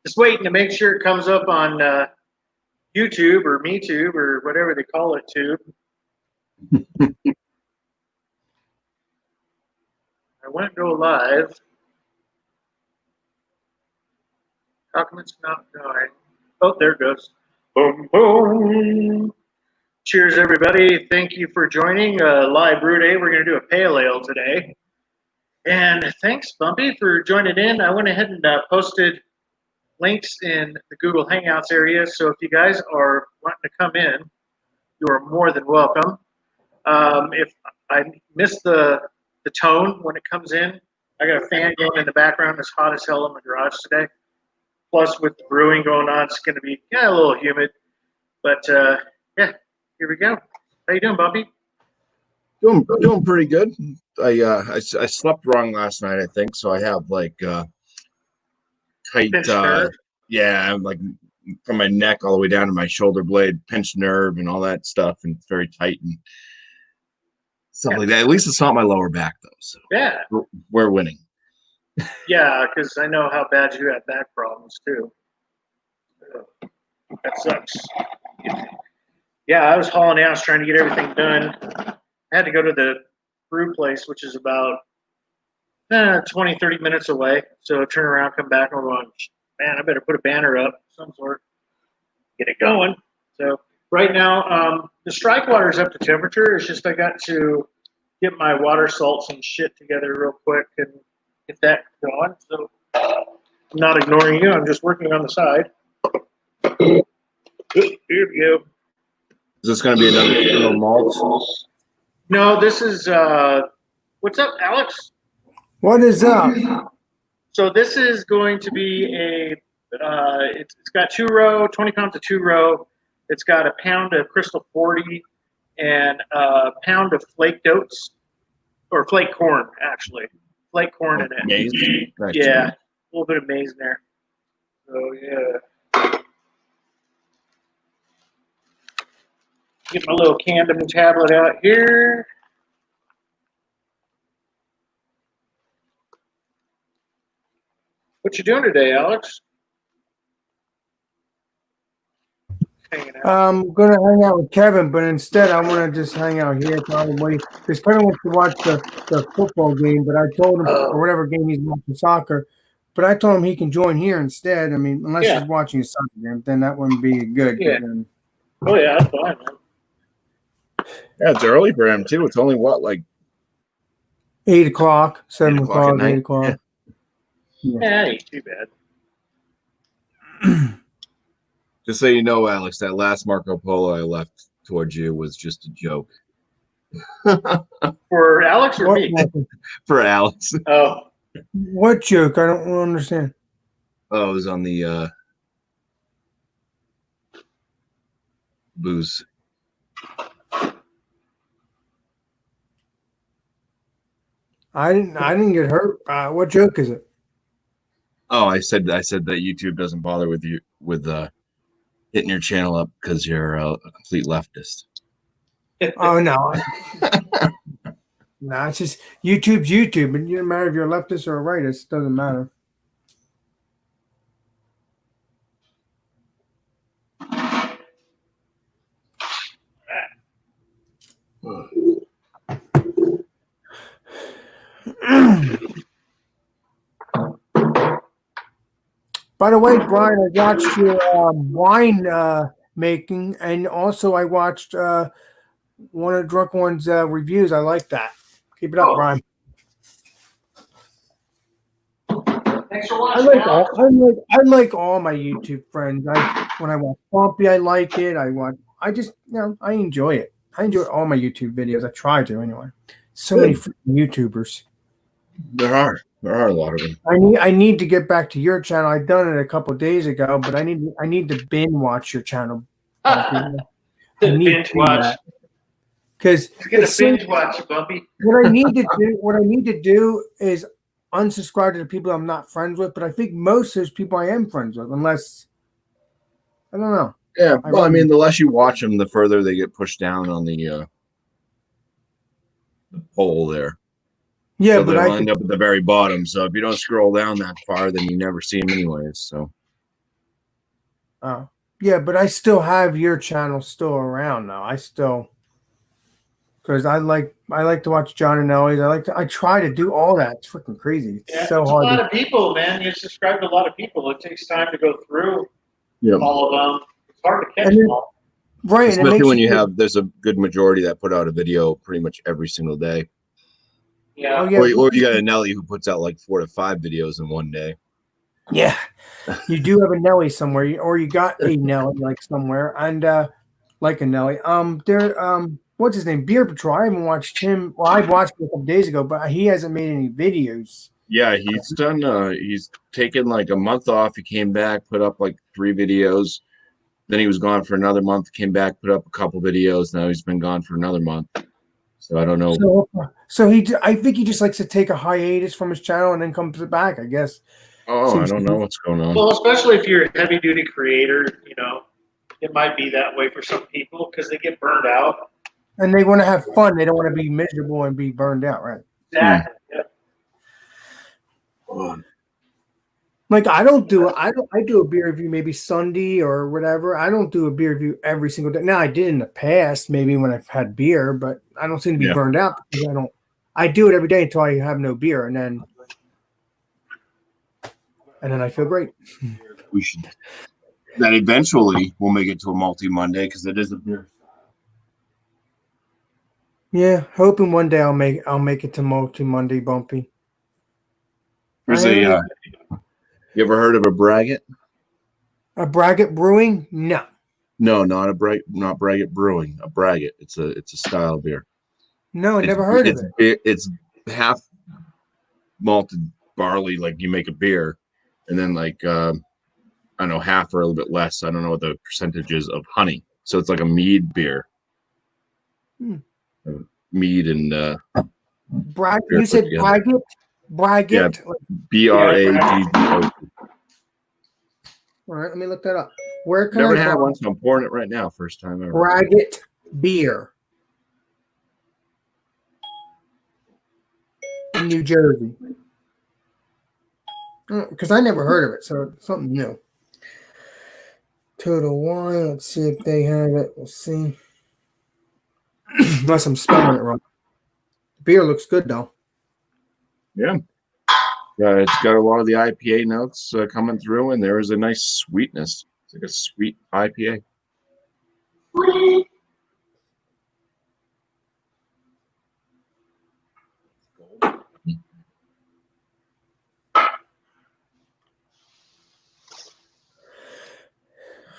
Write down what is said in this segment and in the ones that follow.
Just waiting to make sure it comes up on YouTube or MeTube or whatever they call it, tube. I went go live. How come it's not going? Oh, there it goes. Boom, boom. Cheers, everybody. Thank you for joining Live Brew Day. We're going to do a pale ale today. And thanks, Bumpy, for joining in. I went ahead and posted links in the Google Hangouts area. So if you guys are wanting to come in, you are more than welcome. If I miss the tone when it comes in, I got a fan going in the background. It's hot as hell in the garage today. Plus, with the brewing going on, it's going to be a little humid. But, yeah, here we go. How you doing, Bumpy? Doing pretty good. I slept wrong last night, I think, so I have like tight yeah, I'm like from my neck all the way down to my shoulder blade, pinched nerve and all that stuff, and it's very tight and stuff like that. At least it's not my lower back though, so yeah, we're winning. Yeah, because I know how bad you have back problems too. That sucks. Yeah, I was hauling ass trying to get everything done. I had to go to the brew place, which is about 20, 30 minutes away. So turn around, come back, and we're going, man, I better put a banner up of some sort, get it going. So right now, the strike water is up to temperature. It's just I got to get my water salts and shit together real quick and get that going. So I'm not ignoring you. I'm just working on the side. Here we go. Is this going to be another malt? No, this is what's up, Alex? What is up? So this is going to be a it's got 2-row, 20 pounds of 2-row. It's got a pound of Crystal 40 and a pound of flaked oats, or flaked corn, actually. Flaked corn in it. Maize? Right. Yeah, a little bit of maize in there. So yeah. Get my little Camden tablet out here. What you doing today, Alex? Hanging out. I'm going to hang out with Kevin, but instead I want to just hang out here probably. Because Kevin wants to watch the football game, but I told him, or whatever game he's watching, soccer, but I told him he can join here instead. I mean, unless he's watching a soccer game, then that wouldn't be good. Yeah. Then, Oh, yeah, that's fine, man. Yeah, it's early for him too. It's only what, like 8 o'clock, 7 o'clock, 8 o'clock. Yeah, ain't too bad. Just so you know, Alex, that last Marco Polo I left towards you was just a joke. For Alex or me? For Alex. Oh. What joke? I don't understand. Oh, it was on the booze. I didn't get hurt. What joke is it? Oh, I said that YouTube doesn't bother with you with hitting your channel up because you're a complete leftist. Oh no. No, it's just YouTube's YouTube, and it doesn't matter if you're a leftist or a rightist, it doesn't matter. By the way, Brian, I watched your wine making, and also I watched one of Drunk One's reviews. I like that. Keep it up, Brian. Thanks for watching. I like all my YouTube friends. When I watch Bumpy, I like it. I enjoy it. I enjoy all my YouTube videos. I try to anyway. So many freaking YouTubers. There are a lot of them. I need to get back to your channel. I've done it a couple of days ago, but I need to binge watch your channel. I need to watch because binge watch, Bumpy. What I need to do is unsubscribe to the people I'm not friends with. But I think most of those people I am friends with, unless I don't know. Yeah, well, I mean, the less you watch them, the further they get pushed down on the poll there. Yeah, So but they'll I end up at the very bottom. So if you don't scroll down that far, then you never see them anyways. So yeah, but I still have your channel still around though. I still because I like to watch John and Ellie's. I try to do all that. It's freaking crazy. It's so it's hard. a lot of people, man. You subscribe to a lot of people. It takes time to go through all of them. It's hard to catch them all. Right, especially when you have there's a good majority that put out a video pretty much every single day. Yeah. Oh, yeah. Or you got a Nelly who puts out like 4 to 5 videos in one day. Yeah, you do have a Nelly somewhere, or you got a Nelly like somewhere, and like a Nelly. What's his name? Beer Patrol. I haven't watched him. Well, I watched him a couple days ago, but he hasn't made any videos. Yeah, he's done. He's taken like a month off. He came back, put up like 3 videos. Then he was gone for another month. Came back, put up a couple videos. Now he's been gone for another month. So I don't know. So I think he just likes to take a hiatus from his channel and then comes back, I guess. Oh, I don't know what's going on. Well, especially if you're a heavy duty creator, you know, it might be that way for some people because they get burned out. And they want to have fun. They don't want to be miserable and be burned out, right? Exactly. Like I do a beer review maybe Sunday or whatever. I don't do a beer review every single day. Now I did in the past, maybe when I've had beer, but I don't seem to be burned out because I do it every day until I have no beer, and then I feel great. We should. That eventually we'll make it to a multi Monday because it is a beer. Yeah, hoping one day I'll make it to multi Monday bumpy. There's you ever heard of a braggot? A braggot brewing? No. No, not braggot brewing. A braggot. It's a style beer. No, I never heard of it. It's half malted barley, like you make a beer, and then like I don't know, half or a little bit less. I don't know what the percentage is of honey. So it's like a mead beer. Mead and you said braggot? Braggot? Yeah, BRAGGOT. All right, let me look that up. Where can Never I had one, so I'm pouring it right now. First time ever. Braggot beer in New Jersey. Because I never heard of it, so it's something new. Total Wine. Let's see if they have it. We'll see. Unless I'm spelling it wrong. The beer looks good though. Yeah. It's got a lot of the IPA notes coming through, and there is a nice sweetness. It's like a sweet IPA.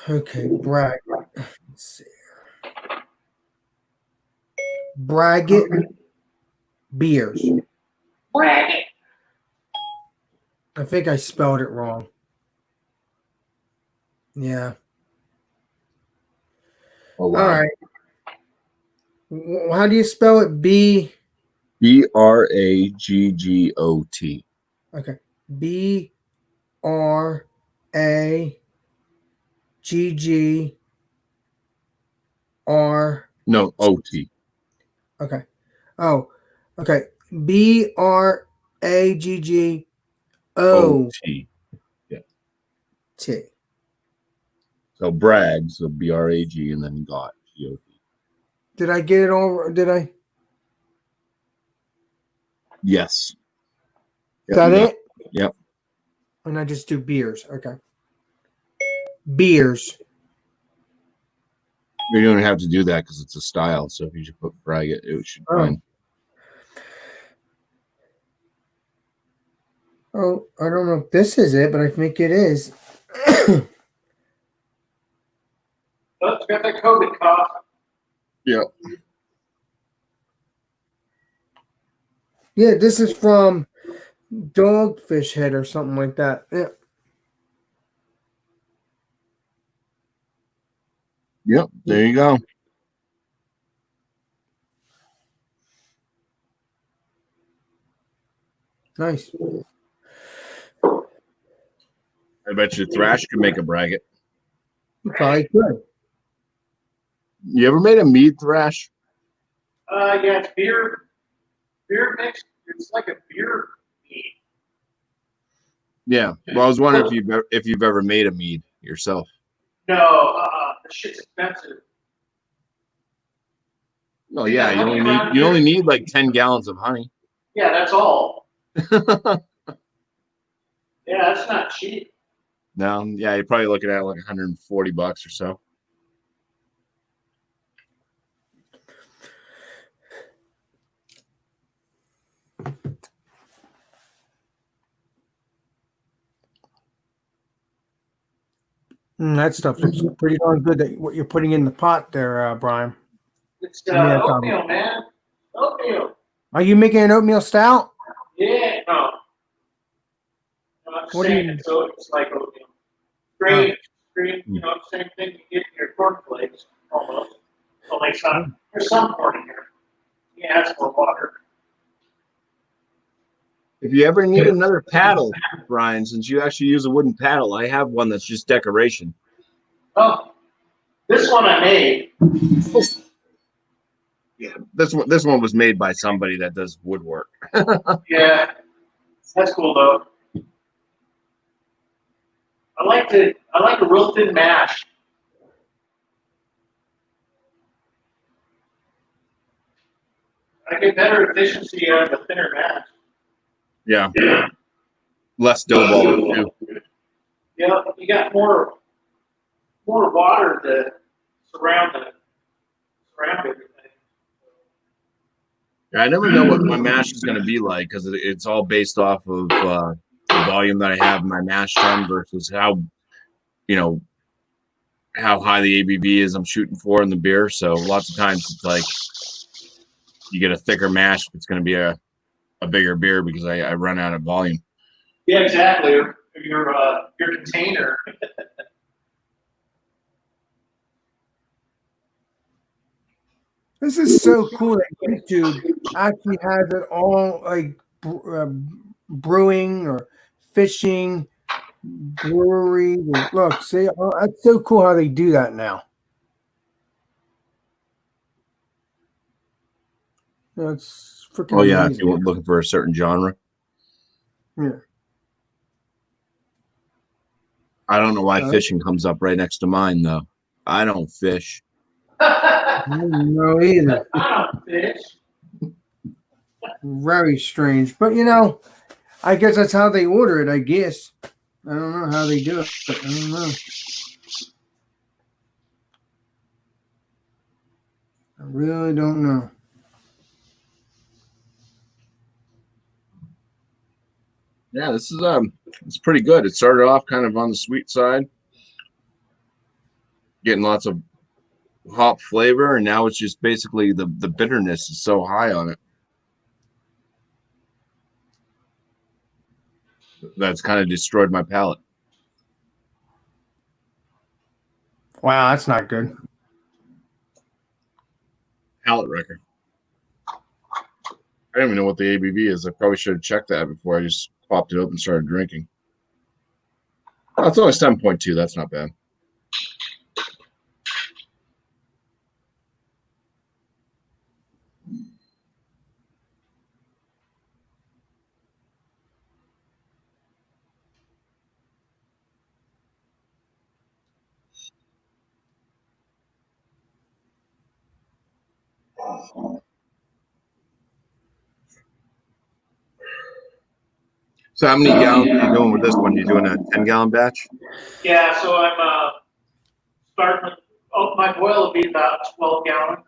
Okay, Braggot. Let's see. Braggot beers. Braggot. I think I spelled it wrong. Yeah. Oh, wow. All right. How do you spell it? BRAGGOT. Okay. BRAGGR. No, OT. Okay. Oh, okay. BRAGGOT. Yeah. T. So brag, so BRAG, and then got. GOT. Did I get it all? Did I? Yes. Is that it? Yep. And I just do beers. Okay. Beers. You don't have to do that because it's a style. So if you just put braggot, it should be fine. Oh, I don't know if this is it, but I think it is. Oh, it's got that COVID cough. Yeah. Yeah, this is from Dogfish Head or something like that. Yeah. Yep. There you go. Nice. I bet you Thrash can make a braggot. You probably could. You ever made a mead thrash? Yeah, it's beer mixed It's like a beer mead. Yeah. Well, I was wondering if you've ever made a mead yourself. No, the shit's expensive. Oh yeah, you only need like 10 gallons of honey. Yeah, that's all. Yeah, that's not cheap. No, yeah, you're probably looking at like $140 or so. That stuff looks pretty darn good. That what you're putting in the pot there, Brian. It's oatmeal, man. Oatmeal. Are you making an oatmeal stout? Yeah, no. I'm What do saying you- it's like oatmeal. Great, you know, same thing you get in your cornflakes, almost. Only there's some corn in here. You add some more water. If you ever need another paddle, Brian, since you actually use a wooden paddle, I have one that's just decoration. Oh, this one I made. Yeah, this one was made by somebody that does woodwork. Yeah, that's cool though. I like a real thin mash. I get better efficiency out of a thinner mash. Yeah. Less dough balls too. Yeah, you got more water to surround everything. I never know what my mash is going to be like because it's all based off of the volume that I have in my mash tun versus how high the ABV is I'm shooting for in the beer. So lots of times it's like you get a thicker mash, it's going to be a bigger beer because I run out of volume. Yeah, exactly. Your container. This is so cool that YouTube actually has it all like brewing or fishing, brewery. Look, see, that's so cool how they do that now. It's freaking Oh yeah, amazing. if you were looking for a certain genre. Yeah. I don't know why fishing comes up right next to mine though. I don't fish. I don't know either. I don't fish. Very strange, but I guess that's how they order it. I guess I don't know how they do it. I don't know. I really don't know. Yeah, this is it's pretty good. It started off kind of on the sweet side, getting lots of hop flavor, and now it's just basically the bitterness is so high on it that's kind of destroyed my palate. Wow, that's not good. Palate wrecker. I don't even know what the ABV is. I probably should have checked that before I just popped it open and started drinking. Oh, it's only 7.2. That's not bad. So how many gallons are you doing with this one? You doing a 10-gallon batch? Yeah, so I'm starting with, my boil will be about 12 gallons.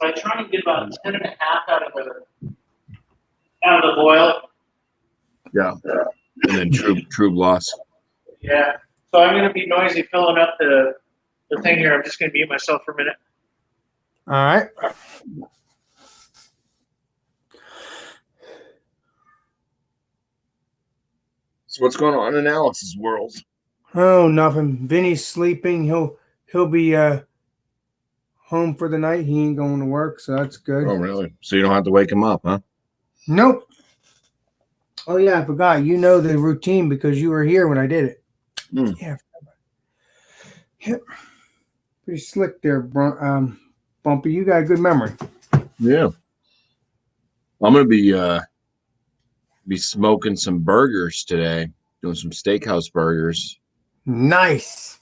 I try and get about 10 and a half out of the boil. Yeah. And then true loss. Yeah. So I'm going to be noisy filling up the thing here. I'm just going to mute myself for a minute. All right. So what's going on in Alex's world? Oh, nothing. Vinny's sleeping. He'll be home for the night. He ain't going to work, so that's good. Oh, really? So you don't have to wake him up, huh? Nope. Oh yeah, I forgot. You know the routine because you were here when I did it. Yeah. Yep. Pretty slick there, Bumpy. You got a good memory. Yeah. I'm gonna be be smoking some burgers today, doing some steakhouse burgers. Nice.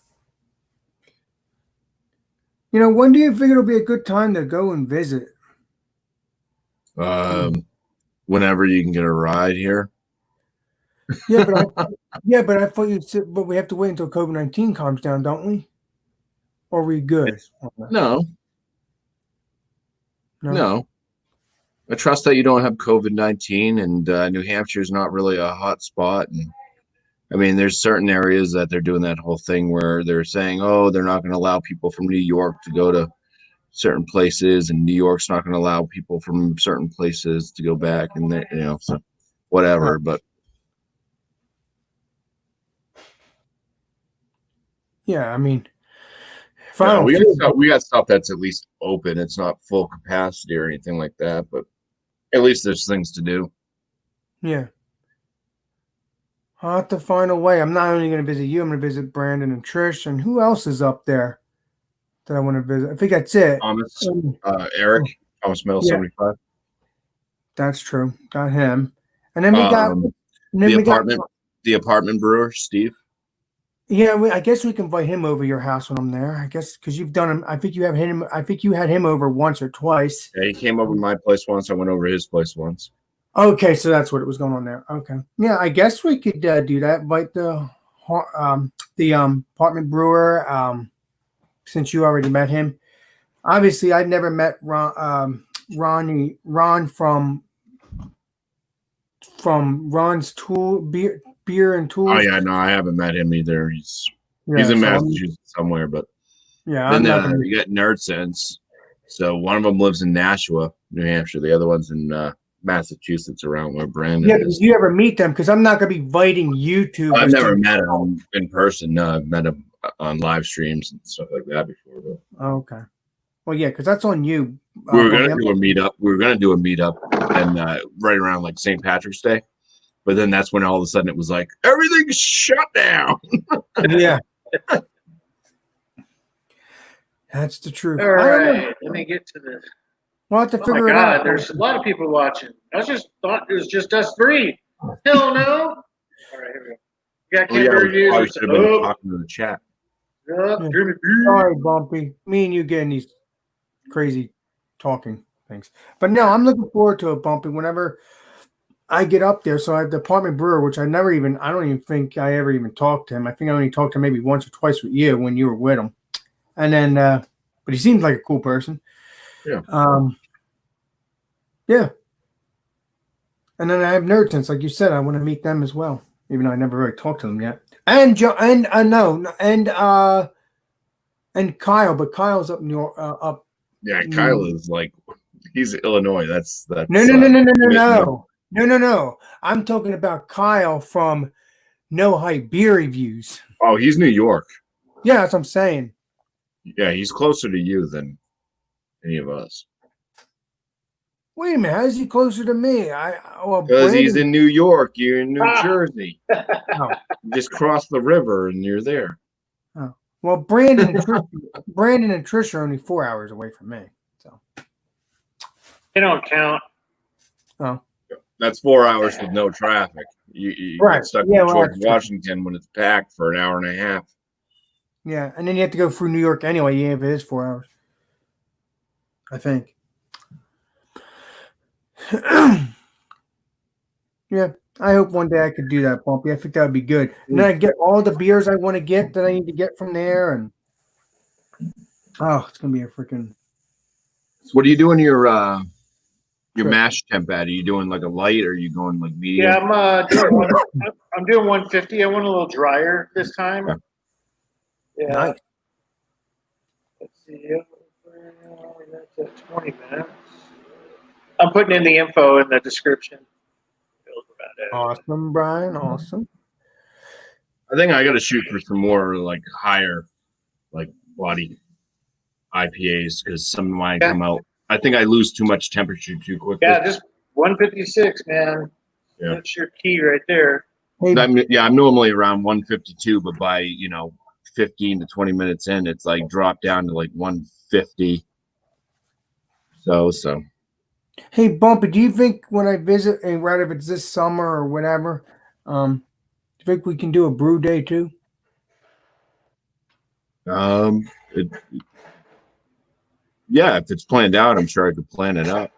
You know, when do you think it'll be a good time to go and visit? Whenever you can get a ride here. Yeah, but I thought you said, but we have to wait until COVID-19 calms down, don't we? Or are we good? No. I trust that you don't have COVID-19, and New Hampshire is not really a hot spot. And I mean, there's certain areas that they're doing that whole thing where they're saying, oh, they're not going to allow people from New York to go to certain places, and New York's not going to allow people from certain places to go back, and they, so whatever. But yeah, I mean, we got stuff that's at least open. It's not full capacity or anything like that, but at least there's things to do. Yeah. I'll have to find a way. I'm not only going to visit you, I'm going to visit Brandon and Trish. And who else is up there that I want to visit? I think that's it. Thomas, Eric, Thomas Middle 75. That's true. Got him. And then we got the apartment brewer, Steve. Yeah, I guess we can invite him over your house when I'm there. I guess because you've done him. I think you have him. I think you had him over once or twice. Yeah, he came over to my place once. I went over to his place once. Okay, so that's what it was going on there. Okay, yeah, I guess we could do that. Invite the apartment brewer. Since you already met him, obviously I'd never met Ron from Ron's Tool Beer and Tools. Oh yeah, no, I haven't met him either. He's in Massachusetts somewhere, but yeah. Then you get Nerd Sense. So one of them lives in Nashua, New Hampshire. The other one's in Massachusetts, around where Brandon is. Did you ever meet them? Because I'm not going to be inviting you to. I've never met him in person. No, I've met him on live streams and stuff like that before. But. Okay. Well, yeah, because that's on you. We were going to do a meetup. And right around like St. Patrick's Day. But then that's when all of a sudden it was like, everything's shut down. Yeah. That's the truth. All right, let me get to this. We'll have to figure it out. There's a lot of people watching. I just thought it was just us three. Hell no. All right, here we go. You got camera reviews. I should have been talking to the chat. Sorry, Bumpy. Me and you getting these crazy talking things. But no, I'm looking forward to it, Bumpy, whenever I get up there. So I have the apartment brewer, which I don't even think I ever even talked to him. I think I only talked to him maybe once or twice with you when you were with him. And then, but he seems like a cool person. Yeah. Yeah. And then I have Nerd Sense, like you said. I want to meet them as well, even though I never really talked to them yet. And Kyle, but Kyle's up New up. Yeah, Kyle is like, he's Illinois. That's No. I'm talking about Kyle from No Hype Beer Reviews. Oh, he's New York. Yeah, that's what I'm saying. Yeah, he's closer to you than any of us. Wait a minute, how is he closer to me? Because he's in New York, you're in New Jersey. Oh. You just cross the river and you're there. Oh. Well, Brandon and Trish are only 4 hours away from me. So they don't count. Oh. That's 4 hours with no traffic. You get stuck in George Washington when it's packed for an hour and a half. Yeah, and then you have to go through New York anyway, even if it is 4 hours. I think. Yeah, I hope one day I could do that, Bumpy. I think that would be good. And then I get all the beers I want to get that I need to get from there, and it's gonna be a freaking. So what are you doing your mash temp at? Are you doing like a light, or are you going like medium? Yeah, I'm doing 150. I want a little drier this time. Okay. Yeah. Nice. Let's see. That's at 20 minutes. I'm putting in the info in the description. Awesome, Brian. Awesome. I think I got to shoot for some more like higher, like body IPAs because some of mine come out. I think I lose too much temperature too quickly. Yeah, just 156, man. Yeah. That's your key right there. I'm normally around 152, but by 15 to 20 minutes in, it's like dropped down to like 150. So. Hey, Bumpy, do you think when I visit, and right if it's this summer or whatever, do you think we can do a brew day too? It, yeah, if it's planned out, I'm sure I could plan it out.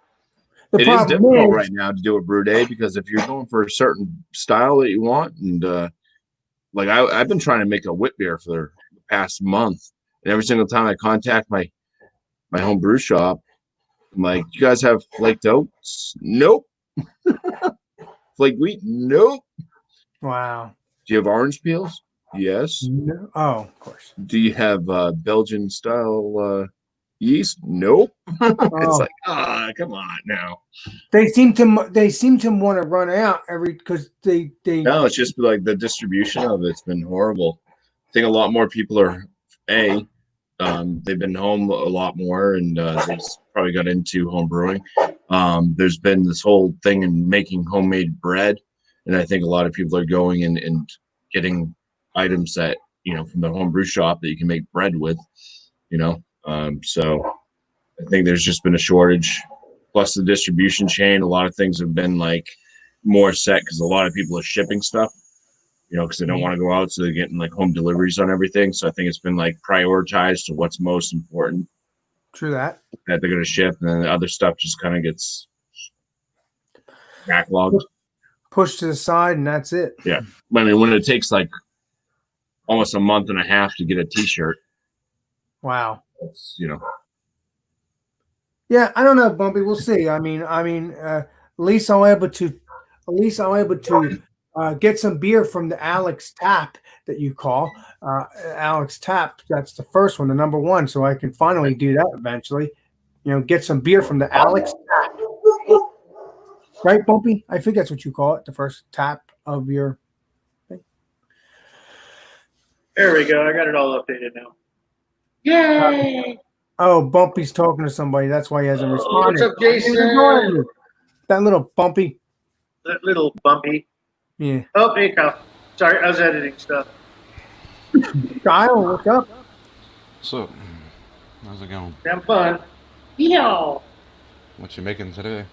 The It is problem difficult is, right now to do a brew day because if you're going for a certain style that you want, and like I've been trying to make a wit beer for the past month, and every single time I contact my home brew shop, I'm like, "You guys have flaked oats? Nope. Flaked wheat? Nope. wow. Do you have orange peels? Yes. No. Oh, of course. Do you have Belgian style yeast? Nope." It's Oh, like, come on now. they seem to want to run out every because they No, it's just like the distribution of it's been horrible. I think a lot more people are they've been home a lot more, and they've probably got into home brewing. There's been this whole thing in making homemade bread, and I think a lot of people are going and getting items that from the home brew shop that you can make bread with. So I think there's just been a shortage. Plus the distribution chain, a lot of things have been like more set because a lot of people are shipping stuff, because they don't want to go out, so they're getting like home deliveries on everything. So I think it's been like prioritized to what's most important true that. that they're going to ship, and then the other stuff just kind of gets backlogged. Pushed to the side, and that's it. Yeah, I mean, when it takes like almost a month and a half to get a T-shirt, Wow. it's Yeah, I don't know, Bumpy. We'll see. I mean, at least I'm able to, get some beer from the Alex Tap that you call Alex Tap. That's the first one, the number one. So I can finally do that eventually. Get some beer from the Alex Tap. Right, Bumpy? I think that's what you call it. The first tap of your thing. There we go. I got it all updated now. Yay! Oh, Bumpy's talking to somebody. That's why he hasn't responded. What's up, Jason? That little Bumpy. That little Bumpy. Yeah. Oh, hey, Kyle. Sorry, I was editing stuff. Kyle, what's up? What's up? How's it going? Have fun. Yeah. What you making today?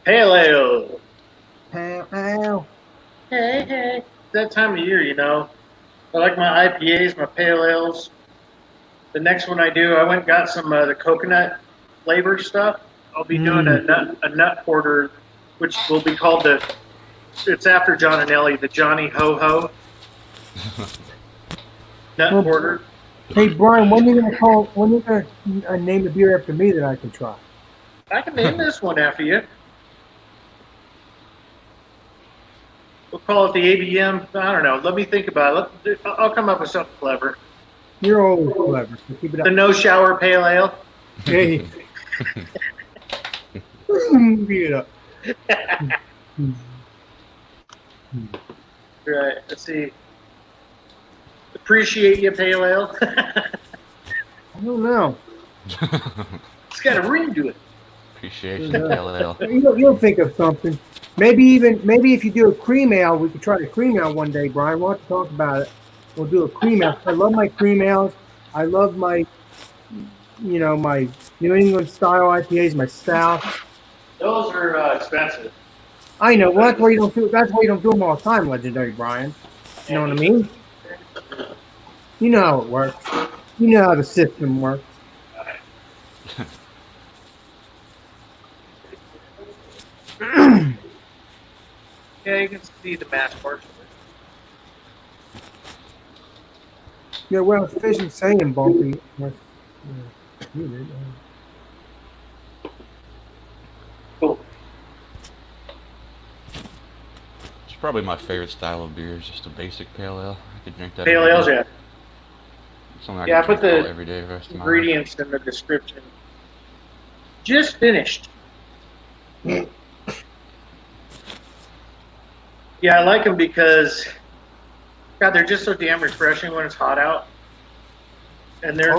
Pale ale. Ow. Hey. It's that time of year, I like my IPAs, my pale ales. The next one I do, I went and got some the coconut flavor stuff. I'll be doing a nut porter, which will be called it's after John and Ellie, the Johnny Ho Ho nut porter. Hey Brian, when are you gonna name a beer after me that I can try? I can name this one after you. We'll call it the ABM. I don't know. Let me think about it. I'll come up with something clever. You're always clever, so keep it up. The no shower pale ale. Hey. Beat it up. Right. Let's see. Appreciate you, pale ale. I don't know. It's got a ring to it. Appreciation pale ale. You'll think of something. Maybe if you do a cream ale, we could try the cream ale one day, Brian. We'll have to talk about it. We'll do a cream ale. I love my cream ales. I love my my New England style IPAs, my stouts. Those are expensive. I know. Well, that's why you don't do them all the time, legendary Brian. You know what I mean? You know how it works. You know how the system works. Yeah, you can see the mass parts of it. Yeah, well, Fish is saying, Bumpy. Cool. It's probably my favorite style of beer. Is just a basic pale ale. I could drink that. Pale ales, yeah. Something I could put drink the every day the rest of my life. ingredients in the description. Just finished. Yeah, I like them because, God, they're just so damn refreshing when it's hot out. And they're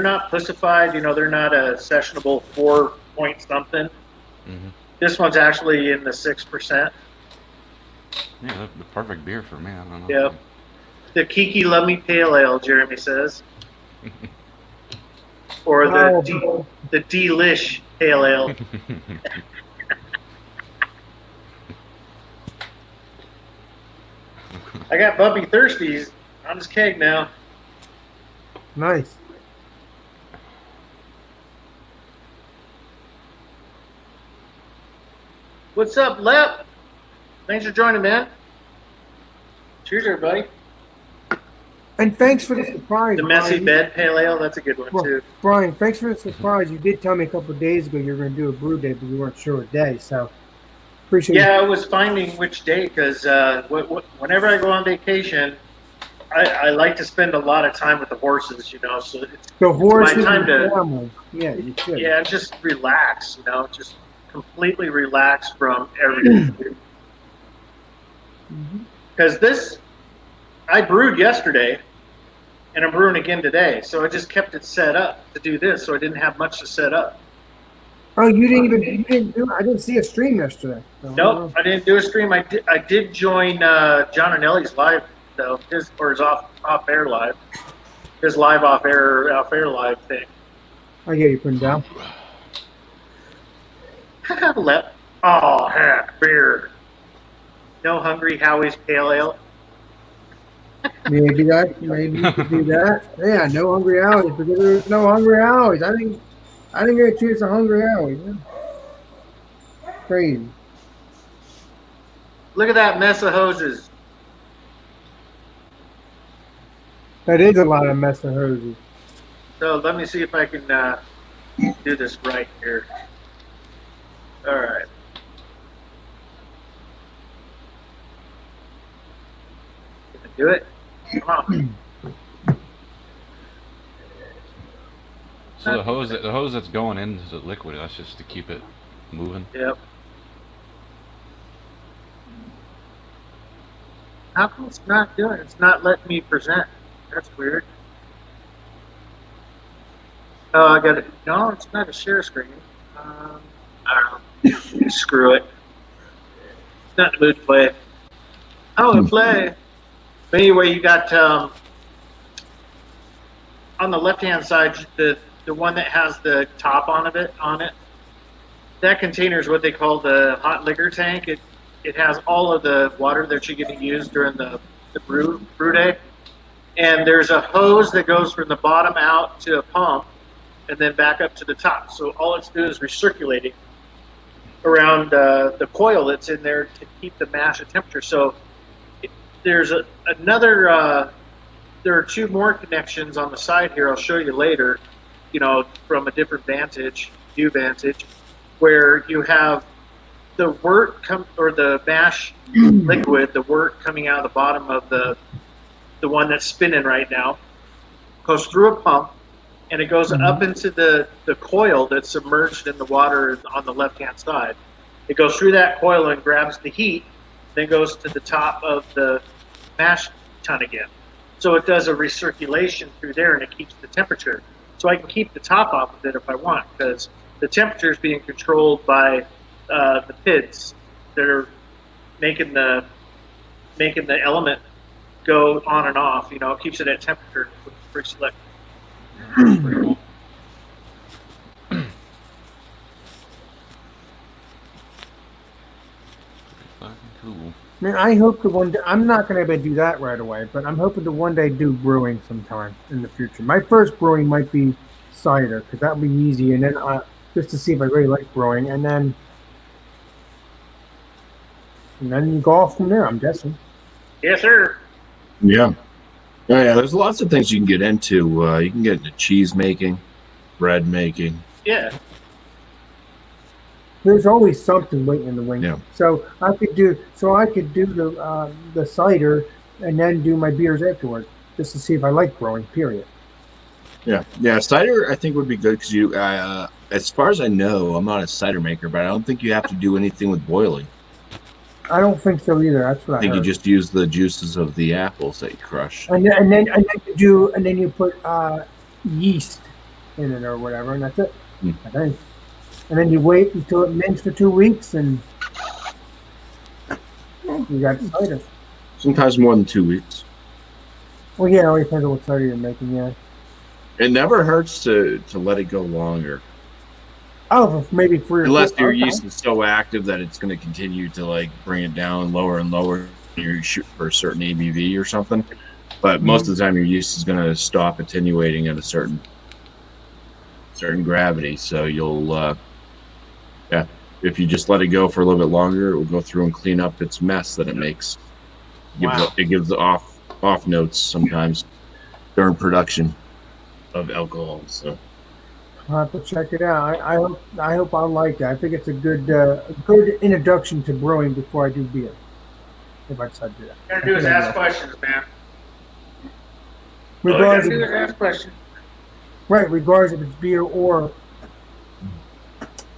not pussified. They're not a sessionable 4 point something. Mm-hmm. This one's actually in the 6%. Yeah, the perfect beer for me. I don't know. Yep. The Kiki Love Me Pale Ale, Jeremy says. Or the Delish pale ale. I got Bubby Thirsties on his keg now. Nice. What's up, Lep? Thanks for joining, man. Cheers, everybody. And thanks for the surprise. The Messy Brian. Bed Pale Ale, that's a good one, Well, too. Brian, thanks for the surprise. You did tell me a couple of days ago you were going to do a brew day, but you weren't sure what day. So appreciate Yeah, I was finding which day because whenever I go on vacation, I like to spend a lot of time with the horses, you know. So it's the horse. my time to family. Yeah, you should. yeah, just relax, you know, just completely relax from everything. Because I brewed yesterday, and I'm brewing again today. So I just kept it set up to do this, so I didn't have much to set up. Oh, you didn't do. I didn't see a stream yesterday. So Nope, I didn't do a stream. I did join John and Ellie's live though, his off air live, his live off air live thing. I get you putting down. Lep. Oh heck, beer. No Hungry Howie's Pale Ale. Maybe you could do that. Yeah, no hungry hours because there's no hungry hours. I didn't get a chance to hungry hours. Yeah. Crazy. Look at that mess of hoses. That is a lot of mess of hoses. So let me see if I can do this right here. All right. Can I do it? Come on. So the hose that's going into the liquid, that's just to keep it moving. Yep. How come it's not doing it? It's not letting me present. That's weird. Oh, I got it. No, it's not a share screen. I don't know. Screw it. Not in the mood to play. I want to play. But anyway, you got on the left-hand side the one that has the top on it. That container is what they call the hot liquor tank. It has all of the water that you're going to use during the brew day. And there's a hose that goes from the bottom out to a pump and then back up to the top. So all it's doing is recirculating around the coil that's in there to keep the mash at temperature. So there's another, there are two more connections on the side here. I'll show you later, you know, from a different view vantage, where you have the wort or the mash liquid, the wort coming out of the bottom of the one that's spinning right now, goes through a pump, and it goes up into the coil that's submerged in the water on the left-hand side. It goes through that coil and grabs the heat, then goes to the top of the mash tun again. So it does a recirculation through there, and it keeps the temperature. So I can keep the top off of it if I want, because the temperature is being controlled by the PIDs that are making the element go on and off. You know, it keeps it at temperature, which is pretty slick. Pretty cool. Pretty fucking cool. Man, I hope to one day. I'm not going to be able to do that right away, but I'm hoping to one day do brewing sometime in the future. My first brewing might be cider because that'll be easy, and then just to see if I really like brewing, and then you go off from there. I'm guessing. Yes, sir. Yeah. Oh, yeah, there's lots of things you can get into. You can get into cheese making, bread making. Yeah. There's always something waiting in the wing. Yeah. So I could do the cider and then do my beers afterwards, just to see if I like brewing. Period. Yeah, yeah. Cider, I think would be good because you, as far as I know, I'm not a cider maker, but I don't think you have to do anything with boiling. I don't think so either. That's what I think heard. you just use the juices of the apples that you crush. And then you put yeast in it or whatever, and that's it. I think. And then you wait until it mints for 2 weeks, and you got cider. Sometimes more than 2 weeks. Well, yeah, it always depends on what cider you're making. Yeah. It never hurts to let it go longer. Oh, for maybe 3 or 4. Unless your Okay. yeast is so active that it's going to continue to like bring it down lower and lower. You shoot for a certain ABV or something. But most of the time, your yeast is going to stop attenuating at a certain gravity. So you'll, if you just let it go for a little bit longer, it will go through and clean up its mess that it makes. It gives the off notes sometimes during production of alcohol. So I'll have to check it out. I hope I'll like it. I think it's a good introduction to brewing before I do beer. If I decide to do that. All you gotta do is ask questions, man. Regardless, All you gotta do is ask questions. right? Regardless if it's beer or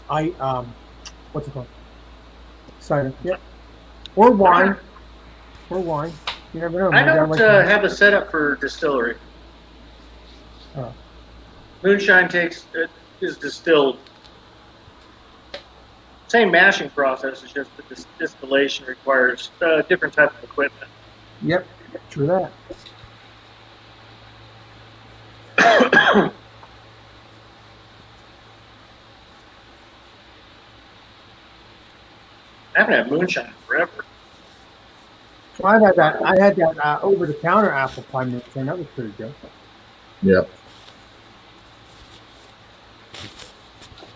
what's it called? Cider. Yep. Or wine. Or wine. You never know. I Maybe don't like have a setup for distillery. Oh. Moonshine is distilled. Same mashing process, it's just the distillation requires a different type of equipment. Yep. True that. I haven't had moonshine forever. So I had that over-the-counter apple pie moonshine. That was pretty good. Yep.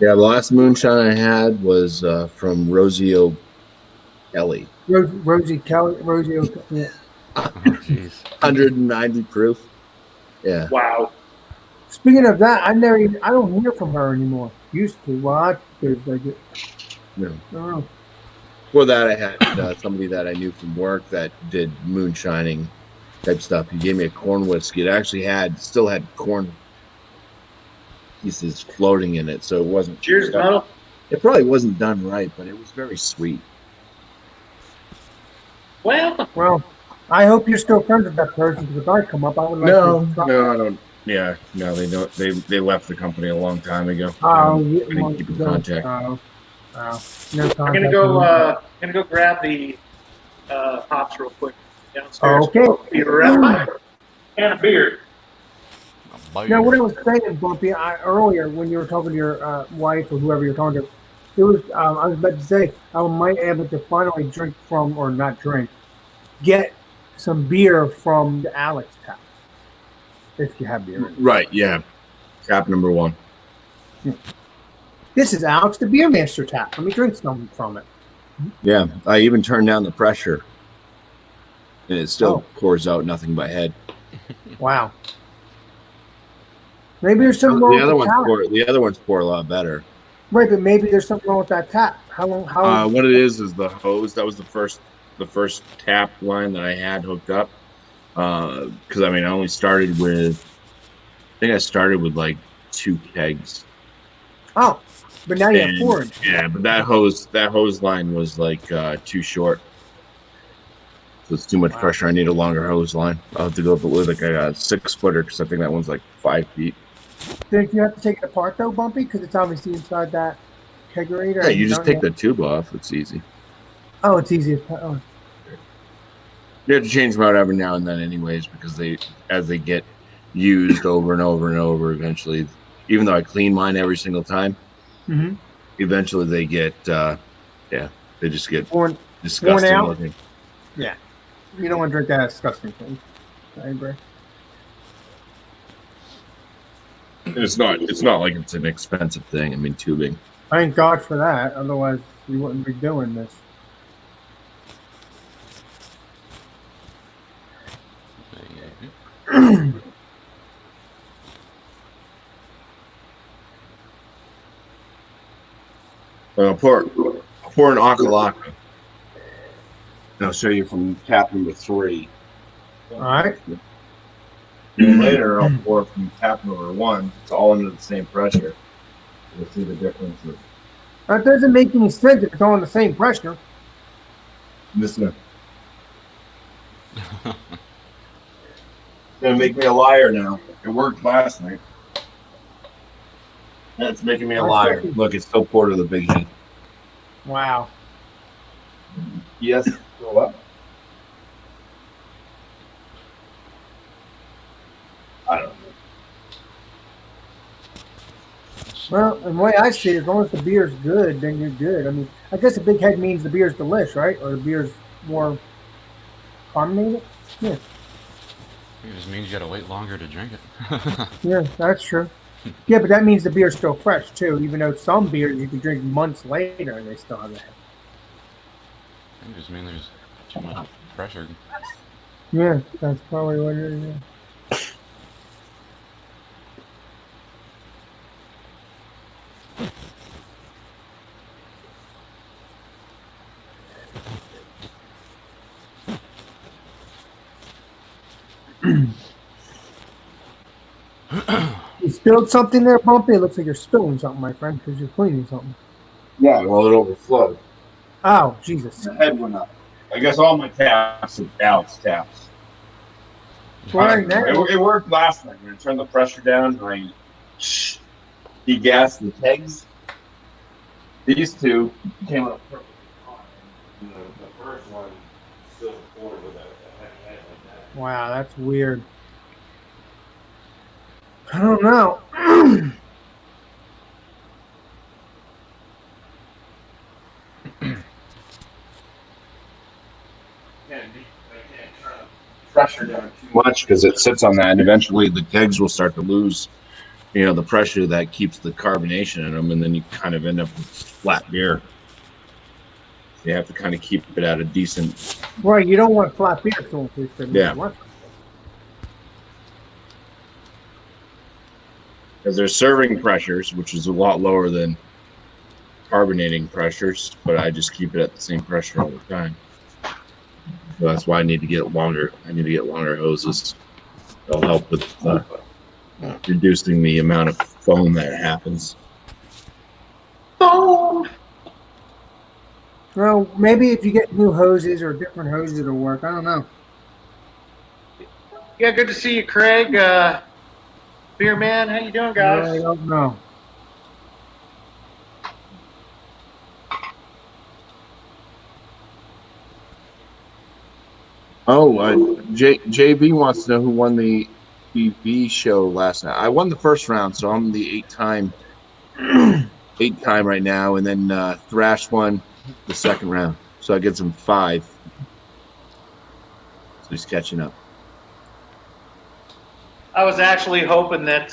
Yeah, the last moonshine I had was from Rosie O'Kelly. Rosie Kelly. Yeah. Oh, jeez. 190 proof. Yeah. Wow. Speaking of that, I don't hear from her anymore. Used to. Well, No. I don't know. Before that, I had somebody that I knew from work that did moonshining type stuff. He gave me a corn whiskey. It actually still had corn pieces floating in it, so it wasn't. Cheers, Metal. It probably wasn't done right, but it was very sweet. Well, I hope you're still friends with that person because if I come up, I would like to try. No, I don't. Yeah, no, they don't. They left the company a long time ago. Oh, I didn't keep in contact. No contact. I'm gonna go grab the hops real quick downstairs. Okay. Be right back. And a beer. Now, what I was saying, Bumpy, earlier when you were talking to your wife or whoever you're talking to, it was I was about to say I might be able to finally drink from, or not drink, get some beer from the Alex tap. If you have beer. Right, yeah. Tap number 1. This is Alex, the Beer Master tap. Let me drink something from it. Yeah, I even turned down the pressure, and it still pours out nothing but head. Wow. Maybe there's something wrong with the tap. The other ones pour a lot better. Right, but maybe there's something wrong with that tap. How long? What it is the hose. That was the first tap line that I had hooked up. Because I only started with. I think I started with like 2 kegs. Oh, but now you have 4. Yeah, but that hose line was like too short. So it's too much pressure. I need a longer hose line. I'll have to go with like a 6-footer because I think that one's like 5 feet. Think you have to take it apart though, Bumpy, because it's obviously inside that kegerator. Yeah, you just take the tube off. It's easy. Oh, it's easy. Oh. You have to change them out every now and then, anyways, because as they get used over and over and over, eventually, even though I clean mine every single time, eventually they get, they just get disgusting looking. Yeah, you don't want to drink that disgusting thing. I agree. It's not like it's an expensive thing. Tubing. Thank God for that. Otherwise, we wouldn't be doing this. I'll pour an Akalaka. And I'll show you from tap number 3. All right. And later, I'll pour from tap number 1. It's all under the same pressure. You'll see the difference. That doesn't make any sense if it's all in the same pressure. Listen. Gonna make me a liar now. It worked last night. That's making me a liar. Look, it's still poured with a big heat. Wow. Yes. Go up. I don't know. Well, and the way I see it, as long as the beer's good, then you're good. I mean, I guess a big head means the beer's delish, right? Or the beer's more carbonated. Yeah, It just means you gotta wait longer to drink it. yeah, that's true. Yeah, but that means the beer's still fresh too. Even though some beers you can drink months later and they still have that. It just means there's too much pressure. Yeah, that's probably what it is. Yeah. You spilled something there, Bumpy? It looks like you're spilling something, my friend, because you're cleaning something. Yeah, well, it overflowed. Oh, Jesus. The head went up. I guess all my taps are balanced taps. Right now. It worked last night. When I turned the pressure down, I degassed the kegs. These two came out perfectly fine. The first one still poured with a heavy head like that. Wow, that's weird. I don't know. Pressure down too much because it sits on that, and eventually the kegs will start to lose, the pressure that keeps the carbonation in them, and then you kind of end up with flat beer. You have to kind of keep it at a decent. Right, you don't want flat beer to increase the Yeah. Because there's serving pressures, which is a lot lower than carbonating pressures, but I just keep it at the same pressure all the time. So that's why I need to get longer. I need to get longer hoses. They'll help with reducing the amount of foam that happens. Boom! Well, maybe if you get new hoses or different hoses, it'll work. I don't know. Yeah, good to see you, Craig. Beer man, how you doing, guys? I don't know. Oh, JB wants to know who won the TV show last night. I won the first round, so I'm the eight-time right now, and then Thrash won the second round, so I get some 5. So he's catching up. I was actually hoping that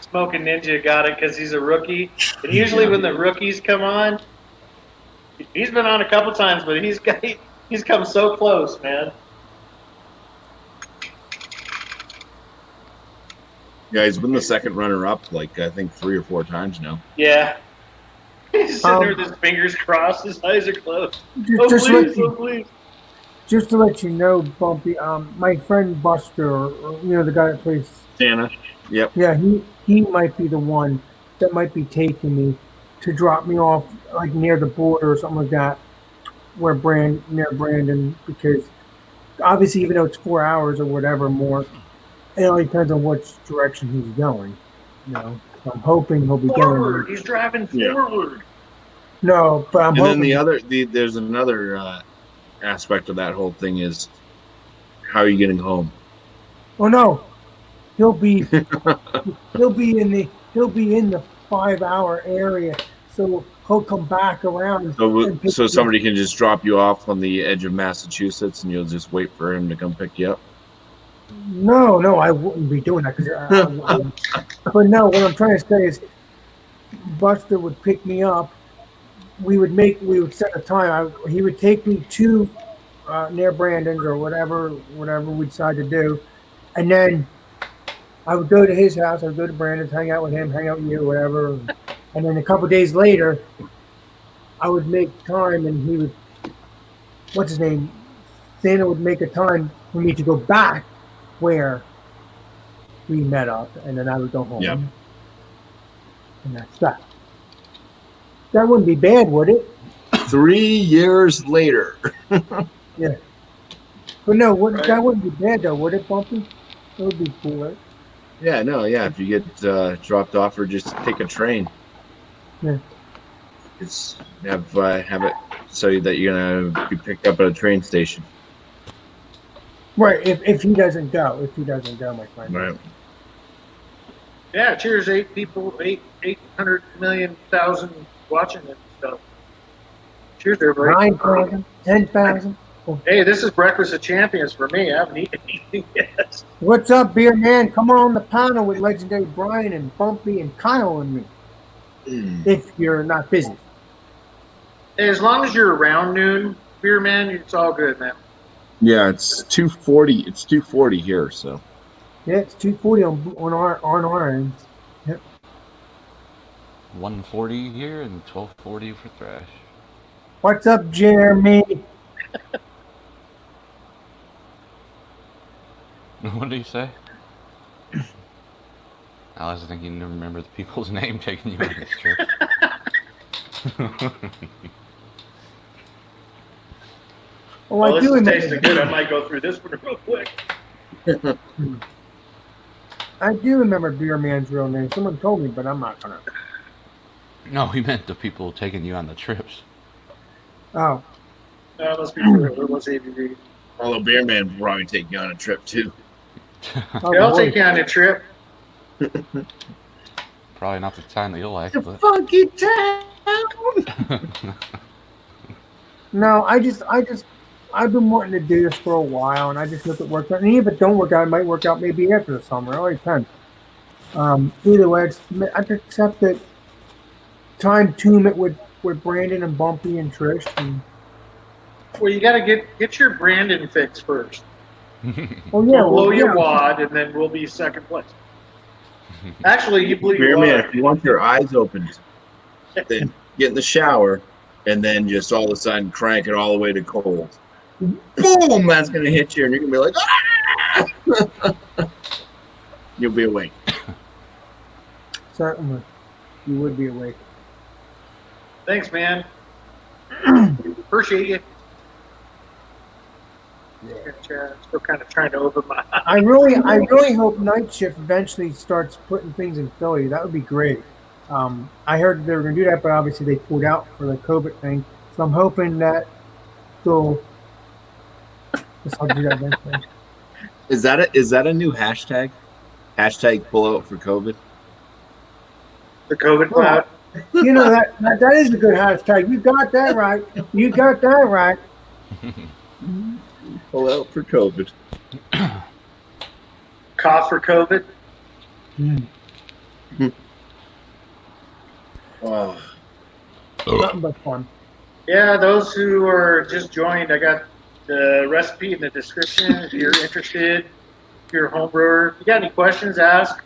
Smoking Ninja got it because he's a rookie. And usually when the rookies come on, he's been on a couple times, but he's come so close, man. Yeah, he's been the second runner-up, I think 3 or 4 times now. Yeah. He's sitting there with his fingers crossed, his eyes are closed. Please. Just to let you know, Bumpy, my friend Buster, the guy that plays Santa. Yep. Yeah, he might be the one that might be taking me to drop me off near the border or something like that, near Brandon, because obviously even though it's 4 hours or whatever more, it all depends on which direction he's going. So I'm hoping he'll be forward. going. He's driving forward. No, but I'm hoping. Then there's another aspect of that whole thing is how are you getting home? Oh no, he'll be in the 5-hour area, so he'll come back around. So somebody can just drop you off on the edge of Massachusetts, and you'll just wait for him to come pick you up. No, I wouldn't be doing that. But no, what I'm trying to say is, Buster would pick me up. We would set a time. He would take me to near Brandon's or whatever we decide to do, and then I would go to his house. I would go to Brandon's, hang out with him, hang out with you, whatever. And then a couple of days later, I would make time, and he would, what's his name? Santa would make a time for me to go back where we met up, and then I would go home. Yep. And that's that. That wouldn't be bad, would it? 3 years later. Yeah. But no, that wouldn't be bad, though, would it, Bumpy? That would be cool, right? Yeah, no, yeah. If you get dropped off or just take a train. Yeah. Just have it so that you're gonna be picked up at a train station. Right. If he doesn't go, my friend. Right. Yeah, cheers, 8 people, 800 million thousand watching it and stuff. Cheers, everybody. 9,000, 10,000. Hey, this is Breakfast of Champions for me. I haven't eaten anything yet. What's up, beer man? Come on the panel with legendary Brian and Bumpy and Kyle and me. If you're not busy. Hey, as long as you're around noon, beer man, it's all good, man. Yeah, it's 2:40. It's 2:40 here, so. Yeah, it's 240 on our end. Yep. 140 here and 1240 for thrash. What's up, Jeremy? What did he say? I was thinking you remember the people's name taking you on this trip. Oh, I Well, do this is remember. tasting good. I might go through this one real quick. I do remember Beer Man's real name. Someone told me, but I'm not gonna. No, he meant the people taking you on the trips. Oh, That must be true. It was ABV. Although Beer Man will probably take you on a trip too. oh Yeah, I'll boy. take you on a trip. Probably not the time that you'll like, but funky town. No, I've been wanting to do this for a while, and I just hope it works out. And even if it don't work out, it might work out maybe after the summer. It all depends. Either way, I just accept that. Time tune it with Brandon and Bumpy and Trish. And, Well, you got to get your Brandon fix first. oh yeah, We'll blow well, your yeah. wad, and then we'll be second place. Actually, you blew Beer your Man, wad. if you want your eyes opened, then get in the shower and then just all of a sudden crank it all the way to cold. Boom! That's gonna hit you, and you're gonna be like, ah! You'll be awake. Certainly, you would be awake. Thanks, man. Appreciate you. Still kind of trying to open my eyes. I really hope Night Shift eventually starts putting things in Philly. That would be great. I heard that they were going to do that, but obviously they pulled out for the COVID thing. So I'm hoping that they'll. I'll do that eventually. Is that a new hashtag? Hashtag pull out for COVID. The COVID cloud. You know that is a good hashtag. You got that right. You got that right. Pull out for COVID. Cough for COVID. Oh. Nothing but fun. Yeah, those who are just joined, I got the recipe in the description. If you're interested, if you're a home brewer, if you got any questions, ask.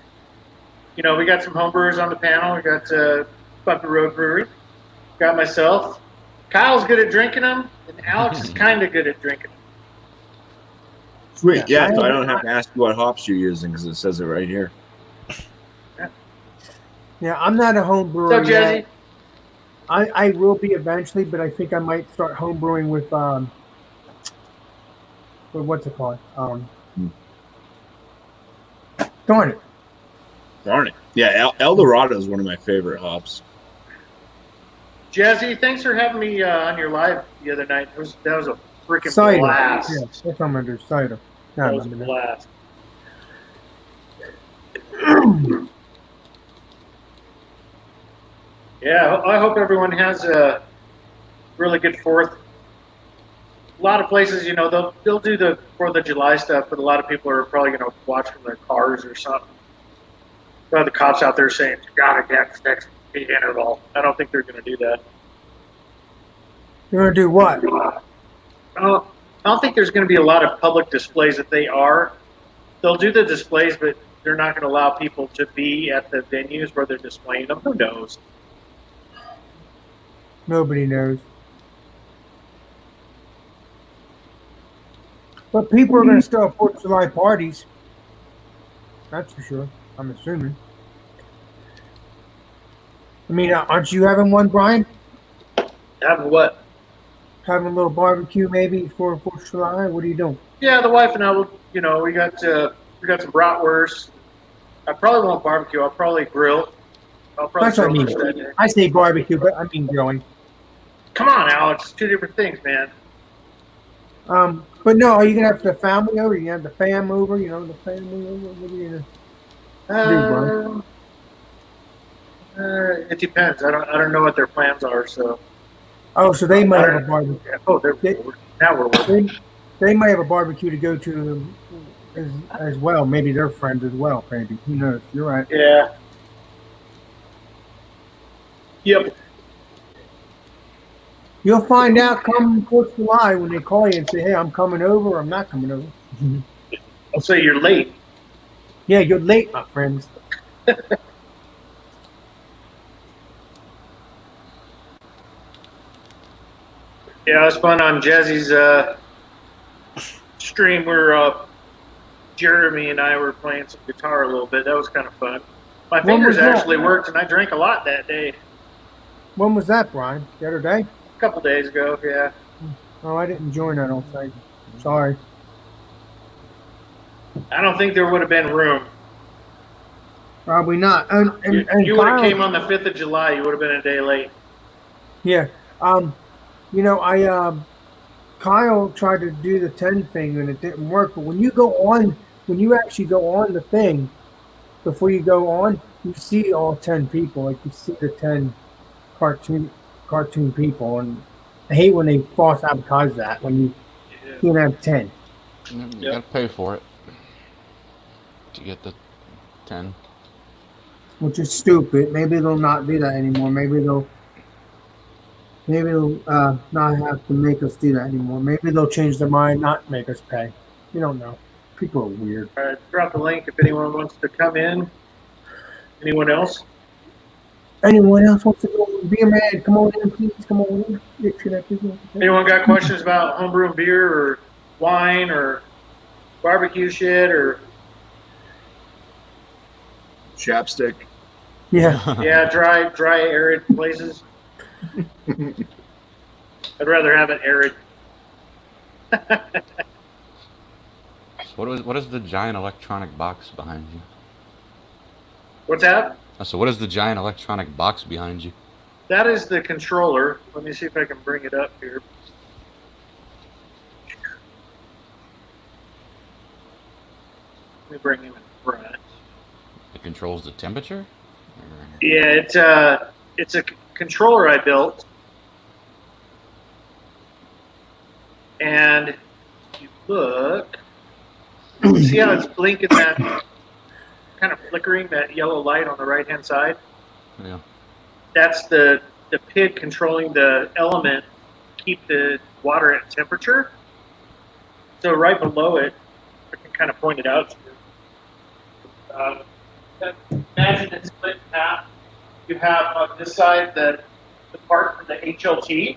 You know, we got some home brewers on the panel. We got Bumpy Road Brewery. Got myself. Kyle's good at drinking them, and Alex is kind of good at drinking them. Sweet. Yeah, so I don't have to ask you what hops you're using because it says it right here. Yeah, I'm not a home brewer What's up, yet. Jesse? I will be eventually, but I think I might start home brewing with what's it called? Darn it. Darn it. Yeah, El Dorado is one of my favorite hops. Jesse, thanks for having me on your live the other night. That was a freaking Cider. blast. Yeah, that's what I'm under cider. That No, was a no, no. blast. Yeah, I hope everyone has a really good 4th. A lot of places, you know, they'll do the 4th of July stuff, but a lot of people are probably going to watch from their cars or something. The cops out there saying, you got to get next interval. I don't think they're going to do that. You're gonna do what? I don't think there's going to be a lot of public displays. If they are, they'll do the displays, but they're not going to allow people to be at the venues where they're displaying them. Who knows? Nobody knows. But people are gonna still have 4th of July parties. That's for sure. I'm assuming. I mean, aren't you having one, Brian? Having what? Having a little barbecue maybe for 4th of July? What are you doing? Yeah, the wife and I will. You know, we got some bratwurst. I probably won't barbecue. I'll probably grill. I'll probably That's what I grill mean. that day. I say barbecue, but I mean grilling. Come on, Alex. 2 different things, man. But no, are you gonna have the family over? You gonna have the fam over? You know, the family over? What are you gonna do, Brian? It depends. I don't know what their plans are. So. Oh, so they might have a barbecue. Oh, now we're working. They might have a barbecue to go to as well. Maybe they're friends as well. Maybe, who knows? You're right. Yeah. Yep. You'll find out come 4th of July when they call you and say, "Hey, I'm coming over," or "I'm not coming over." I'll say you're late. Yeah, you're late, my friends. Yeah, it was fun on Jazzy's stream where Jeremy and I were playing some guitar a little bit. That was kind of fun. My fingers actually worked, and I drank a lot that day. When was that, Brian? The other day? A couple days ago, yeah. Oh, I didn't join, I don't think. Sorry. I don't think there would have been room. Probably not. And you would have Kyle, came on the 5th of July. You would have been a day late. Yeah. You know, Kyle tried to do the 10 thing and it didn't work. But when you actually go on the thing, before you go on, you see all 10 people. Like you see the 10 cartoon people, and I hate when they false advertise that when you can't have 10. You gotta pay for it to get the 10. Which is stupid. Maybe they'll not do that anymore. Maybe they'll not have to make us do that anymore. Maybe they'll change their mind, not make us pay. You don't know. People are weird. All right, drop the link if anyone wants to come in. Anyone else? Anyone else wants to go be a man? Come on in, please. Come on in. Anyone got questions about homebrewing beer or wine or barbecue shit or chapstick? Yeah. Yeah, dry, arid places. I'd rather have it arid. So what is the giant electronic box behind you? What's that? So what is the giant electronic box behind you? That is the controller. Let me see if I can bring it up here. Let me bring him in front. It controls the temperature? Yeah, it's a controller I built. And if you look, see how it's blinking that kind of flickering, that yellow light on the right-hand side? Yeah. That's the PID controlling the element to keep the water at temperature. So right below it, I can kind of point it out to you. Imagine it's split in half. You have on this side the part for the HLT.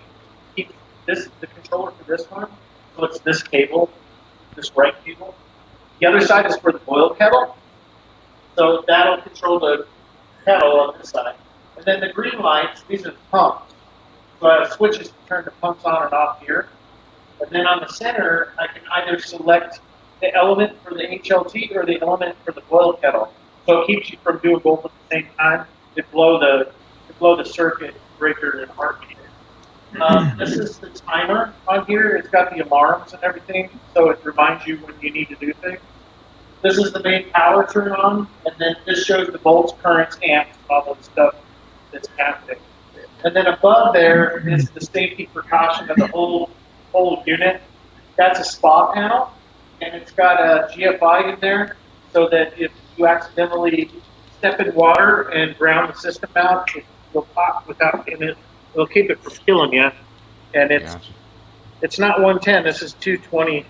Keep the controller for this one. So it's this cable, this right cable. The other side is for the boil kettle. So that'll control the kettle on this side. And then the green lights, these are the pumps. So I have switches to turn the pumps on and off here. And then on the center, I can either select the element for the HLT or the element for the boil kettle. So it keeps you from doing both at the same time. It blow the circuit breaker and heartbeat. This is the timer on here. It's got the alarms and everything, so it reminds you when you need to do things. This is the main power turn on, and then this shows the volts, currents, amps, all that stuff that's happening. And then above there is the safety precaution of the whole unit. That's a spa panel, and it's got a GFI in there, so that if you accidentally step in water and ground the system out, it will pop without it'll keep it from killing you. And it's not 110. This is 220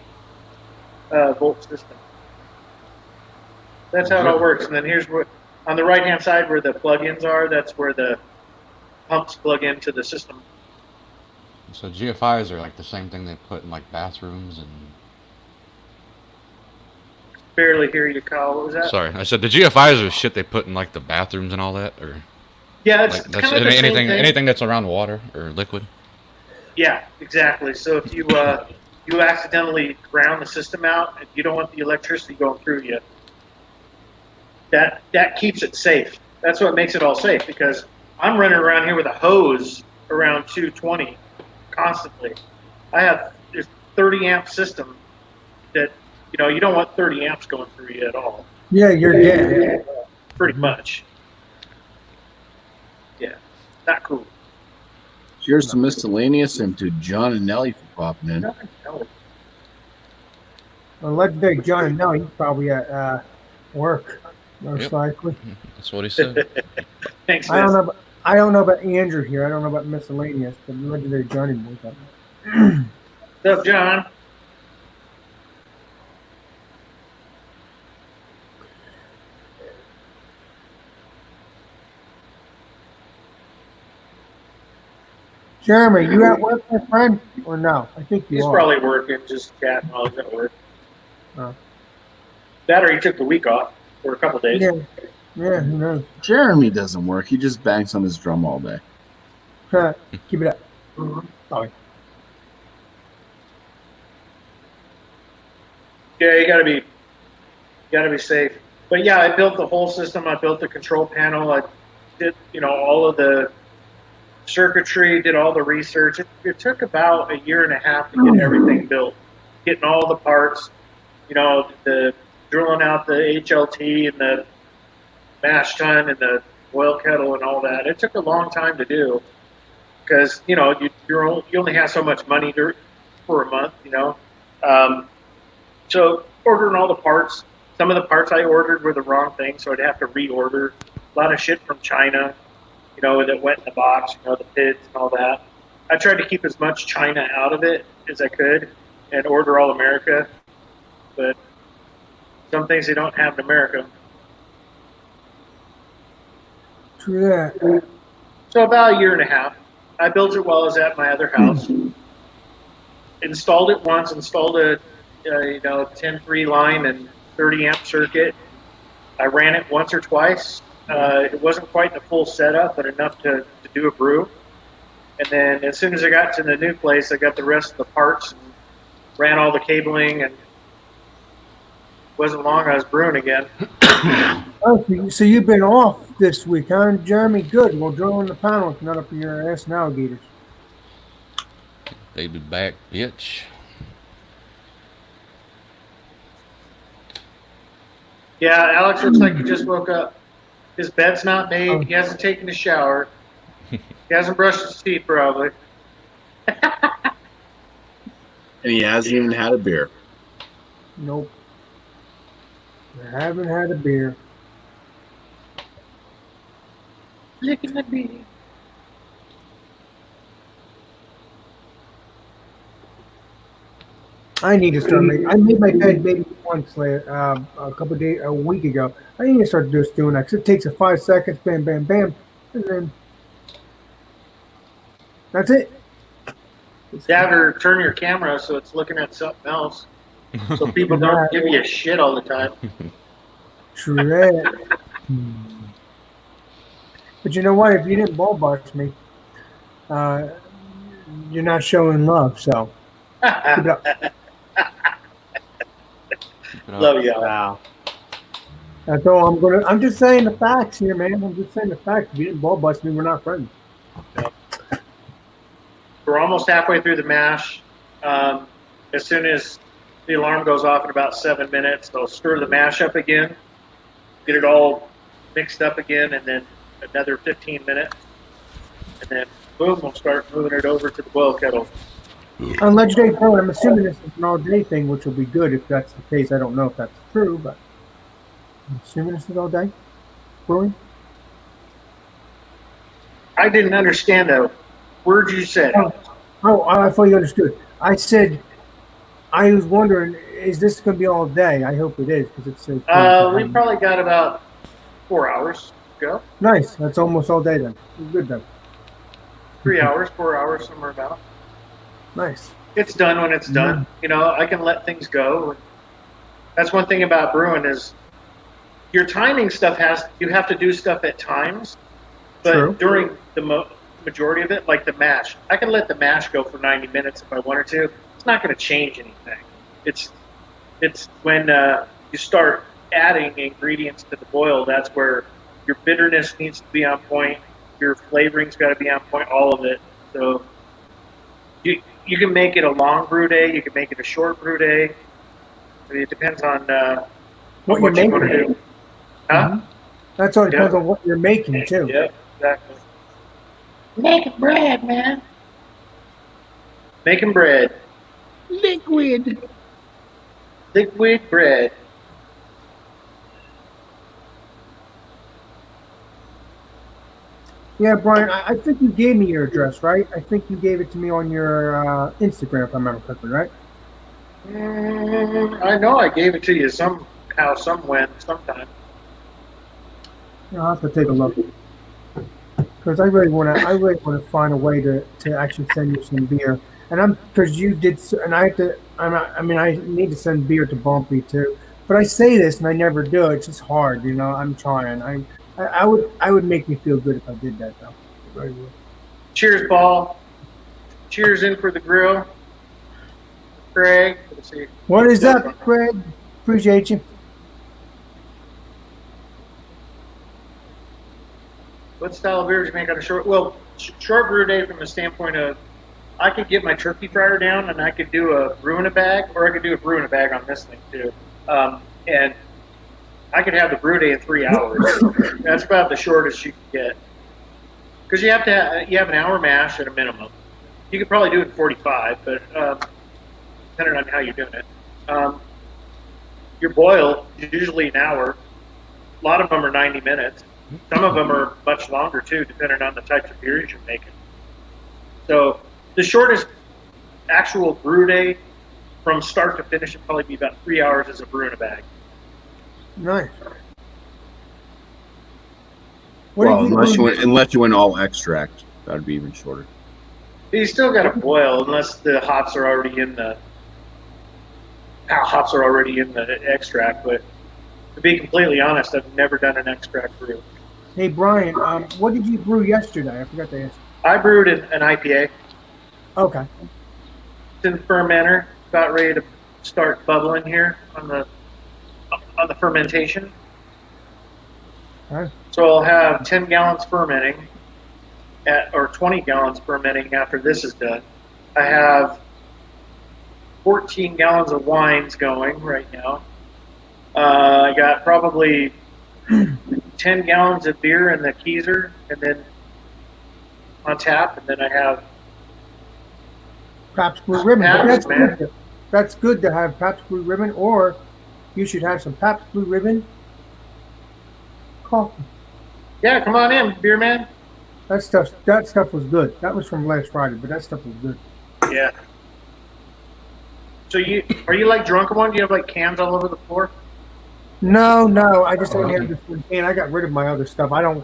volt system. That's how it all works. And then here's where, on the right-hand side where the plug-ins are, that's where the pumps plug into the system. So GFIs are like the same thing they put in like bathrooms and... Barely hear you, Kyle. What was that? Sorry, I said the GFIs are shit they put in like the bathrooms and all that, or... Yeah, it's like, kind of the same thing. Anything that's around water or liquid? Yeah, exactly. So if you you accidentally ground the system out and you don't want the electricity going through you, that keeps it safe. That's what makes it all safe, because I'm running around here with a hose around 220 constantly. I have this 30 amp system that, you know, you don't want 30 amps going through you at all. Yeah, you're dead. Pretty much. Yeah, not cool. Cheers to Miscellaneous and to John and Nelly for popping in. No. Well, legendary John and Nelly, he's probably at work, most Yep. likely. That's what he said. Thanks, I don't Miss. know. I don't know about Andrew here. I don't know about miscellaneous, but legendary Johnny boys up there. What's up, John? Jeremy, you at work, my friend, or no? I think you He's are. probably working, just chatting while he's at work. Oh. That or he took the week off for a couple days. Yeah, yeah. Who knows? Jeremy doesn't work. He just bangs on his drum all day. Keep it up. Mhm. Sorry. Yeah, you gotta be safe. But yeah, I built the whole system. I built the control panel. I did, all of the circuitry, did all the research. It took about a year and a half to get everything built, getting all the parts, the drilling out the HLT and the mash tun and the boil kettle and all that. It took a long time to do because you only have so much money for a month, So ordering all the parts. Some of the parts I ordered were the wrong thing, so I'd have to reorder. A lot of shit from China, that went in the box, the PIDs and all that. I tried to keep as much China out of it as I could and order all America, but some things they don't have in America. True that. So about a year and a half. I built it while I was at my other house. Installed it once, installed a 10-3 line and 30 amp circuit. I ran it once or twice. It wasn't quite the full setup, but enough to do a brew. And then as soon as I got to the new place, I got the rest of the parts and ran all the cabling, and it wasn't long I was brewing again. Oh, so you've been off this week, huh, Jeremy? Good. Well, drill in the panel if you're not up in your ass and alligators. They be back, bitch. Yeah, Alex looks like he just woke up. His bed's not made. He hasn't taken a shower. He hasn't brushed his teeth, probably. And he hasn't even had a beer. Nope. I haven't had a beer. Licking the beer. I need to start making. I made my bed maybe once, a week ago. I need to start just doing that because it takes 5 seconds, bam, bam, bam, and then that's it. Yeah, or turn your camera so it's looking at something else, so people don't give you a shit all the time. True that. But you know what? If you didn't ball bust me, you're not showing love. So keep it up. Love you. Wow. That's all I'm gonna. I'm just saying the facts here, man. I'm just saying the facts. If you didn't ball bust me, we're not friends. We're almost halfway through the mash. As soon as the alarm goes off in about 7 minutes, they'll stir the mash up again, get it all mixed up again, and then another 15 minutes. And then, boom, we'll start moving it over to the boil kettle. On Legendary Corn, I'm assuming this is an all-day thing, which will be good if that's the case. I don't know if that's true, but I'm assuming this is all day brewing. I didn't understand the word you said. Oh, I thought you understood. I said, I was wondering, is this going to be all day? I hope it is, because it's so We probably got about 4 hours to go. Nice. That's almost all day then. Good then. 3 hours, 4 hours, somewhere about. Nice. It's done when it's done. I can let things go. That's one thing about brewing is your timing stuff you have to do stuff at times, but True. during the majority of it, like the mash, I can let the mash go for 90 minutes if I wanted to. It's not going to change anything. It's when you start adding ingredients to the boil, that's where your bitterness needs to be on point, your flavoring's got to be on point, all of it. So you can make it a long brew day, you can make it a short brew day. It depends on What what you're you want to making. do. Huh? That's all. It depends on what you're making too. Yeah, exactly. Making bread, man. Making bread. Liquid. Liquid bread. Yeah, Brian, I think you gave me your address, right? I think you gave it to me on your Instagram, if I remember correctly, right? I know I gave it to you somehow, sometime. I'll have to take a look. Because I really want to find a way to actually send you some beer, and because you did, and I have to. I need to send beer to Bumpy too. But I say this and I never do. It's just hard, you know. I'm trying. I would make me feel good if I did that though. It really would. Cheers, Paul. Cheers in for the grill. Craig. Let's see. What is up, Craig? Appreciate you. What style of beers you make on a short? Well, short brew day from the standpoint of, I could get my turkey fryer down and I could do a brew in a bag, or I could do a brew in a bag on this thing too. And I could have the brew day in 3 hours. That's about the shortest you can get. Because you have an hour mash at a minimum. You could probably do it in 45, but depending on how you're doing it. Your boil is usually an hour. A lot of them are 90 minutes. Some of them are much longer too, depending on the types of beers you're making. So the shortest actual brew day from start to finish would probably be about 3 hours as a brew in a bag. Nice. Unless you went all extract, that'd be even shorter. You still got to boil unless the hops are already in the extract. But to be completely honest, I've never done an extract brew. Hey Brian, what did you brew yesterday? I forgot to ask. I brewed an IPA. Okay. It's in the fermenter, about ready to start bubbling here on the fermentation. Right. So I'll have 10 gallons fermenting, or 20 gallons fermenting after this is done. I have 14 gallons of wines going right now. I got probably 10 gallons of beer in the keezer, and then on tap, and then I have Pabst Blue Ribbon. Pabst, That's good to have Pabst Blue Ribbon, or you should have some Pabst Blue Ribbon coffee. Yeah, come on in, beer man. That stuff was good. That was from last Friday, but that stuff was good. Yeah. So are you like drunken one? Do you have like cans all over the floor? No, I just only have this one can. I got rid of my other stuff. I don't.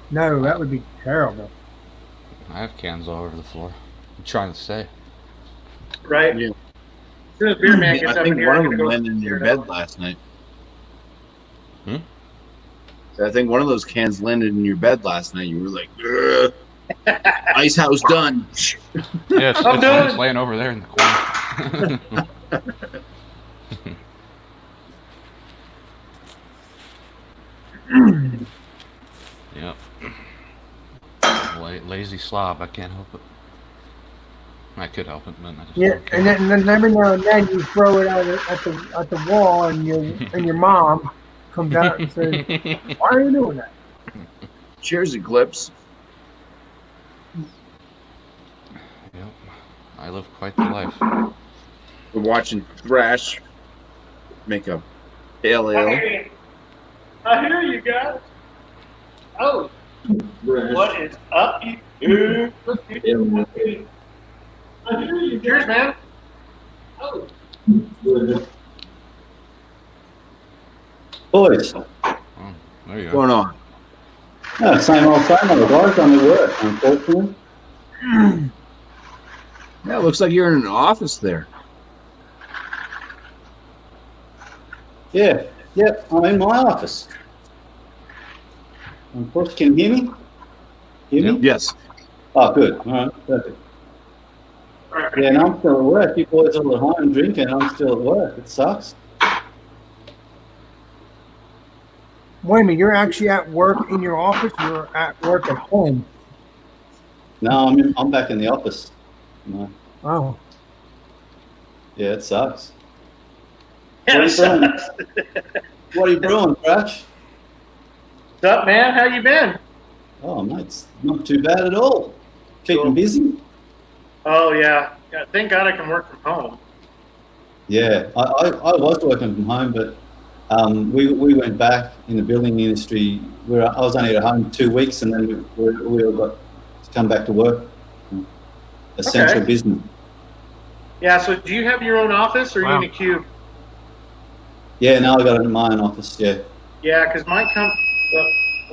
No, that would be terrible. I have cans all over the floor. I'm trying to say. Right. Yeah. As soon as beer man gets I up in think here, one I'm of gonna them go landed in your bed last night. I think one of those cans landed in your bed last night. You were like, "Ugh, ice house done." Yeah, done. It's laying over there in the corner. Yep. Lazy slob. I can't help it. I could help it, but I just don't care. And then every now and then you throw it out at the wall, and your mom comes out and says, "Why are you doing that?" Cheers, Eclipse. Yep. I live quite the life. We're watching Thrash make a pale ale. I hear you guys. Oh, what is up, you? I hear you. Cheers, man. Oh. Boys, Oh, there you What's go. going on? same old guys on the work, unfortunately. Yeah, it looks like you're in an office there. Yeah, yep, I'm in my office. Of course, can you hear me? Hear me? Yes. Oh, good. All right, perfect. Yeah, and I'm still at work. You boys all at home drinking, I'm still at work. It sucks. Wait a minute, you're actually at work in your office. You're at work at home. No, I'm back in the office. No. Oh, Yeah, it sucks. Yeah, What are you doing? What are you brewing, Crash? What's up, man? How you been? Oh, mate, it's not too bad at all. Keeping Cool. busy. Oh yeah. Thank God I can work from home. Yeah, I was working from home, but we went back in the building industry. I was only at home 2 weeks, and then we all got to come back to work. Essential Okay. business. Yeah. So do you have your own office, or are you in a cube? Yeah, no, I got it in my own office. Yeah. Yeah, because my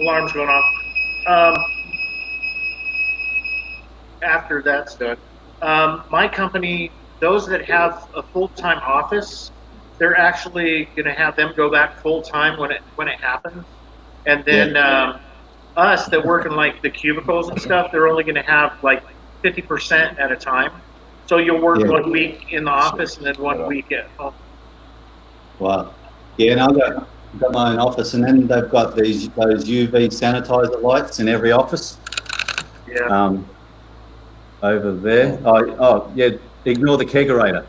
alarm's going off. After that's done, my company, those that have a full-time office, they're actually going to have them go back full-time when it happens, and then us that work in like the cubicles and stuff, they're only going to have like 50% at a time. So you'll work 1 week in the office and then 1 week at home. Wow. Yeah, no, I've got my own office, and then they've got those UV sanitizer lights in every office. Yeah. Over there. Oh, yeah. Ignore the kegerator.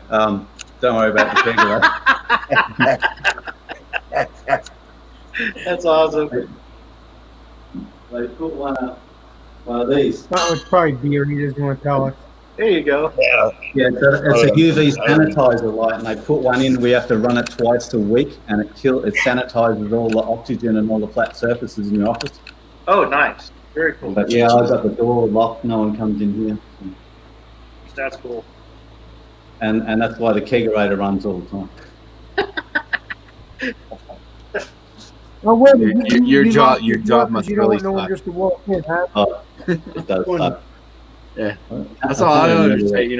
Don't worry about the kegerator. That's awesome. They put one of these. That was probably beer. He doesn't want to tell us. There you go. Yeah. Yeah, it's a UV sanitizer light, and they put one in. We have to run it twice a week, and it sanitizes all the oxygen and all the flat surfaces in your office. Oh, nice. Very cool. But yeah, I've got the door locked. No one comes in here. That's cool. And that's why the kegerator runs all the time. Well, wait, Your job must you don't really want no one suck. just to walk in, huh? Oh, it does suck. Yeah. That's all I understand.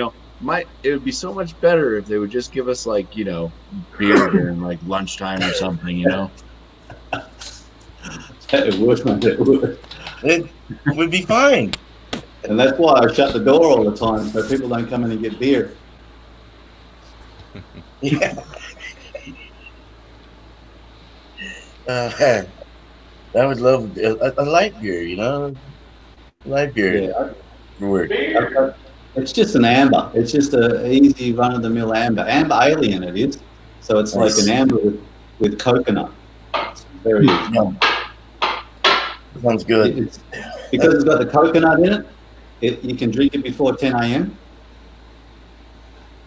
It would be so much better if they would just give us like, beer during like lunchtime or something, It would, mate, it would. It would be fine. And that's why I shut the door all the time, so people don't come in and get beer. Yeah. I would love a light beer, light beer Yeah, for work. it's just an amber. It's just an easy run-of-the-mill amber. Amber Alien it is. So it's like an amber with coconut. It's very easy. Yum. Sounds good. Because it's got the coconut in it, you can drink it before 10 a.m.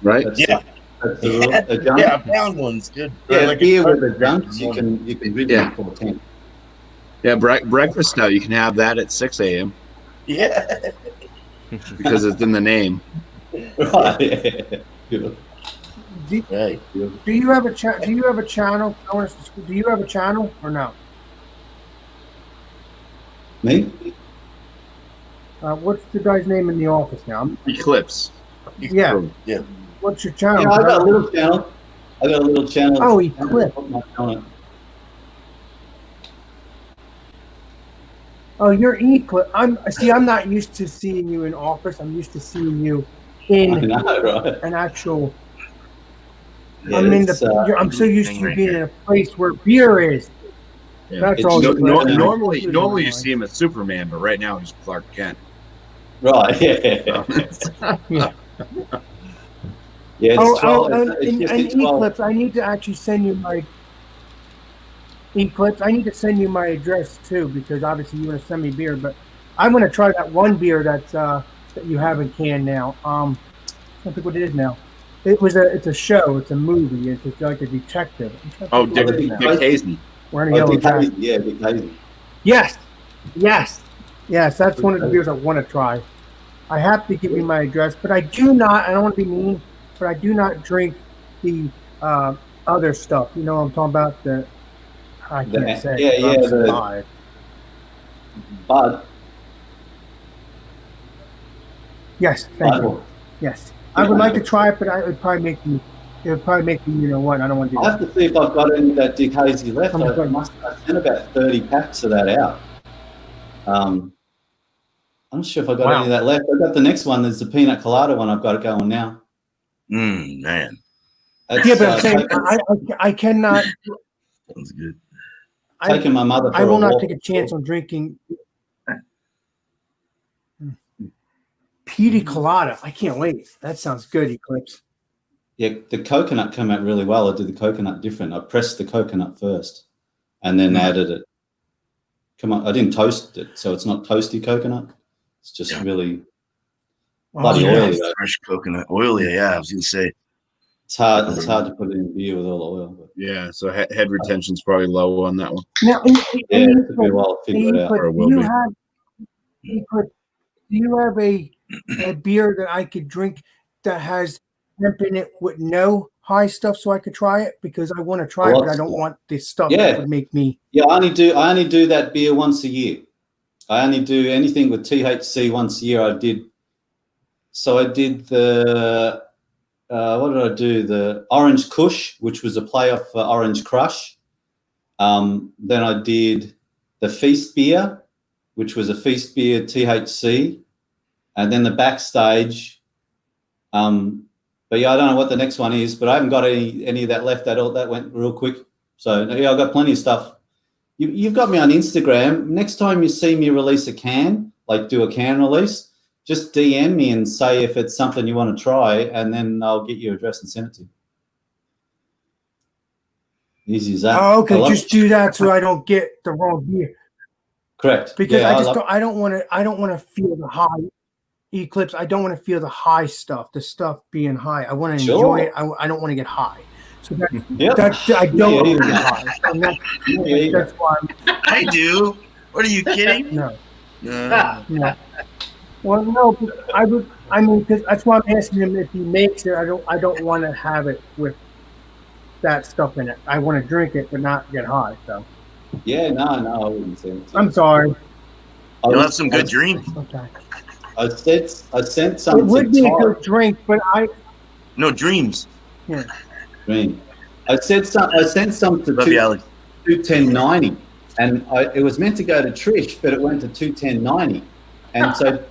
Right? Yeah. That's the rule. A junk. Yeah, a pound one's good. Yeah, Like beer a with a junk, you can drink it before 10. Yeah, breakfast now, you can have that at 6 a.m. Yeah. because it's in the name. Right. Yeah. Right. Do you have a channel? Do you have a channel or no? Me? What's the guy's name in the office now? Eclipse. Yeah. Yeah. What's your channel? Yeah, I got a little channel. Oh, Eclipse. Oh, you're Eclipse. I'm not used to seeing you in office. I'm used to seeing you in I know, right? an actual. Yeah, I'm so used to you being in a place where beer is. Yeah. That's all. Normally you see him as Superman, but right now he's Clark Kent. Right. Yeah. Yeah. It's Eclipse. I need to actually send you my Eclipse. I need to send you my address too, because obviously you want to send me beer, but I'm going to try that one beer that's that you have in can now. I don't think what it is now. It's a show. It's a movie. It's like a detective. Oh, Dick Casey. Wearing a yellow jacket. Yeah, Dick Casey. Yes. That's one of the beers I want to try. I have to give you my address, but I do not. I don't want to be mean, but I do not drink the other stuff. You know what I'm talking about? I can't say. The Bud. Yes, thank you. Yes, I would like to try it, but it would probably make me. You know what? I don't want to do I have to see if I've got any of that Dick Hazy left. I sent about 30 packs of that out. I'm not sure if I got any of that left. I got the next one. There's the peanut colada one. I've got it going now. Man. That's, yeah, but I'm saying I cannot. Sounds good. Taking my mother. I will not take a chance on drinking pina colada. I can't wait. That sounds good, Eclipse. Yeah, the coconut came out really well. I did the coconut different. I pressed the coconut first and then added it. come on, I didn't toast it, so it's not toasty coconut. It's just really bloody oily. Though. Fresh coconut oil. Yeah, I was gonna say It's hard to put it in beer with all the oil. But. Yeah, so head retention's probably low on that one. Now, Yeah, it took me a while to figure it out. Or it will be. Do you have a beer that I could drink that has hemp in it with no high stuff, so I could try it? Because I want to try it, but I don't want this stuff that would make me. Yeah, I only do that beer once a year. I only do anything with THC once a year. I did the what did I do? The Orange Kush, which was a playoff for Orange Crush. Then I did the Feast beer, which was a Feast beer THC, and then the Backstage. But yeah, I don't know what the next one is, but I haven't got any of that left. That went real quick. So yeah, I've got plenty of stuff. You've got me on Instagram. Next time you see me release a can, like do a can release, just DM me and say if it's something you want to try, and then I'll get your address and send it to you. Easy as that. Oh, okay, just do that so I don't get the wrong beer. Correct. Because I don't want to feel the high Eclipse. I don't want to feel the high stuff, the stuff being high. I want to enjoy it. I don't want to get high. So I don't want to get high. And that's why I do. What are you kidding? No. Well, no, because that's why I'm asking him if he makes it. I don't want to have it with that stuff in it. I want to drink it, but not get high. So. Yeah, no, I wouldn't say it. I'm sorry. You'll have some good dreams. Okay. I sent some. It would be a good drink, but No dreams. Yeah. Dream. I sent some to Love you, Alex. 210.90, and it was meant to go to Trish, but it went to 210.90, and so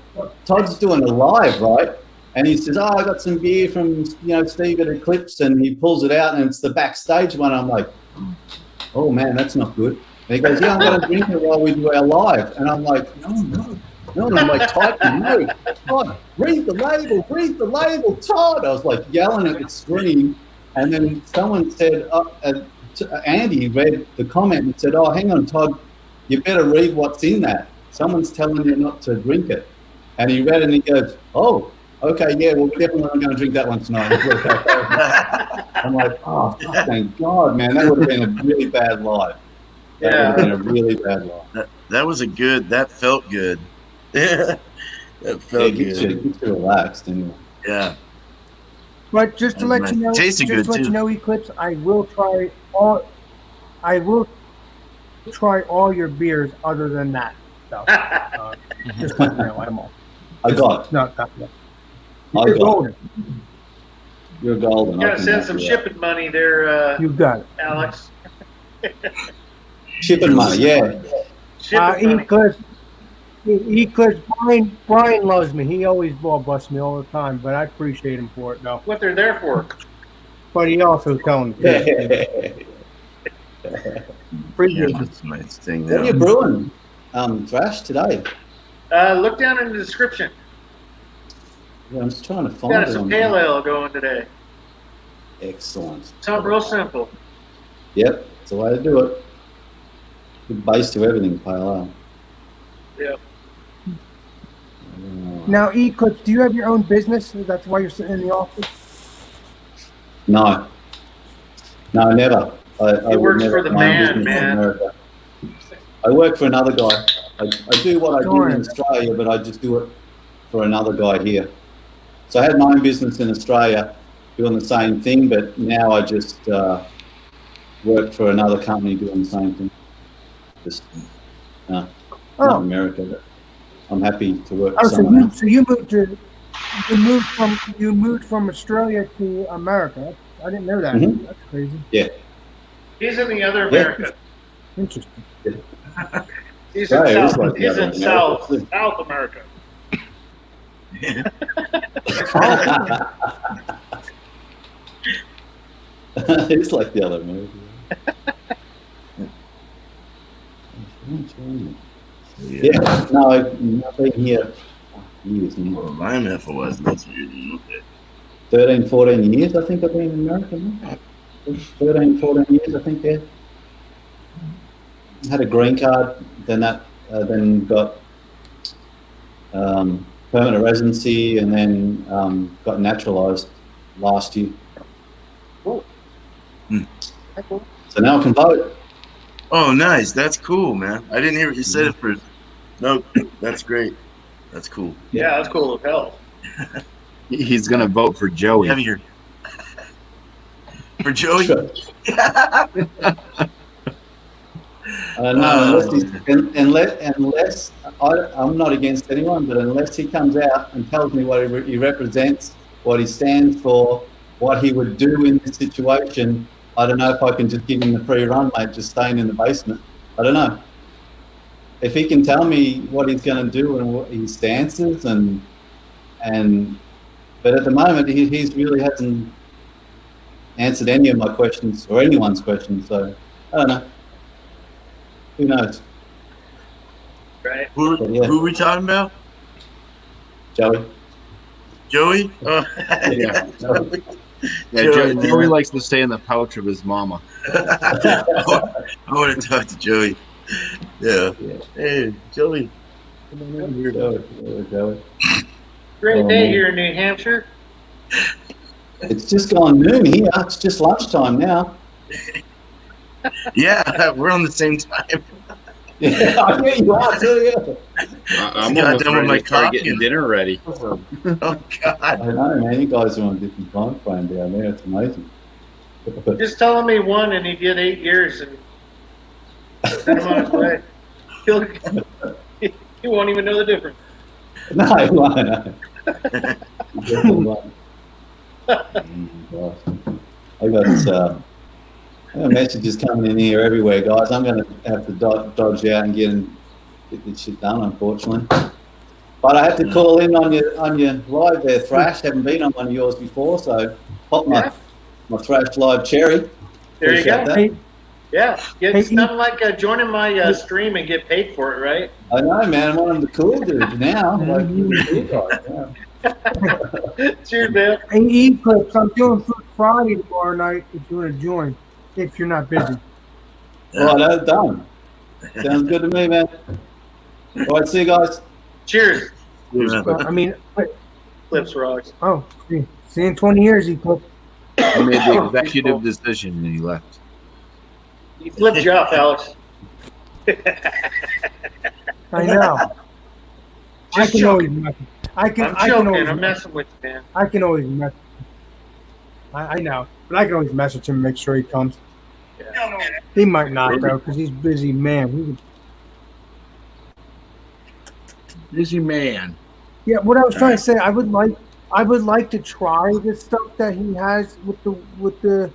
Todd's doing a live, right? And he says, "Oh, I got some beer from Steve at Eclipse," and he pulls it out, and it's the Backstage one. I'm like, "Oh man, that's not good." And he goes, "Yeah, I'm going to drink it while we do our live," and I'm like, "No." And I'm like, typing, "No, Todd, read the label, Todd." I was like yelling at the screen, and then someone said, Andy read the comment and said, "Oh, hang on, Todd, you better read what's in that. Someone's telling you not to drink it." And he read it and he goes, "Oh, okay, yeah, well, we're definitely not going to drink that one tonight." I'm like, "Oh, thank God, man, that would have been a really bad live." That would have been a really bad live. That was that felt good. That felt good. Gets you relaxed anyway. Yeah. But just to let you know, let you know, Eclipse, I will try all your beers other than that. So, just let you know, I'm all. I got it. No, not yet. You're golden. You're golden. You gotta send some shipping money there, you got it, Alex. Shipping money, yeah. Shipping money. Eclipse, Brian loves me. He always busts me all the time, but I appreciate him for it, though. What they're there for. But he also telling me. That's a nice thing. What are you brewing, Thrash, today? Look down in the description. Yeah, I'm just trying to find it. Got some pale ale going today. Excellent. Sounds real simple. Yep, it's the way to do it. Good base to everything, pale ale. Yep. Now, Eclipse, do you have your own business? That's why you're sitting in the office? No, never. He works for the man. I work for another guy. I do what I do in Australia, but I just do it for another guy here. So I had my own business in Australia doing the same thing, but now I just work for another company doing the same thing. Just not America, but I'm happy to work for someone else. So you moved from Australia to America. I didn't know that. Mm-hmm. That's crazy. Yeah. He's in the other America. Interesting. Yeah. He's in South America. It's like the other America. Yeah, no, I've been here years now. Well, IMF was. That's what you're doing. Okay. 13, 14 years, I think I've been in America now. 13, 14 years, I think, yeah. had a green card, then got permanent residency, and then got naturalised last year. Cool. So now I can vote. Oh, nice. That's cool, man. I didn't hear what you said at first. No, that's great. That's cool. Yeah, that's cool as hell. He's gonna vote for Joey. Have your for Joey. Sure. No, unless I'm not against anyone, but unless he comes out and tells me what he represents, what he stands for, what he would do in this situation, I don't know if I can just give him the free run, mate, just staying in the basement. I don't know. If he can tell me what he's going to do and what his stance is, but at the moment he really hasn't answered any of my questions or anyone's questions, so I don't know. Who knows? Right. Who are we talking about? Joey? Joey? Oh. Yeah. Joey. Yeah, Joey likes to stay in the pouch of his mama. I want to talk to Joey. Yeah. Hey, Joey. Come on over here. Joey. Great day here in New Hampshire. It's just gone noon here. It's just lunchtime now. Yeah, we're on the same time. Yeah, I bet you are too, yeah. I'm Got almost done with ready my to start coffee. getting dinner ready. Oh, I God. know, man. You guys are on a different time frame down there. It's amazing. Just tell him he won and he did 8 years and send him on his way. He won't even know the difference. No, he won't. No. He definitely won't. Gosh. I got messages coming in here everywhere, guys. I'm going to have to dodge out and get this shit done, unfortunately. But I had to call in on your live there, Thrash. Haven't been on one of yours before, so pop my Thrash live cherry. There you go. Appreciate that. Hey, Yeah, it's not like joining my stream and get paid for it, right? I know, man. I'm one of the cool dudes now. Like you guys. Yeah. Cheers, man. hey, E-Clips, I'm doing Food Friday tomorrow night if you want to join, if you're not busy. Right, that's done. Sounds good to me, man. All right, see you guys. Cheers. I mean, Clips rocks. oh, see you in 20 years, E-Clips. He made the executive decision and he left. He flipped you off, Alex. I know. I Just can joking. always mess. I'm joking. I'm messing with you, man. I can always mess. I know, but I can always message him and make sure he comes. Yeah. He might not though, because he's busy, man. Busy man. Yeah, what I was trying to say, I would like to try the stuff that he has with the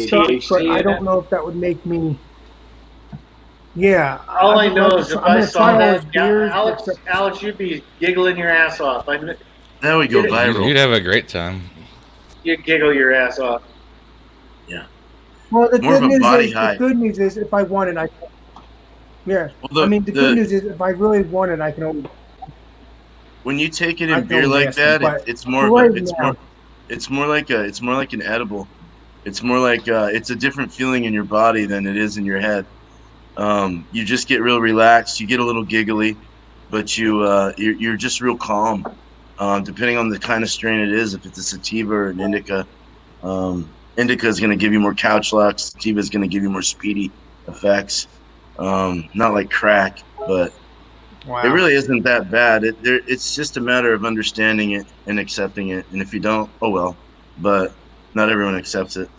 stuff, but I don't know if that would make me. Yeah. All I know is if I saw that, beers, Alex, you'd be giggling your ass off. There we go, viral. You'd have a great time. You'd giggle your ass off. Well, the More of a body hype. good news is if I wanted, I can. Yeah. Well, the good news is if I really wanted, I can always. When you take it I in beer don't like guess, that, but it's more right of a, now- it's more like an edible. It's more like it's a different feeling in your body than it is in your head. You just get real relaxed. You get a little giggly, but you're just real calm. Depending on the kind of strain it is, if it's a sativa or an indica, indica is going to give you more couch locks. Sativa is going to give you more speedy effects. Not like crack, but Wow. it really isn't that bad. It's just a matter of understanding it and accepting it. And if you don't, oh well. But not everyone accepts it.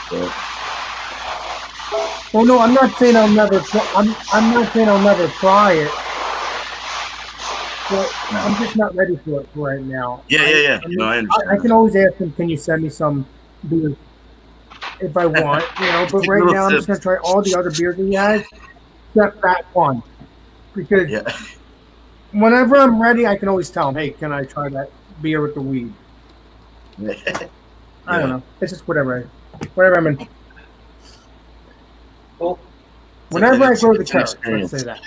So. Well, no, I'm not saying I'll never. I'm not saying I'll never try it. But I'm just not ready for it right now. Yeah. I understand. I can always ask him, can you send me some beers if I want, but Take right little now I'm just sips. going to try all the other beers he has, except that one. Because Yeah. whenever I'm ready, I can always tell him, hey, can I try that beer with the weed? I don't know. It's just whatever I'm in. Cool. Whenever I grow the It's an carrots, let's experience. say that.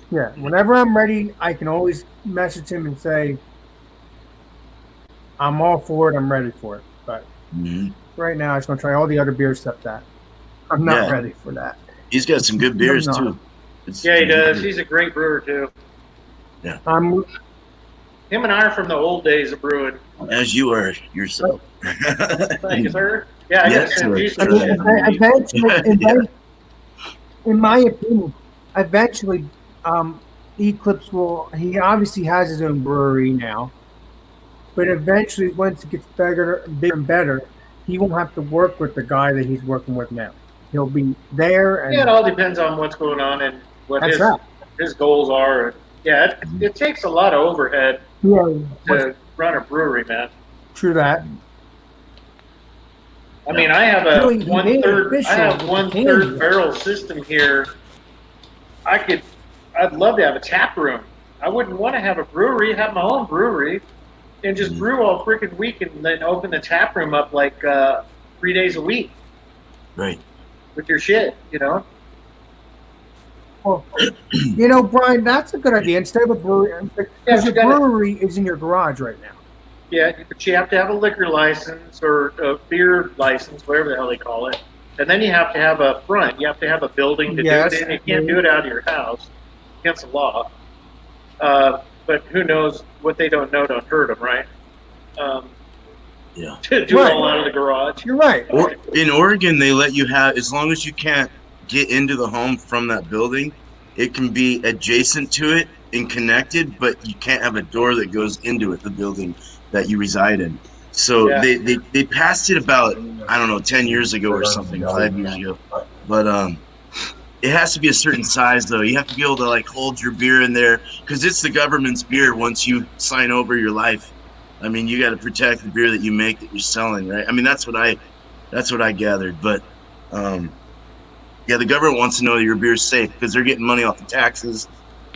Yeah, whenever I'm ready, I can always message him and say, I'm all for it, I'm ready for it. But Mhm. Right now, I just want to try all the other beers except that. I'm not Yeah. ready for that. He's got some good beers not. too. Yeah, he does. He's a great brewer too. I'm Him and I are from the old days of brewing. As you are yourself. Thank you, sir. Yeah, I got Yes, some sir. juice. I mean, eventually, Yeah. in my opinion, eventually, Eclipse will. He obviously has his own brewery now, but eventually, once it gets bigger and better, he won't have to work with the guy that he's working with now. He'll be there, and Yeah, it all depends on what's going on and what that's right. his goals are. Yeah, it takes a lot of overhead Yeah, to run a brewery, man. true that. I mean, I have a Really, he made it I official have with the 1/3 cans. barrel system here. I'd love to have a tap room. I wouldn't want to have a brewery, have my own brewery, and just brew all freaking week and then open the tap room up like 3 days a week Right. with your shit, you know? Well, Brian, that's a good idea. Instead of a brewery, because your brewery is in your garage right now. Yeah, but you have to have a liquor license or a beer license, whatever the hell they call it. And then you have to have a front. You have to have a building to do it in. You can't do it out of your house. Against the law. But who knows? What they don't know don't hurt them, right? Yeah. To do it all out of the garage. You're right. Or in Oregon, they let you have, as long as you can't get into the home from that building, it can be adjacent to it and connected, but you can't have a door that goes into it, the building that you reside in. So Yeah. they passed it about, I don't know, 10 years ago or something, 5 years ago. But it has to be a certain size, though. You have to be able to like hold your beer in there because it's the government's beer once you sign over your life. I mean, you got to protect the beer that you make that you're selling, right? I mean, that's what I gathered. But yeah, the government wants to know that your beer's safe because they're getting money off the taxes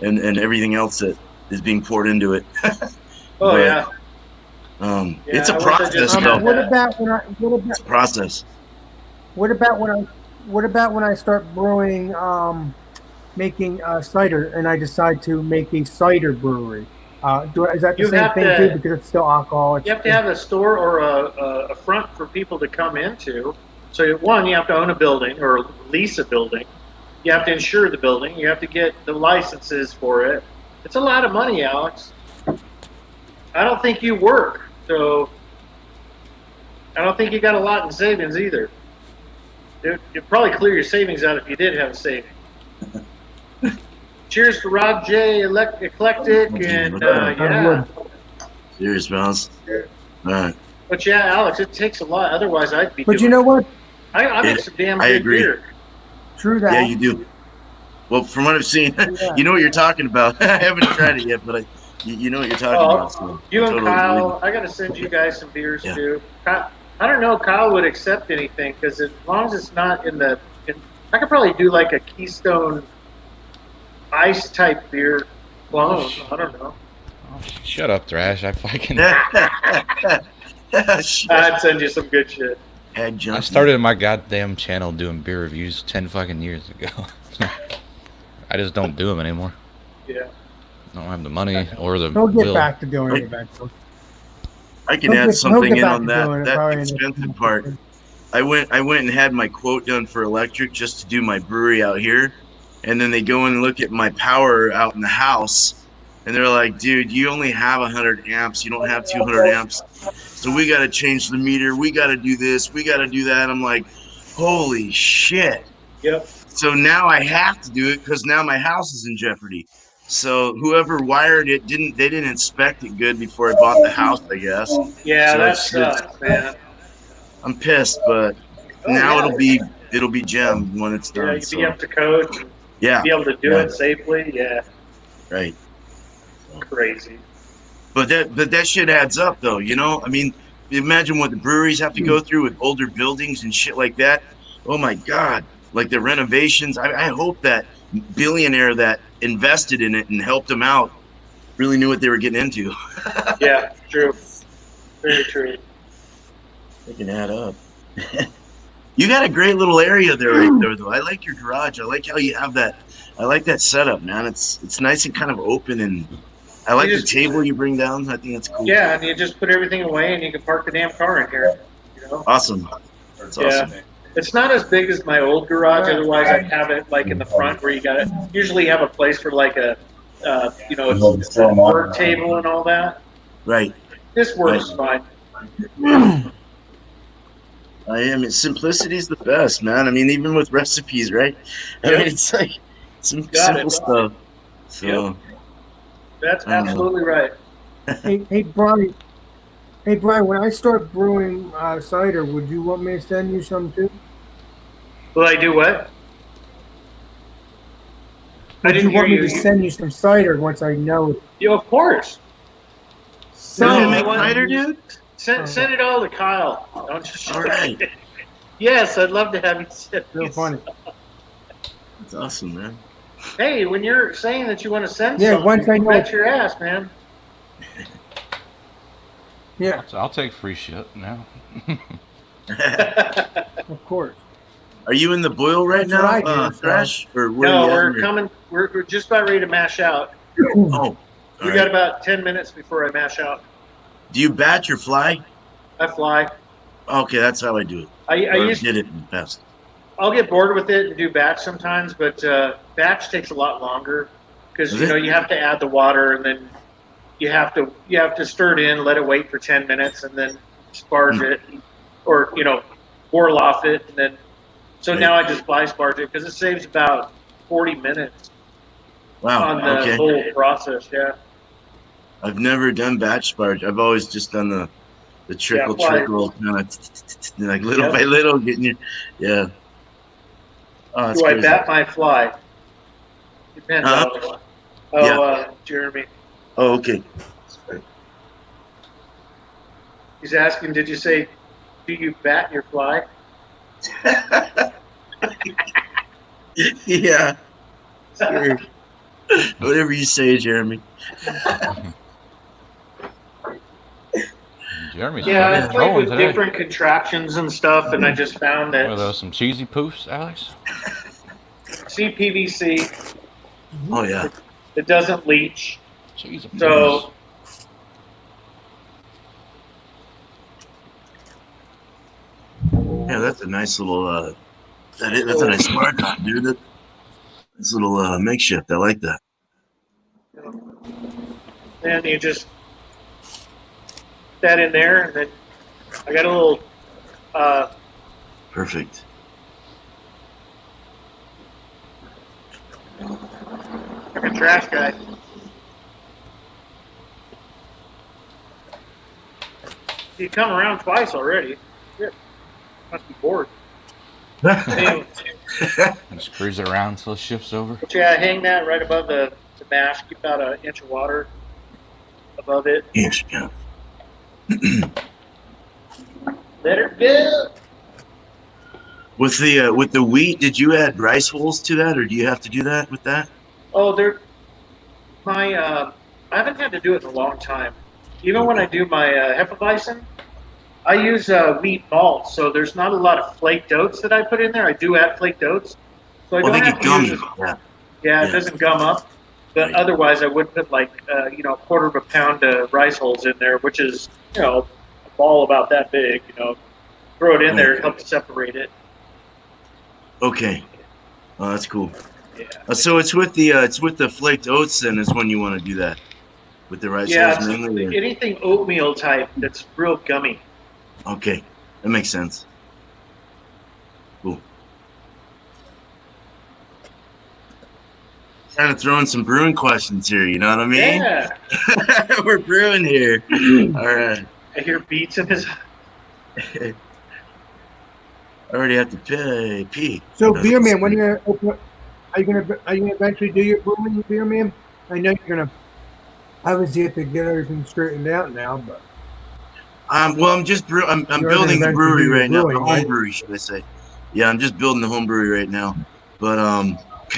and everything else that is being poured into it. Oh, yeah. It's a I wish I process, just though. had What that. about It's a process. what about when I start brewing, making cider, and I decide to make a cider brewery? Is that the You same have thing to- too? Because it's still alcohol. You have to have a store or a front for people to come into. So one, you have to own a building or lease a building. You have to insure the building. You have to get the licenses for it. It's a lot of money, Alex. I don't think you work, so I don't think you got a lot in savings either. You'd probably clear your savings out if you did have a saving. Cheers to Rob J, Eclectic, and yeah. Cheers, Mouse. All right. But yeah, Alex, it takes a lot. Otherwise, I'd be. But you know what? I make some damn I good agree. beer. True that. Yeah, you do. Well, from what I've seen, you know what you're talking about. I haven't tried it yet, but you know what you're talking about. So You I and totally Kyle, believe I got to send you guys some beers Yeah. too. I don't know if Kyle would accept anything because as long as it's not in the, I could probably do like a Keystone ice type beer clone. I don't know. Oh, shut up, Thrash. I fucking. Shit. I'd send you some good shit. Head I jumping. started my goddamn channel doing beer reviews 10 fucking years ago. I just don't do them anymore. Yeah. I don't have the money or the He'll get will. back to doing it eventually. I can He'll add get something in back on to doing it that probably in the expensive future. part. I went and had my quote done for electric just to do my brewery out here, and then they go and look at my power out in the house, and they're like, "Dude, you only have 100 amps. You don't have 200 amps. So we got to change the meter. We got to do this. We got to do that." I'm like, "Holy shit!" Yep. So now I have to do it because now my house is in jeopardy. So whoever wired it didn't inspect it good before I bought the house, I guess. Yeah, So that it's- sucks, man. I'm pissed, but Oh, now yeah. it'll be gem when it's Yeah, done. you'd So be up to code. And yeah, be able to do it safely. Yeah. right. Crazy. But that shit adds up, though. You know, I mean, imagine what the breweries have to go through with older buildings and shit like that. Oh my god, like the renovations. I hope that billionaire that invested in it and helped them out really knew what they were getting into. Yeah, true. Very true. They can add up. You got a great little area there, right there, though. I like your garage. I like how you have that. I like that setup, man. It's nice and kind of open, and I like You the just- table you bring down. I think that's cool. Yeah, and you just put everything away and you can park the damn car in here. You know? Awesome. That's Yeah. awesome. It's not as big as my old garage. Otherwise, I'd have it like in the front where you got to usually have a place for like a, it's a work table and all that. Right. This works fine. Simplicity is the best, man. I mean, even with recipes, right? I mean, it's like some simple stuff. So that's absolutely right. Hey, Brian. Hey, Brian, when I start brewing cider, would you want me to send you some too? Will I do what? Would you want me to send you some cider once I know it? Yeah, of course. Does it make cider, dude? Send it all to Kyle. Don't just all right. Yes, I'd love to have you send. Real funny. That's awesome, man. Hey, when you're saying that you want to send something, once I know, bet your ass, man. Yeah. So I'll take free shit now. Of course. Are you in the boil right now, Thrash? Or no, we're coming. We're just about ready to mash out. Oh, we got about 10 minutes before I mash out. Do you batch or fly? I fly. Okay, that's how I do it. I did it in the past. I'll get bored with it and do batch sometimes, but batch takes a lot longer because you have to add the water and then you have to stir it in, let it wait for 10 minutes, and then sparge it, or boil off it, and then. So now I just fly sparge it because it saves about 40 minutes. Wow. On the whole process, yeah. I've never done batch sparge. I've always just done the trickle, kind of like little by little, getting you. Yeah. Oh, do I bat my fly? Depends on Jeremy. Oh, okay. He's asking, did you say, do you bat your fly? Yeah. Sure. Whatever you say, Jeremy. Jeremy's I played with different contraptions and stuff, and I just found that. What are those, some cheesy poofs, Alex? CPVC. Oh yeah. It doesn't leach. Cheesy so. Yeah, that's a nice little. That's a nice smart gun, dude. This little makeshift. I like that. And you just that in there, and then I got a little. Perfect. Like a trash guy. You come around twice already. Shit. Must be bored. Just cruise it around until it shifts over. But yeah, hang that right above the mash. Keep about an inch of water above it. Yes, yeah. Let her go. With the wheat, did you add rice hulls to that, or do you have to do that with that? Oh, I haven't had to do it in a long time. Even when I do my Hefeweizen, I use wheat malt, so there's not a lot of flaked oats that I put in there. I do add flaked oats, so I don't have to use it. Yeah, it doesn't gum up. But otherwise, I would put like a quarter of a pound of rice hulls in there, which is a ball about that big. Throw it in there, it helps separate it. Okay, oh, that's cool. Yeah. So it's with the flaked oats then is when you want to do that with the rice hulls mainly. Yeah, anything oatmeal type that's real gummy. Okay, that makes sense. Cool. Kind of throwing some brewing questions here, you know what I mean? Yeah. We're brewing here. All right. I hear beats in his. I already have to pee. So, Beer Man, when are you gonna open? Are you gonna eventually do your brewing, Beer Man? I know you're gonna. Obviously, have to get everything straightened out now, but. Well, I'm building the brewery right now, the home brewery, should I say? Yeah, I'm just building the home brewery right now, but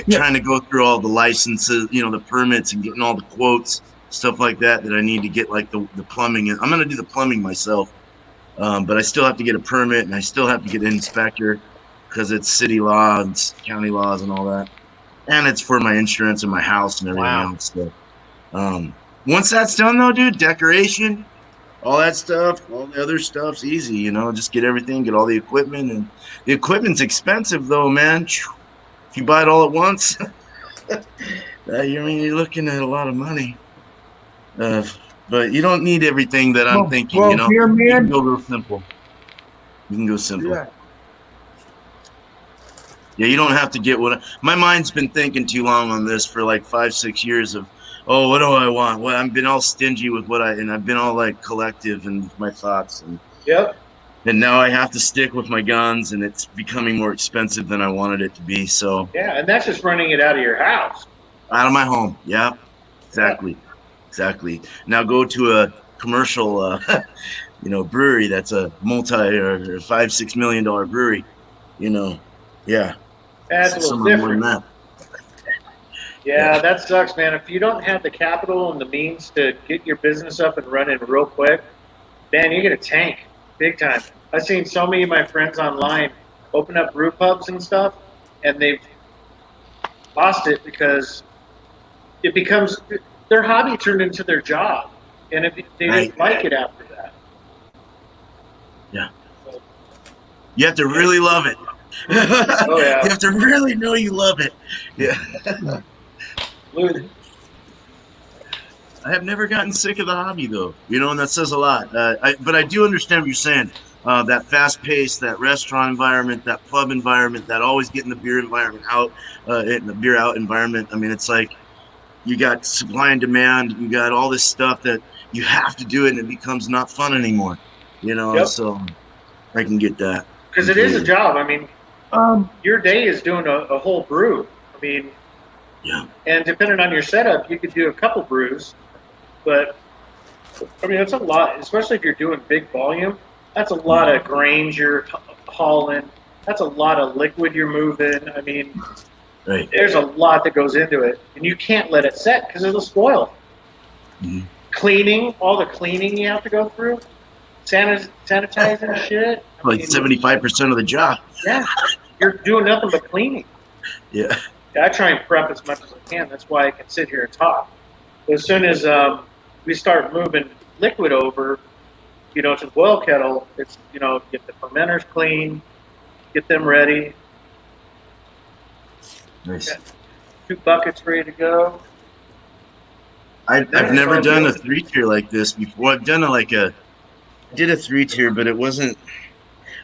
trying to go through all the licenses, the permits, and getting all the quotes, stuff like that I need to get, like the plumbing. I'm gonna do the plumbing myself, but I still have to get a permit, and I still have to get an inspector because it's city law and county laws and all that, and it's for my insurance and my house and everything else. So, once that's done, though, dude, decoration. all that stuff, all the other stuff's easy, you know, just get everything, get all the equipment. And the equipment's expensive though, man. If you buy it all at once, you're looking at a lot of money. But you don't need everything that I'm thinking, well, you know. here, man. You can go real simple. You can go simple. Yeah. Yeah, you don't have to get my mind's been thinking too long on this for like 5-6 years of, oh, what do I want? Well, I've been all stingy with and I've been all like collective in my thoughts. And Yep. And now I have to stick with my guns, and it's becoming more expensive than I wanted it to be. So yeah, and that's just running it out of your house. Out of my home. Yeah, exactly. Yeah. Exactly. Now go to a commercial, brewery that's a multi or $5-6 million brewery. Yeah. That's a little different. Yeah, that sucks, man. If you don't have the capital and the means to get your business up and running real quick, man, you're gonna tank big time. I've seen so many of my friends online open up brew pubs and stuff, and they've lost it because it becomes their hobby turned into their job, and they didn't like it after that. Yeah. You have to really love it. Oh yeah. You have to really know you love it. Yeah. I have never gotten sick of the hobby though, and that says a lot. But I do understand what you're saying. That fast pace, that restaurant environment, that pub environment, that always getting the beer environment out, in the beer out environment. I mean, it's like you got supply and demand. You got all this stuff that you have to do it, and it becomes not fun anymore. Yep. So I can get that. Because it is a job. I mean, your day is doing a whole brew. I mean, yeah. And depending on your setup, you could do a couple brews. But, I mean, that's a lot, especially if you're doing big volume. That's a lot of grains you're hauling. That's a lot of liquid you're moving. I mean, There's a lot that goes into it. And you can't let it set because it'll spoil. Mm-hmm. Cleaning, all the cleaning you have to go through. Sanitizing shit. Like 75% of the job. Yeah. You're doing nothing but cleaning. Yeah. I try and prep as much as I can. That's why I can sit here and talk. But as soon as we start moving liquid over, to the boil kettle, it's, get the fermenters clean, get them ready. Nice. Got 2 buckets ready to go. I've never done a 3-tier like this before. I've done I did a 3-tier, but it wasn't.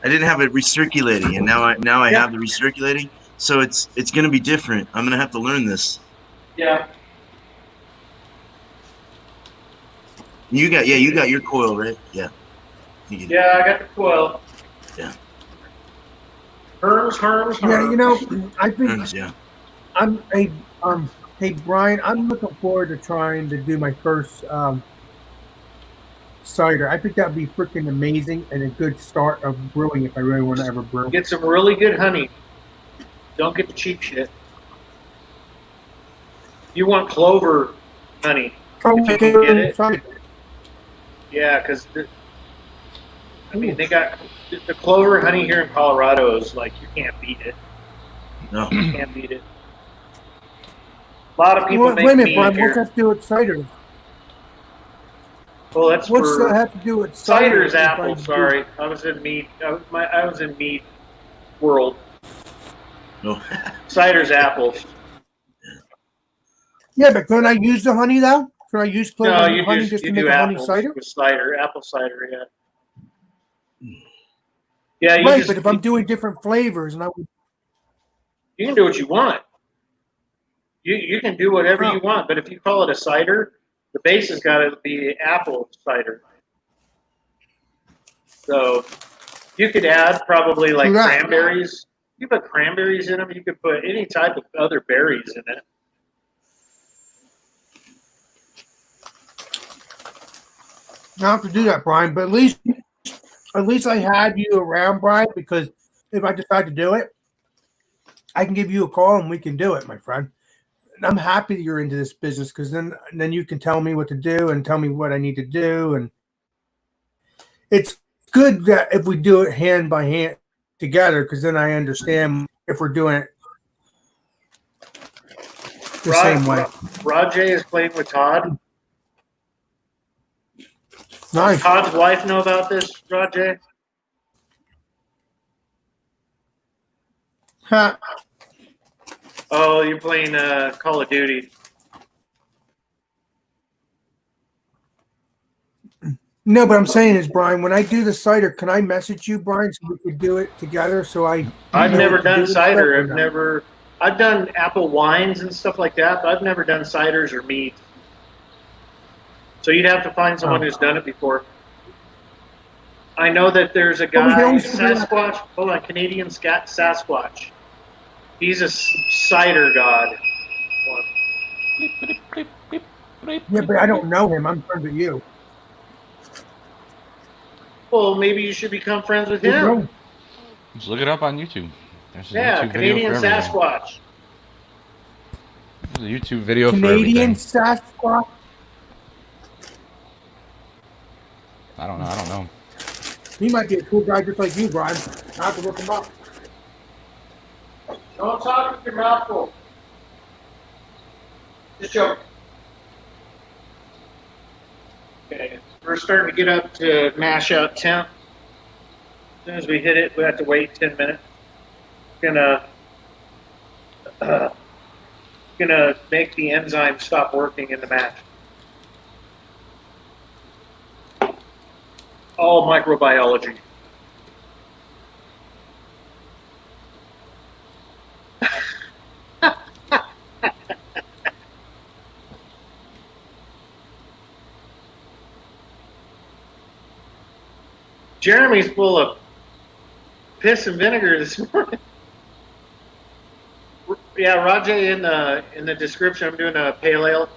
I didn't have it recirculating, and now I have the recirculating. So it's going to be different. I'm going to have to learn this. Yeah. You got your coil, right? Yeah. Yeah, I got the coil. Yeah. Herms. Yeah, I think Herms, yeah. Hey Brian, I'm looking forward to trying to do my first cider. I think that'd be freaking amazing and a good start of brewing if I really want to ever brew. Get some really good honey. Don't get the cheap shit. You want clover honey. If you can get it. Cider. Yeah, because they got the clover honey here in Colorado is like you can't beat it. No, you can't beat it. A lot of people make wait a minute, Brian. here. What's that to do with cider? Well, that's what's that have to do with cider? Cider's apple. Sorry, I was in mead. I was in mead world. No. Cider's apples. Yeah, but can I use the honey though? Can I use clover honey just to make a honey cider? With cider, apple cider, yeah. Yeah, right. But if I'm doing different flavors, and you can do what you want. You can do whatever you want, but if you call it a cider, the base has got to be apple cider. So you could add probably like cranberries. You put cranberries in them. You could put any type of other berries in it. I have to do that, Brian. But at least I had you around, Brian, because if I decide to do it, I can give you a call and we can do it, my friend. And I'm happy that you're into this business because then you can tell me what to do and tell me what I need to do. And it's good that if we do it hand by hand together, because then I understand if we're doing it the same way. Rajay is playing with Todd. Nice. Does Todd's wife know about this, Rajay? Ha. Oh, you're playing Call of Duty. No, but I'm saying is, Brian, when I do the cider, can I message you, Brian, so we could do it together? So I've know never what to do done with cider. stuff? I've done apple wines and stuff like that, but I've never done ciders or mead. So you'd have to find someone who's done it before. I know that there's a Well, we guy, can always figure it out. Sasquatch. Hold on, Canadian Sasquatch. He's a cider god. Yeah, but I don't know him. I'm friends with you. Well, maybe you should become friends with him. Just look it up on YouTube. There's a Yeah, YouTube Canadian video for everything. Sasquatch. There's a YouTube video Canadian for everything. Sasquatch. I don't know. He might be a cool guy just like you, Brian. I have to look him up. Don't talk with your mouth full. Just joking. Okay, we're starting to get up to mash out temp. As soon as we hit it, we have to wait 10 minutes. Gonna make the enzyme stop working in the mash. All microbiology. Jeremy's full of piss and vinegar this morning. Yeah, Rajay, in the description, I'm doing a pale ale.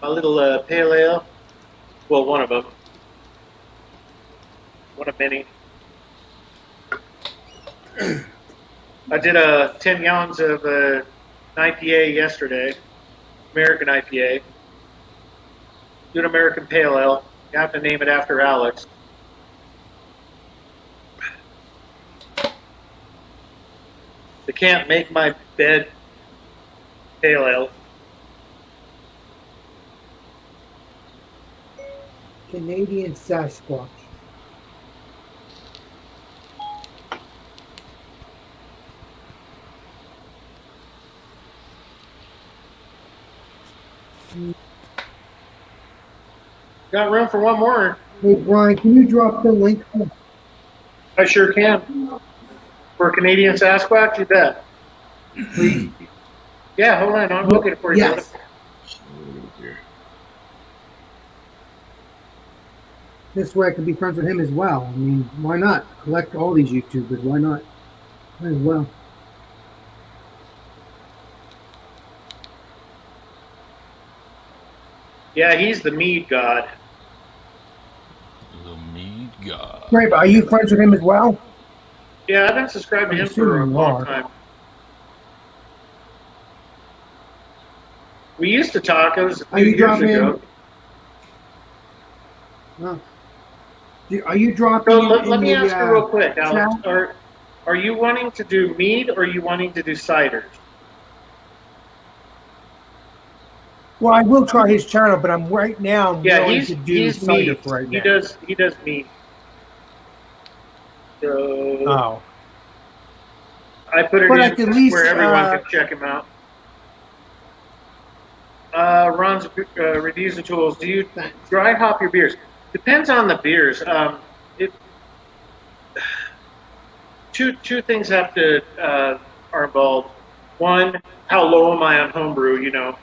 A little pale ale. Well, one of them. One of many. I did 10 gallons of an IPA yesterday. American IPA. Do an American pale ale. You have to name it after Alex. They can't make my bed pale ale. Canadian Sasquatch. Got room for one more. Hey, Brian, can you drop the link? I sure can. For Canadian Sasquatch, you bet. Please. Yeah, hold on. I'm looking for you. Yes. This way I can be friends with him as well. I mean, why not? Collect all these YouTubers. Why not? Might as well. Yeah, he's the mead god. The mead god. Great, but are you friends with him as well? Yeah, I've been subscribed to him for a long time. We used to talk. It was a few years ago. Are you dropping? So let me ask you real quick, Alex. Are you wanting to do mead or are you wanting to do ciders? Well, I will try his channel, but I'm willing to do cider mead. right now. He does mead. So I put it in where everyone can check him out. Ron's reviews the tools. Do you dry hop your beers? Depends on the beers. Two things have to are involved. One, how low am I on homebrew? You know,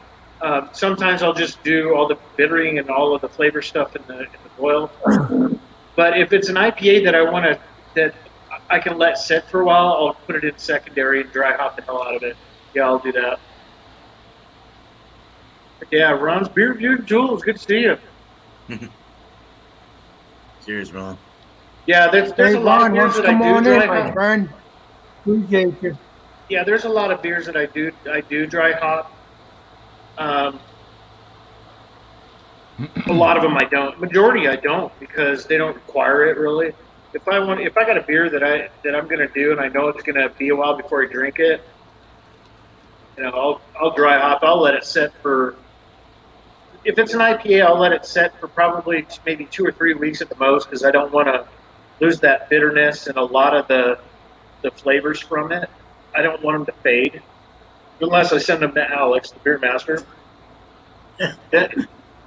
sometimes I'll just do all the bittering and all of the flavor stuff in the boil. But if it's an IPA that I can let sit for a while, I'll put it in secondary and dry hop the hell out of it. Yeah, I'll do that. Yeah, Ron's beer review tools. Good to see you. Cheers, Ron. Yeah, there's a lot of beers that I do dry hop. Friend. Appreciate you. Yeah, there's a lot of beers that I do dry hop. A lot of them I don't. Majority I don't because they don't require it really. If I got a beer that I'm gonna do and I know it's gonna be a while before I drink it, you know, I'll dry hop. I'll let it sit for if it's an IPA, I'll let it set for probably maybe 2 or 3 weeks at the most, because I don't want to lose that bitterness and a lot of the flavors from it. I don't want them to fade, unless I send them to Alex, the beer master.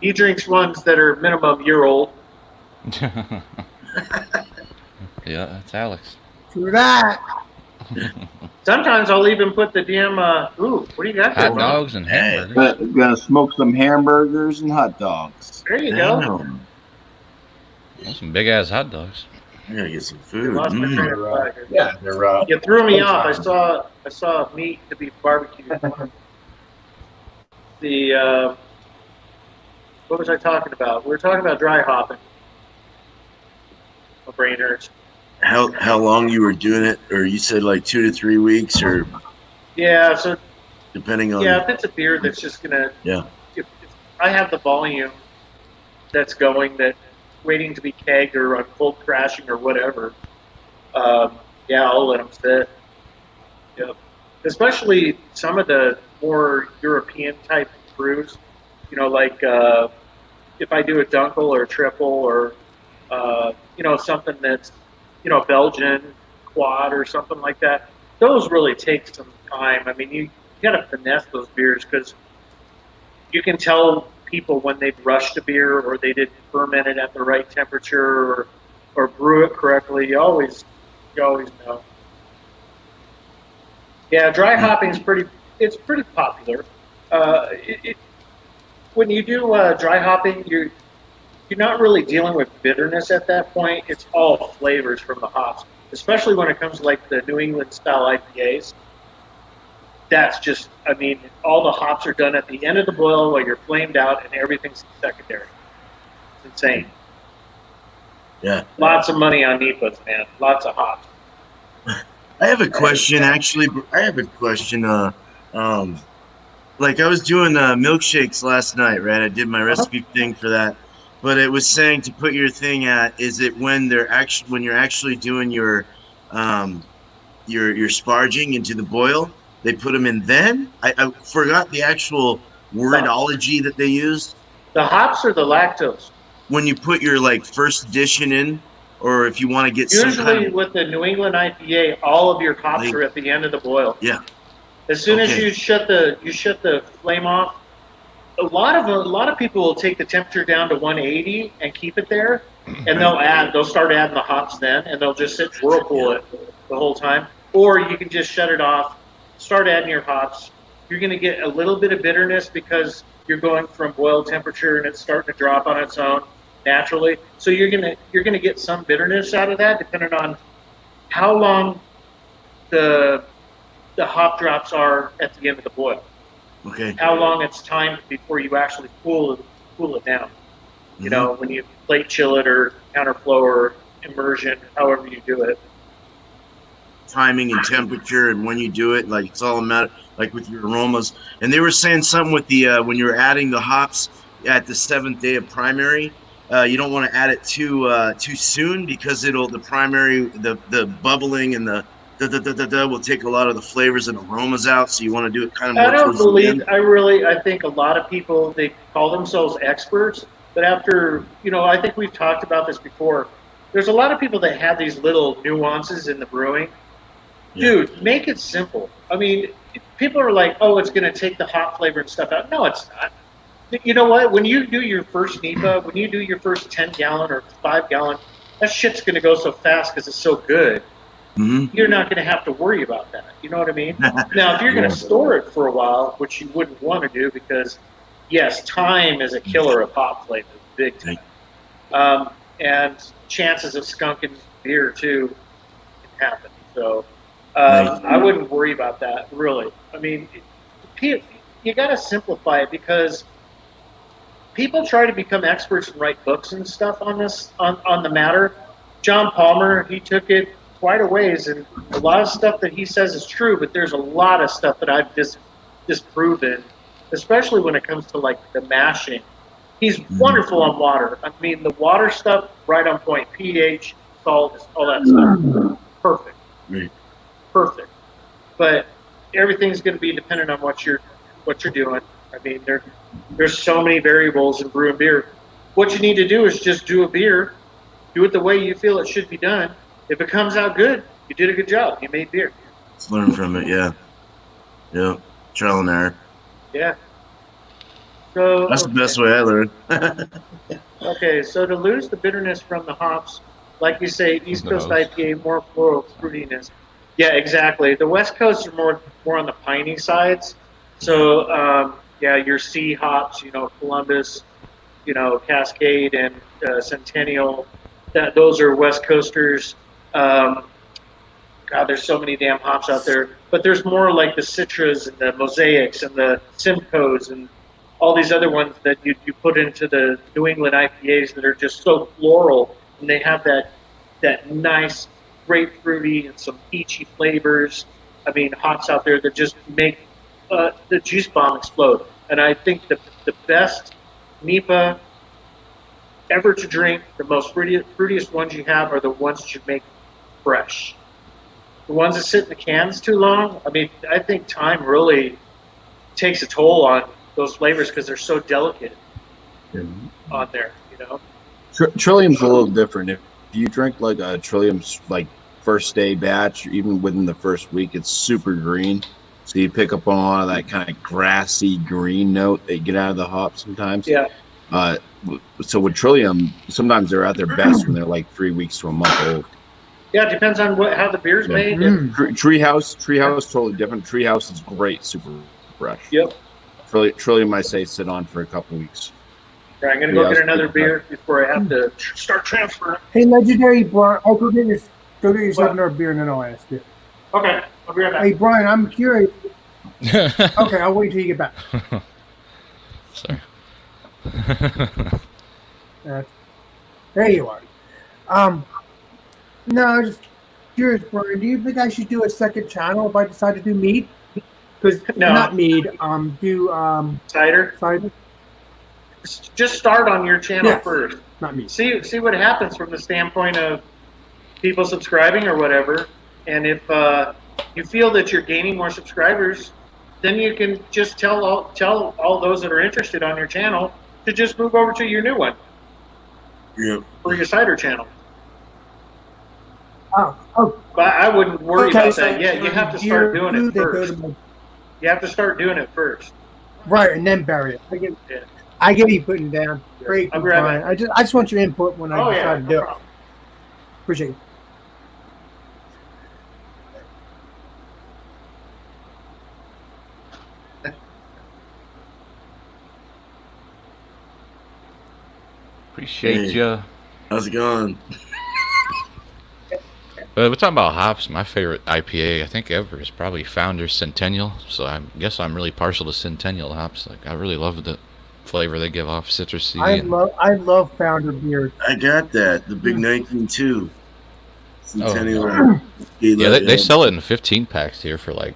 He drinks ones that are minimum year old. Yeah, that's Alex. True that. Sometimes I'll even put the damn, ooh, what do you got there, Hot Bob? dogs and hamburgers. Gonna smoke some hamburgers and hot dogs. There you go. Damn. Those some big ass hot dogs. I gotta get some I food. lost my train of thought here. Yeah, they're You threw me off. I saw meat to be barbecued. The what was I talking about? We were talking about dry hopping. My brain hurts. How long you were doing it, or you said like 2 to 3 weeks, or Yeah, so depending on. yeah, if it's a beer that's just gonna, Yeah. if I have the volume that's going, that waiting to be kegged or on cold crashing or whatever, yeah, I'll let them sit. Yep. Especially some of the more European type brews, you know, like if I do a dunkel or a triple or you know, something that's, you know, Belgian quad or something like that. Those really take some time. I mean, you got to finesse those beers, because you can tell people when they've rushed a beer or they didn't ferment it at the right temperature or brew it correctly. You always know. Yeah, dry hopping is it's pretty popular. When you do dry hopping, you're not really dealing with bitterness at that point. It's all flavors from the hops, especially when it comes to like the New England style IPAs. That's just, I mean, all the hops are done at the end of the boil while you're flamed out, and everything's secondary. It's insane. Yeah. Lots of money on NEPAs, man. Lots of hops. I have a question, actually. I have a question. Like I was doing milkshakes last night, right? I did my recipe thing for that, but it was saying to put your thing at. Is it when you're actually doing your sparging into the boil? They put them in then. I forgot the actual wordology that they used. The hops or the lactose? When you put your like first addition in, or if you want to get some Usually kind of, with the New England IPA, all of your hops are at the end of the boil. Yeah. As soon as you shut the flame off, a lot of people will take the temperature down to 180 and keep it there, and they'll start adding the hops then, and they'll just sit whirlpool it the whole time. Or you can just shut it off, start adding your hops. You're going to get a little bit of bitterness because you're going from boil temperature and it's starting to drop on its own naturally. So you're gonna get some bitterness out of that, depending on how long the hop drops are at the end of the boil. Okay. How long it's timed before you actually cool it down. You know, when you plate chill it or counterflow or immersion, however you do it. Timing and temperature, and when you do it, like it's all a matter, like with your aromas. And they were saying something with the when you're adding the hops at the 7th day of primary, you don't want to add it too soon, because the bubbling and the will take a lot of the flavors and aromas out. So you want to do it kind of more towards the end. I think a lot of people, they call themselves experts, but after, you know, I think we've talked about this before. There's a lot of people that have these little nuances in the brewing. Yeah. Dude, make it simple. I mean, people are like, oh, it's going to take the hop flavor and stuff out. No, it's not. You know what? When you do your first NEPA, when you do your first 10-gallon or 5-gallon, that shit's going to go so fast because it's so good. Mm-hmm. You're not going to have to worry about that. You know what I mean? Now, if you're going to store it for a while, which you wouldn't want to do, because, yes, time is a killer of hop flavor, big time. And chances of skunking beer, too, can happen. So I wouldn't worry about that, really. I mean, you got to simplify it, because people try to become experts and write books and stuff on this, on the matter. John Palmer, he took it quite a ways, and a lot of stuff that he says is true, but there's a lot of stuff that I've disproven, especially when it comes to like the mashing. He's wonderful on water. I mean, the water stuff, right on point. pH, salt, all that stuff. Perfect. Right. Perfect. But everything's going to be dependent on what you're doing. I mean, there's so many variables in brewing beer. What you need to do is just do a beer, do it the way you feel it should be done. If it comes out good, you did a good job. You made beer. Let's learn from it. Yeah. Yeah. Trial and error. Yeah. So That's the best way I learn. Okay, so to lose the bitterness from the hops, like you say, East Coast IPA, more floral fruitiness. Yeah, exactly. The West Coast are more on the piney sides. So yeah, your C hops, Columbus, Cascade and Centennial. Those are West Coasters. God, there's so many damn hops out there. But there's more like the Citras and the Mosaics and the Simcoes and all these other ones that you put into the New England IPAs that are just so floral, and they have that nice grapefruity and some peachy flavors. I mean, hops out there that just make the juice bomb explode. And I think the best NEPA ever to drink, the most fruitiest ones you have are the ones that you make fresh. The ones that sit in the cans too long, I mean, I think time really takes a toll on those flavors because they're so delicate on there, Trillium's a little different. If you drink like a Trillium's like first day batch, even within the first week, it's super green. So you pick up on a lot of that kind of grassy green note that you get out of the hop sometimes. Yeah. So with Trillium, sometimes they're at their best when they're like 3 weeks to a month old. Yeah, it depends on how the beer's made. Treehouse, totally different. Treehouse is great, super fresh. Yep. Trillium, I say, sit on for a couple weeks. Right, I'm gonna go get another beer before I have to start transferring. Hey, Legendary Brian, go get yourself another beer and then I'll ask you. Okay, I'll be right back. Hey, Brian, I'm curious. Okay, I'll wait till you get back. Sorry. There you are. No, I'm just curious, Brian. Do you think I should do a second channel if I decide to do mead? Because not mead. Do cider. Cider. Just start on your channel first. Not me. See what happens from the standpoint of people subscribing or whatever. And if you feel that you're gaining more subscribers, then you can just tell all those that are interested on your channel to just move over to your new one. Yep. For your cider channel. Oh. But I wouldn't worry about So that yet. You have to start doing it first. You have to start doing it first. Right, and then bury it. I get you putting down. Great, Brian. I just want your input when I decide to do it. Appreciate it. Appreciate you. How's it going? We're talking about hops. My favorite IPA, I think ever, is probably Founder's Centennial. So I guess I'm really partial to Centennial hops. Like I really love the flavor they give off, citrusy. I love Founder beer. I got that. The big 19.2 Centennial. Oh. Yeah, they sell it in 15 packs here for like,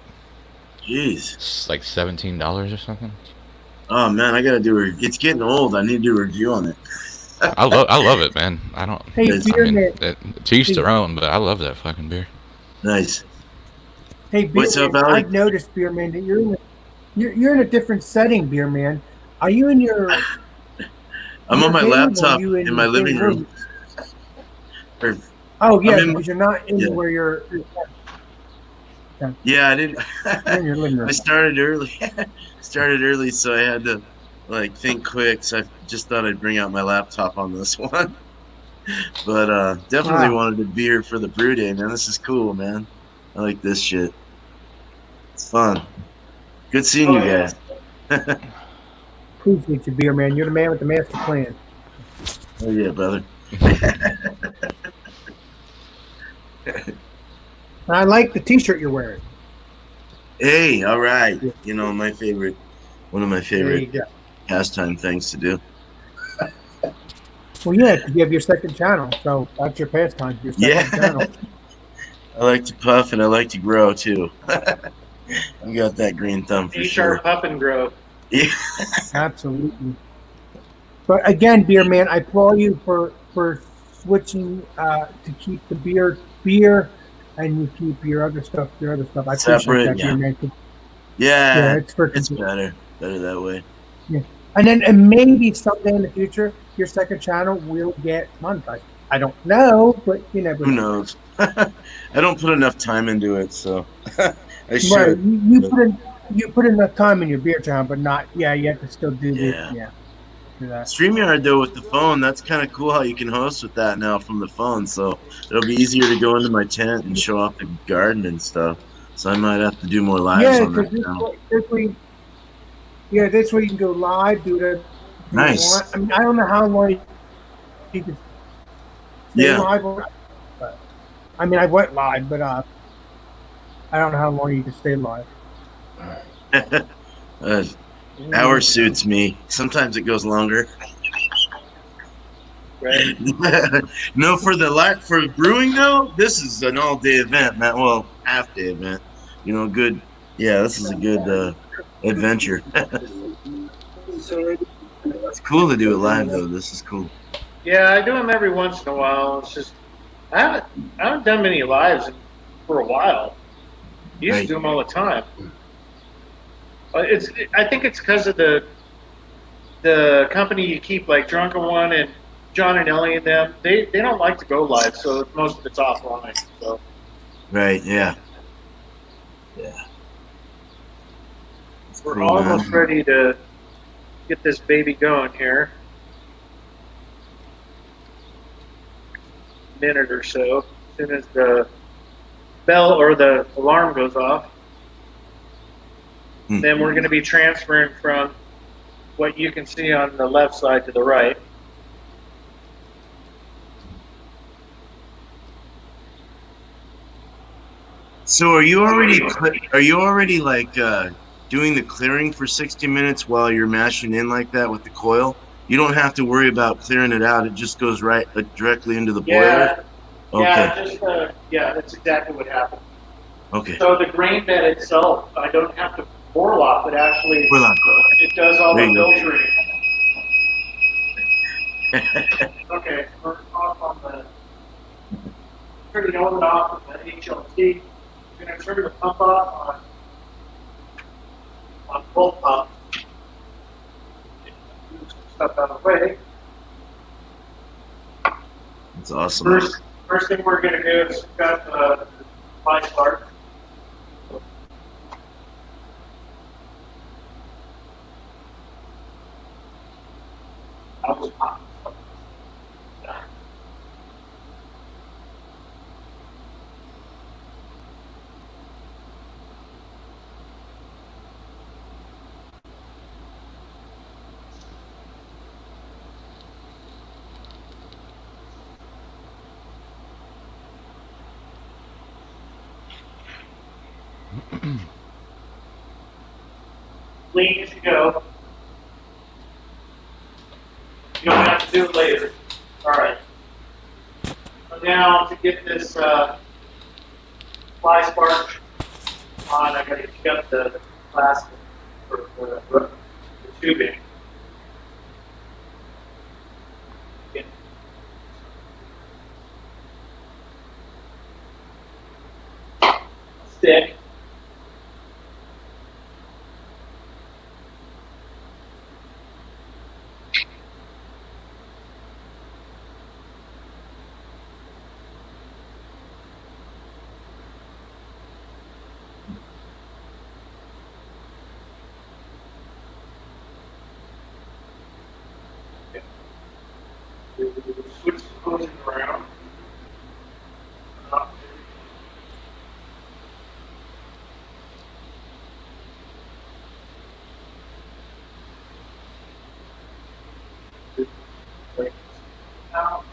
jeez, it's like $17 or something. Oh man, I gotta do it. It's getting old. I need to do a review on it. I love it, man. I don't. Hey, to each their own, but I love that fucking beer. Nice. Hey, Beer What's up, Man, Alec? I've noticed, Beer Man, that you're in a different setting, Beer Man. Are you in your? I'm on my laptop in my living room. Oh yeah, because you're not in where you're. Yeah, I didn't. In your living room. I started early, so I had to think quick. So I just thought I'd bring out my laptop on this one. But definitely wanted a beer for the brew day, man. This is cool, man. I like this shit. It's fun. Good seeing you guys. Appreciate you, Beer Man. You're the man with the master plan. Oh yeah, brother. I like the T-shirt you're wearing. Hey, all right. You know, one of my favorite There you pastime things to do. go. Well, yeah, you have your second channel, so that's your pastime. Your second channel. I like to puff and I like to grow too. I got that green thumb for sure. Puff and grow. Yeah. Absolutely. But again, Beer Man, I applaud you for switching to keep the beer, and you keep your other stuff. I appreciate Separate, that, yeah. Beer Man. Yeah, it's better. Better that way. Yeah. And maybe someday in the future, your second channel will get monetized. I don't know, but you never Who know. knows? I don't put enough time into it, so I Right. should. You put enough time in your beer channel, but not you have to still do the Yeah. do that. StreamYard though with the phone, that's kind of cool how you can host with that now from the phone. So it'll be easier to go into my tent and show off the garden and stuff. So I might have to do more lives Yeah, on that because now. this way you can go live, do whatever you Nice. want. I mean, I don't know how long you can stay Yeah. live, but I mean, I went live, but I don't know how long you can stay live. Hour suits me. Sometimes it goes longer. Right. No, for brewing though, this is an all-day event, man. Well, half-day event. You know, good. Yeah, this is a good adventure. It's cool to do it live though. This is cool. Yeah, I do them every once in a while. It's just I haven't done many lives for a while. Used Right. to do them all the time. But I think it's because of the company you keep, like Drunken One and John and Ellie and them. They don't like to go live, so most of it's offline. So Right. Yeah. we're Cool, man. almost ready to get this baby going here. Minute or so. As soon as the bell or the alarm goes off, then we're going to be transferring from what you can see on the left side to the right. So are you already like doing the clearing for 60 minutes while you're mashing in like that with the coil? You don't have to worry about clearing it out. It just goes right directly into the boiler. Okay. That's exactly what happened. Okay. So the grain bed itself, I don't have to boil off. It actually it does all There the you go. filtering. Okay, we're off on the turning on and off of the HLT. I'm going to turn the pump off on full pump. Move some stuff out of the way. That's awesome. First thing we're going to do is got the fly spark. I was hot. Clean as you go. You don't have to do it later. All right. So now to get this fly spark on, I got to cut the plastic for the tubing. Yeah. Stick. Switch the hosing around. Out.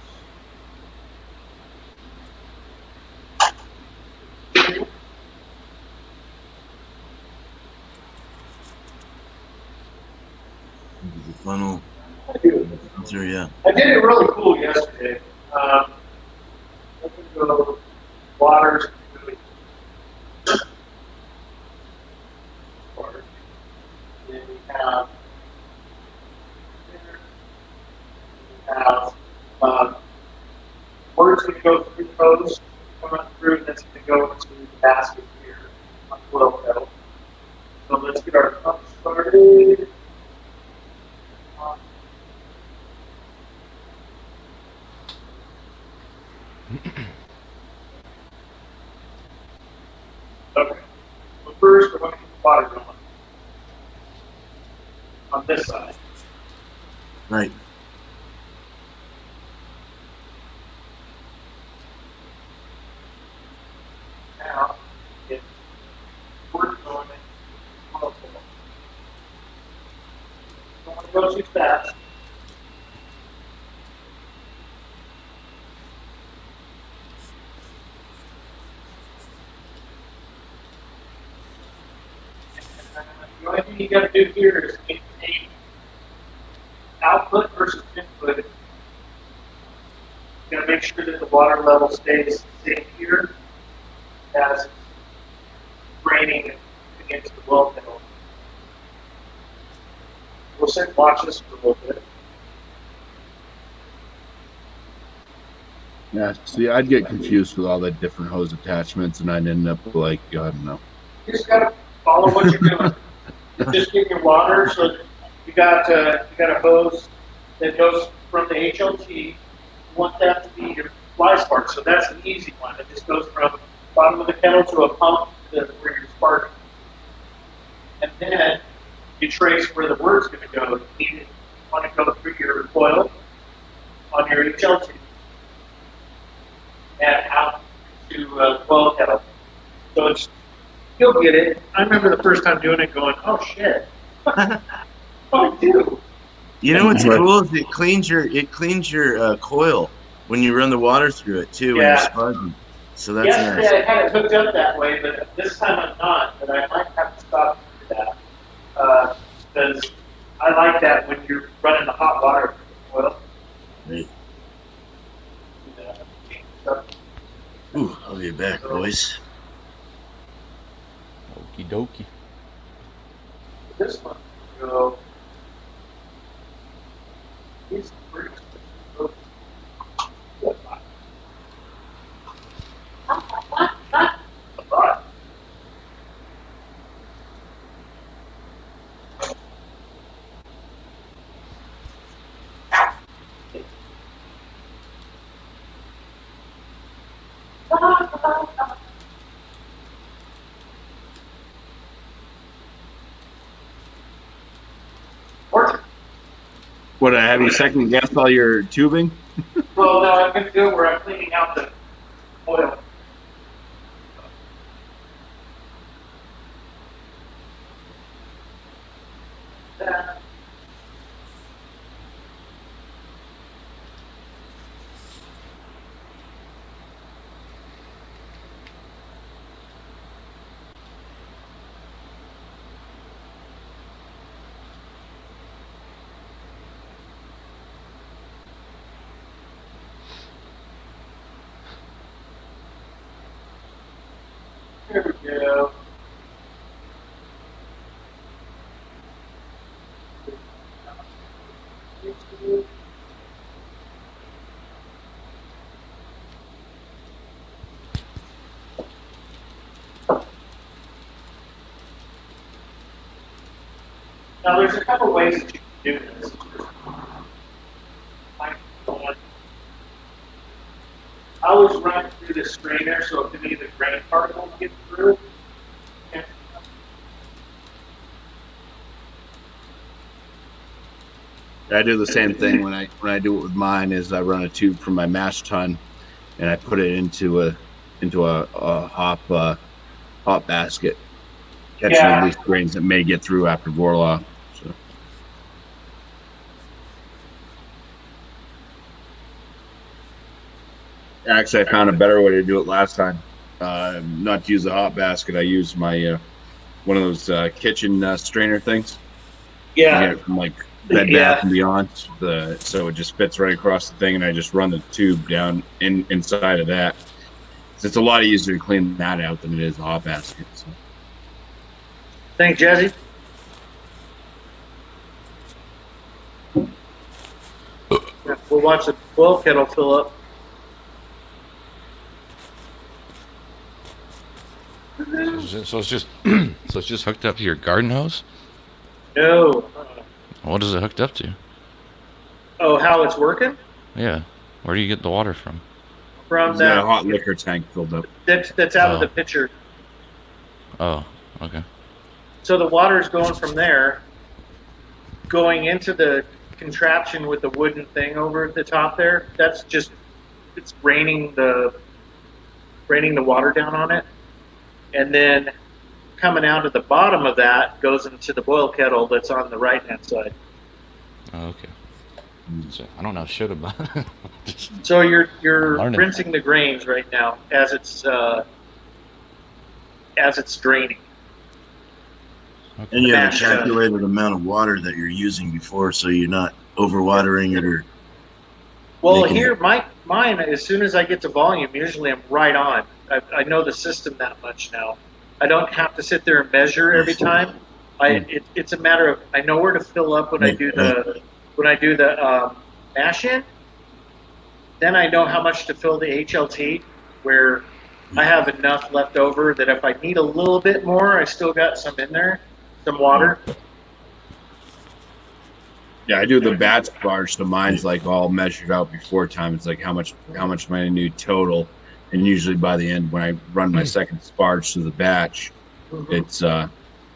The funnel. Sure, yeah. I did it really cool yesterday. I can go waters. And then we have water's going to go through the hose, come up through, and that's going to go into the basket here on the oil pedal. So let's get our pumps started. Okay. So first, we're going to get the water going on this side. Right. Now, get wort going. Don't want to go too fast. The only thing you got to do here is maintain output versus input. You got to make sure that the water level stays the same here as it's draining against the well pedal. We'll sit and watch this for a little bit. Yeah, see, I'd get confused with all the different hose attachments, and I'd end up like, I don't know. You just got to follow what you're doing. Just get your water. So you got a hose that goes from the HLT. You want that to be your fly spark. So that's an easy one. It just goes from the bottom of the kettle to a pump to where you're sparking. And then you trace where the wort's going to go. You want to go through your coil on your HLT and out to the well kettle. So it's, you'll get it. I remember the first time doing it going, oh shit. Oh, I do. You know what's cool is it cleans your coil when you run the water through it too when you're sparking. So that's Yesterday nice. I had it hooked up that way, but this time I'm not. But I might have to stop and do that because I like that when you're running the hot water through the coil. Right. So, Ooh, I'll be back, boys. Okie dokie. this one go. It's pretty. What, I have you second guess all your tubing? Well, no, I'm going to do it where I'm cleaning out the oil. There we go. Now, there's a couple ways that you can do this. I always run it through the strainer so if any of the grain particles get through. And I do the same thing when I do it with mine. Is I run a tube from my mash tun, and I put it into a hop basket, catching at least grains that may get through after Vorlaw. So. Actually, I found a better way to do it last time. Not to use the hop basket, I used my one of those kitchen strainer things. yeah. You get it from like Bed Bath and Beyond. So it just fits right across the thing, and I just run the tube down inside of that. So it's a lot easier to clean that out than it is the hot basket. So. Thanks, Jesse. We'll watch the well kettle fill up. So it's just so it's just hooked up to your garden hose. No. What is it hooked up to? Oh, how it's working? Yeah. Where do you get the water from? From He's got that a hot liquor tank filled up. that's out of the Oh. pitcher. Oh, okay. So the water's going from there, going into the contraption with the wooden thing over at the top there. That's just it's raining the water down on it, and then coming out of the bottom of that goes into the boil kettle that's on the right hand side. Oh, okay. So, I don't know shit about it. So you're Learning. rinsing the grains right now as it's draining. And you have a Mash, calculated amount of water that you're using before, so you're not overwatering it or. Well, making here, it- mine, as soon as I get to volume, usually I'm right on. I know the system that much now. I don't have to sit there and measure every time. It's a matter of I know where to fill up when I do the mash in. Then I know how much to fill the HLT, where I have enough left over that if I need a little bit more, I still got some in there, some water. Yeah, I do the batch bars, so mine's like all measured out before time. It's like how much am I gonna do total, and usually by the end when I run my second sparge to the batch, it's it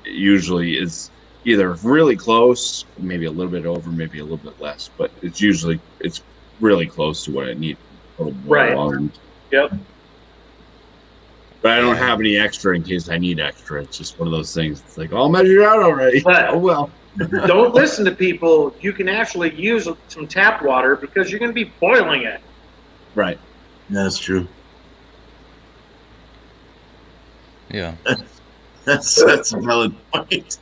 usually is either really close, maybe a little bit over, maybe a little bit less, but it's really close to what I need. Right. Yep. But I don't have any extra in case I need extra. It's just one of those things. It's like all measured out already. But- Oh well. Don't listen to people. You can actually use some tap water because you're going to be boiling it. Right. That's true. Yeah. That's a valid point.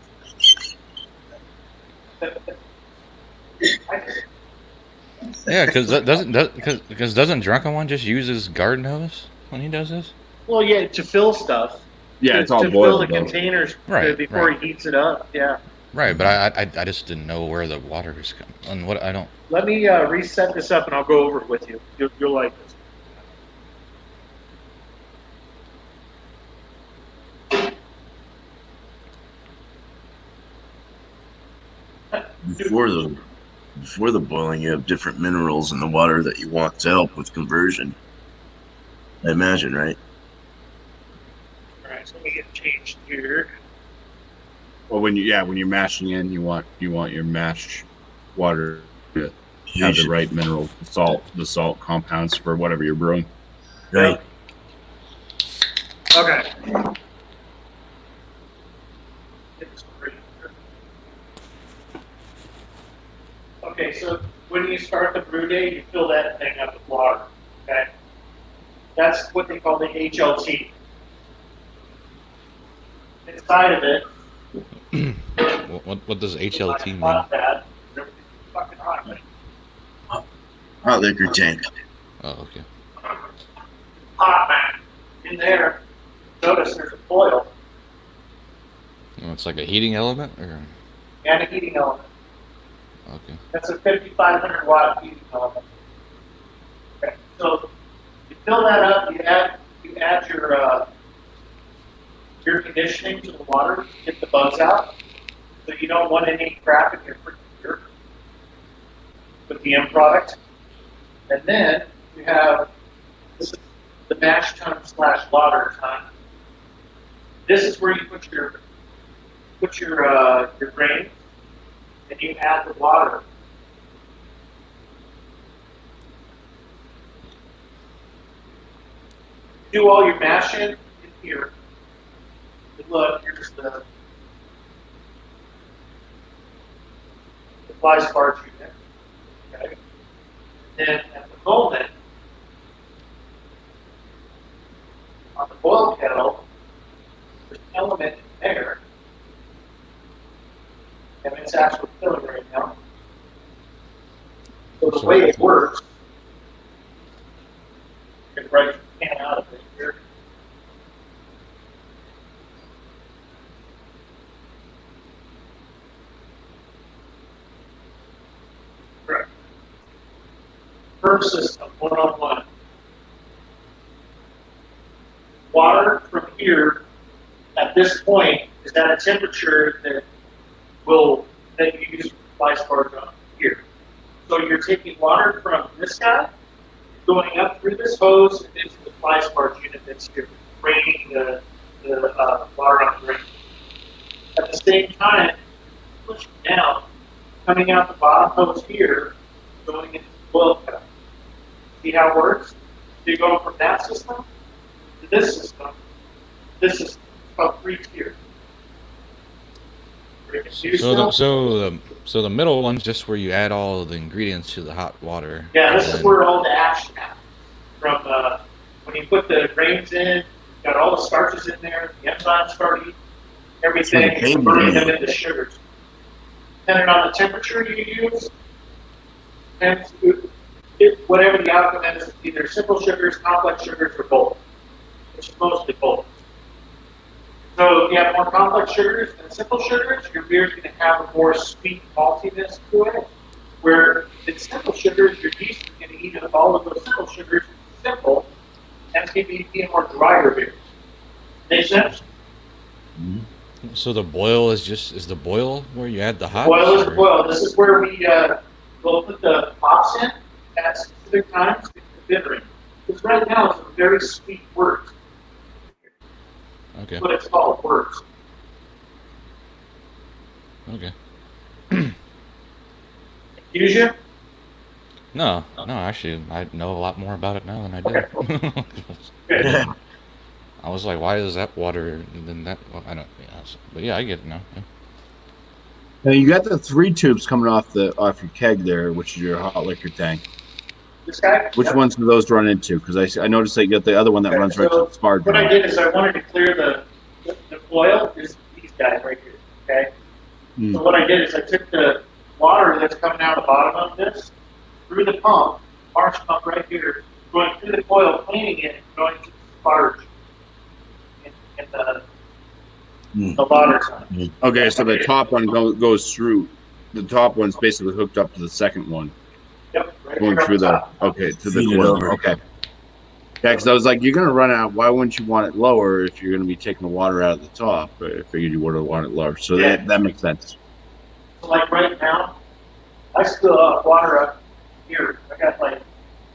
Yeah, because doesn't Drunken One just use his garden hose when he does this? Well, yeah, to fill stuff. Yeah, it's all to fill the boiled. containers Right, before right. he heats it up. Yeah. Right, but I just didn't know where the water was coming. And what I don't. Let me reset this up and I'll go over it with you. You'll like this. Before the boiling, you have different minerals in the water that you want to help with conversion. I imagine, right? All right, so let me get changed here. Well, when you're mashing in, you want your mash water to You have the should- right minerals, the salt compounds for whatever you're brewing. Right. Okay. Okay, so when you start the brew day, you fill that thing up with water. Okay, that's what they call the HLT. Inside of it, What does HLT mean? hot pad. Everything's fucking hot, right? Hot liquor tank. Oh, okay. Hot, man. In there, notice there's a foil Oh, it's like a heating element, or and a heating element. okay. That's a 5,500 watt heating element. Okay, so you fill that up. You add your conditioning to the water to get the bugs out. So you don't want any crap in your beer with the end product. And then you have this is the mash tun / lauter tun. This is where you put your grain, and you add the water. Do all your mashing in here. And look, here's the fly sparge unit. Okay. And then at the moment, on the boil kettle, there's an element in there, and it's actually filling right now. So the way it works, you can write the can out of it here. Correct. First system, one-on-one. Water from here at this point is at a temperature that will that you use for fly sparge on here. So you're taking water from this guy, going up through this hose and into the fly sparge unit that's here, draining the water on the drain. At the same time, push it down, coming out the bottom hose here, going into the boil cup. See how it works? So you go from that system to this system. This system is called 3 tiers. So the middle one's just where you add all of the ingredients to the hot water. Yeah, this is where all the action happens. From when you put the grains in, you've got all the starches in there, the enzymes start eating everything, and converting them into sugars. Depending on the temperature you use, and whatever the outcome is, either simple sugars, complex sugars, or both, which is mostly both. So if you have more complex sugars than simple sugars, your beer is going to have a more sweet maltiness to it. Where in simple sugars, your yeast is going to eat up all of those simple sugars, simple, and it's going to be a more drier beer. Make sense? Mm-hmm. So the boil is the boil where you add the hops? Boil is the boil. This is where we'll put the hops in at specific times to the bittering. Because right now it's a very sweet wort. Okay. That's what it's called, words. Okay. Infusion? No, actually, I know a lot more about it now than I did. Okay. Good. I was like, why is that water than that? Well, I don't. Yeah, but yeah, I get it now. Yeah. Now you got the 3 tubes coming off your keg there, which is your hot liquor tank. This guy? Which ones do those run into? Because I noticed that you got the other one that runs right to the sparge. What I did is I wanted to clear the oil. Is these guys right here? Okay. So what I did is I took the water that's coming out of the bottom of this through the pump, arch pump right here, going through the coil, cleaning it, and going to the sparge in the water side. Okay, so the top one goes through. The top one's basically hooked up to the second one. Yep. Right Going through the to the coil. Okay. Yeah, because I was like, you're gonna run out. Why wouldn't you want it lower if you're gonna be taking the water out of the top? But I figured you would have wanted it lower. So that makes sense. So like right now, I still have water up here. I got like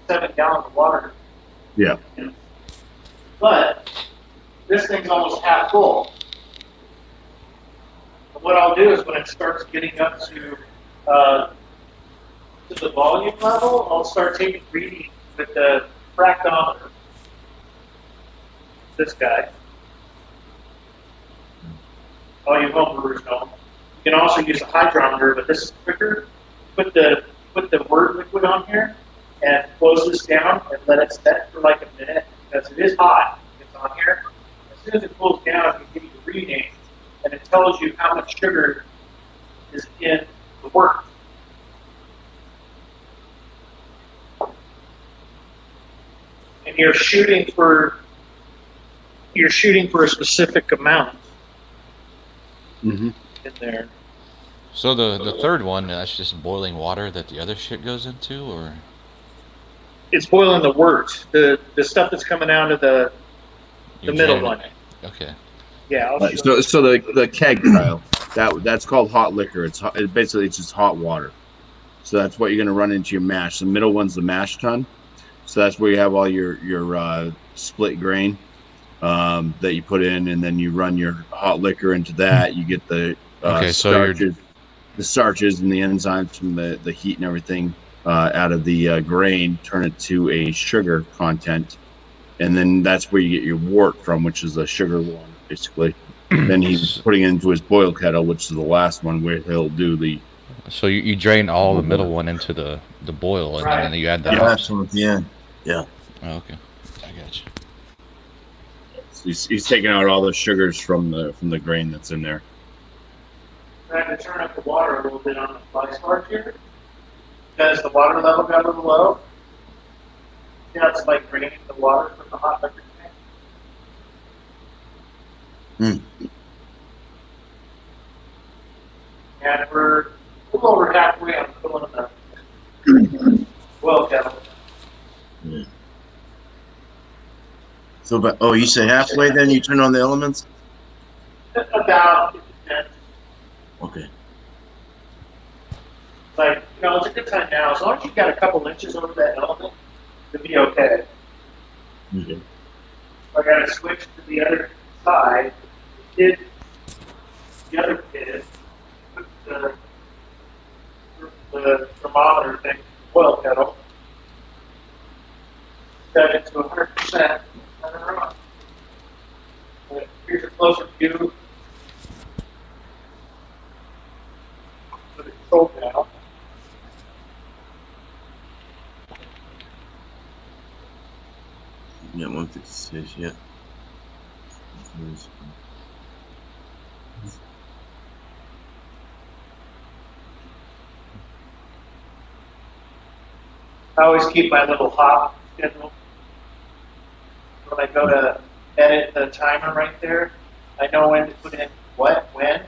7 gallons of water. Yeah. But this thing's almost half full. And what I'll do is when it starts getting up to the volume level, I'll start taking readings with the fractometer. This guy. All you homebrewers know. You can also use a hydrometer, but this is quicker. Put the wort liquid on here and close this down and let it set for like a minute because it is hot. It's on here. As soon as it cools down, you give you a reading and it tells you how much sugar is in the wort. And you're shooting for a specific amount in there. So the third one, that's just boiling water that the other shit goes into, or? It's boiling the wort, the stuff that's coming out of the middle one. Okay. Yeah. So the keg trial, that's called hot liquor. It's just hot water. So that's what you're gonna run into your mash. The middle one's the mash tun. So that's where you have all your split grain that you put in, and then you run your hot liquor into that. You get the starches and the enzymes from the heat and everything out of the grain, turn it to a sugar content, and then that's where you get your wort from, which is a sugar one, basically. Then he's putting it into his boil kettle, which is the last one where he'll do the. So you drain all the middle one into the boil, and then you add the hops. At the end. Yeah. Oh, okay, I got you. He's taking out all the sugars from the grain that's in there. I had to turn up the water a little bit on the fly sparge here because the water level got a little low. Yeah, it's like draining the water from the hot liquor tank. And we're a little over halfway on filling the well kettle. So, you say halfway, then you turn on the elements? About 10. Okay. Like, it's a good time now. As long as you've got a couple inches over that element, it'll be okay. Mhm. I got to switch to the other side. The other kid, put the thermometer thing, oil kettle, set it to 100%, turn it on. Here's a closer view. Put it cold now. Yeah, 156. Yeah. I always keep my little hop schedule. When I go to edit the timer right there, I know when to put in what, when.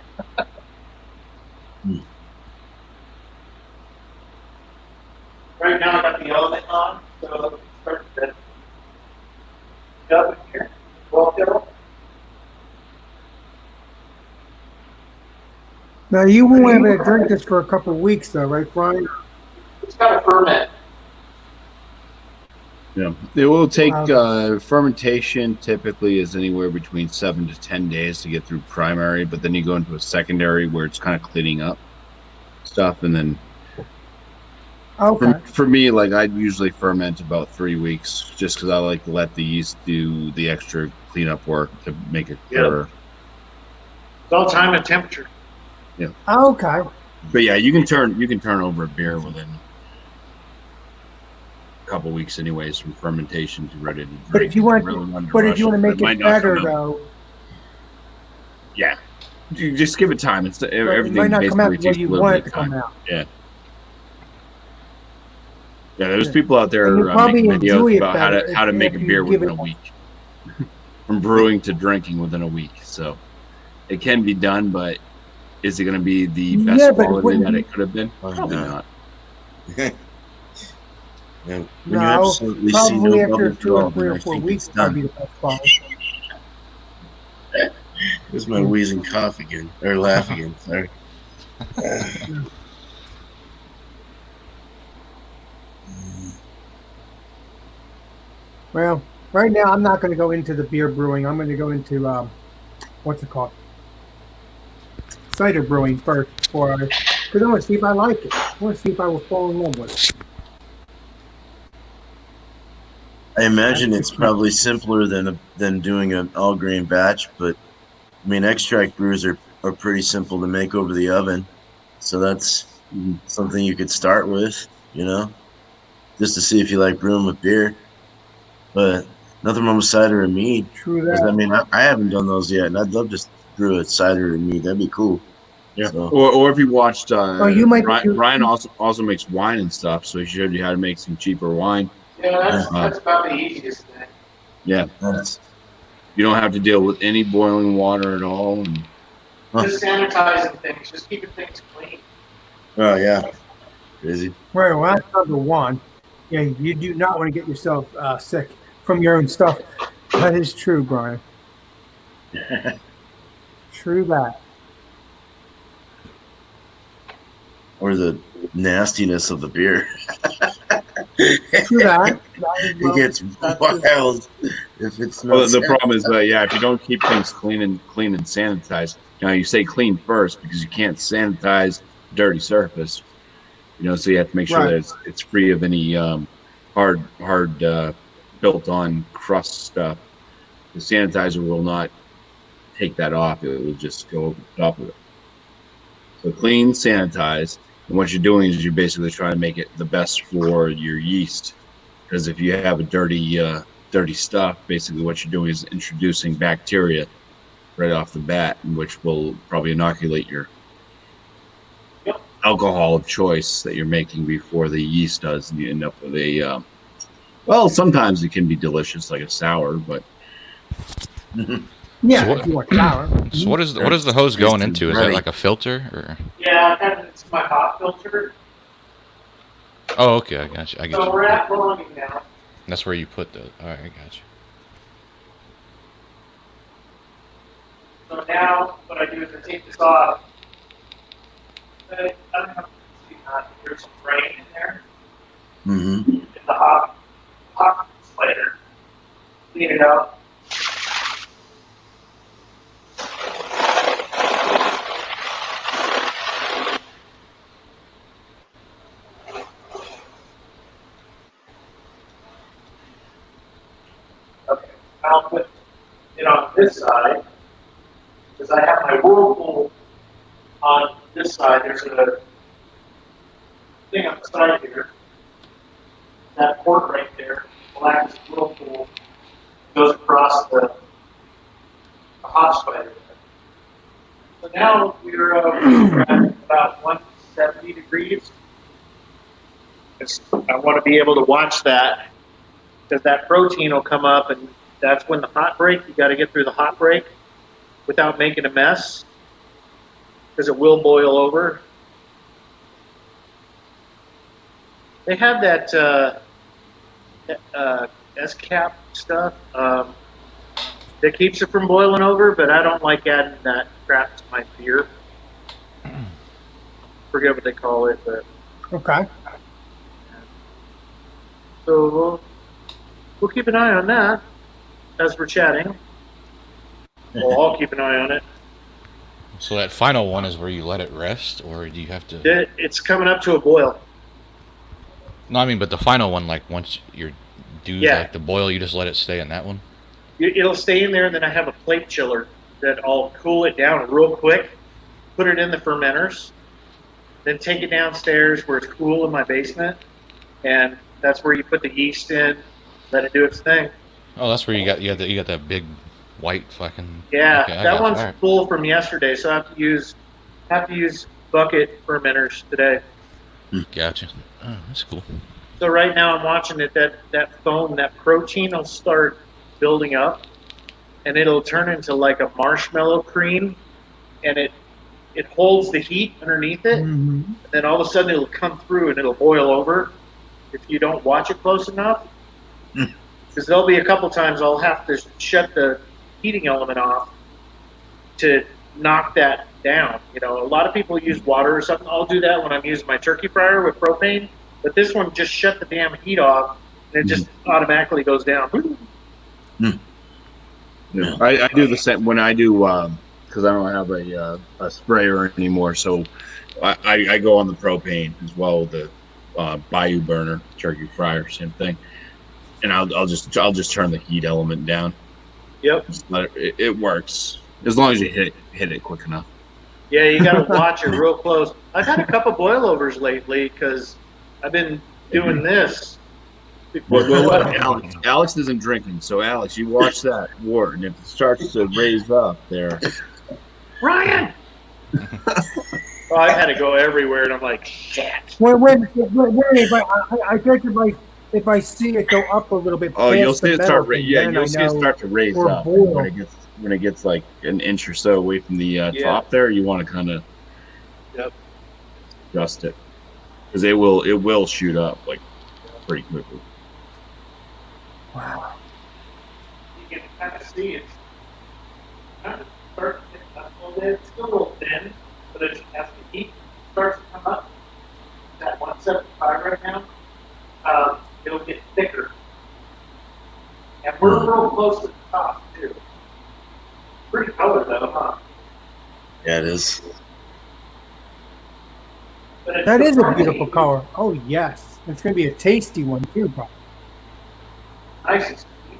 Right now I got the element on, so start to up in here. Well, Daryl. Now you won't be able to drink this for a couple of weeks, though, right, Brian? It's got to ferment. Yeah, it will take fermentation. Typically, is anywhere between 7 to 10 days to get through primary, but then you go into a secondary where it's kind of cleaning up stuff, and then for me, like I usually ferment about 3 weeks, just because I like to let the yeast do the extra cleanup work to make it clearer. It's all time and temperature. Yeah. Okay. But yeah, you can turn over a beer within couple weeks anyways from fermentation to ready to drink. But if you want to make it better though, yeah, you just give it time. It's everything might not come out the way you want it to come out. Yeah, there's people out there making videos about how to make a beer within a week, from brewing to drinking within a week. So it can be done, but is it going to be the best quality that it could have been? Probably not. Yeah, when you absolutely see probably no after bubbles 2 at all, or 3 then or I 4 think weeks, it's done. probably the best quality. Here's my wheezing cough again, or laugh again. Sorry. Well, right now I'm not going to go into the beer brewing. I'm going to go into what's it called? Cider brewing first, because I want to see if I like it. I want to see if I will fall in love with it. I imagine it's probably simpler than doing an all grain batch, but I mean extract brews are pretty simple to make over the oven, so that's something you could start with, just to see if you like brewing with beer. But nothing wrong with cider and mead. True that. I mean, I haven't done those yet, and I'd love to brew a cider and mead. That'd be cool. Yeah. So. Or if you watched, you might Ryan also makes wine and stuff, so he showed you how to make some cheaper wine. Yeah, that's about the easiest thing. Yeah, you don't have to deal with any boiling water at all. And, just sanitizing things, just keeping things clean. Oh yeah, crazy. Right. Well, that's number one. Yeah, you do not want to get yourself sick from your own stuff. That is true, Brian. True that. Or the nastiness of the beer. True that. It gets wild if it's not. Well, the problem is that if you don't keep things clean and sanitized. You say clean first because you can't sanitize dirty surface. So you have to make sure that it's free of any hard built-on crust stuff. The sanitizer will not take that off; it will just go over the top of it. So clean, sanitize, and what you're doing is you're basically trying to make it the best for your yeast. Because if you have a dirty stuff, basically what you're doing is introducing bacteria right off the bat, which will probably inoculate your alcohol of choice that you're making before the yeast does, and you end up with a sometimes it can be delicious like a sour, but yeah, if you want sour. So what is the hose going into? Is that like a filter or? Yeah, it's my hot filter. Oh, okay, I got you. So we're at boiling now. That's where you put the. All right, I got you. So now what I do is I take this off. I don't have to see that. there's some grain in there. Mm-hmm. In the hop slider. Clean it up. Okay, I'll put it on this side because I have my whirlpool on this side. There's a thing on the side here. That port right there, black whirlpool, goes across the hot spider. So now we're at about 170 degrees. I want to be able to watch that because that protein will come up, and that's when the hot break. You got to get through the hot break without making a mess because it will boil over. They have that S-cap stuff that keeps it from boiling over, but I don't like adding that crap to my beer. Forget what they call it, but Okay. so we'll keep an eye on that as we're chatting. Well, I'll keep an eye on it. So that final one is where you let it rest, or do you have to? It's coming up to a boil. No, I mean, but the final one, like once you're due like the boil, you just let it stay in that one. It'll stay in there, and then I have a plate chiller that I'll cool it down real quick, put it in the fermenters, then take it downstairs where it's cool in my basement, and that's where you put the yeast in, let it do its thing. Oh, that's where you got that big white fucking. Yeah, okay, that one's right. full from yesterday, so I have to use bucket fermenters today. Gotcha. Oh, that's cool. So right now I'm watching it. That foam, that protein will start building up, and it'll turn into like a marshmallow cream, and it holds the heat underneath it. Mm-hmm. And then all of a sudden it'll come through and it'll boil over if you don't watch it close enough. Because there'll be a couple times I'll have to shut the heating element off to knock that down. You know, a lot of people use water or something. I'll do that when I'm using my turkey fryer with propane, but this one just shut the damn heat off and it just automatically goes down. Yeah, I do the same when I do because I don't have a sprayer anymore, so I go on the propane as well with the Bayou burner turkey fryer, same thing, and I'll just turn the heat element down. Yep. Just let it works as long as you hit it quick enough. Yeah, you got to watch it real close. I've had a couple boilovers lately because I've been doing this. Well, Alex isn't drinking, so Alex, you watch that wort, and if it starts to raise up there, Ryan! Well, I had to go everywhere, and I'm like, shit. Wait, I think if I see it go up a little bit. oh, you'll see it start. Yeah, you'll see it start to raise we're up boiled. when it gets like an inch or so away from the top there. You want to kind of adjust it because it will shoot up like pretty quickly. Wow. You can kind of see it. Kind of starts to pick up a little bit. It's still a little thin, but as the heat starts to come up, that 175 right now, it'll get thicker. And we're real close to the top, too. Pretty color, though, huh? Yeah, it is. But That is a beautiful color. Oh, yes. It's going to be a tasty one, too, probably. Nice and sweet.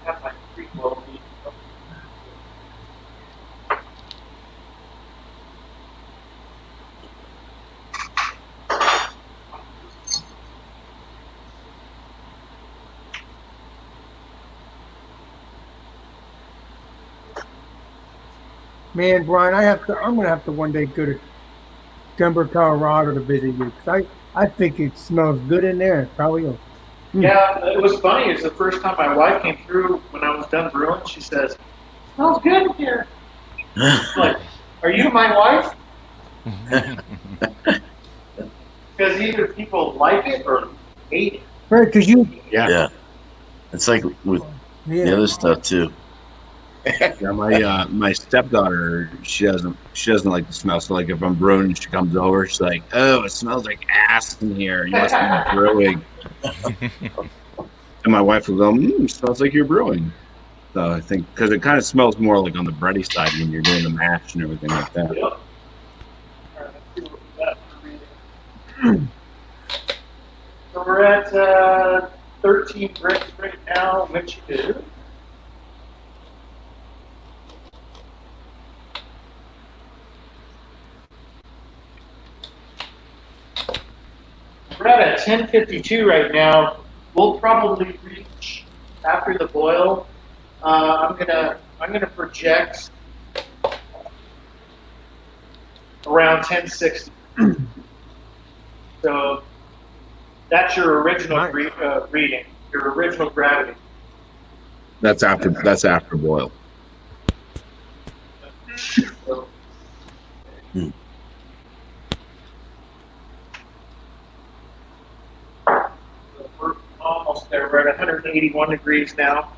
Have my 312 heat. Man, Brian, I'm going to have to one day go to Denver, Colorado to visit you. Because I think it smells good in there. It probably will. Yeah, it was funny. It's the first time my wife came through when I was done brewing. She says, "Smells good in here." I'm like, are you my wife? Because either people like it or hate it. Right, because you... Yeah. It's like with the other stuff too. Yeah, my stepdaughter, she doesn't like the smell. So like if I'm brewing and she comes over, she's like, "Oh, it smells like ass in here. You must be brewing." And my wife will go, "It smells like you're brewing." So I think because it kind of smells more like on the bready side when you're doing the mash and everything like that. Yep. All right, let's see what we got for reading. So we're at 13 bricks right now, which is we're at a 10:52 right now. We'll probably reach after the boil. I'm gonna project around 10:60. So that's your original reading, your original gravity. That's after boil. So, we're almost there. We're at 181 degrees now.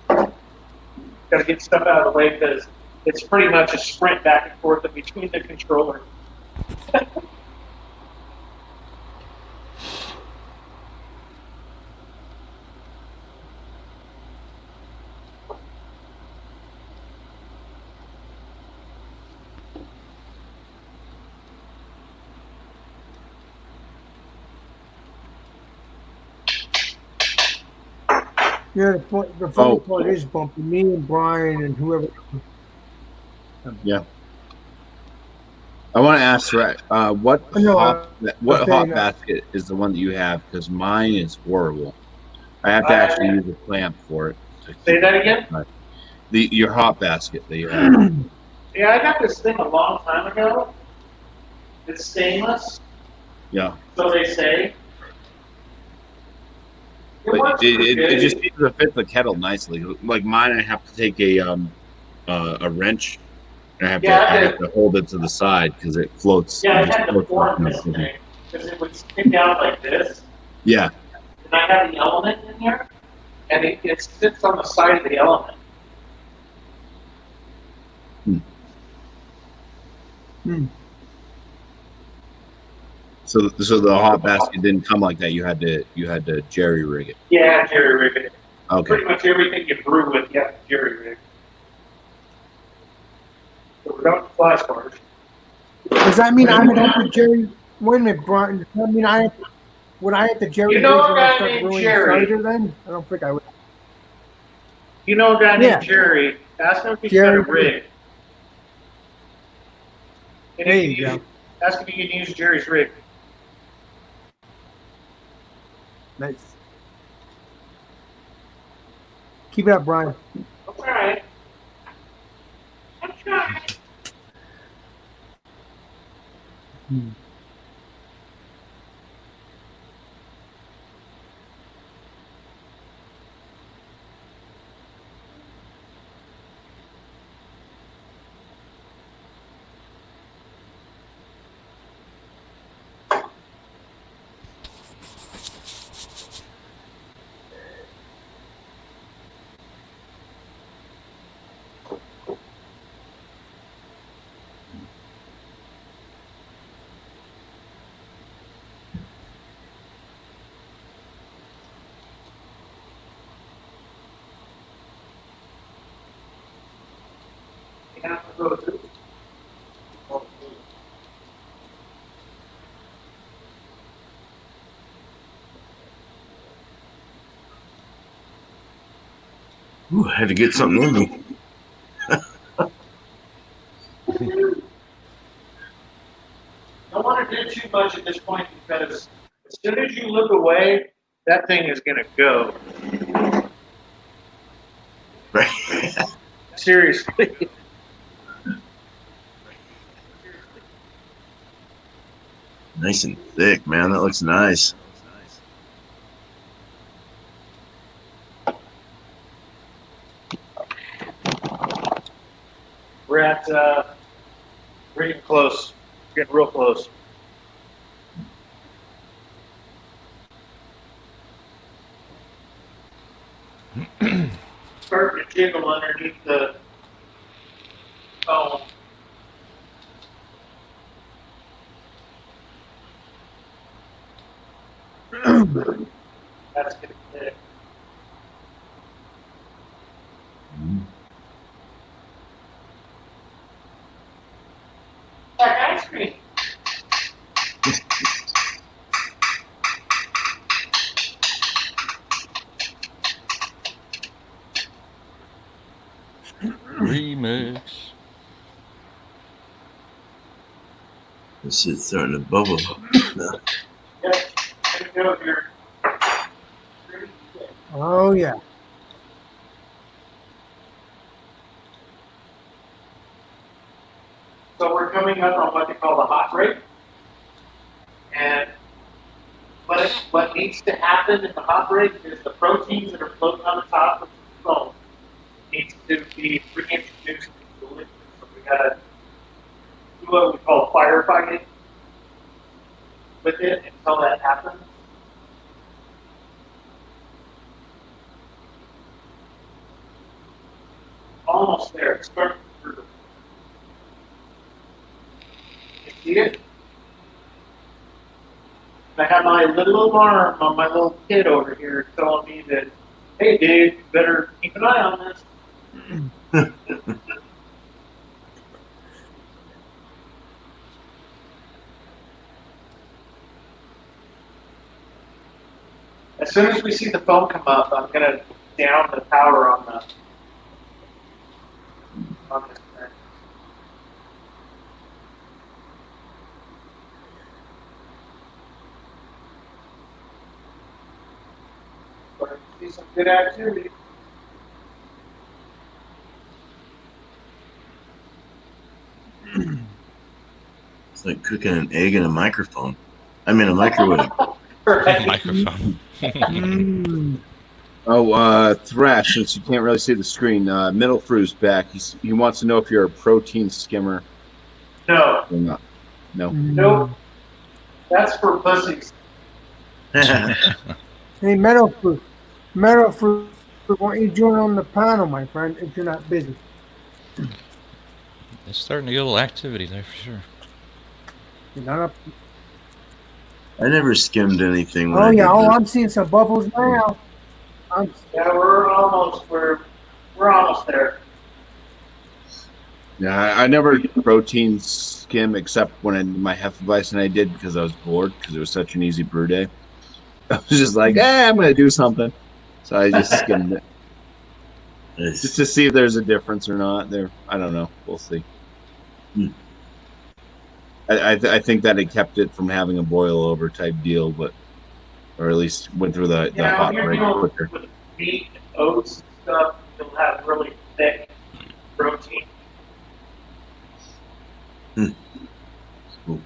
Got to get stuff out of the way because it's pretty much a sprint back and forth in between the controller. Yeah, the funny part is bumpy. Me and Brian and whoever. Yeah. I want to ask, what hop basket is the one that you have? Because mine is horrible. I have to actually use a clamp for it. Say that again? Your hop basket that you have. Yeah, I got this thing a long time ago. It's stainless. Yeah. So they say. But it just seems to fit the kettle nicely. Like mine, I have to take a wrench and I have to hold it to the side because it floats. Yeah, I had to form this thing because it would stick out like this. Yeah. And I have the element in here, and it sits on the side of the element. So the hot basket didn't come like that. You had to jerry rig it. Yeah, jerry rig it. Okay. Pretty much everything you brew with, you have to jerry rig. So we're going to flash bars. Does that mean I would have to jerry? Wait a minute, Brian. Does that mean would I have to jerry rig when I start brewing cider? Then I don't think I would. You know a guy named Jerry? Ask him if he's got a rig. There you go. Ask if you can use Jerry's rig. Nice. Keep it up, Brian. All right. I'm trying. Ooh, I had to get something in me. Don't want to do too much at this point because as soon as you look away, that thing is going to go. Right. Seriously. Nice and thick, man. That looks nice. We're at, we're getting close. We're getting real close. Starting to jiggle underneath the Oh. That's good. Like ice cream. Remix. This shit's starting to bubble. Yep. Go here. Oh yeah. So we're coming up on what they call the hot break. And what needs to happen in the hot break is the proteins that are floating on the top of the foam needs to be reintroduced into the liquid. So we gotta do what we call firefighting with it until that happens. Almost there. It's starting to brew. You see it? I have my little alarm on my little kid over here telling me that, hey, Dave, you better keep an eye on this. As soon as we see the foam come up, I'm going to down the power on this thing. But I see some good activity. It's like cooking an egg in a microphone. I mean, a microwave. Right. Microphone. Oh, Thrash, since you can't really see the screen, Middle Frew's back. He wants to know if you're a protein skimmer No. or not. No. Nope. That's for pussies. Hey, Meadow Fruit, why don't you join on the panel, my friend, if you're not busy? It's starting to get a little activity there for sure. You're not up. I never skimmed anything. When Oh I yeah, did this. I'm seeing some bubbles now. Yeah, we're almost there. Yeah, I never protein skim except when my Hefeweizen I did because I was bored because it was such an easy brew day. I was just like, I'm going to do something. So I just skimmed it. Nice. Just to see if there's a difference or not. I don't know. We'll see. I think that it kept it from having a boil over type deal, or at least went through the hot you're break dealing quicker. with meat and oats and stuff, you'll have really thick protein. Cool.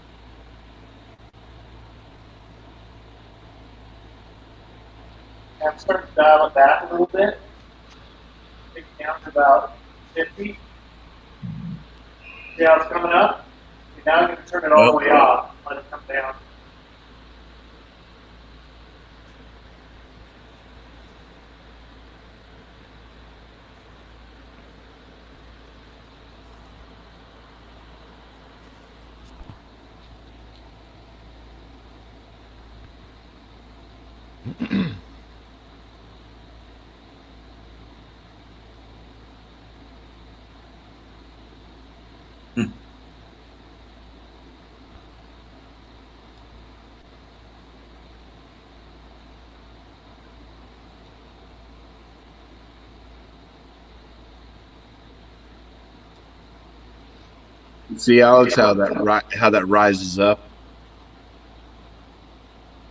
I'm starting to dial it back a little bit. Take it down to about 50. See how it's coming up? And now I'm going to turn it all the way off. Let it come down. See, Alex, how that rises up.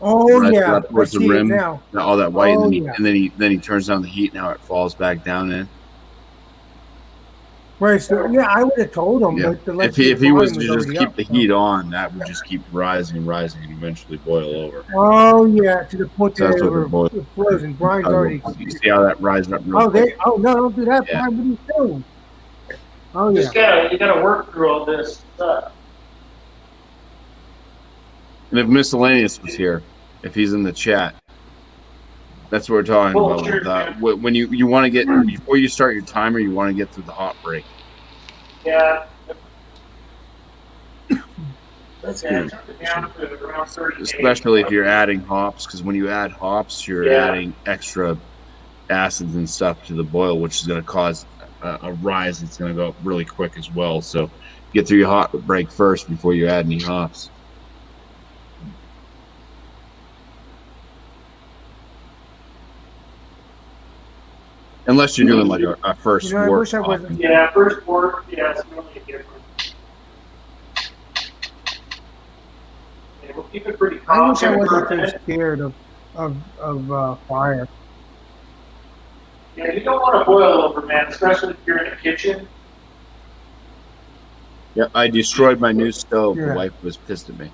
Oh Rises yeah, up I towards the see it rim, now. all that white, Oh, and, yeah. then he turns down the heat. Now it falls back down in. Right, so yeah, I would have told him, Yeah. but the If he was to just already keep up, the so. heat on, that would just keep rising and rising and eventually boil over. Oh yeah, to the point So that that's they what were the boil. frozen. Brian's already. You see how that rises up real Oh, quick? no, don't do that, Yeah. Brian. What are you doing? Oh yeah. You gotta work through all this stuff. And if Miscellaneous was here, if he's in the chat, that's what we're talking Well, about. sure, When you want to get, before you start your timer, you want to get through the hot break. Yeah. That's Yeah, good. turn it down to around 30 days. Especially if you're adding hops, because when you add hops, you're Yeah. adding extra acids and stuff to the boil, which is going to cause a rise that's going to go up really quick as well. So get through your hop break first before you add any hops. Unless you're doing like a first You know, I wort wish I wasn't. hopping. Yeah, first wort, yeah, it's really different. Yeah, we'll keep it pretty I calm. wish I here for wasn't a so minute. scared of fire. Yeah, you don't want to boil over, man, especially if you're in a kitchen. Yeah, I destroyed my new stove. Yeah. The wife was pissed at me.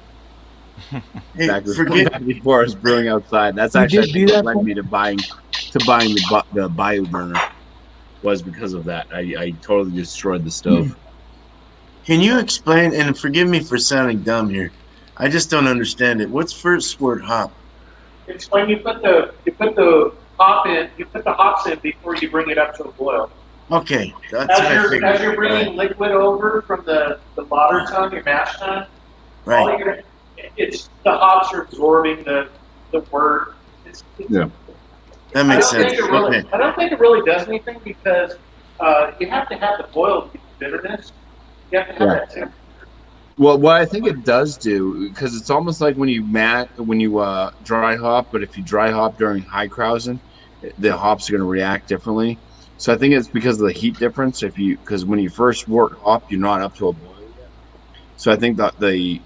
Hey, Back forget. before I was brewing outside. That's You actually did I do think that, what led Paul? me to buying the bio burner was because of that. I totally destroyed the stove. Can you explain? And forgive me for sounding dumb here. I just don't understand it. What's first wort hop? It's when you put the hop in, you put the hops in before you bring it up to a boil. Okay, that's what I As figured. you're bringing liquid over from the lauter tun, your mash tun, Right. it's the hops are absorbing the wort. Yeah. That makes sense. Okay. I don't think it really does anything because you have to have the boil to get the bitterness. You have to have that temperature. Well, what I think it does do, because it's almost like when you dry hop, but if you dry hop during high krausen, the hops are going to react differently. So I think it's because of the heat difference. Because when you first wort hop, you're not up to a boil yet. So I think that the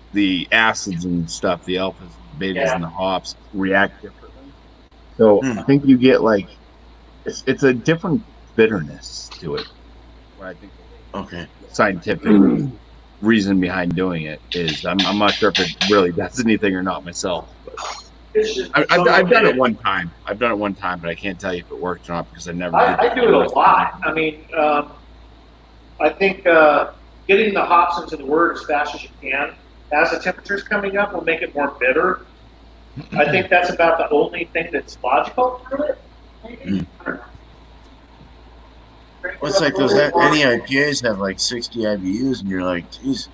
acids and stuff, the alphas, betas, and the hops react differently. So I think you get like it's a different bitterness to it. What I think. Okay. Scientific reason behind doing it is I'm not sure if it really does anything or not myself. But I've done it one time. I've done it one time, but I can't tell you if it worked or not because I never did. I do it a lot. I mean, I think getting the hops into the wort as fast as you can, as the temperature's coming up, will make it more bitter. I think that's about the only thing that's logical through it. Maybe. I don't know. Well, it's like those any IPAs have like 60 IBUs, and you're like, geez.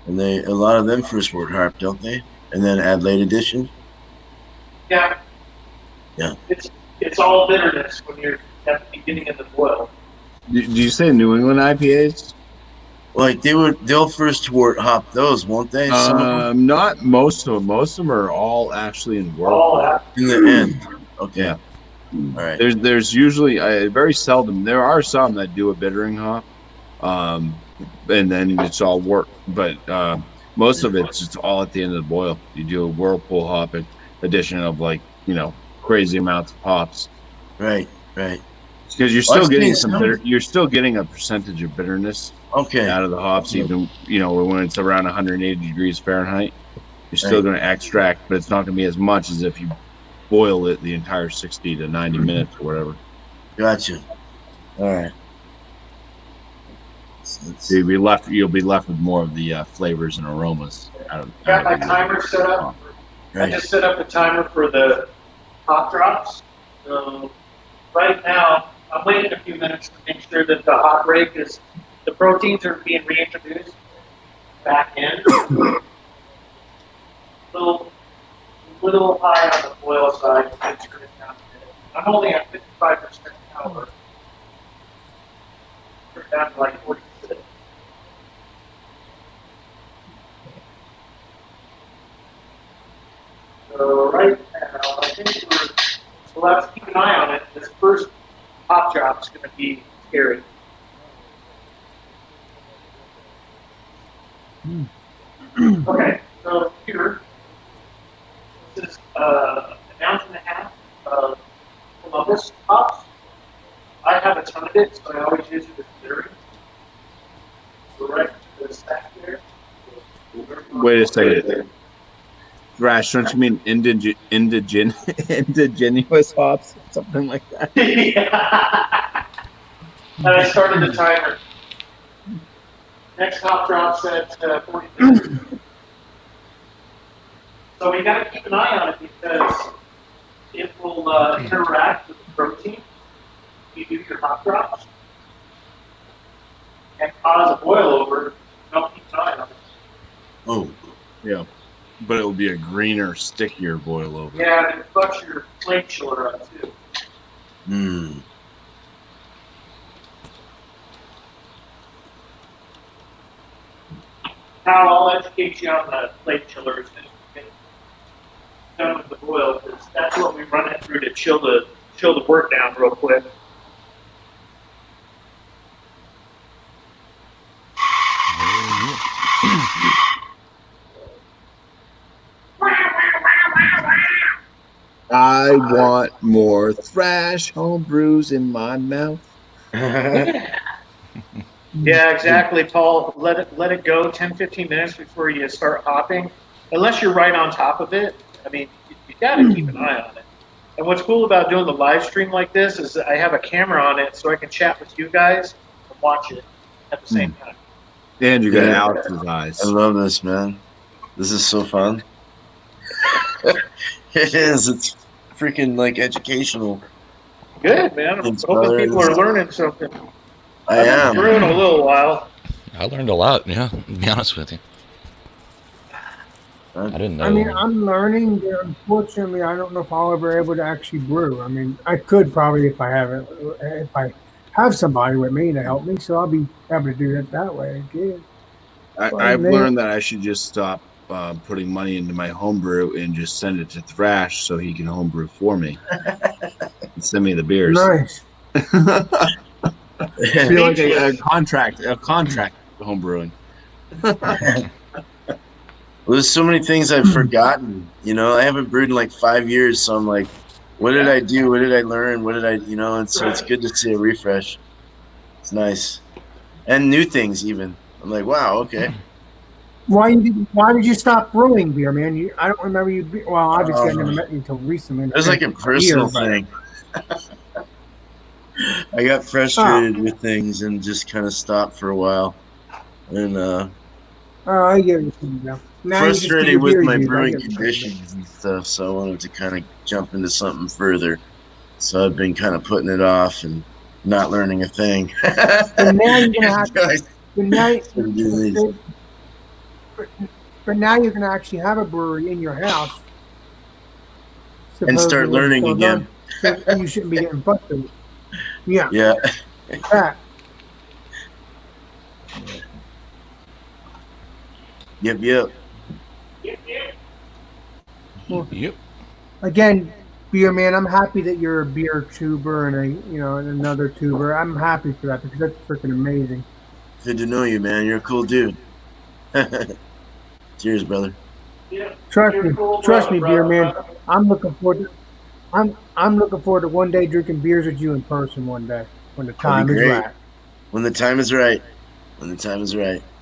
And a lot of them first wort hop, don't they? And then add late addition. Yeah. Yeah. It's all bitterness when you're at the beginning of the boil. Do you say New England IPAs? Like they'll first wort hop those, won't they? Some of them? Not most of them. Most of them are all actually in wort. All In the end. Okay. Yeah. All right. There's usually very seldom. There are some that do a bittering hop, and then it's all wort. But most of it's just all at the end of the boil. You do a whirlpool hop addition of crazy amounts of hops. Right. Because you're still getting some you're still getting a percentage of bitterness out of the hops, even when it's around 180 degrees Fahrenheit. You're still going to extract, but it's not going to be as much as if you boil it the entire 60 to 90 minutes or whatever. Gotcha. All right. So you'll be left with more of the flavors and aromas. Got my timer set up. I just set up a timer for the hop drops. So right now, I'm waiting a few minutes to make sure that the hop rate the proteins are being reintroduced back in. Little high on the boil side. Make sure it's down. I'm only at 55% caliber. Turn down to like 46. So right now, I think we'll have to keep an eye on it. This first hop drop is going to be scary. Okay, so here, this is an ounce and a half of Columbus hops. I have a ton of it, so I always use it as bittering. So right to the stack there. Wait a second. Thrash, don't you mean indigenous hops? Something like that? Yeah. And I started the timer. Next hop drops at 40 minutes. So we got to keep an eye on it because it will interact with the protein. You do your hop drops. And cause a boil over. Don't keep time on it. Oh, Yeah. But it'll be a greener, stickier boil over. Yeah, and it fucks your flake chiller up too. Now I'll educate you on the flake chillers and done with the boil, because that's what we run it through to chill the work down real quick. I want more thrash home brews in my mouth. Yeah, exactly, Paul. Let it go 10, 15 minutes before you start hopping. Unless you're right on top of it. I mean, you got to keep an eye on it. And what's cool about doing the live stream like this is I have a camera on it so I can chat with you guys and watch it at the same time. And you got Yeah. Alex's eyes. I love this, man. This is so fun. It is. It's freaking like educational. Good, man. I'm Thanks, hoping brother. people are learning something. I I've been am. brewing a little while. I learned a lot. Yeah, to be honest with you. I didn't know. I mean, I'm learning. But unfortunately, I don't know if I'll ever be able to actually brew. I mean, I could probably if I have somebody with me to help me, so I'll be able to do it that way again. I've learned that I should just stop putting money into my homebrew and just send it to Thrash so he can homebrew for me. And send me the beers. Nice. Feel like a contract homebrewing. Well, there's so many things I've forgotten. You know, I haven't brewed in like 5 years, so I'm like, what did I do? What did I learn? What did I, you know? And so it's good to see a refresh. It's nice, and new things even. I'm like, wow, okay. Why did you stop brewing beer, man? I don't remember you. Well, obviously, I never met you until recently. It was like a personal thing. I got frustrated with things and just kind of stopped for a while, and I get it. Now frustrated with my use. brewing conditions and stuff. So I wanted to kind of jump into something further. So I've been kind of putting it off and not learning a thing. And now you're gonna have. But now you're gonna actually have a brewery in your house. And start learning again. So you shouldn't be getting frustrated. Yeah. Yeah. Yep. Well, Yep. again, beer man, I'm happy that you're a beer tuber and another tuber. I'm happy for that because that's freaking amazing. Good to know you, man. You're a cool dude. Cheers, brother. Yeah. Trust me, beer man. I'm looking forward to one day drinking beers with you in person one day when the time is right. When the time is right.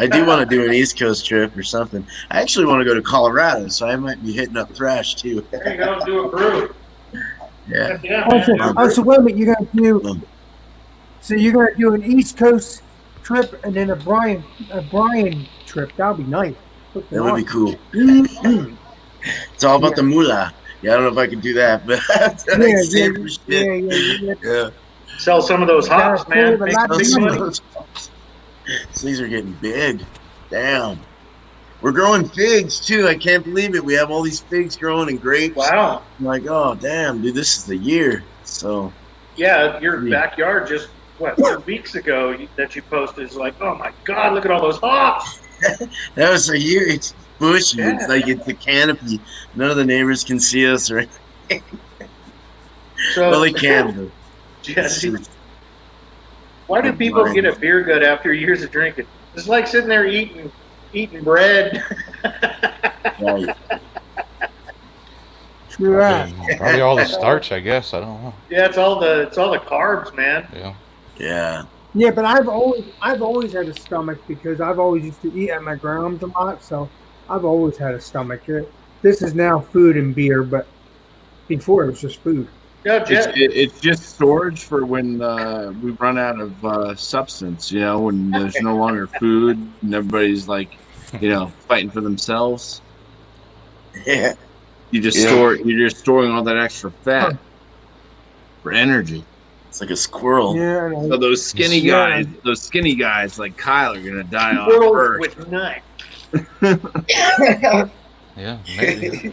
I do want to do an East Coast trip or something. I actually want to go to Colorado, so I might be hitting up Thrash too. There you go, do a brew. Yeah. So wait a minute, you're gonna do an East Coast trip and then a Brian trip. That would be nice. That would be cool. It's all about the moolah. Yeah, I don't know if I can do that, but yeah. Sell some of those hops, man. Make big money. These are getting big. Damn. We're growing figs too. I can't believe it. We have all these figs growing and grapes. Wow. I'm like, oh damn, dude, this is the year. So yeah, your backyard just 2 weeks ago that you posted is like, oh my god, look at all those hops. That was a huge bush. Yeah. It's like it's a canopy. None of the neighbors can see us or anything. So, well, they can. Jesse, why do people get a beer gut after years of drinking? It's like sitting there eating bread. Right. True that. Probably all the starch, I guess. I don't know. Yeah, it's all the carbs, man. Yeah. Yeah, but I've always had a stomach because I've always used to eat at my grandma's a lot, so I've always had a stomach. This is now food and beer, but before it was just food. No, it's just storage for when we run out of substance, when there's no longer food and everybody's like, fighting for themselves. Yeah. You're just storing all that extra fat for energy. It's like a squirrel. Yeah, I So know. those skinny Yeah. guys like Kyle are gonna die off Squirrels first. with knife. Yeah, maybe.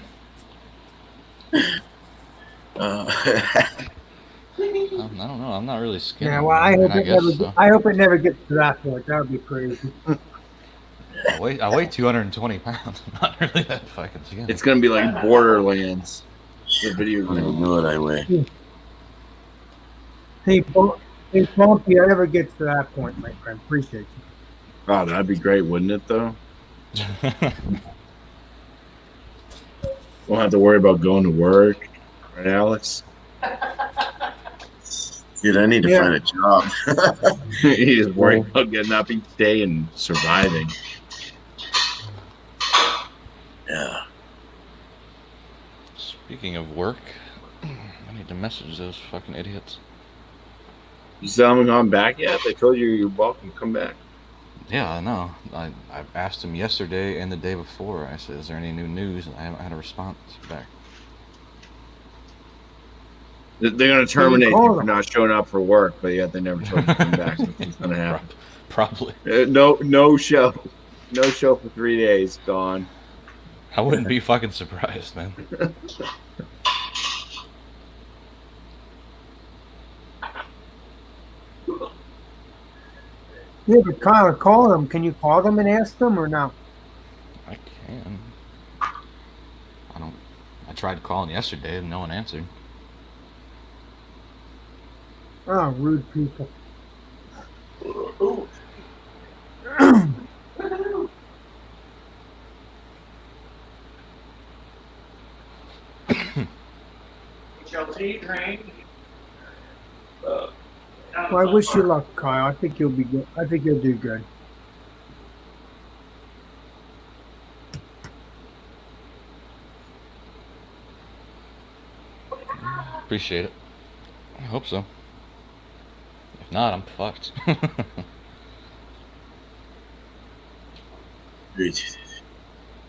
I don't know. I'm not really skinny. Yeah, well, I man. hope I guess so. I hope it never gets to that point. That would be crazy. I weigh 220 pounds. I'm not really that fucking skinny. It's gonna be like Borderlands, the I video don't even game. know what I weigh. Hey, Bumpy, I never get to that point, my friend. Appreciate you. Oh, that'd be great, wouldn't it? Though, won't have to worry about going to work, right, Alex? Dude, I need to Yeah. find a job. He's worried about getting up each day and surviving. Yeah. Speaking of work, I need to message those fucking idiots. You still haven't gone back yet? They told you you're welcome to come back. Yeah, I know. I asked them yesterday and the day before. I said, "Is there any new news?" And I haven't had a response back. They're gonna terminate you call for them? not showing up for work, but yet they never told you to come back. So it's gonna happen. Probably. No show for 3 days. Gone. I wouldn't be fucking surprised, man. Yeah, but Kyle, call them. Can you call them and ask them or no? I can. I tried calling yesterday and no one answered. Oh, rude people. Chelsea, train. Well, I wish you luck, Kyle. I think you'll be good. I think you'll do good. Appreciate it. I hope so. If not, I'm fucked.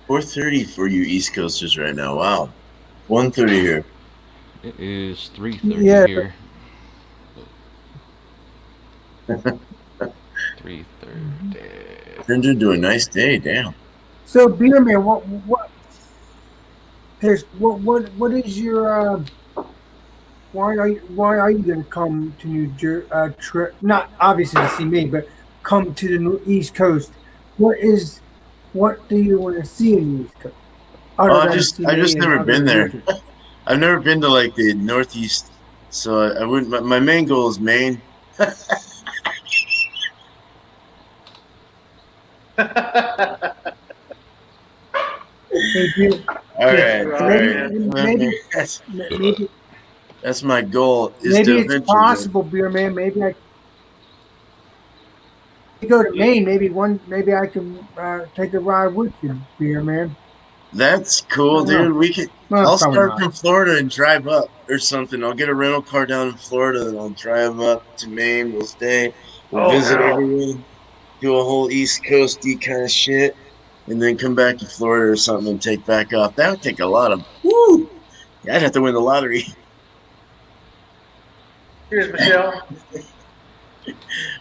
4:30 for you East Coasters right now. Wow. 1:30 here. It is 3:30 Yeah. here. 3:30. Turned into a nice day. Damn. So, Beer Man, what is your why are you going to come to New Jersey? Not obviously to see me, but come to the East Coast. What do you want to see in the East Coast? I've just never been there. I've never been to like the Northeast, so I wouldn't. My main goal is Maine. Maybe That's my goal. Maybe it's possible, Beer Man. Maybe I go to Maine. Maybe I can take a ride with you, Beer Man. That's cool, dude. We could. Well, I'll probably start not. from Florida and drive up or something. I'll get a rental car down in Florida and I'll drive up to Maine. We'll stay. We'll visit everyone. Do a whole East Coasty kind of shit, and then come back to Florida or something and take back off. That would take a lot of. Woo! I'd have to win the lottery. Here's Michelle.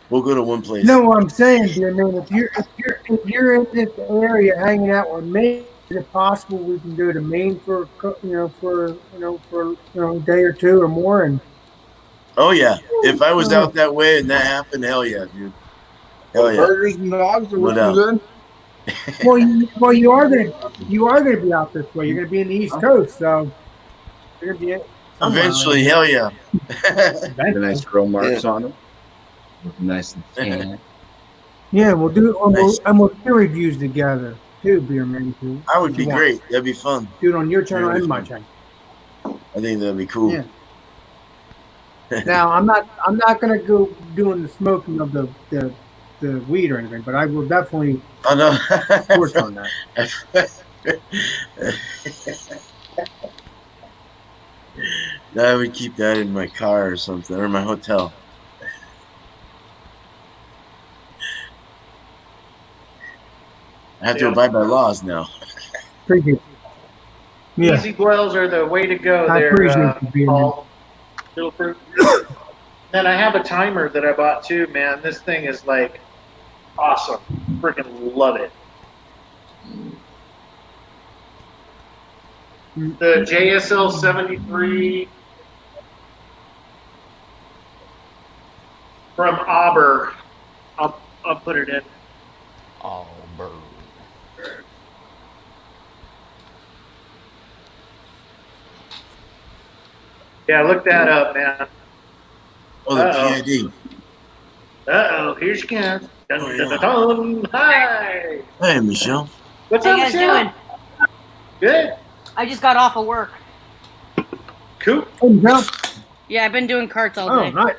We'll go to one place. No, what I'm saying, Beer Man, if you're in this area hanging out with me, is it possible we can go to Maine for a day or two or more? And Oh yeah, if I was out that way and that happened, hell yeah, dude. Hell yeah. Burgers and dogs are looking good. well, you are gonna be out this way. You're gonna be in the East Coast, so you're gonna be Eventually, hell yeah. The nice grill marks on them. Looking nice and tan. Yeah, we'll do Nice. we'll do reviews together too, Beer Man. Too. I would be great. That'd be fun. Do it on your channel Yeah, and my channel. I think that'd be cool. Yeah. Now I'm not gonna go doing the smoking of the weed or anything, but I will definitely Oh no. work on that. I would keep that in my car or something, or my hotel. I have to abide by laws now. Appreciate it. Yeah. Easy boils are the way to go I there, appreciate you being Paul. Little fruit. Then I have a timer that I bought too, man. This thing is like awesome. Freaking love it. The JSL 73 from Auburn. I'll put it in. Oh, bird. Yeah, look that up, man. Oh, the Uh-oh. PID. Uh-oh, here she comes. Dun, Oh, dun, yeah. dun, dun. Hi. Hey, Michelle. What's How up, you guys Michelle? doing? Good. I just got off of work. Cool. Oh, no. Yeah, I've been doing carts all Oh, day. nice.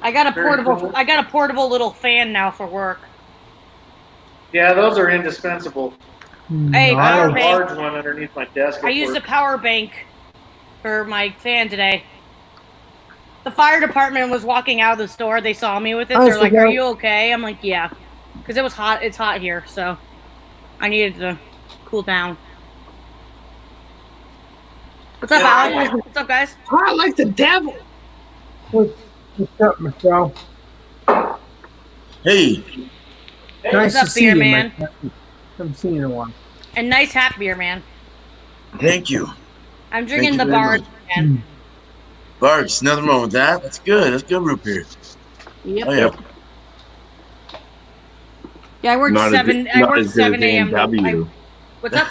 I got a Very portable. cool. I got a portable little fan now for work. Yeah, those are indispensable. Hey, I have power a bank. large one underneath my desk. I at used a work. power bank for my fan today. The fire department was walking out of the store. They saw me with it. Oh, They're so like, they're- "Are you okay?" I'm like, "Yeah," because it was hot. It's hot here, so I needed to cool down. What's up, Alex? What's up, guys? Hot like the devil. What's up, Michelle? Hey. Hey, Nice What's up, to see beer you, man? man. Haven't seen you in a while. And nice hat beer, man. Thank you. I'm drinking you the very Bard. much. Man. Barbs, nothing wrong with that. That's good. That's good root beer. Yep. Oh, yeah. Yeah, I worked Not as seven. good- I not worked as good as 7 a.m. A&W. What's up?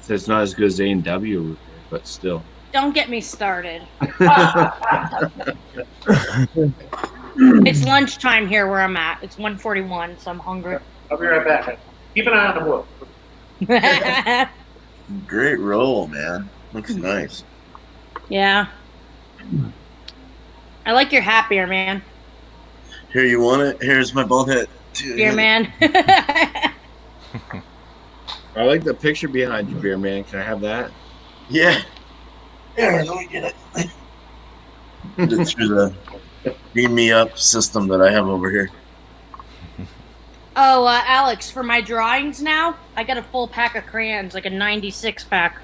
So it's not as good as A&W, but still. Don't get me started. It's lunchtime here where I'm at. It's 1:41, so I'm hungry. I'll be right back. Keep an eye on the wood. Great roll, man. Looks nice. Yeah. I like your hat, beer man. Here, you want it? Here's my bald head. Beer man. I like the picture behind you, beer man. Can I have that? Yeah. Here, let me get it. Put it through the beam me up system that I have over here. Oh, Alex, for my drawings now, I got a full pack of crayons, like a 96 pack.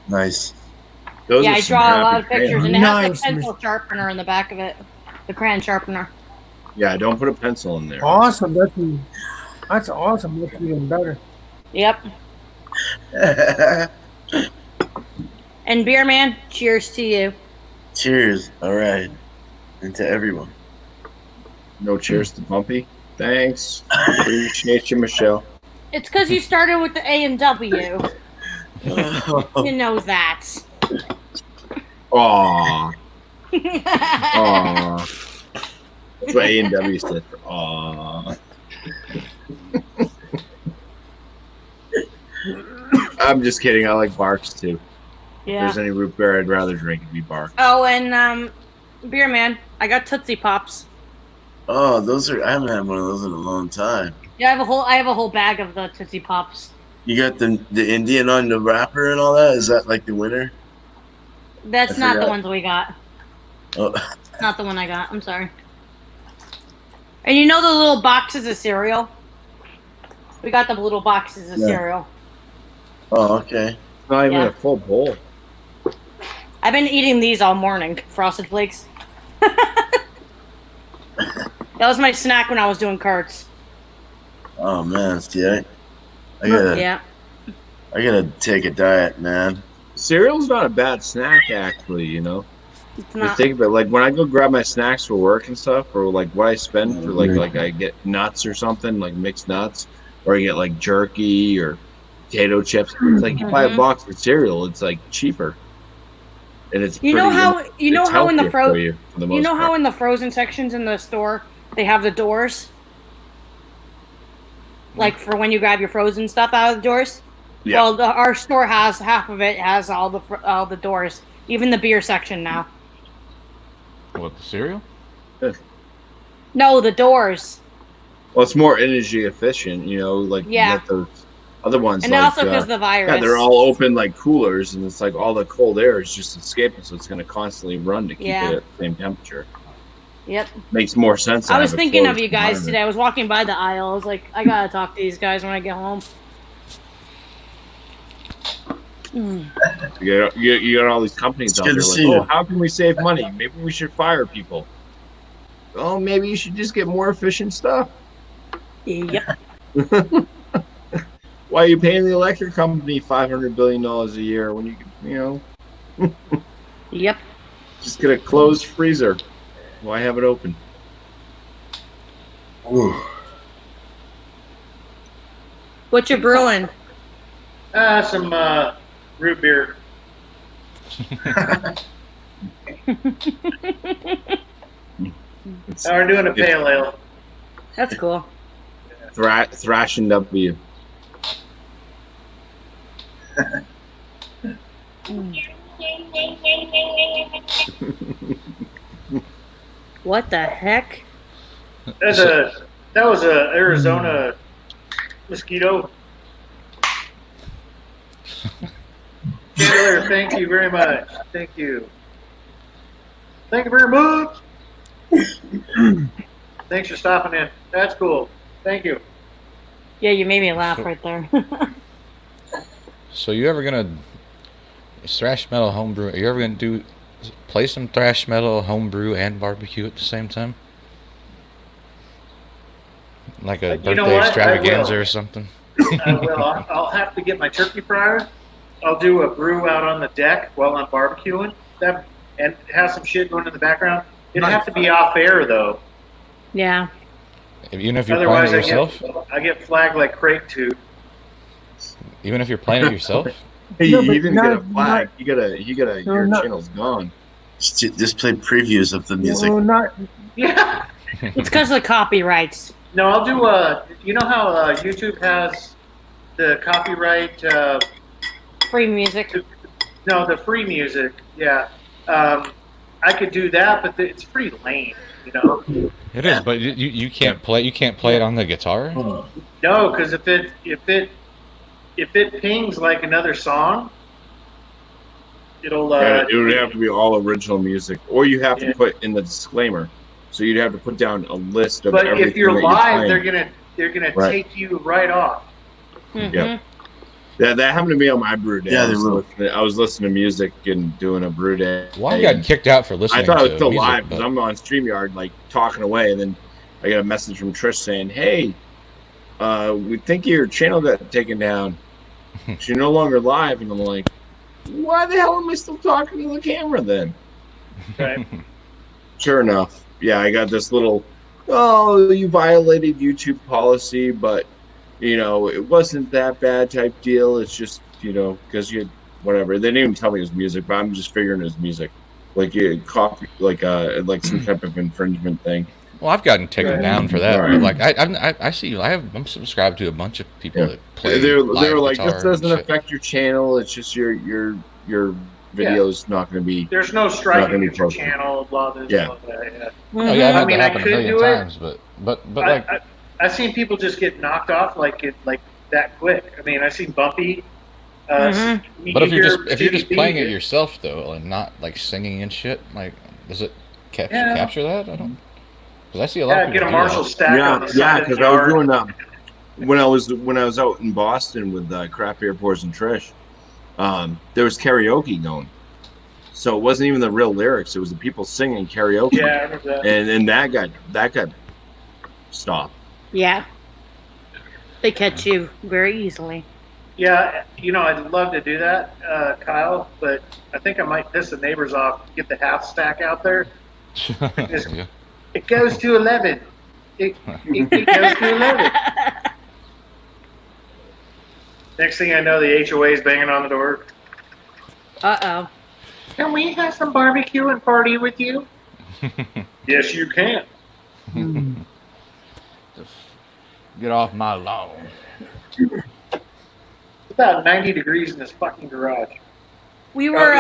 Nice. Those Yeah, are I some draw a lot happy of pictures, crayons. and it has Nice. a pencil sharpener in the back of it. The crayon sharpener. Yeah, don't put a pencil in there. Awesome. That's awesome. That's even better. Yep. And beer man, cheers to you. Cheers. All right. And to everyone. No cheers to Bumpy. Thanks. Appreciate you, Michelle. It's because you started with the A&W. Oh, You know that. Aw. Aw. That's what A&W stood for. Aw. I'm just kidding. I like Barks too. If Yeah. there's any root beer I'd rather drink, it'd be Barks. Oh, and beer man, I got Tootsie Pops. oh, those are. I haven't had one of those in a long time. Yeah, I have a whole bag of the Tootsie Pops. You got the Indian on the wrapper and all that. Is that like the winner? That's I not the forgot. ones we got. Oh, Not the one I got. I'm sorry. And you know the little boxes of cereal? We got the little boxes of Yeah. cereal. oh, okay. It's not even Yeah. a full bowl. I've been eating these all morning, Frosted Flakes. That was my snack when I was doing carts. Oh man, see, I gotta, Yeah. I gotta take a diet, man. Cereal's not a bad snack, actually, you know? It's You not. think of it, like when I go grab my snacks for work and stuff, or like what I spend for like I get nuts or something, like mixed nuts, or I get like jerky or potato chips. It's like you buy a Mhm. box of cereal, it's like cheaper. And it's You know pretty- how in it's the healthier for frozen you, for the you most know how part. in the frozen sections in the store they have the doors, like for when you grab your frozen stuff out of the doors. Yeah. Well, our store has half of it has all the doors, even the beer section now. What, the cereal? No, the doors, Well, it's more energy efficient, you know, like Yeah. you got those other ones. and like, also because of the virus. yeah, they're all open like coolers, and it's like all the cold air is just escaping, so it's going to constantly run to keep Yeah. it at the same temperature. Yep. Makes more sense. to I was have a thinking of closed you guys environment. today. I was walking by the aisle. I was like, I gotta talk to these guys when I get home. You got all these companies It's out good there to like, see oh, you. how can we save money? Maybe we should fire people. Oh, maybe you should just get more efficient stuff. Yep. Why are you paying the electric company $500 billion a year when you Yep. just get a closed freezer? Why have it open? Ooh. What you brewing? Some root beer. We're doing a pale ale. That's cool. Thrashing W. What the heck? That was a Arizona mosquito. Taylor, thank you very much. Thank you. Thank you very much. Thanks for stopping in. That's cool. Thank you. Yeah, you made me laugh right there. So you ever gonna thrash metal homebrew? Are you ever gonna play some thrash metal homebrew and barbecue at the same time? Like a You know birthday what? I extravaganza will. or something? I will. I'll have to get my turkey fryer. I'll do a brew out on the deck while I'm barbecuing. And have some shit going in the background. It'd have to be off air though. Yeah. Even if you're playing Otherwise, it yourself? I get flagged like Crate Tube. Even if you're playing it yourself? Hey, No, you but didn't not- get a flag. not- Your not- channel's gone. Just play previews of the music. Well, not Yeah. It's because of the copyrights. No, I'll do you know how YouTube has the copyright, Free music. no, the free music. Yeah. I could do that, but it's pretty lame, you know? It is, but you can't play it on the guitar? No, because if it pings like another song, it'll It would have to be all original music, or you have to Yeah. put in the disclaimer. So you'd have to put down a list of but everything if you're that live, you're playing. they're gonna Right. take you right off. Mhm. Yeah. That happened to me on my brew day. Yeah, I was listening to music and doing a brew day. Well, I got kicked out for listening I thought to it was still music, live because but- I'm on StreamYard like talking away, and then I got a message from Trish saying, "Hey, we think your channel got taken down. You're no longer live." And I'm like, "Why the hell am I still talking to the camera then?" Right. Sure enough, yeah, I got this little, "Oh, you violated YouTube policy, but it wasn't that bad" type deal. It's just because you whatever. They didn't even tell me it was music, but I'm just figuring it was music, like copy, like some type of infringement thing. Well, I've gotten taken Right. down for that. Right. But like I see, I'm subscribed to a bunch of people Yeah. that play. They live were like, guitar "This and doesn't shit." affect your channel. It's just your video's not going to be." There's no Not gonna striking be at your posted. channel, blah, this, Yeah. blah, that. Yeah. Oh yeah, I've I had mean, that I happen a could million do it. times, but like I've seen people just get knocked off like that quick. I mean, I've seen Bumpy. But if you're just CDP, playing it yourself though, and not like singing and shit, like does it capture that? I don't. Because I see a lot of get people a do Marshall that. stack on Yeah, the yeah. side of the Because I was yard. doing when I was out in Boston with Craft Beer Pours and Trish. There was karaoke going, so it wasn't even the real lyrics. It was the people singing karaoke. Yeah, I remember that. And that got stopped. Yeah. They catch you very easily. Yeah, I'd love to do that, Kyle, but I think I might piss the neighbors off. Get the half stack out there. Yeah. It goes to 11. It goes to 11. Next thing I know, the HOA is banging on the door. Uh-oh. Can we have some barbecue and party with you? Yes, you can. Get off my lawn. It's about 90 degrees in this fucking garage. We were,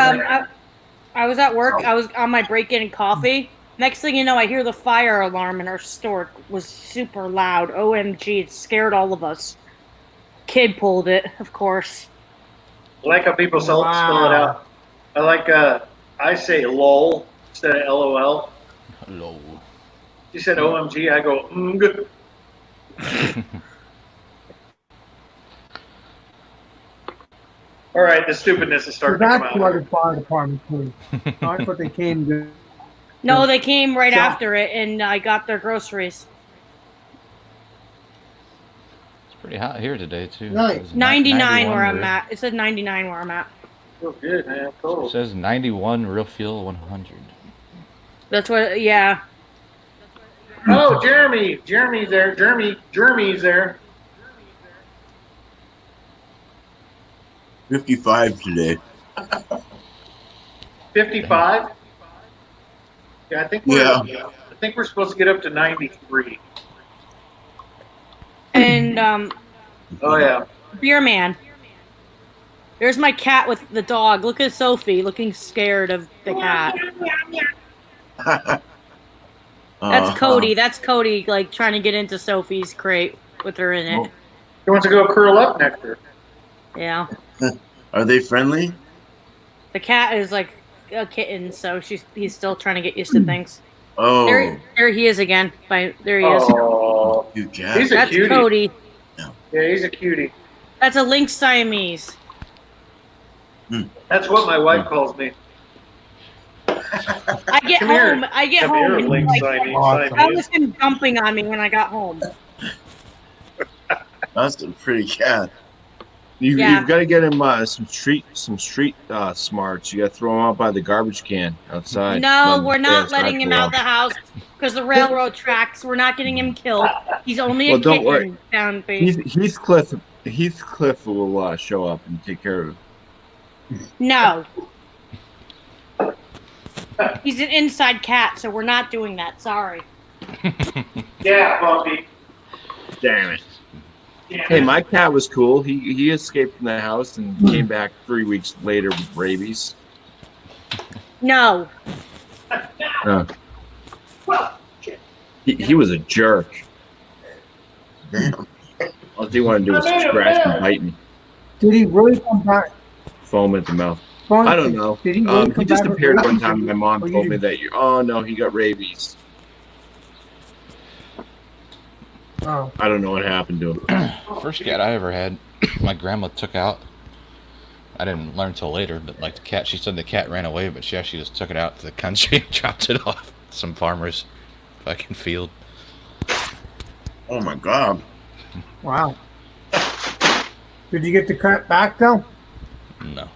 I was at work. I was on my break getting coffee. Next thing you know, I hear the fire alarm in our store. It was super loud. OMG, it scared all of us. Kid pulled it, of course. I like how people spell it Wow. out. I like, I say lol instead of LOL. Hello. She said OMG, I go, good. All right, the stupidness is So starting to come that's out. why the fire department came. I thought they came to. No, they came right Shop. after it, and I got their groceries. It's pretty hot here today too. Nice. It says 99 where 91 I'm real- at. It said 99 where I'm at. Feel good, man. It Cold. says 91 real fuel 100. That's what. Yeah. Oh, Jeremy. Jeremy's there. Jeremy's there. 55 today. 55. Yeah, I think we're supposed to get up to 93. And Oh yeah. Beer Man. There's my cat with the dog. Look at Sophie looking scared of the cat. That's Cody. That's Cody, like trying to get into Sophie's crate with her in it. He wants to go curl up next to her. Yeah. Are they friendly? The cat is like a kitten, so he's still trying to get used to things. Oh, There he is again. There he is. Oh, cute cat. he's a That's cutie. Cody. Yeah, he's a cutie. That's a lynx Siamese. That's what my wife calls me. I get Come here. home. I get Come home. here, and Lynx like, Siamese. that was him jumping on me when I got home. That's a pretty cat. Yeah. You've got to get him some street smarts. You got to throw him out by the garbage can outside. No, Let we're him not stay outside letting him for a out the house because the railroad tracks. We're not getting him killed. He's only a Well, don't kitten worry. down while. Heathcliff will show up and take care of him. No. He's an inside cat, so we're not doing that. Sorry. Yeah, Bumpy. Damn it. Yeah. Hey, my cat was cool. He escaped from the house and came back 3 weeks later with rabies. No. He was a jerk. All he wanted to do was scratch and bite me, Did he really come back? foam at the mouth. Fun? I don't know. Did he really come He just back with appeared one rabies? time. My mom Or you told me didn't? that oh no, he got rabies. Oh, I don't know what happened to him. First cat I ever had, my grandma took out. I didn't learn till later, but like the cat, she said the cat ran away, but she actually just took it out to the country and dropped it off some farmer's fucking field. Oh my god. wow. Did you get the cat back though? No.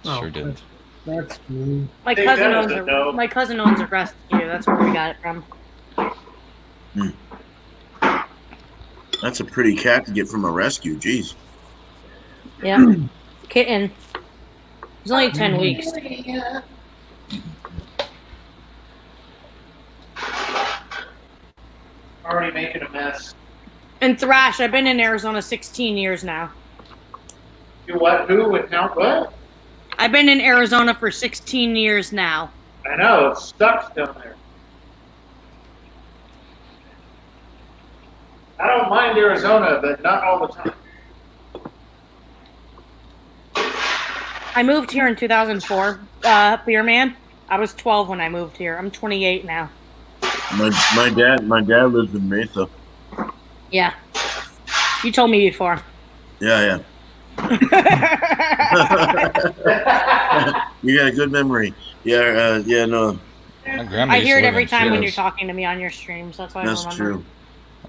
Oh, Sure didn't. That's mean. My Hey, cousin Dennis owns doesn't know. my cousin owns a rescue. That's where we got it from. That's a pretty cat to get from a rescue. Jeez. Yeah. Kitten. He's only 10 weeks. Already making a mess. And Thrash, I've been in Arizona 16 years now. You what? Who and how? What? I've been in Arizona for 16 years now. I know, it sucks down there. I don't mind Arizona, but not all the time. I moved here in 2004, Beer Man. I was 12 when I moved here. I'm 28 now. My dad lives in Mesa. Yeah. You told me before. Yeah. You got a good memory. Yeah, no, My grandma I used hear to it live every in time when you're Phoenix. talking to me on your streams. That's why I that's remember. true.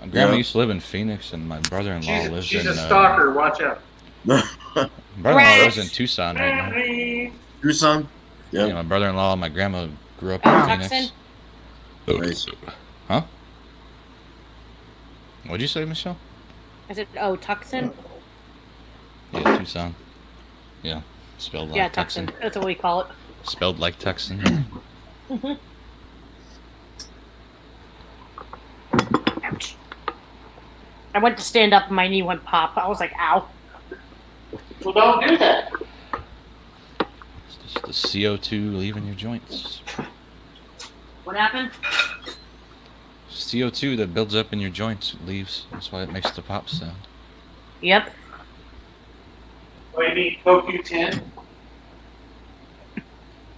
My grandma Yeah. used to live in Phoenix, and my brother-in-law lives She's in. a stalker, watch out. Brother-in-law lives in Tucson right now. Tucson? Yeah, Yeah. my brother-in-law, and my grandma grew up in Oh, Phoenix. Tucson? Nice. Huh? What'd you say, Michelle? I said, oh, Tucson? Yeah, Tucson. Yeah, spelled like Yeah, Tucson. That's what we call it. Spelled like Texan. Ouch. I went to stand up and my knee went pop. I was like, ow. Well, don't do that. It's just the CO2 leaving your joints. What happened? CO2 that builds up in your joints leaves. That's why it makes the pop sound. Yep. What do you mean, CoQ10?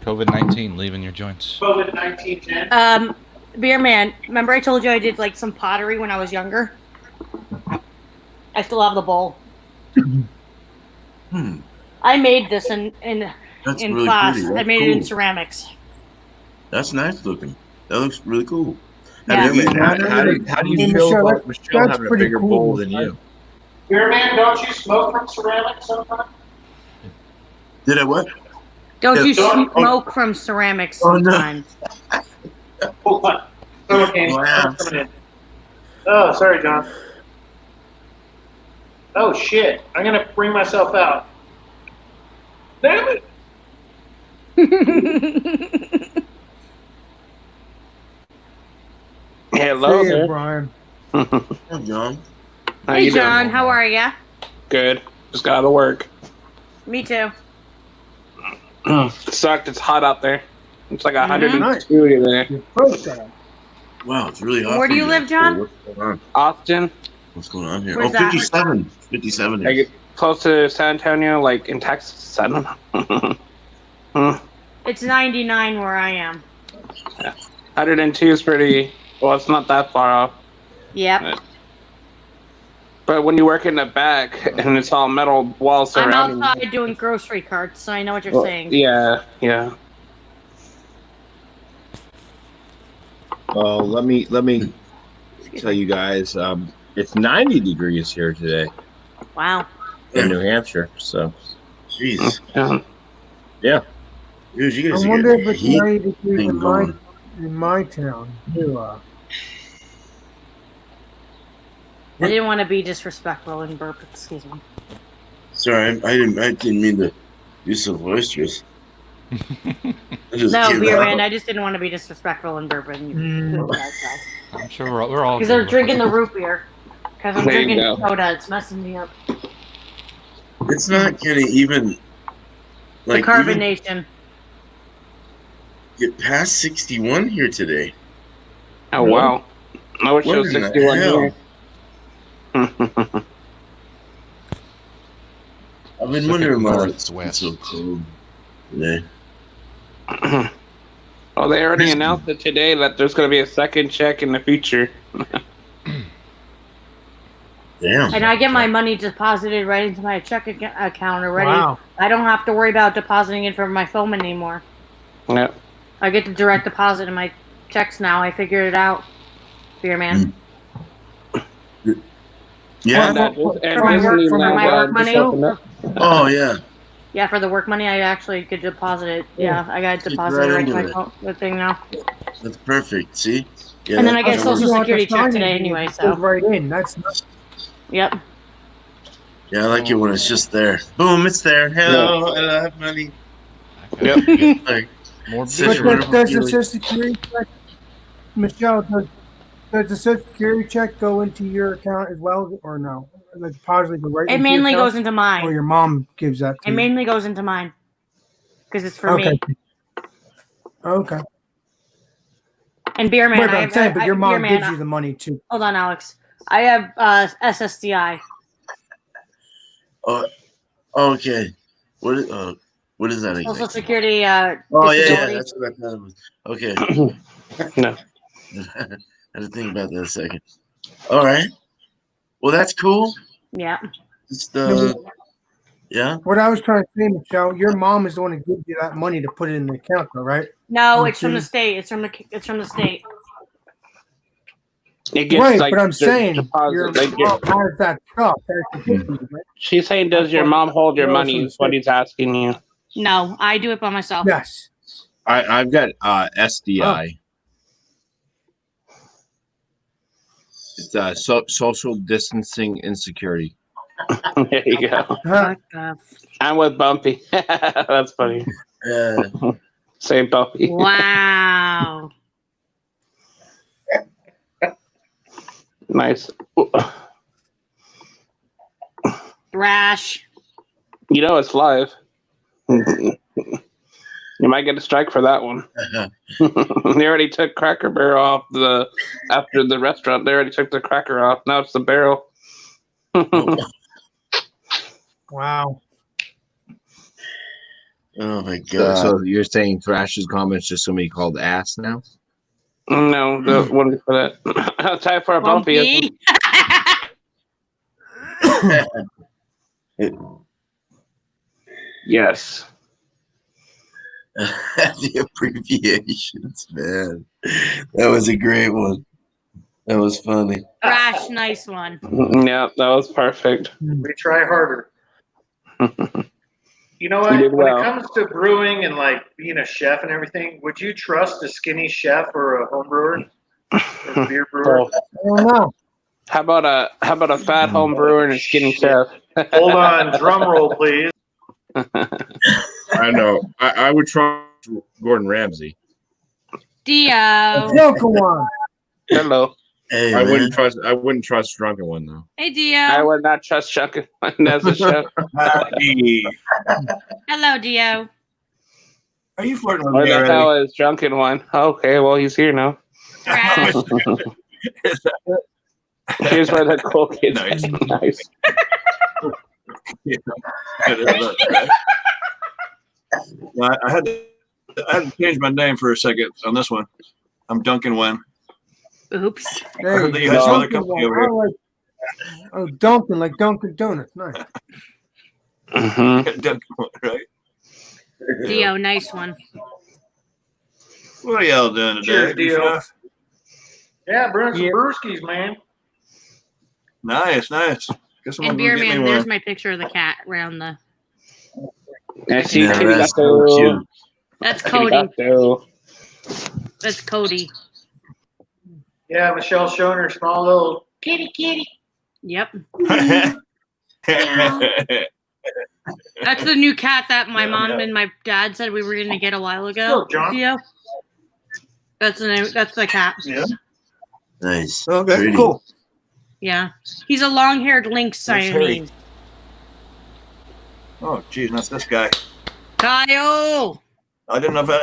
COVID-19 leaving your joints. COVID-19 10? Beer Man, remember I told you I did like some pottery when I was younger? I still have the bowl. I made this in That's in really class. pretty. I That's made it in cool. ceramics. That's nice looking. That looks really cool. Yeah. Yeah, man. How do you Hey, feel Michelle, about Michelle that's having a pretty bigger cool, bowl than right? you? Beer man, don't you smoke from ceramics sometimes? Did I what? Don't Yeah, you don't- smoke from ceramics Oh, no. sometimes? Hold on. Okay. Wow. Coming in. Oh, sorry, John. Oh shit! I'm gonna bring myself out. Damn it! Hello See ya, there. Brian. Hey, John. How Hey you John, doing? how are ya? Good. Just got out of work. Me too. Sucked. It's hot out there. It's like Mhm. 102 today. You're first guy. Wow, it's really hot. Where do for you live, John? What's going on? Austin, What's going on here? Where's Oh, that? 57. 57 like here. close to San Antonio, like in Texas. I don't know. It's 99 where I am. 102 is pretty. Well, it's not that far off. Yep. But when you work in the back and it's all metal walls I'm surrounding you. outside doing grocery carts, so I know what you're Well, saying. Yeah, yeah. Well, let me tell you guys. It's 90 degrees here today Wow. in New Hampshire. So Jeez. Yeah. Dude, you I guys are wonder getting if it's heat 90 degrees thing going. in my town too. I didn't want to be disrespectful and burp. Excuse me. Sorry, I didn't mean to be so boisterous. I just No, gave beer out. man. I just didn't want to be disrespectful and burping. I'm sure we're all. Because they're drinking the root beer. Because I'm There you drinking go. soda. It's messing me up. It's not gonna even The like even carbonation. get past 61 here today. Oh, wow. I wish it What was in the 61 hell? here. I've been Pacific wondering why it's Northwest. so cold today. Oh, they already announced it today that there's going to be a second check in the future. Damn. And I get my money deposited right into my check account already. Wow. I don't have to worry about depositing it from my phone anymore. Yeah. I get the direct deposit in my checks now. I figured it out. Beer man. Yeah. And that For my work- Disneyland, for my work just money? opened up. Oh yeah. Yeah, for the work money, I actually could deposit it. Yeah, I got it Keep deposited right right to my into it. phone, the thing now. That's perfect. See? Yeah, And then I that- get that Social works. Security check today anyway, Goes so. right in. That's Yep. Yeah, I like it when it's just there. Boom, it's there. Hello, I have money. Yep. Like, More Such But a beer. wonderful does the feeling. Social Security check, Michelle, does the Social Security check go into your account as well, or no? Like positively go right It into mainly your goes account? into Or mine. your mom gives that to It you? mainly goes into mine. Because it's for Okay. me. Okay. And Beer Man, Wait, but I I'm saying, but your Beer mom Man, gives you the money too. hold on, Alex. I have SSDI. oh, okay. What is that Social exactly? Security Oh yeah, disability. that's what I thought it was. Okay. No. I had to think about that a second. All right. Well, that's cool. Yeah. It's the yeah. What I was trying to say, Michelle, your mom is the one that gives you that money to put it in the account, though, right? No, it's from the state. It's from the state. It gets Right, like but I'm the saying deposit, your like, mom has that stuff. That's the thing, right? she's saying, does your mom hold your money? Is what he's asking you. No, I do it by myself. Yes. I've got SDI. It's social distancing insecurity. There you go. Huh. I'm with Bumpy. That's funny. Same Bumpy. Wow. Nice. Thrash. You know it's live. You might get a strike for that one. They already took Cracker Barrel off after the restaurant. They already took the cracker off. Now it's the barrel. Wow. Oh my god. So you're saying Thrash's comments just somebody called ass now? No, the one before that. Time for a Bumpy. Yes. The abbreviations, man. That was a great one. That was funny. Thrash, nice one. Yeah, that was perfect. We try harder. You know what? You did When well. it comes to brewing and like being a chef and everything, would you trust a skinny chef or a home brewer or a beer brewer? Oh, I don't know. how about a fat home brewer and a skinny chef? Hold on, drum roll, please. I know. I would trust Gordon Ramsay. Dio. Drunken one. Hello. Hey, I man. wouldn't trust Drunken One though. Hey, I Dio. would not trust Chuck as a chef. Hello, Dio. Are you flirting with Where me the already? hell is Drunken One? Okay, well, he's here now. Thrash. Here's where the cool kids Nice. nice. No, I had to change my name for a second on this one. I'm Duncan Wen. Oops. I heard that you had No. some other Dunkin' company over one. here. I like- Oh, Dunkin', like Dunkin' Donuts. Nice. Mm-hmm. Duncan Wen, right? Dio, nice one. What are y'all doing today? Cheers, Good Dio. stuff? Yeah, brewing some Yeah. brewskis, man. Nice, nice. Guess I'm And gonna Beer get me Man, there's one. my picture of the cat around the. I see Yeah, Kitty that's so Gato. cute. That's Kitty Cody. Gato. That's Cody. Yeah, Michelle's showing her small little kitty kitty. Yep. That's the new cat that my mom and my dad said we were going to get a while ago. Still, John. Dio. That's the name. That's the cat. Yeah. Nice. Okay, Pretty. cool. Yeah. He's a long-haired lynx That's Harry. Siamese. Oh, geez, not this guy. Kyle. I didn't know if Thrash.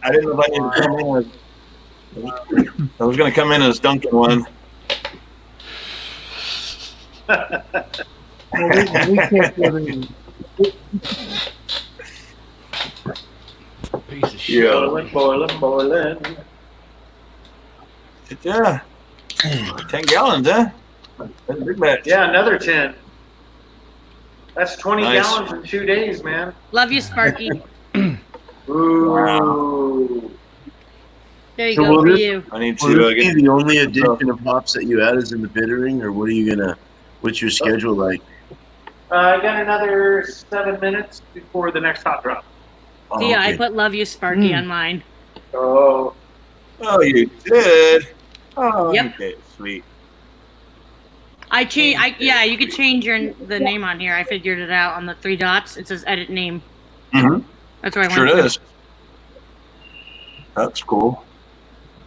I didn't know if I needed to come in as, I was going to come in as Duncan One. Well, we can't do everything. Piece of shit. Boiling, boiling, boiling. Yeah. 10 gallons, huh? That's a big batch. Yeah, another 10. That's 20 Nice. gallons in 2 days, man. Love you, Sparky. Ooh. There you So go will for this- you. I need Will to this be get. the only addition of hops that you add is in the bittering, or what are you gonna? What's your schedule like? I got another 7 minutes before the next hot drop. Oh, Dio, I okay. put Love You, Sparky on mine. Oh, Oh, you did. Oh, Yep. okay, sweet. Yeah, you could change the name on here. I figured it out on the 3 dots. It says edit name. Mm-hmm. That's where I Sure went. it is. That's cool.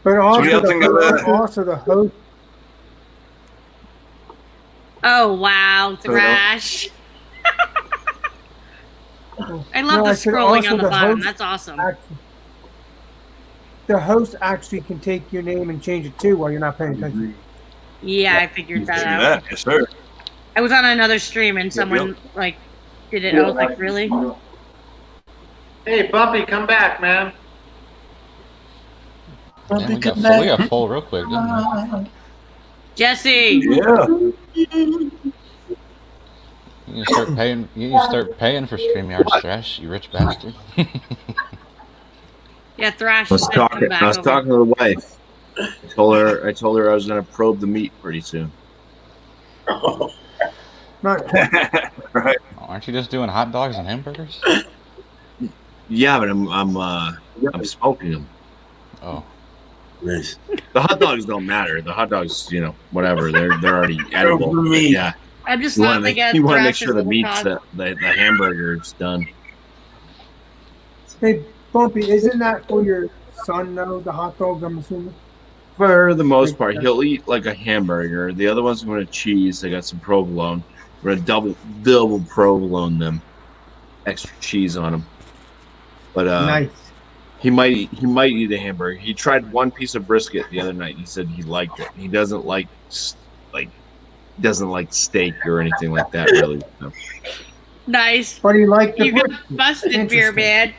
But also, what do y'all think of that? also the host. Oh wow, So- Thrash. I love No, the I said scrolling also on the the bottom. host That's awesome. Actually, the host actually can take your name and change it too while you're not paying attention. Yeah, I figured See that out. that? Yes, sir. I was on another stream and someone like did it. I was like, really? hey, Bumpy, come back, man. Damn, we got full real quick, didn't we? Jesse. Yeah. You need to start paying. You need to start paying for StreamYard, Thrash. You rich bastard. Yeah, Thrash. I was said come talking. back I was over. talking to the wife. I told her I was gonna probe the meat pretty soon. Not Right. Aren't you just doing hot dogs and hamburgers? Yeah, but I'm smoking them. Oh, Nice. The hot dogs don't matter. The hot dogs, whatever. They're already edible. But yeah, I'm just you want laughing to at make Thrash's sure the little meat's talk. the hamburger's done. Hey, Bumpy, isn't that for your son though? The hot dogs, I'm assuming. For the most part, he'll eat like a hamburger. The other ones are going to cheese. They got some provolone. We're gonna double provolone them, extra cheese on them. But Nice. he might eat a hamburger. He tried one piece of brisket the other night. He said he liked it. He doesn't like steak or anything like that really. So, Nice. But he liked the You got busted, beer man.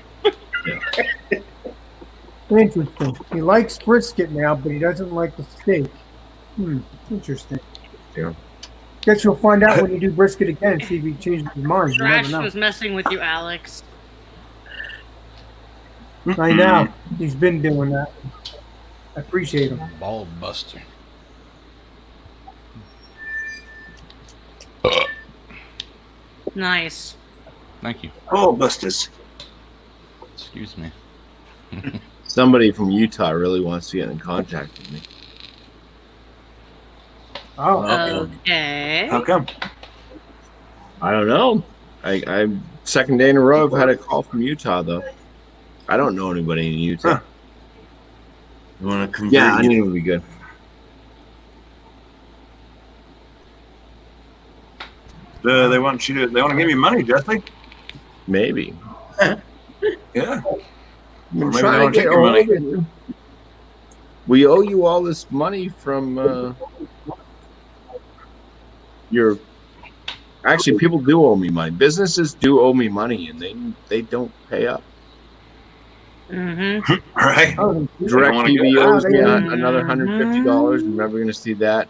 Interesting. He likes brisket now, but he doesn't like the steak. Interesting. Yeah. Guess you'll find out when you do brisket again and see if he changes his mind. You never Trash know. was messing with you, Alex. I know. He's been doing that. I appreciate him. Ball buster. Nice. Thank you. Oh, busters. Excuse me. Somebody from Utah really wants to get in contact with me. Oh, Okay. How come? I don't know. I'm second day in a row I've had a call from Utah though. I don't know anybody in Utah. Huh. You want to convert? Yeah, I you? knew it would be good. They want you to. They want to give you money, Jesse. Maybe. Yeah. I'm Or maybe they trying want to to get take your money. hold of you. We owe you all this money from your. Actually, people do owe me money. Businesses do owe me money, and they don't pay up. Mm-hmm. Right. oh, DirecTV go- owes me Wow, another $150. You're never going to see that.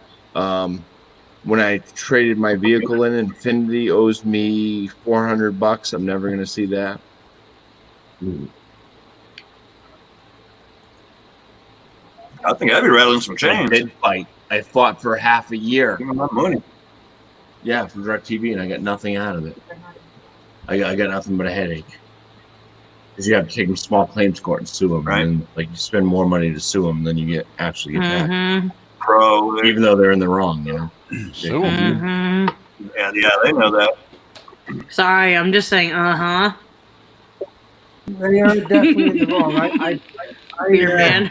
When I traded my vehicle in, Infinity owes me $400. I'm never going to see that. I think I'd be rattling some I chains. did fight. I fought for half a year. Give me my money. Yeah, from DirecTV, and I got nothing out of it. I got nothing but a headache. Because you have to take them to small claims court and sue them, Right. and then, like, you spend more money to sue them than you actually get back, Mm-hmm. Pro. even though they're in the wrong. You know. Sue 'em. Mm-hmm. Yeah, they know that. Sorry, I'm just saying, uh-huh. They are definitely in the wrong. Beer man.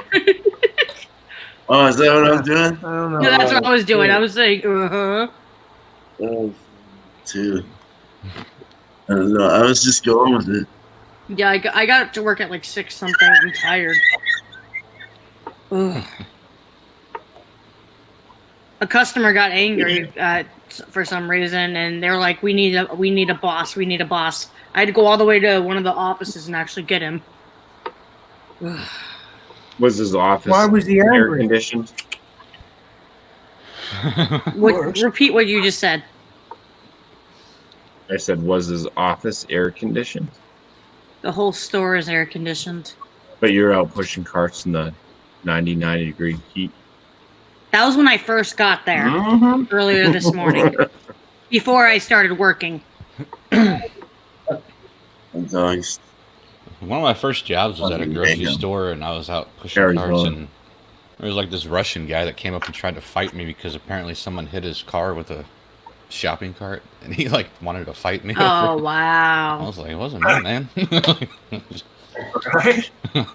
Oh, is that what I'm doing? I don't know. No, that's what I was doing. I was saying, uh-huh. Oh, too. I don't know. I was just going with it. Yeah, I got to work at like 6 something. I'm tired. Ugh. A customer got angry for some reason, and they're like, "We need a boss. We need a boss." I had to go all the way to one of the offices and actually get him. Ugh. Was his office Why was he air angry? conditioned? Repeat what you just said. I said, was his office air conditioned? The whole store is air conditioned. But you're out pushing carts in the 90-degree heat. That was when I first got there Mm-hmm. earlier this morning, before I started working. Dogs. One of my first jobs was at a grocery Damn. store, and I was out pushing Arizona. carts, and there was like this Russian guy that came up and tried to fight me because apparently someone hit his car with a shopping cart, and he like wanted to fight me. Oh I wow! was like, it wasn't me, man. Right. I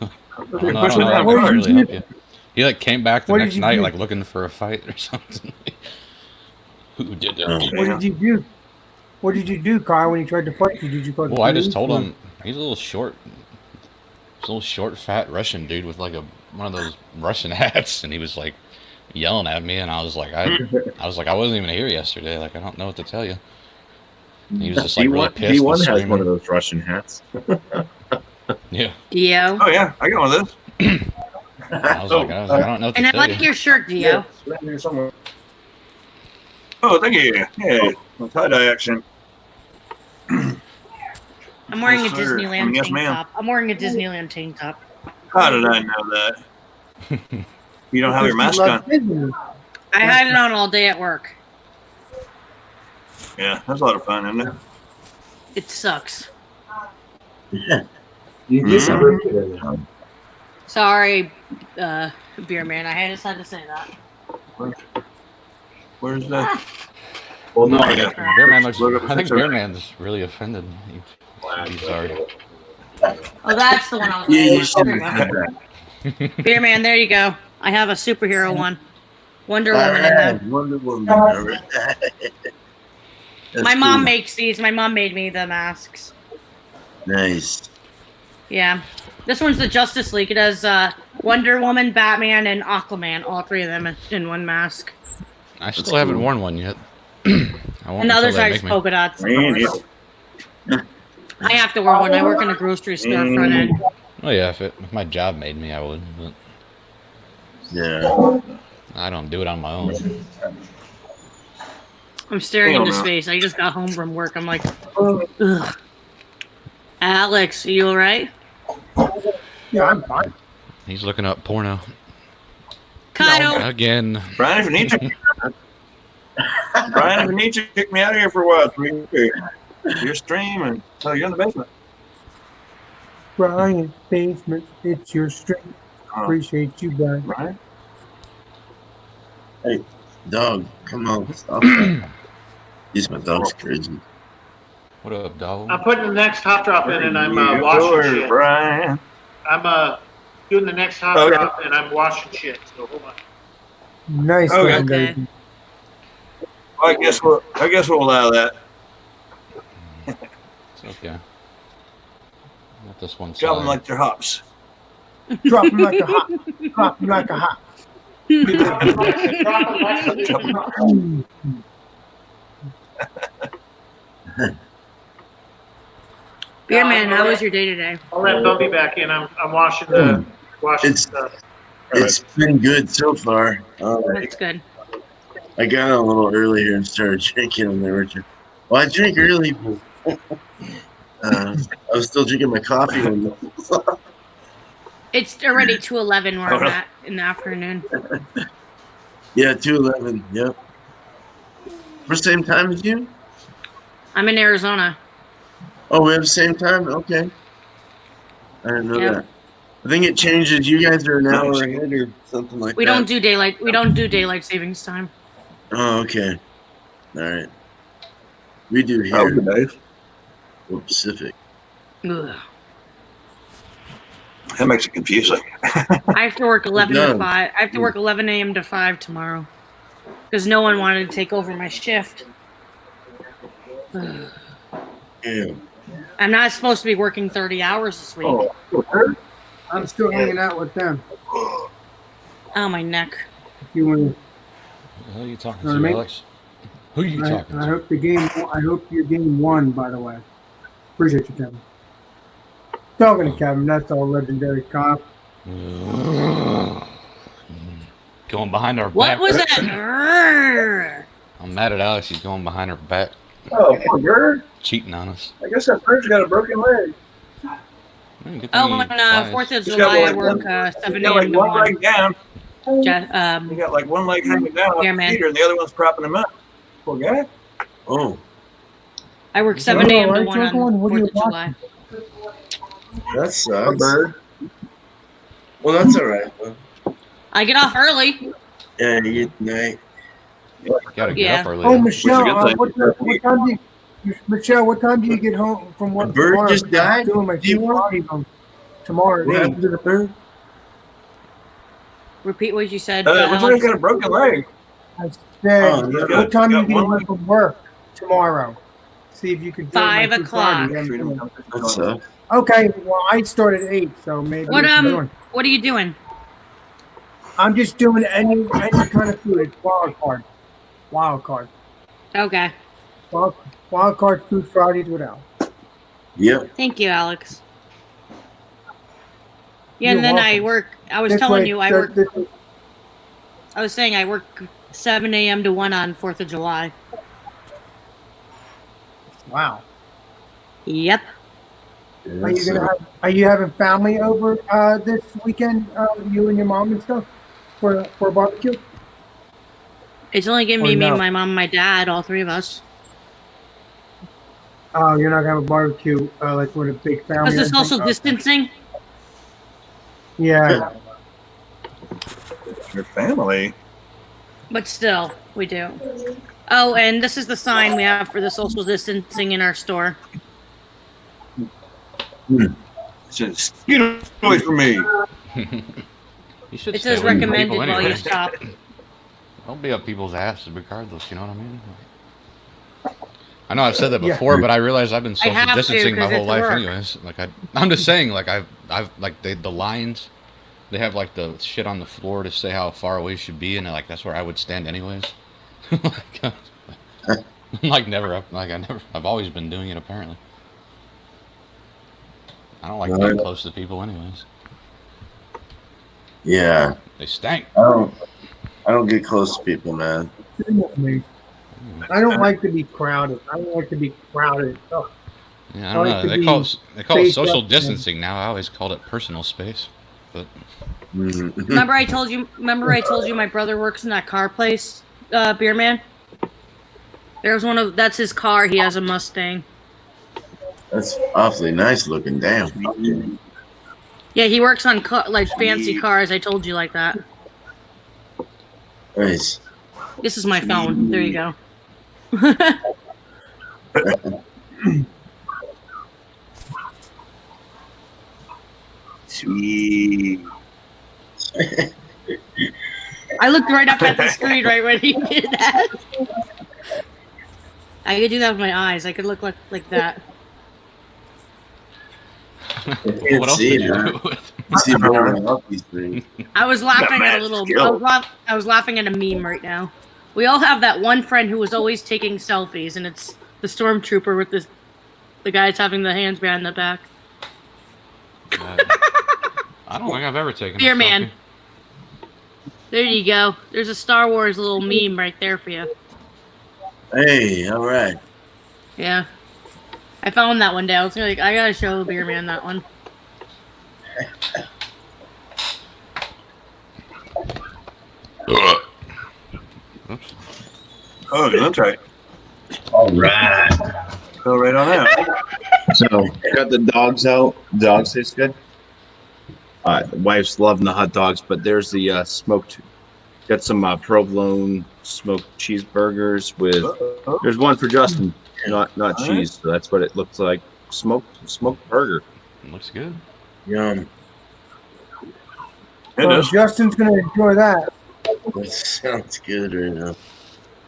don't know, Pushing I that can't cart. really help you. He like came back the What did next you night do? like looking for a fight or something. Who did that? Oh. What did you do? What did you do, Kyle, when he tried to fight you? Did you call the Well, I just police, told or- him he's a little short, fat Russian dude with like one of those Russian hats, and he was like yelling at me, and I was like, I wasn't even here yesterday. Like, I don't know what to tell you. And he was just like really pissed. B1 and has one screaming. of those Russian hats. Yeah. Dio. Oh yeah, I got one of those. I was like, I don't know what to And I tell like you. your shirt, Dio. It's around here somewhere. Oh, thank you. Yeah, tie-dye action. I'm wearing a Yes, sir. Disneyland Yes, tank ma'am. top. I'm wearing a Disneyland tank top. How did I know that? You don't have your mask Because on. you love Disney. I had it on all day at work. Yeah, that's a lot of fun, isn't it? It sucks. Yeah. Mhm. Sorry, beer man. I just had to say that. Where's that? Well, no, Yeah. Bear Man looks. Look up I think the Bear Man's really offended. I'm sorry. Oh, that's the one I was. Yeah, you looking should for. have There you that. go. Beer man, there you go. I have a superhero one. Wonder Woman in there. Wonder Woman. All right. That's My mom cool. makes these. My mom made me the masks. Nice. Yeah. This one's the Justice League. It has Wonder Woman, Batman, and Aquaman. All 3 of them in one mask. I still haven't cool. worn one yet. I won't And the until others they are make just me. polka dots. of Man, course. I have to wear one. I work in a grocery store front end. Oh yeah, if my job made me, I would. But Yeah. I don't do it on my own. I'm staring Hell into no. space. I just got home from work. I'm like, ugh. Alex, are you all right? Yeah, I'm fine. He's looking up porno Kyle. again. Brian, if you need to, Brian, if you need to kick me out of here for a while, you're streaming. Oh, you're in the basement. Brian, basement, it's your stream. Oh, Appreciate you, Brian. Brian? Hey, dog, come on, stop that. These my dog's crazy. What up, dog? I'm putting the next hot drop in and I'm You washing door, shit. Brian. I'm doing the next hot Okay. drop and I'm washing shit. So hold on. Nice. Okay. legendary. Okay. I guess we'll allow that. It's okay. Let this one Drop them slide. like they're hops. Drop him like a hot. Drop him like a hot. Beer man, how was your day today? I'll let Bumpy back in. I'm washing the It's- stuff. It's been good so far. That's good. I got out a little early here and started drinking, and they were just, well, I drink early. I was still drinking my coffee. It's already 2:11 where I'm at in the afternoon. Yeah, 2:11. Yep. We're same time as you? I'm in Arizona. Oh, we have the same time? Okay. I didn't know Yep. that. I think it changes. You guys are an hour ahead or something like We that. don't do daylight. We don't do daylight savings time. Oh, okay. All right. We do That was here. good, Dave. We're Pacific. Ugh. That makes it confusing. I have to work 11 Done. to 5. I have to work 11 a.m. to 5 tomorrow because no one wanted to take over my shift. Ugh. Yeah. I'm not supposed to be working 30 hours this week. Oh, I'm still hanging out with them. Oh, my neck. If you want Who are you talking Know what I to, mean? Alex? Who are you I talking to? hope the game. I hope your game won. By the way, appreciate you, Kevin. Talking to Kevin. That's all legendary cop. Going behind our What back. was that? Grrr. I'm mad at Alex. He's going behind her back, oh, poor bird. cheating on us. I guess that bird's got a broken leg. Man, get Oh, the on flies. 4th of He's July, got I one- work 7 He's got like a.m. to one 1. leg down. Je- He got like one leg hanging down Yeah, off man. the feeder, and the other one's propping him up. Poor guy. Oh, I work 7 a.m. to Alright, 1 on Chuckle, what are 4th you of July. that sucks. Bird. Well, that's all right. Well, I get off early. yeah, you get night. Gotta get Yeah. up early. Oh, Michelle, Which is a good thing. what time do you, Michelle? What time do you get home from work The bird tomorrow? just died? I'm doing my Do you want- Pilates on tomorrow What at 8. happened to the bird? Repeat what you said. Looks like he's Alex. got a broken leg. I said, Oh, he's what time do you got get one home leg. from work tomorrow? See if you can do 5 my o'clock. Pilates. That sucks. Okay, well, I start at 8, so maybe. What you can join. What are you doing? I'm just doing any kind of food. It's wild card. Wild card. Okay. Wild card food Fridays without. Yep. Thank you, Alex. Yeah, You're and then I welcome. work. I was This telling way- you I th- work. th- I was saying I work 7 a.m. to 1 on 4th of July. Wow. Yep. Are you having family over this weekend? You and your mom and stuff for a barbecue? It's only gonna Or be me, no? my mom, and my dad, all three of us. Oh, you're not gonna have a barbecue like with a big family. Because or it's social anything? distancing. Yeah. Your family. But still, we do. Oh, and this is the sign we have for the social distancing in our store. It says, "Get away from me." You should It stay says away from recommended people while you anyway. stop. Don't be up people's asses regardless, you know what I mean? I know I've said that Yeah. before, but I realize I've been I social have to, distancing my 'cause whole it's life work. anyways. Like I'm just saying, like I've like the lines, they have like the shit on the floor to say how far away you should be, and like that's where I would stand anyways. I've always been doing it apparently. I don't like being close to people anyways. Yeah. They stank. I don't get close to people, man. Sitting with me. I don't like to be crowded. I don't like to be crowded. Oh, Yeah, I don't know. They call it social distancing now. I always called it personal space. But remember I told you my brother works in that car place, Beer Man? That's his car. He has a Mustang. That's awfully nice looking. Damn. Yeah, he works on fancy cars. I told you like that. Nice. This is my phone. There you go. Sweet. I looked right up at the screen right when he did that. I could do that with my eyes. I could look like that. what else did you do with? I was laughing at a little. I was laughing at a meme right now. We all have that one friend who was always taking selfies, and it's the stormtrooper with the guys having the hands behind the back. I don't think I've ever taken. Beer Man. There you go. There's a Star Wars little meme right there for you. Hey, all right. Yeah. I found that one day. I was like, I gotta show Beer Man that one. Oops. Oh, that's right. All right. Go right on out. So got the dogs out. Dogs taste good. The wife's loving the hot dogs, but there's the smoked. Got some provolone smoked cheeseburgers with. There's one for Justin, not cheese. So that's what it looks like. Smoked burger. It looks good. Yum. Well, Justin's gonna enjoy that. That sounds good right now.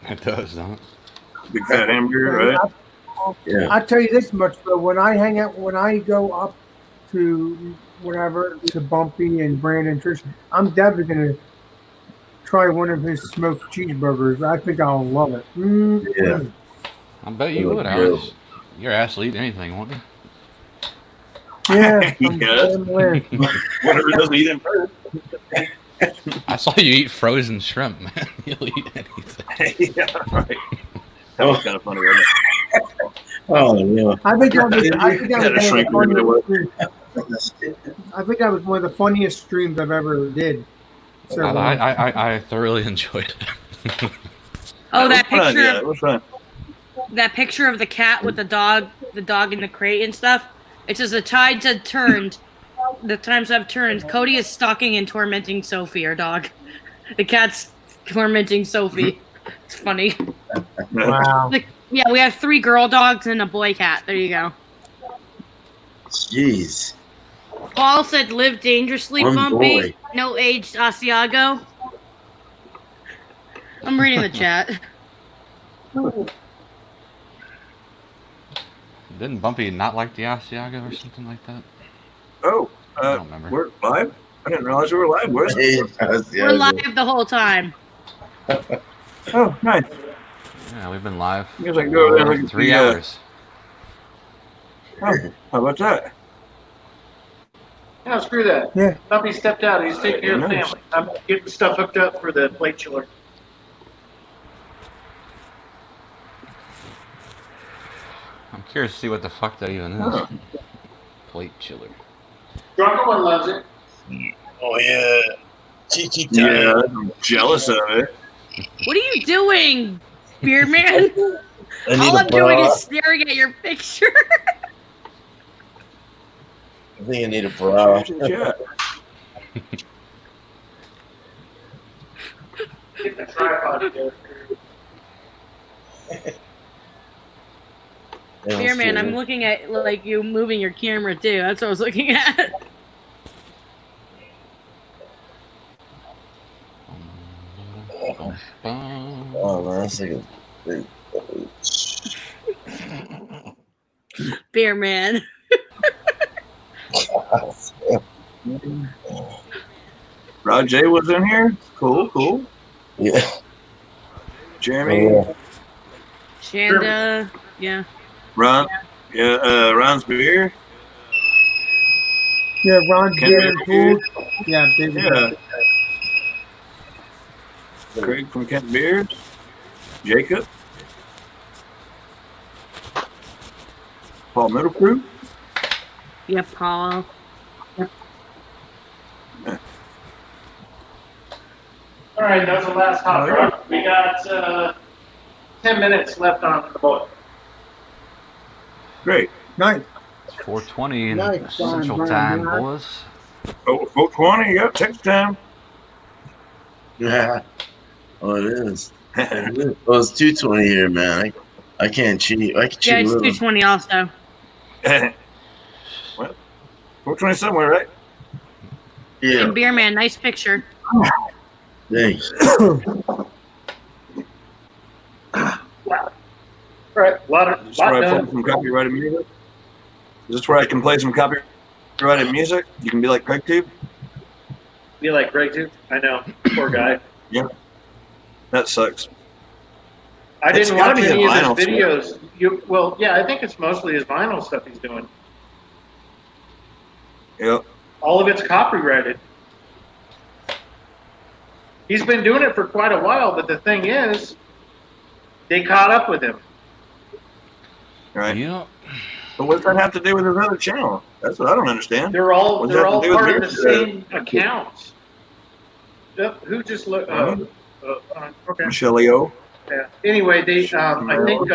It does, don't it? Big fat hamburger, right? Yeah. I'll tell you this much though: when I go up to whatever to Bumpy and Brandon and Trish, I'm definitely gonna try one of his smoked cheeseburgers. I think I'll love it. Yeah. I bet you would, Alex. Your ass will eat anything, won't you? Yeah. Yes. Whatever doesn't eat in first. I saw you eat frozen shrimp, man. You'll eat anything. Yeah, right. That was kind of funny, wasn't it? Oh, yeah. I think that was one of the funniest streams I've ever did. So, I thoroughly enjoyed it. Oh, that picture! Yeah, it was fun. That picture of the cat with the dog in the crate and stuff. It says the tides have turned. The times have turned. Cody is stalking and tormenting Sophie, our dog. The cat's tormenting Sophie. It's funny. wow. Yeah, we have 3 girl dogs and a boy cat. There you go. Jeez. Paul said, "Live dangerously, One Bumpy. boy. No aged Asiago." I'm reading the chat. Didn't Bumpy not like the Asiago or something like that? Oh, I don't remember. we're live? I didn't realize we were live. Where's We're live the whole time. Oh, nice. Yeah, we've been live I guess I can go over there and look at 3 the, hours. Oh, how about that? No, screw that. Yeah. Bumpy stepped out. He's taking care of the family. I'm getting stuff hooked up for the plate chiller. I'm curious to see what the fuck that even is. Plate chiller. Drunken one loves it. Oh, yeah. Cheeky time. Yeah, I'm jealous of it. What are you doing, Beer Man? All I'm doing is staring at your picture. I think I need a bra. Yeah. Get the tripod together. Beer Man, I'm looking at like you moving your camera too. That's what I was looking at. Oh, man, that's like a Beer Man. Rajay was in here. Cool. Yeah. Jeremy. Shanda. Yeah. Ron. Yeah, Ron's beer. Yeah, Ron, Ken Beer, and Beer. Food. Yeah, big. Yeah. Craig from Kent Beers. Jacob. Paul Middleproof. Yep, Paul. All right, that was the last hot drop. We got 10 minutes left on the boat. Great. Nice. It's 4:20 in Nice, Central Brian, Time, Brian. boys. Oh, 420. Yep, text time. Yeah. Oh, it is. Well, it's 2:20 here, man. I can't cheat. I can cheat Yeah, a it's little. 220 also. Well, 420 somewhere, right? Yeah. And Beer Man, nice picture. Thanks. All right, a lot Is this where I play done. some copyrighted music? Is this where I can play some copyrighted music? You can be like Craig too? Be like Greg too. I know, poor guy. Yeah. That sucks. I It's didn't gotta watch be any the of his vinyl videos. Well, yeah, I think it's mostly his vinyl stuff he's doing. Yep. All of it's copyrighted. He's been doing it for quite a while, but the thing is, they caught up with him. Right. Yeah. But what does that have to do with his other channel? That's what I don't understand. They're all What does that have to do with part of the yours? same accounts. Yep, who just looked? Okay. Michelle O. Yeah. Anyway, they I think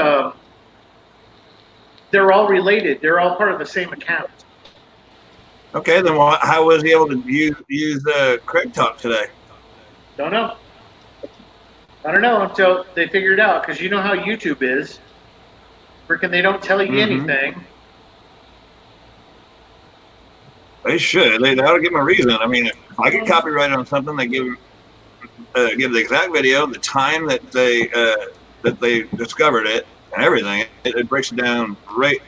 they're all related. They're all part of the same account. Okay, then how was he able to use Craig Talk today? Don't know. I don't know until they figure it out, because you know how YouTube is. Freaking, they don't tell you anything. They should. They ought to give him a reason. I mean, if I get copyrighted on something, they give the exact video, the time that they discovered it, and everything. It breaks it down right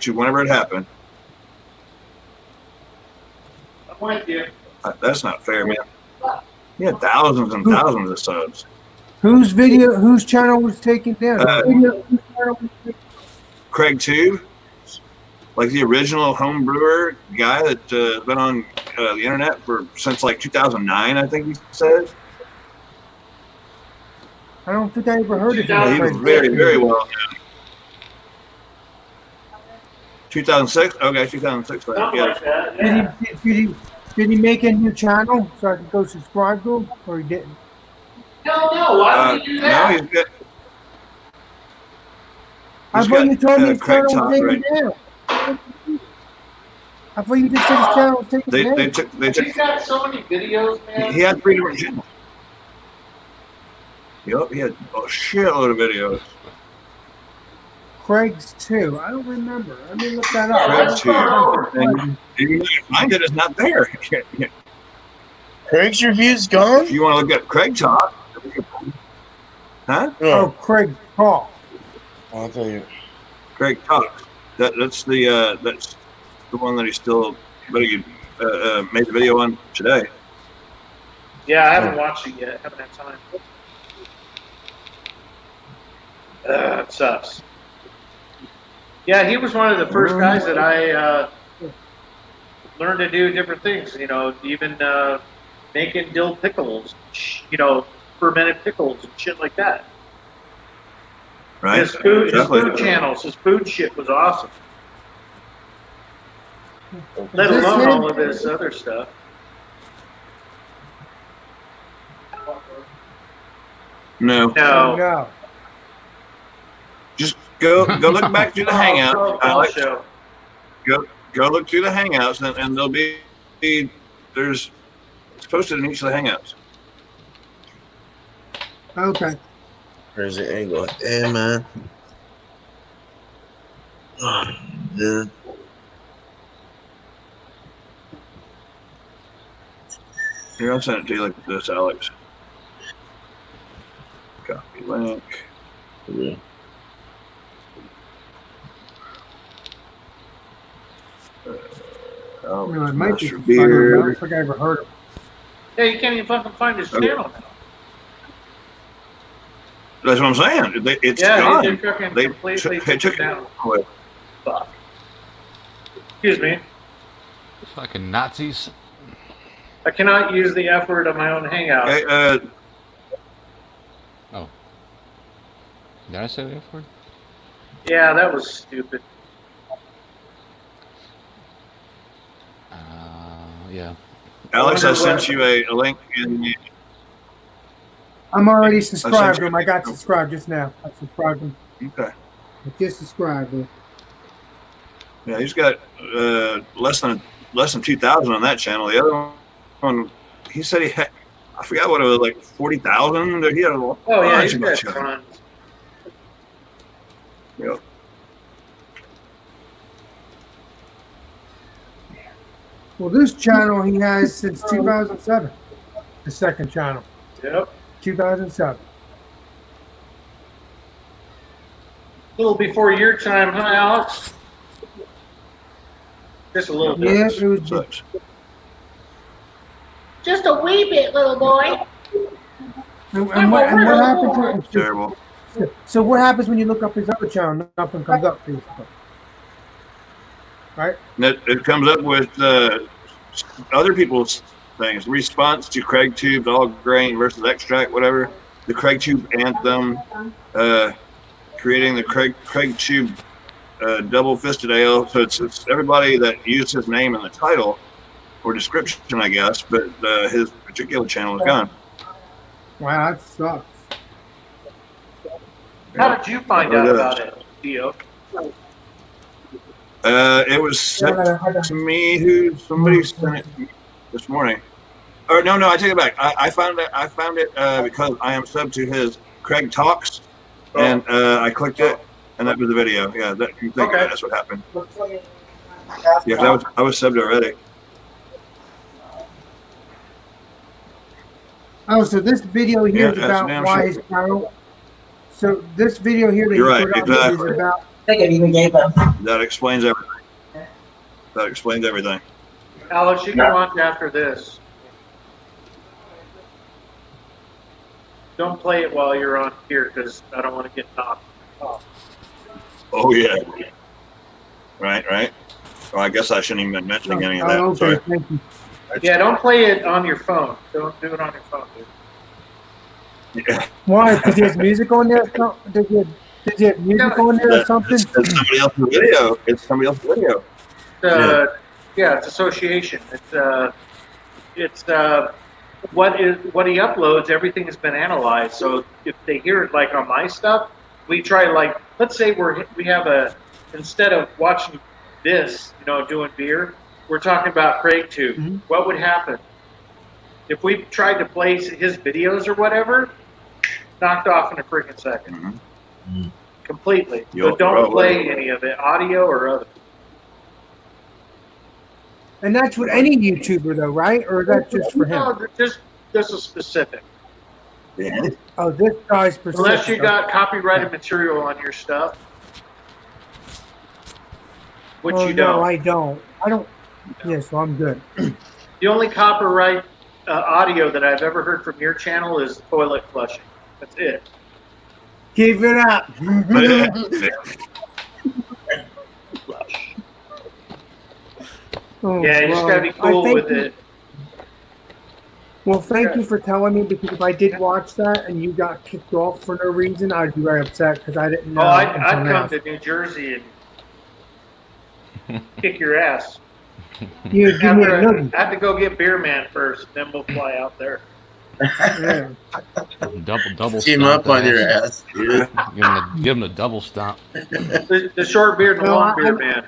to whenever it happened. I'm with you. That's not fair, man. He had thousands and thousands of subs. Whose channel was taken down? Craig Tube, like the original home brewer guy that been on the internet since like 2009, I think he said. I don't think I ever heard of Yeah, he was him. very, very well known. 2006? Okay, 2006. Something Yeah. like that. Yeah. Did he make a new channel so I could go subscribe to him, or he didn't? Hell no! Why would you do No, that? he's good. I thought you told me his Craig channel Talk, was taken right? down. I thought you just said his channel was taken They down. took. He's got so many videos, man. He had 3 different channels. Yep, he had a shitload of videos. Craig's too. I don't remember. Let me look that up. Craig Tube. And if you find it, it's not there. Craig's review's gone? If you want to look at Craig Talk, huh? Oh, Craig Paul. I'll tell you. Craig Talk. That's the one that he still made the video on today. Yeah, I haven't watched it yet. Haven't had time. It sucks. Yeah, he was one of the first guys that I learned to do different things. You know, even making dill pickles. You know, fermented pickles and shit like that. Right? His food Definitely. channels, his food shit was awesome. Let Is this alone him? all of his other stuff. No. No. No. Just go look back through the Hangouts, Alex. Show. Go look through the Hangouts, and there'll be it's posted in each of the Hangouts. Okay. Where's the angle? Hey, man. Oh, dude. Here, I'll send it to you like this, Alex. Copy link. Yeah. You know, it might be Master I Beer. don't think I ever heard of him. Yeah, you can't even fucking find his Okay. channel now. That's what I'm saying. It's Yeah, gone. they fucking They completely took took it it down. away. Fuck. Excuse me. Fucking Nazis. I cannot use the F word on my own Hangout. Okay, Did I say the F word? Yeah, that was stupid. Yeah. Alex, I sent you a link in the. I'm already subscribed to him. I got subscribed just now. I subscribed him. Okay. I just subscribed him. Yeah, he's got less than 2,000 on that channel. The other one, he said he had, I forgot what it was, like 40,000. He had a Oh yeah, bunch he's of got tons. Yep. Well, this channel he has since 2007. The second channel. Yep. 2007. A little before your time, huh, Alex? Just a little bit. Yeah, it was Sucks. Just a wee bit, little boy. And what happened to it? Terrible. So what happens when you look up his other channel? Nothing comes up, basically. Right? It comes up with other people's things. Response to Craig Tube's all grain versus extract, whatever. The Craig Tube anthem. Creating the Craig Tube double fisted ale. So it's everybody that used his name in the title or description, I guess, but his particular channel is gone. Wow, that sucks. How did you find out about it, Dio? It was sent to me. Somebody sent it to me this morning. Or no, I take it back. I found it because I am sub to his Craig Talks, and I clicked it, and that was the video. Yeah, that's what happened. Yeah, I was subbed already. Oh, so this video here is about why his channel. So this video here that You're you right, put up exactly. is about. That explains everything. Alex, you can watch after this. Don't play it while you're on here because I don't want to get knocked off. Oh yeah. Right. Well, I guess I shouldn't even be mentioning any of that. Okay, Sorry. thank you. Yeah, don't play it on your phone. Don't do it on your phone, dude. Yeah. Why? Because he has music on there? Does he have music on there or something? It's somebody else's video. It's somebody else's video. Yeah, it's association. It's what he uploads. Everything has been analyzed. So if they hear it like on my stuff, we try like let's say we have a instead of watching this, doing beer, we're talking about Craig Tube. Mm-hmm. What would happen if we tried to play his videos or whatever? Knocked off in a freaking second. Mm-hmm. Completely. So don't play any of it, audio or other. And that's with any YouTuber, though, right? Or is that just for him? No, this is specific. Yeah. Oh, this guy's specific. Unless you got copyrighted material on your stuff, which you don't. No, I don't. Yeah, so I'm good. The only copyright audio that I've ever heard from your channel is toilet flushing. That's it. Keep it up. Oh, Yeah, you just gotta be cool with it. Well, thank you for telling me, because if I did watch that and you got kicked off for no reason, I'd be very upset because I didn't know. Oh, I'd come to New Jersey and kick your ass. You give me a noogie. I have to go get Beer Man first, then we'll fly out there. Yeah. Double Team stomp up on that your ass. ass. Give him the double stomp. The short beard and the long beard man.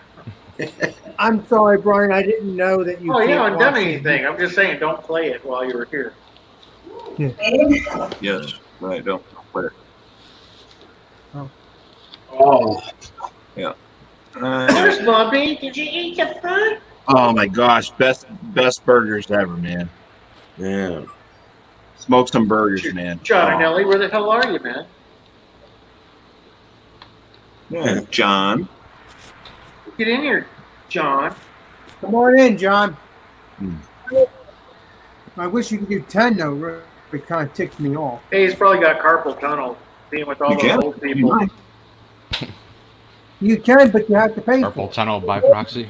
I'm sorry, Brian. I didn't know that you. Oh, you can't haven't done watch anything. I'm just saying, don't play it while you were here. Yes. Right. Don't play it. Oh. Yeah. There's Bobby. Did you eat the food? Oh my gosh, best burgers ever, man. Yeah. Smoke some burgers, man. John and Ellie, where the hell are you, man? Yeah. John. Get in here, John. Come on in, John. Hmm. I wish you could do 10 though. It kind of ticked me off. Hey, he's probably got carpal tunnel, being with all the old people. You can, but you have to pay. Purple tunnel by proxy.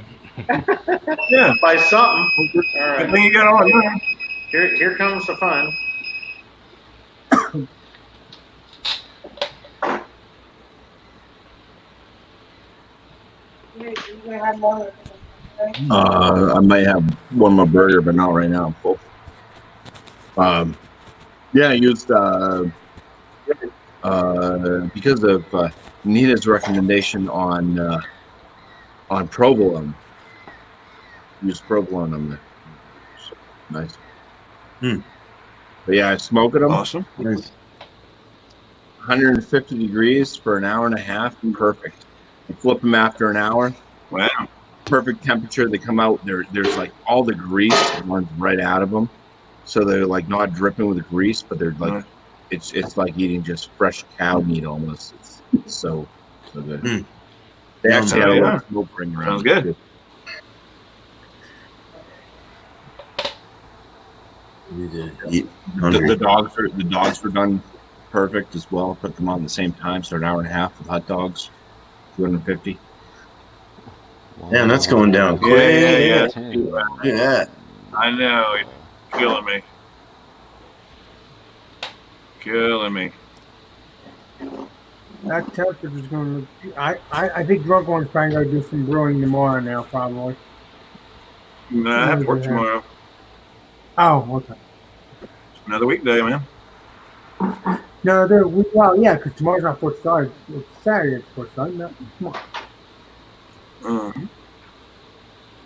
Yeah. By something. All Good right. thing you got on. Here comes the fun. I might have one more burger, but not right now. Cool. Yeah, I used because of Nina's recommendation on provolone. Use provolone on there. Nice. But yeah, I smoked them. Awesome. 150 degrees for an hour and a half. Perfect. I flip them after an hour. Wow. Perfect temperature. They come out. There's like all the grease runs right out of them, so they're like not dripping with grease, but they're like it's like eating just fresh cow meat almost. It's so good. They actually had a lot of smoke ring around. Sounds good. The dogs were done perfect as well. Put them on at the same time, so an hour and a half with hot dogs, 250. Man, that's going down quick. Yeah. Look at that. I know. It's killing me. Killing me. That temperature is going to. I think Drunk One's probably going to do some brewing tomorrow now, probably. No, I have to work tomorrow. Oh, okay. It's another weekday, man. No, well, yeah, because tomorrow's not 4th of July. It's Saturday, it's 4th of July. No, tomorrow.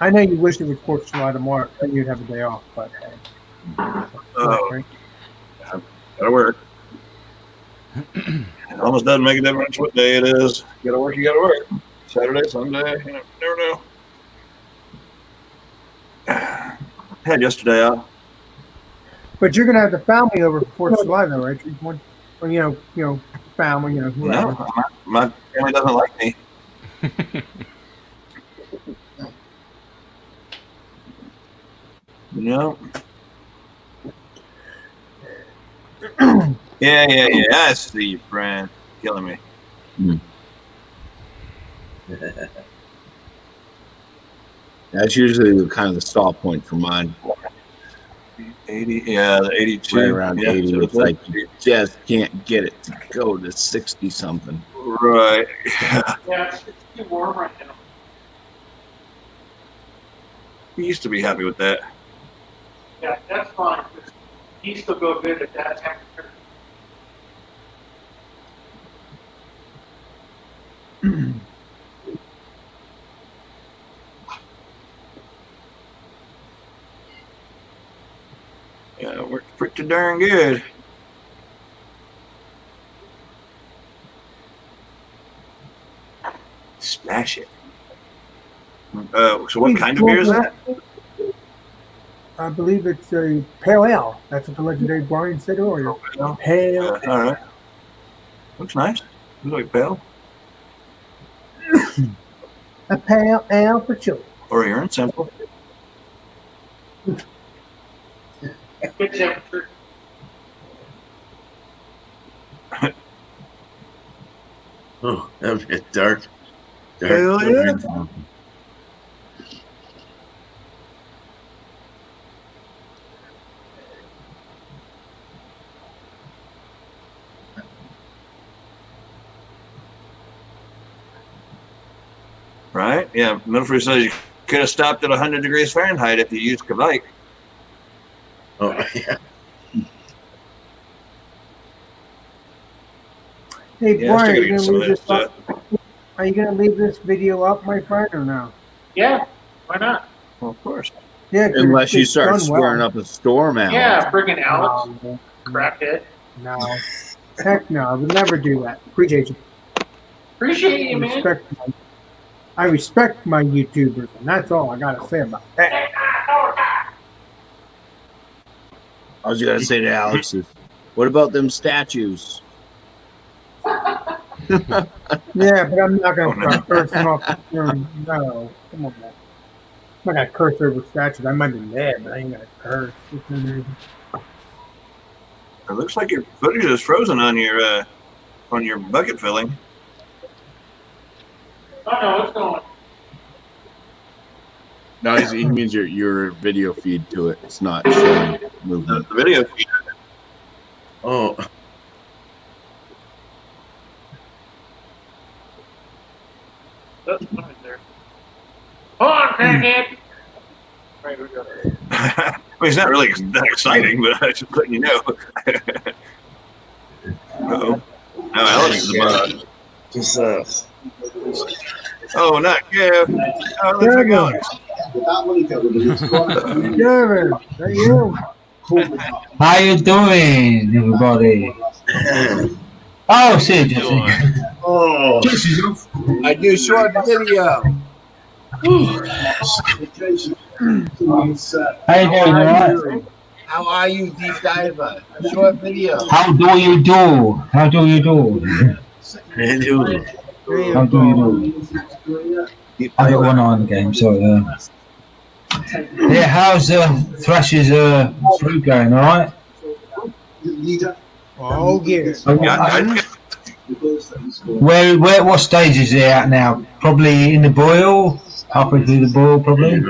I know you wish it was 4th of July tomorrow, then you'd have a day off, but. Gotta work. It almost doesn't make a difference what day it is. You gotta work, you gotta work. Saturday, Sunday, you never know. Had yesterday off. But you're gonna have the family over for 4th of July, though, right? Well, family, whoever. No, my family doesn't like me. No. Yeah. I see you, friend. Killing me. That's usually kind of the stop point for mine. 80, yeah, the 82. Right around 80. It's like you just can't get it to go to 60 something. Right. Yeah, it's too warm right now. We used to be happy with that. Yeah, that's fine. He still go good at that temperature. Yeah, it worked pretty darn good. Smash it. So what kind of beer is that? I believe it's a pale ale. That's what the legendary Brian said earlier. Pale. All right. Looks nice. Looks like pale. A pale ale for children. Or urine simple. Good temperature. Oh, that'd be dark. Hell yeah. Right? Yeah. Milford says you could have stopped at 100 degrees Fahrenheit if you used Kavite. Oh, yeah. Hey, Yeah, Brian, still are you going to leave this video up, my friend, or no? Yeah, why not? Well, of course. Yeah, Unless you start swearing up a storm out. Yeah, friggin' Alex. Crackhead. No. Heck no, I would never do that. Appreciate you. Appreciate you, man. I respect my YouTubers, and that's all I got to say about that. I was going to say to Alex, what about them statues? Yeah, but I'm not going to curse them off. No, come on, man. I'm not going to curse over statues. I might be mad, but I ain't going to curse. It looks like your footage is frozen on your bucket filling. Oh no, it's going. No, he means your video feed to it. It's not showing movement. The video feed. Oh. That's fine there. Hold on. Fathead. Right, we got I mean, it's not really that exciting, but I just letting you know. Uh-oh. No, Alex is about. Just Oh, not Kev. Oh, looks like Alex. Kevin, hey you. How you doing, everybody? Oh, see, Jesse. oh, I do short video. How you doing, alright? How are you, deep diver? Short video. How do you do? How do you do? Hey, dude. How do you do? I got one eye on the game, sorry. Yeah, how's Thrash's fruit going, alright? Oh, yeah. What stage is it at now? Probably in the boil? Halfway through the boil, probably?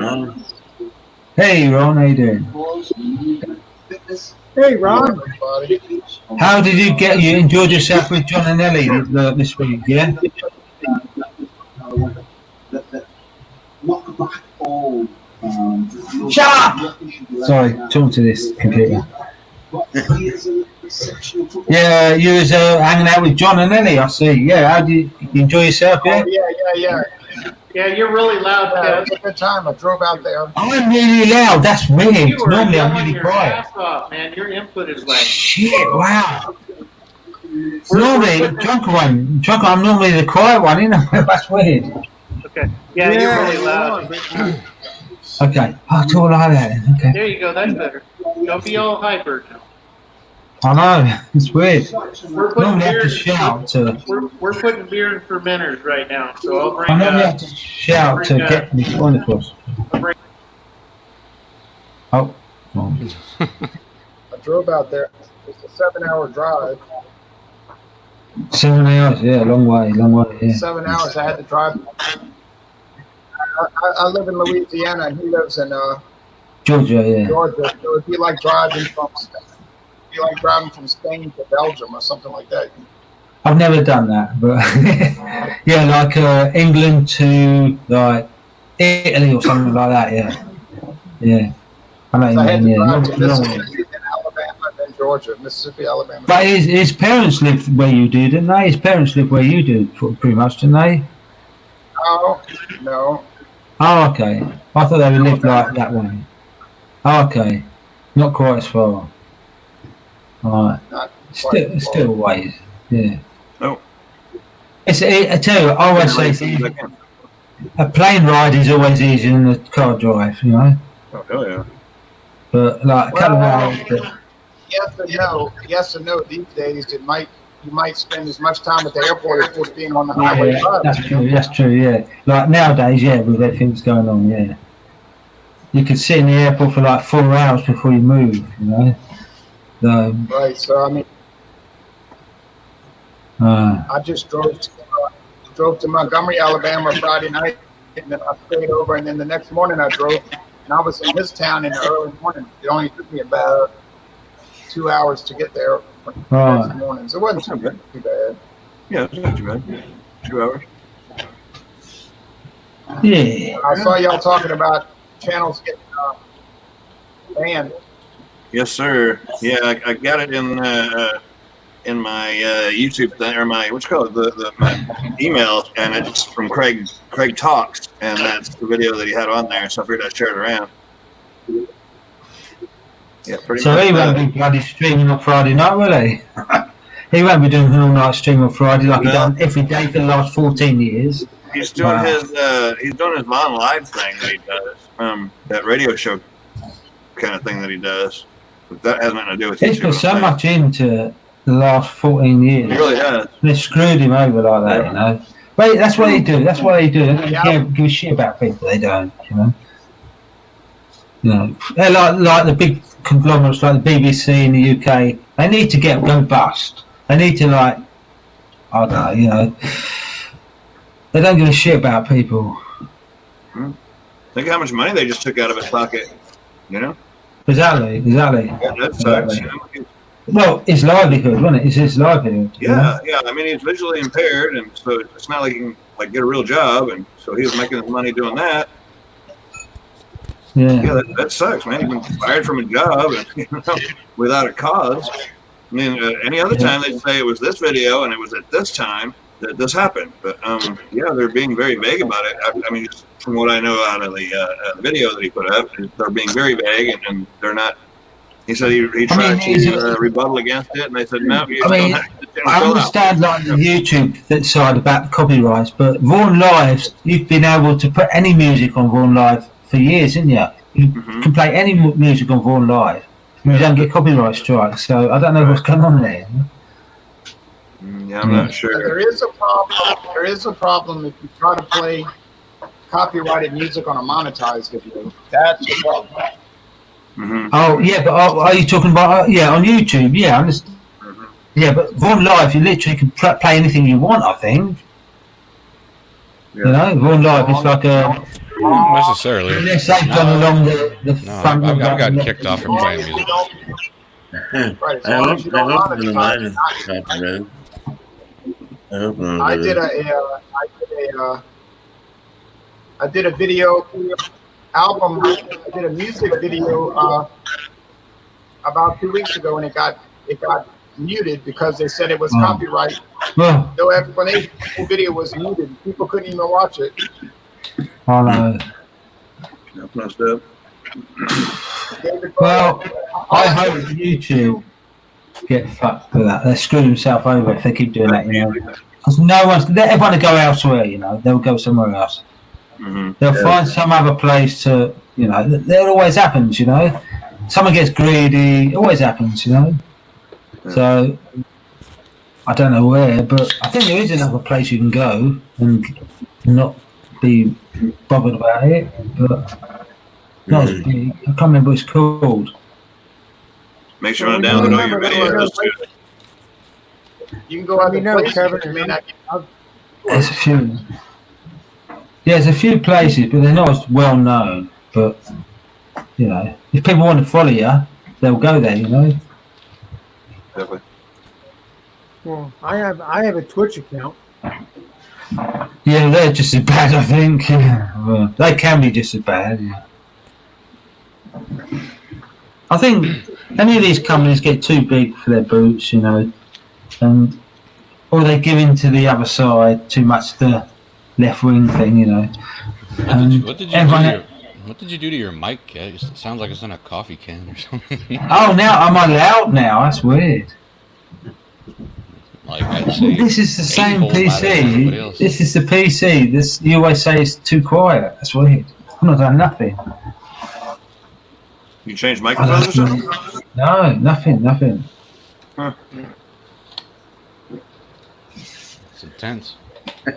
Hey, Ron, how you doing? Hey, Ron. How did you enjoyed yourself with John and Ellie this week, yeah? Shut up! Sorry, talk to this computer. Yeah, you was hanging out with John and Ellie, I see. Yeah, how did you enjoy yourself, yeah? Yeah. Yeah, you're really loud, It Kev. was a good time. I drove out there. I'm really loud, that's weird. You were Normally I'm yelling really your quiet. ass off, man. Your input is like. Shit, wow. Normally, I'm normally the quiet one, you know? That's weird. Okay. Yeah, you're really loud. Okay, I'll talk like that then, okay. There you go. That's better. Don't be all hyper now. I know, it's weird. We're putting Normally I have beer. to shout to... We're putting beer in fermenters right now, so I'll bring. I normally have to shout to get my point across. Oh. I drove out there. It's a 7-hour drive. 7 hours, yeah, long way, yeah. 7 hours I had to drive. I live in Louisiana and he lives in Georgia, yeah. Georgia. So it'd be like driving from Spain to Belgium or something like that. I've never done that, but yeah, like England to like Italy or something like that, yeah. Yeah. I know So you I had mean, to yeah. drive to Mississippi, then Alabama, then Georgia, Mississippi, Alabama. But his parents lived where you do, didn't they? His parents lived where you do, pretty much, didn't they? No. Oh, okay. I thought they lived like that way. Oh, okay. Not quite as far. Alright. Still a ways. Yeah. No. I tell you, I always say a plane ride is always easier than a car drive, you know? Oh, hell yeah. But like a couple of hours. Yes and no. These days, you might spend as much time at the airport as just being on the highway. Yeah, that's true, yeah. Like nowadays, yeah, with everything that's going on, yeah. You could sit in the airport for like 4 hours before you move, you know? Right, so I mean, I just drove to Montgomery, Alabama Friday night, and then I stayed over, and then the next morning I drove, and I was in this town in the early morning. It only took me about 2 hours to get there the next morning, so it wasn't too bad. Yeah, it's not too bad. 2 hours. Yeah. I saw y'all talking about channels getting banned. Yes, sir. Yeah, I got it in my YouTube thing, or my my email, and it's from Craig Talks, and that's the video that he had on there. So I figured I'd share it around. Yeah, pretty so much. So he won't be bloody streaming on Friday night, will he? He won't be doing an all-night stream on Friday like he's done every day for the last 14 years. He's doing his Mon Live thing that he does, that radio show kind of thing that he does. But that has nothing to do with He's put so much into the last 14 years. He really has. They screwed him over like that, you know. But that's what they do. That's what they do. They don't give a shit about people. They don't, you know. You know, they're like the big conglomerates like the BBC in the UK. They need to go bust. They need to I don't know, you know. They don't give a shit about people. Think how much money they just took out of his pocket, you know? Exactly. Yeah, that sucks. Exactly. Well, it's livelihood, wasn't it? It's his livelihood. Yeah. I mean, he's visually impaired, and so it's not like he can get a real job, and so he was making his money doing that. Yeah, that sucks, man. You've been fired from a job and, without a cause. I mean, any other time they'd say it was this video and it was at this time that this happened. But yeah, they're being very vague about it. I mean, just from what I know out of the video that he put up, they're being very vague and they're not. He said he tried to rebuttal against it, and they said no. I understand like the YouTube side about the copyrights, but Vaughan Live, you've been able to put any music on Vaughan Live for years, haven't you? You can play any music on Vaughan Live. You don't get copyright strikes, so I don't know what's going on there. Yeah, I'm not sure. There is a problem. There is a problem if you try to play copyrighted music on a monetized video. That's the problem. Oh yeah, but are you talking about on YouTube? Yeah, I understand. Yeah, but Vaughan Live, you literally can play anything you want. I think. You know, Vaughan Live is like a. Not necessarily. Unless they've gone along the front. I've gotten kicked off from playing music. Right, I hope none of mine is copyrighted. I hope none of it is. I did a video album. I did a music video about 2 weeks ago, and it got muted because they said it was copyright. No explanation. The video was muted. People couldn't even watch it. Oh no. That's messed up. Well, I hope YouTube get fucked for that. They screw themselves over if they keep doing that, you know. Because no one's let everyone go elsewhere, you know. They'll go somewhere else. They'll find some other place to, you know. That always happens, you know. Someone gets greedy. It always happens, you know. So I don't know where, but I think there is another place you can go and not be bothered about it. But not as big. I can't remember what it's called. Make sure I download all your videos. You can go out and Kevin. There's a few. Yeah, there's a few places, but they're not as well known. But you know, if people want to follow you, they'll go there. You know. Definitely. Well, I have a Twitch account. Yeah, they're just as bad, I think. Well, they can be just as bad. Yeah. I think any of these companies get too big for their boots, you know, or they give in to the other side too much, the left wing thing, you know. What did you do to your mic? It sounds like it's in a coffee can or something. Oh, now I'm allowed now. That's weird. Like I'd say this is the same PC. This is the PC. This you always say it's too quiet. That's weird. I've not done nothing. You changed microphones or something? No, nothing. Huh. It's intense. I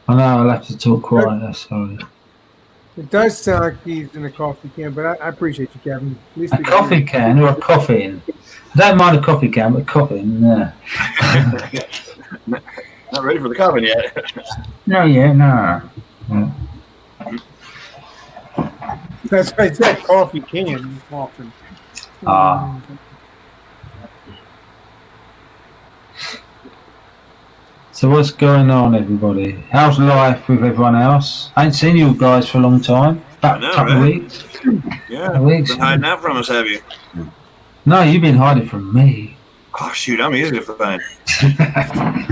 know. I'll have to talk quiet. Sorry. It does sound like he's in a coffee can, but I appreciate you, Kevin. At least a coffee can or a coffin. I don't mind a coffee can, but a coffin, yeah. Not ready for the coffin yet. No. Yeah. That's why I said coffee can often. So what's going on, everybody? How's life with everyone else? I ain't seen you guys for a long time. About a couple of weeks. Yeah, been hiding out from us, have you? No, you've been hiding from me. Oh, shoot, I'm easy to find.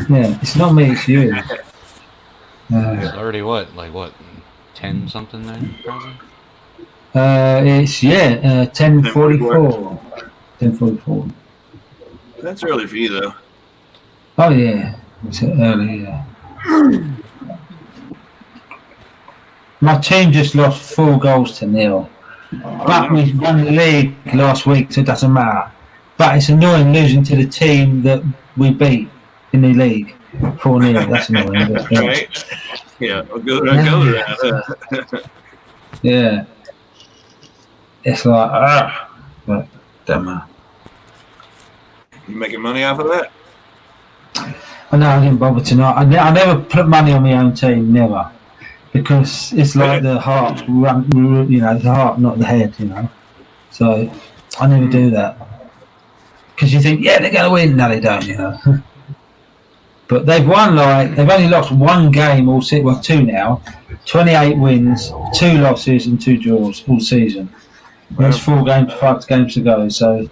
Yeah, it's not me, it's you. Already what? Like what? 10 something then, probably? It's 10:44. 10:44. That's early for you, though. Oh yeah, it's early. Yeah. My team just lost 4 goals to 0. But we won the league last week, so it doesn't matter. But it's annoying losing to the team that we beat in the league 4-0. That's annoying. Right? Yeah, we'll go around. Yeah. It's like, but don't matter. You making money off of that? No, I didn't bother tonight. I never put money on my own team, never. Because it's like the heart, you know, the heart, not the head, you know. So I never do that. Because you think, yeah, they're going to win. No, they don't, you know. But they've won they've only lost one game all season. Well, 2 now. 28 wins, 2 losses, and 2 draws all season. There's 5 games to go. So,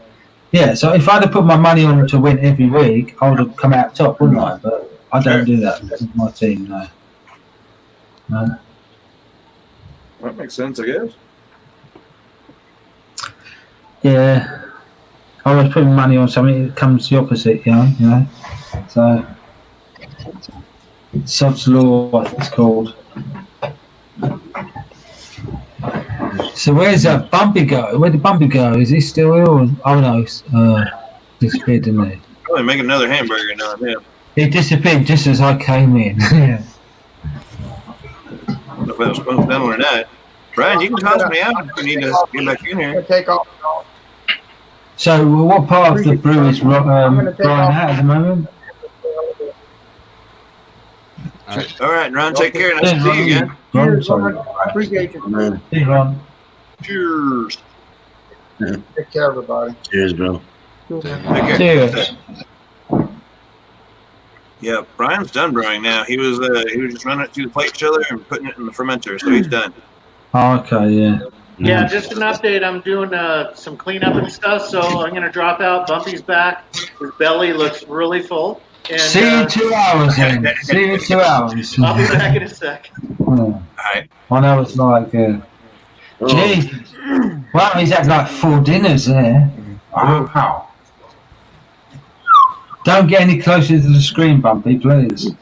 yeah. So if I'd have put my money on to win every week, I would have come out top, wouldn't I? But I don't do that with my team. No. That makes sense, I guess. Yeah. I was putting money on something that comes the opposite, you know. So, Sod's Law, it's called. So where's that Bumpy go? Where did Bumpy go? Is he still here? Oh no, disappeared, didn't he? Probably make another hamburger now and then. He disappeared just as I came in. Yeah. I don't know if that was coincidental or not. Brian, you can toss me out if you need to get back in here. Take off. So what part of the brew is Brian at the moment? All right, Ron, take care. Nice to see you again. Ron, sorry. Appreciate you. Hey, Ron. Cheers. Take care, everybody. Cheers, bro. Take care. Cheers. Yeah, Brian's done brewing now. He was just running it through the plate chiller and putting it in the fermenter, so he's done. Oh, okay, yeah. Yeah, just an update. I'm doing some cleanup and stuff, so I'm going to drop out. Bumpy's back. His belly looks really full. And, See you in 2 hours, then. See you in 2 hours. I'll be back in a sec. All right. I know it's like, gee, wow, he's had like 4 dinners there. Wow. Don't get any closer to the screen, Bumpy, please.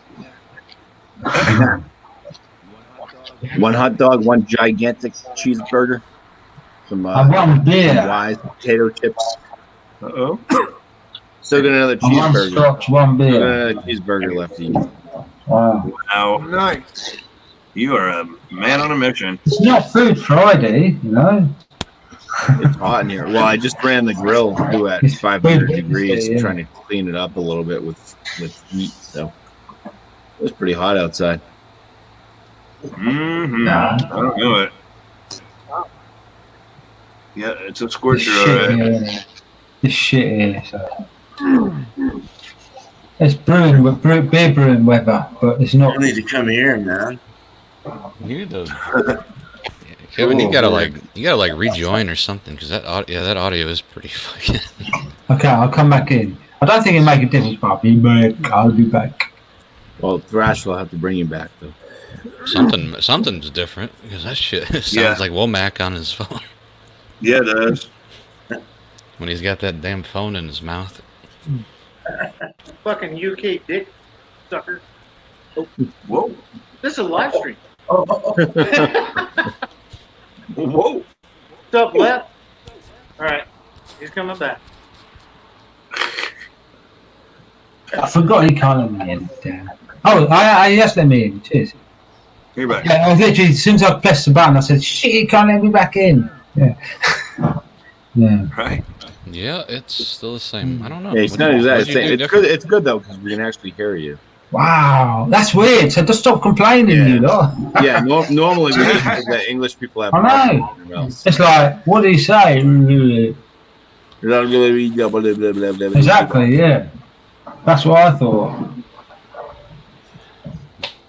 1 hot dog, 1 gigantic cheeseburger, some one beer, Wise potato chips. Uh-oh. Still got another cheeseburger. 1 scotch, 1 beer. Cheeseburger left to eat. Wow. Wow. Nice. You are a man on a mission. It's not Food Friday, you know. It's hot in here. Well, I just ran the grill through at 500 degrees, trying to clean it up a little bit with heat. So it was pretty hot outside. Mm-hmm. I don't know it. Yeah, it's a scorcher, all right. It's shit here. So. It's beer brewing weather, but it's not. You need to come here, man. You need to. Kevin, you gotta rejoin or something, because that audio is pretty fucking. Okay, I'll come back in. I don't think it'll make a difference, Bobby, but I'll be back. Well, Thrash will have to bring you back though. Something's different, because that shit sounds like Womack on his phone. Yeah, it does. When he's got that damn phone in his mouth. Fucking UK dick sucker. Oh. Whoa. This is a live stream. Whoa. What's up, left? All right. He's coming back. I forgot he can't let me in. Oh, I yes, let me in. Cheers. You're back. Yeah, I was literally, as soon as I pressed the button, I said, shit, he can't let me back in. Yeah. Yeah. Right. Yeah, it's still the same. I don't know. Yeah, it's not exactly the same. It's good. It's good though, because we can actually hear you. Wow, that's weird. So just stop complaining, you lot. Yeah, normally we just think that English people have. I know. It's like, what do you say? Exactly. Yeah. That's what I thought.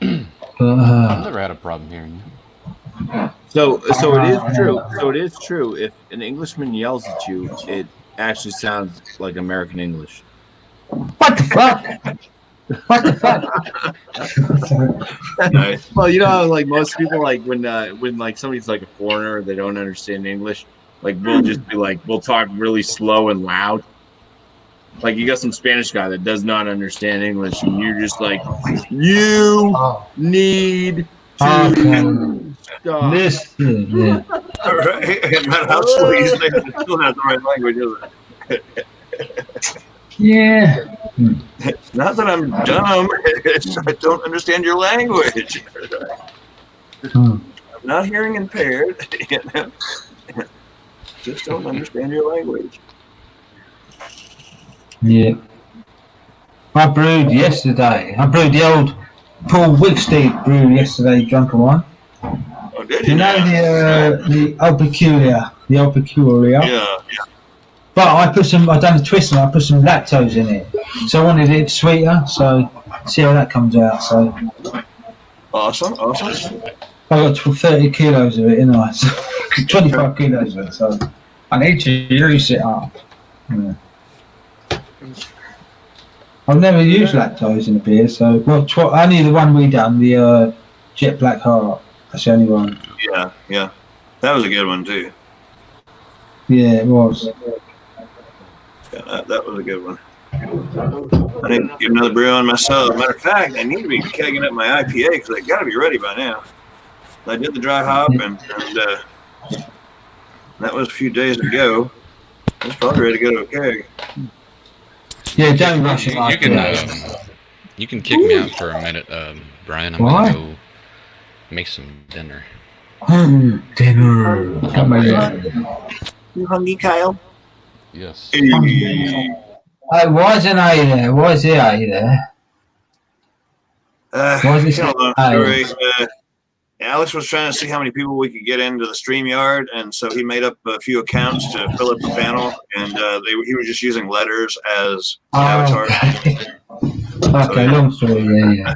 I've never had a problem hearing you. So it is true. So it is true. If an Englishman yells at you, it actually sounds like American English. What the fuck? What the fuck? Nice. Well, you know how like most people like when like somebody's like a foreigner, they don't understand English. Like we'll just be like we'll talk really slow and loud. Like you got some Spanish guy that does not understand English, and you're just like, you need to stop. Listen, yeah. All right. No matter how slow you say it, it's still not the right language, is it? Yeah. It's not that I'm dumb. It's I don't understand your language. I'm not hearing impaired. You know? Just don't understand your language. Yeah. I brewed yesterday. I brewed the old Paul Wicksteed brew yesterday, Drunken One. Oh, did you know the Old Peculiar? The Old Peculiar? Yeah. But I done a twist and I put some lactose in it. So I wanted it sweeter, so see how that comes out. So Awesome. I got 30 kilos of it, you know, so 25 kilos of it. So I need to use it up. Yeah. I've never used lactose in a beer, so only the one we done, the Jet Black Heart. That's the only one. Yeah. That was a good one too. Yeah, it was. Yeah, that was a good one. I need to get another brew on myself. Matter of fact, I need to be kegging up my IPA because I got to be ready by now. I did the dry hop, and that was a few days ago. It's probably ready to go to a keg. Yeah, don't rush it. You can kick me out for a minute, Brian. I'm gonna go make some dinner. Dinner. You hungry, Kyle? Yes. Hey, why isn't A there? Why is there A there? Why is it story. Alex was trying to see how many people we could get into the StreamYard, and so he made up a few accounts to fill up the panel, and he was just using letters as avatars. Okay, long story, yeah.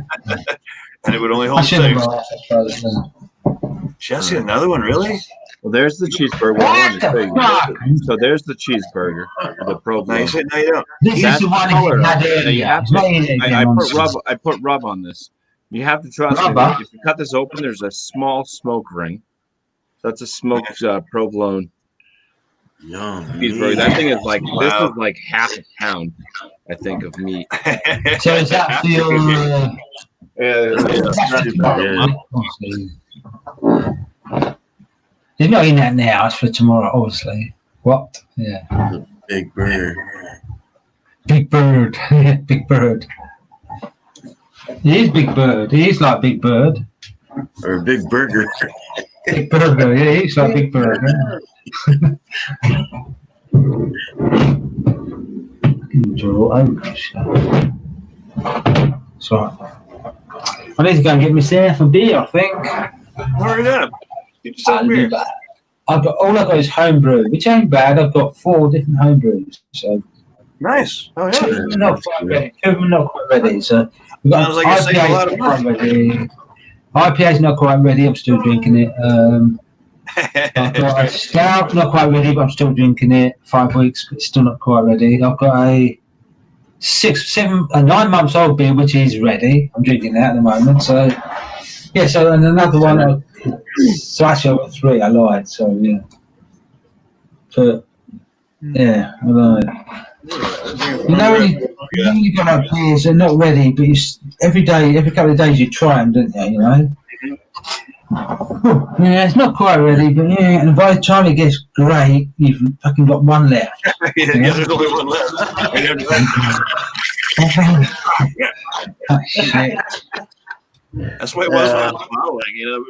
And it would only hold six. Jesse, another one, really? Well, there's the cheeseburger. So there's the cheeseburger, the provolone. No, you don't. This is the one I put rub on this. You have to trust me. If you cut this open, there's a small smoke ring. That's a smoked provolone cheeseburger. That thing is like this is like half a pound, I think, of meat. So is that for your? He's not in that now. It's for tomorrow, obviously. What? Yeah. Big bird. Big bird. Big bird. He is Big Bird. He is like Big Bird. Or Big Burger. Big Burger. Yeah, he's like Big Burger. So I need to go and get myself a beer, I think. Hurry up. Get yourself a beer. I've got is homebrew, which ain't bad. I've got 4 different homebrews. So nice. Oh yeah. 2 of them not quite ready. 2 of them not quite ready. So we've got sounds like you're saving a lot of money. IPA's not quite ready. I'm still drinking it. I've got a stout, not quite ready, but I'm still drinking it. 5 weeks, but still not quite ready. I've got a 9 months old beer, which is ready. I'm drinking that at the moment. So yeah. So and another one. So actually, I've got 3. I lied. So yeah. But yeah, I lied. You know when you got like beers, they're not ready, but every couple of days you try them, don't you? You know. Yeah, it's not quite ready, but yeah. And by the time it gets great, you've fucking got 1 left. Yeah, there's only 1 left. Shit. That's what it was when I was modeling. You know,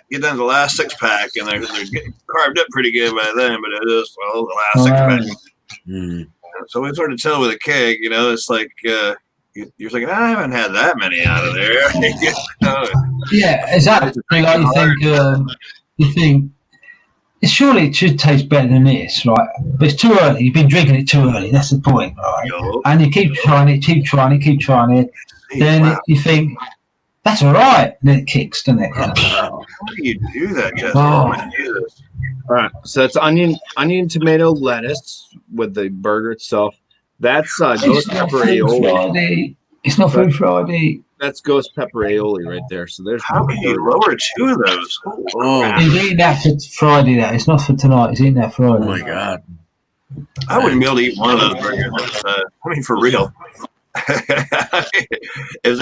get down to the last 6-pack, and they're getting carved up pretty good by then. But it is the last 6-pack. So we sort of tell with a keg. You know, it's like you're thinking, I haven't had that many out of there. You know? Yeah, exactly. Like you think surely it should taste better than this, right? But it's too early. You've been drinking it too early. That's the point, right? And you keep trying it. Then you think that's all right. And then it kicks, doesn't it? How do you do that, Jesse? All right, so that's onion, tomato, lettuce with the burger itself. That's ghost pepper aioli. It's not Food Friday. That's ghost pepper aioli right there. So there's how can you lower 2 of those? He's eating that for Friday. That it's not for tonight. He's eating that Friday. Oh my god! I wouldn't be able to eat one of those burgers. I mean, for real. But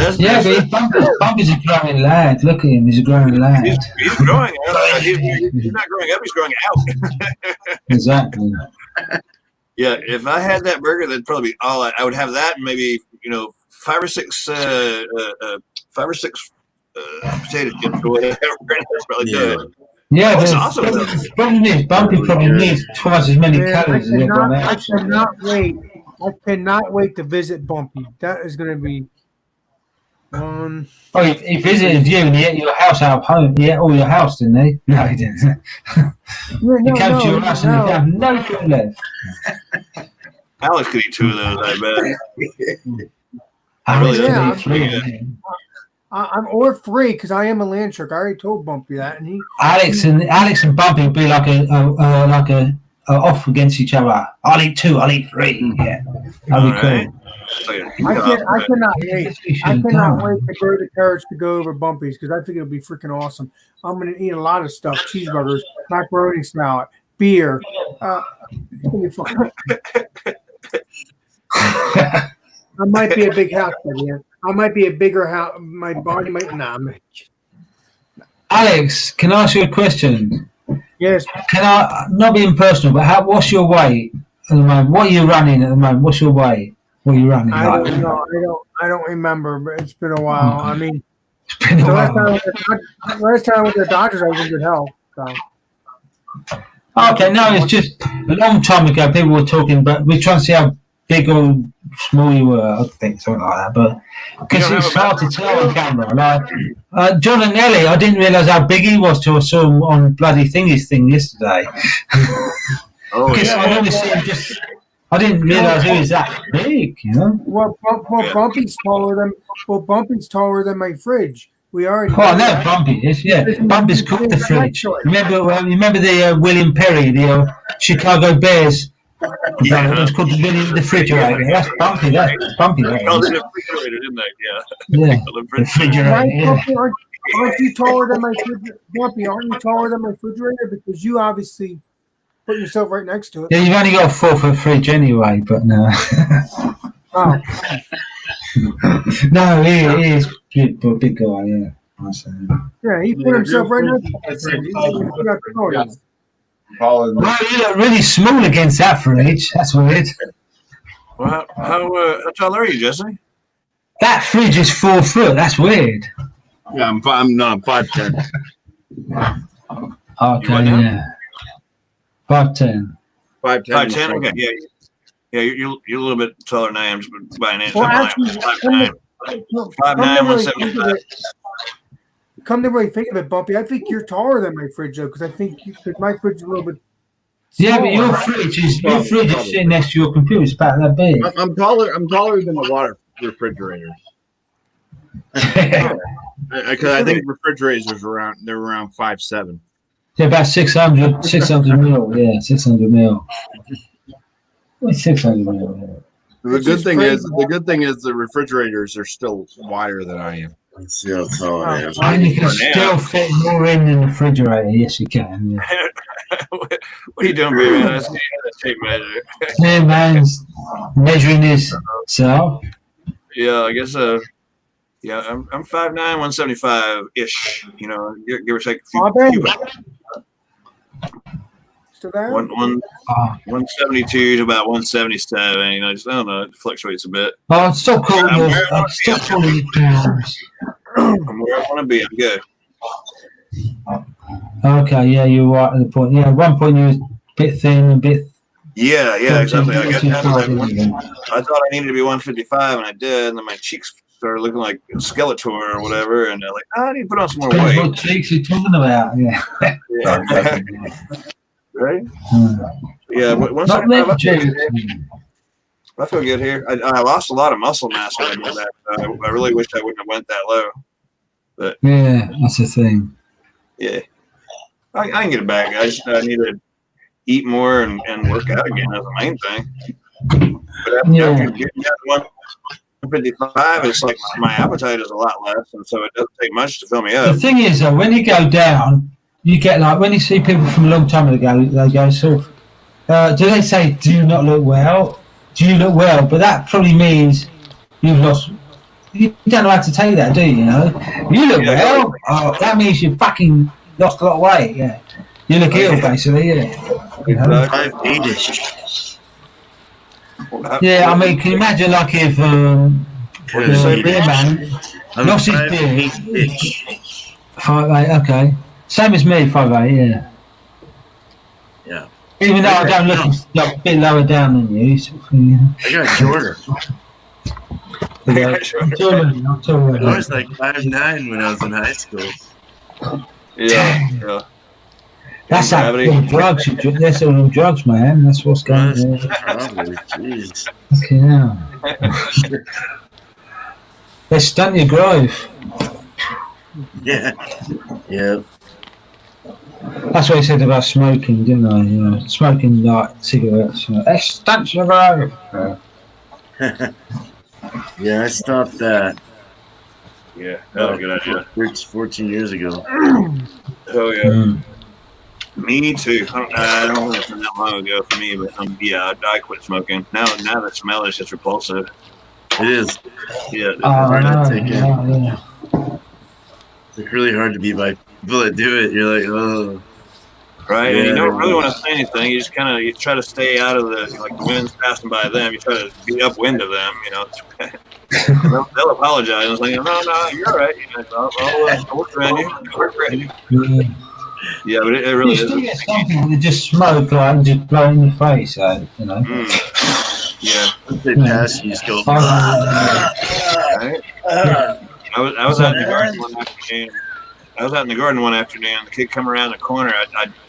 Bumpy's a growing lad. Look at him. He's a growing lad. He's growing up. He's not growing up. He's growing out. Exactly. Yeah, if I had that burger, that'd probably be all I would have. that, and maybe 5 or 6 potato chips or whatever. That's probably good. Yeah, that's awesome. The problem is Bumpy probably needs twice as many calories as everyone else. I cannot wait to visit Bumpy. That is going to be fun. Oh, he visited you and he ate your house out home. He ate all your house, didn't he? No, he didn't. He came to your house and he had no food left. Alex could eat 2 of those, I bet. I'm or free because I am a land shark. I already told Bumpy that, and Alex and Bumpy would be like a off against each other. I'll eat 2. I'll eat 3. Yeah, that'd be cool. I cannot wait. I cannot wait to grow the courage to go over Bumpy's because I think it'll be freaking awesome. I'm gonna eat a lot of stuff: cheeseburgers, macaroni salad, beer. It's gonna be fun. I might be a big house by the end. I might be a bigger house. My body might Alex, can I ask you a question? Yes. Can I not be impersonal, but what's your weight at the moment? What are you running at the moment? What's your weight? What are you running? I don't know. I don't remember, but it's been a while. I mean, it's been a while. Last time with the Dodgers, I was in good health. So. Okay, no, it's just a long time ago. People were talking, but we're trying to see how big or small you were. I think something like that, but because it's hard to tell on camera. Like John and Ellie, I didn't realise how big he was till I saw him on bloody Thingy's thing yesterday. Because I only see him just. I didn't realise he was that big, you know. Well, Bumpy's taller than my fridge. We already. Oh, I know Bumpy is. Yeah, Bumpy's cooked the fridge. Remember the William Perry, the Chicago Bears. Yeah, it was called the refrigerator. That's Bumpy. That's Bumpy. They called it a refrigerator, didn't they? Yeah. Refrigerator. Yeah. Aren't you taller than my refrigerator? Bumpy, aren't you taller than my refrigerator? Because you obviously put yourself right next to it. Yeah, you've only got a 4-foot fridge anyway, but no. Oh. No, he is a big guy, yeah. Yeah, he put himself right next to it. Well, you look really small against that fridge. That's weird. Well, how tall are you, Jesse? That fridge is 4 foot. That's weird. Yeah, I'm 5'10". Okay, yeah. 5'10". 5'10". Okay, yeah. You're a little bit taller than I am, but by an inch. Well, I'm actually, 5'9". 5'9", 175. Come to really think of it, Bumpy, I think you're taller than my fridge, though, because I think my fridge is a little bit smaller. Yeah, but your fridge is sitting next to your computer. It's about that big. I'm taller than the water refrigerators. Because I think refrigerators they're around 5'7". Yeah, about 600 mil. Yeah, 600 mil. What's 600 mil? Yeah. The good thing is the refrigerators are still wider than I am. Let's see how tall I am. And you can still fit more in the refrigerator. Yes, you can. Yeah. What are you doing, baby? I see the tape measure. Yeah, man's measuring himself. Yeah, I guess. Yeah, I'm 5'9", 175-ish. You know, give or take a few pounds. Still there? 172 to about 177. You know, just I don't know. It fluctuates a bit. Oh, it's still cool. Still cool. I'm where I want to be. I'm good. Okay, yeah, you're right at the point. Yeah, at one point you was a bit thin, a bit. Yeah, exactly. I got down to I thought I needed to be 155, and I did. And then my cheeks started looking like a Skeletor or whatever, and they're like, I need to put on some more weight. What cheeks are you talking about? Yeah. Right? Yeah, but once I feel good here. I lost a lot of muscle mass when I did that. I really wish I wouldn't have went that low. But yeah, that's the thing. Yeah, I can get it back. I need to eat more and work out again. That's the main thing. But after getting down to 155, it's like my appetite is a lot less, and so it doesn't take much to fill me up. The thing is, though, when you go down, you get like when you see people from a long time ago, they go sort of, do they say, "Do you not look well? Do you look well?" But that probably means you've lost. You don't know how to take that, do you? You know, you look well. Oh, that means you fucking lost a lot of weight. Yeah, you look ill, basically. Yeah, you know? 5'8". Yeah, I mean, can you imagine like if the beer man lost his beard? 5'8", okay. Same as me, 5'8", yeah. Yeah. Even though I don't look like a bit lower down than you. Sort of thing, you know? I got shorter. I'm taller. I was like 5'9" when I was in high school. Yeah. That's that drugs. That's all them drugs, man. That's what's going on. Probably, jeez. Okay, now. They stunt your growth. Yeah. Yeah. That's what he said about smoking, didn't they? You know, smoking like cigarettes. You know, they stunt your growth. Yeah, I stopped that. Yeah, that was a good idea. 14 years ago. Oh yeah. Me too. I don't think it's been that long ago for me, but yeah, I quit smoking. Now the smell is just repulsive. It is. Yeah. It's hard to take in. It's like really hard to be by people that do it. You're like, oh. Right, Yeah. and you don't really want to say anything. You just you try to stay out of the the wind's passing by them. You try to be upwind of them. You know, they'll apologize. It's like, no, you're all right. You know, I'll work around you. Yeah, but it really is. Get something to just smoke like and just blow in your face, you know. Yeah. Once they pass, you just go. Right? I was out in the garden one afternoon. The kid come around the corner.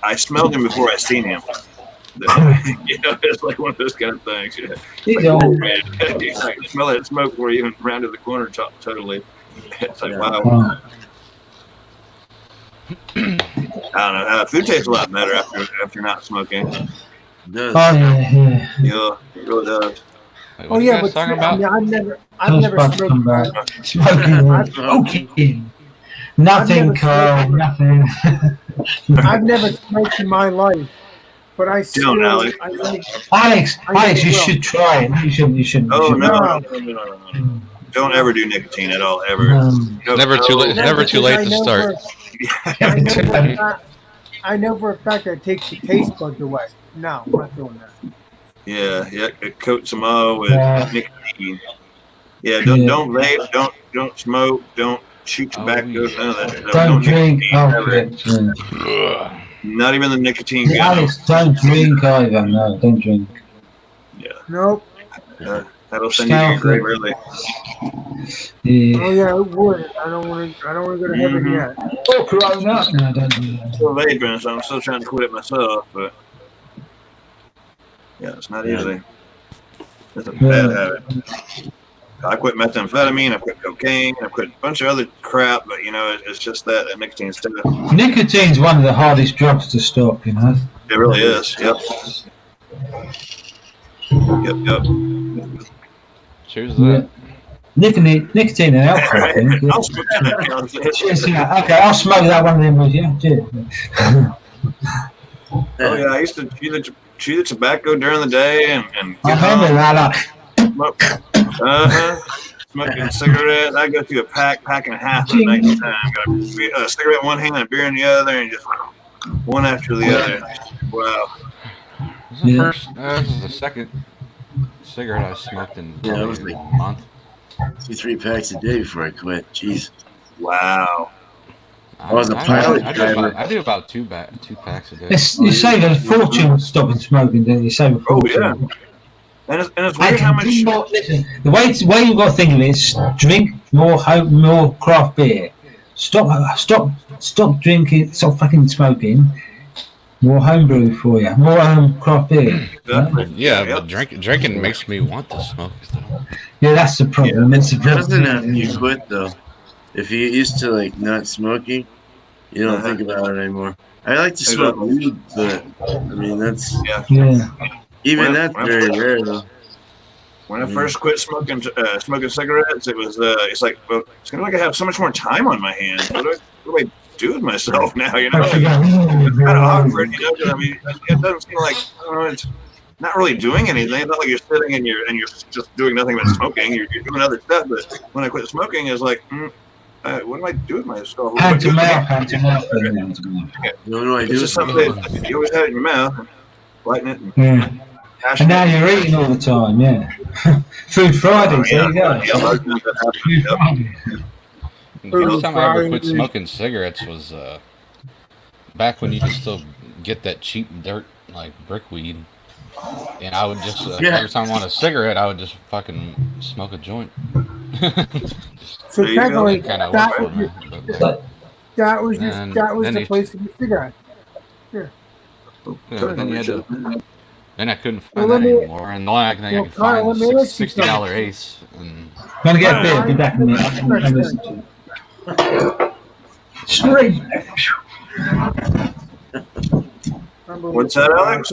I smelled him before I seen him. You know, it's like one of those kind of things. Yeah. Like, you smell that smoke before you even rounded the corner totally. It's like, wow. I don't know. Food tastes a lot better after not smoking. It does. Oh yeah. Yeah, it really does. Wait, Oh yeah, but I've never smoking. Nothing, Carl. Nothing. I've never smoked in my life, but I still. Alex, you should try it. You should. Oh no. Don't ever do nicotine at all, ever. It's never too late. It's never too late to start. I know for a fact that it takes the taste buds away. No, I'm not doing that. Yeah, it coats them all with nicotine. Yeah, don't vape, don't smoke, don't chew tobacco, none of that. Don't drink alcohol. Not even the nicotine. Alex, don't drink either. No, don't drink. Yeah. Nope. That'll send you to your grave early. Yeah. Oh yeah, it would. I don't want to go to heaven yet. Oh, Corona. No, don't do that. Still vaping, so I'm still trying to quit it myself, but yeah, it's not easy. It's a bad habit. I quit methamphetamine, I quit cocaine, I quit a bunch of other crap, but you know, it's just that nicotine stuff. Nicotine's one of the hardest drugs to stop, you know. It really is. Yep. Yep. Cheers to that. Nicotine and alcohol, I think. Okay, I'll smoke that one then with you. Cheers. Oh yeah, I used to chew the tobacco during the day and I remember that. Smoking cigarettes. I go through a pack and a half at night time. Got a cigarette in one hand and a beer in the other, and just one after the other. Wow. This is the second cigarette I smoked in it was like a month. 2-3 packs a day before I quit. Jeez. Wow. I was a pilot driver. I do about two packs a day. You save a fortune stopping smoking, don't you? Save a fortune. Oh, yeah. And it's weird how much. Listen, the way you've got to think of it is drink more craft beer. Stop drinking. Stop fucking smoking. More homebrew for you. More craft beer. Yeah, but drinking makes me want to smoke. Yeah, that's the problem. That doesn't have you quit though. If you used to like not smoking, you don't think about it anymore. I like to smoke weed, but I mean that's even that's very rare though. When I first quit smoking cigarettes, it was it's like, well, it's gonna like I have so much more time on my hands. What do I do with myself now? You know, it's kind of awkward. You know, I mean, it doesn't seem like it's not really doing anything. It's not like you're sitting and you're just doing nothing but smoking. You're doing other stuff. But when I quit smoking, it's like, what do I do with myself? Hand to mouth. What do I do? It's just something that you always have it in your mouth, lighting it. And now you're eating all the time, yeah. Food Fridays, there you go. Food Friday. The first time I ever quit smoking cigarettes was back when you could still get that cheap dirt like brickweed, and I would just every time I want a cigarette, I would just fucking smoke a joint. So technically, that was the place to get cigarettes. Yeah. Then you had to Then I couldn't Well, find let that me- anymore, and the only thing I Well, could Kyle, find let me was ask you $60 Ace. And Gonna get a beer. Be back in a minute. I'll listen to you. Sweet. What's that, Alex?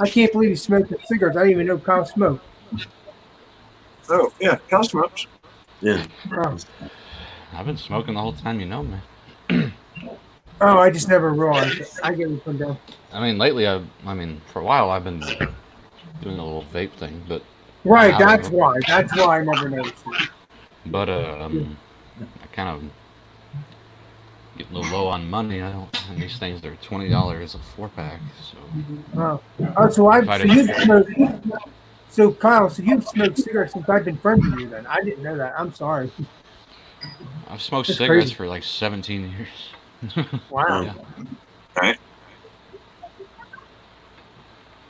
I can't believe you smoked the cigarettes. I didn't even know Kyle smoked. Oh, yeah, customers. Yeah. Oh. I've been smoking the whole time, you know, man. Oh, I just never realized it. I get it from down. I mean, lately, I mean, for a while, I've been doing a little vape thing, but Right, now- that's why. That's why I never noticed it. But I kind of get a little low on money. I don't. And these things they're $20 a 4-pack. So. So Kyle, so you've smoked cigarettes since I've been friends with you. Then I didn't know that. I'm sorry. I've smoked That's cigarettes crazy. for like 17 years. Wow. Yeah. Right.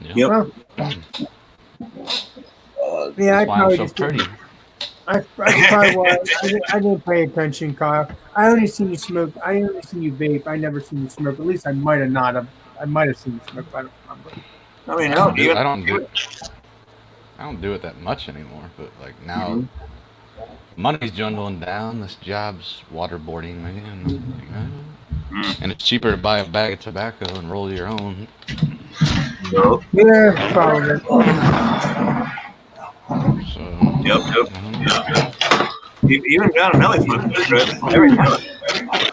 Yeah. Yep. Well, yeah, I That's why I'm probably so just pretty. That's probably why I didn't pay attention, Kyle. I only seen you smoke. I only seen you vape. I never seen you smoke. At least I might have not have. I might have seen you smoke. But I don't remember. I mean, I don't do it that much anymore. But like now, money's dwindling down. This job's waterboarding me, and I'm like, and it's cheaper to buy a bag of tobacco and roll your own. No. Yeah, probably. So, Yep. Even John and Melly smoked cigarettes every night.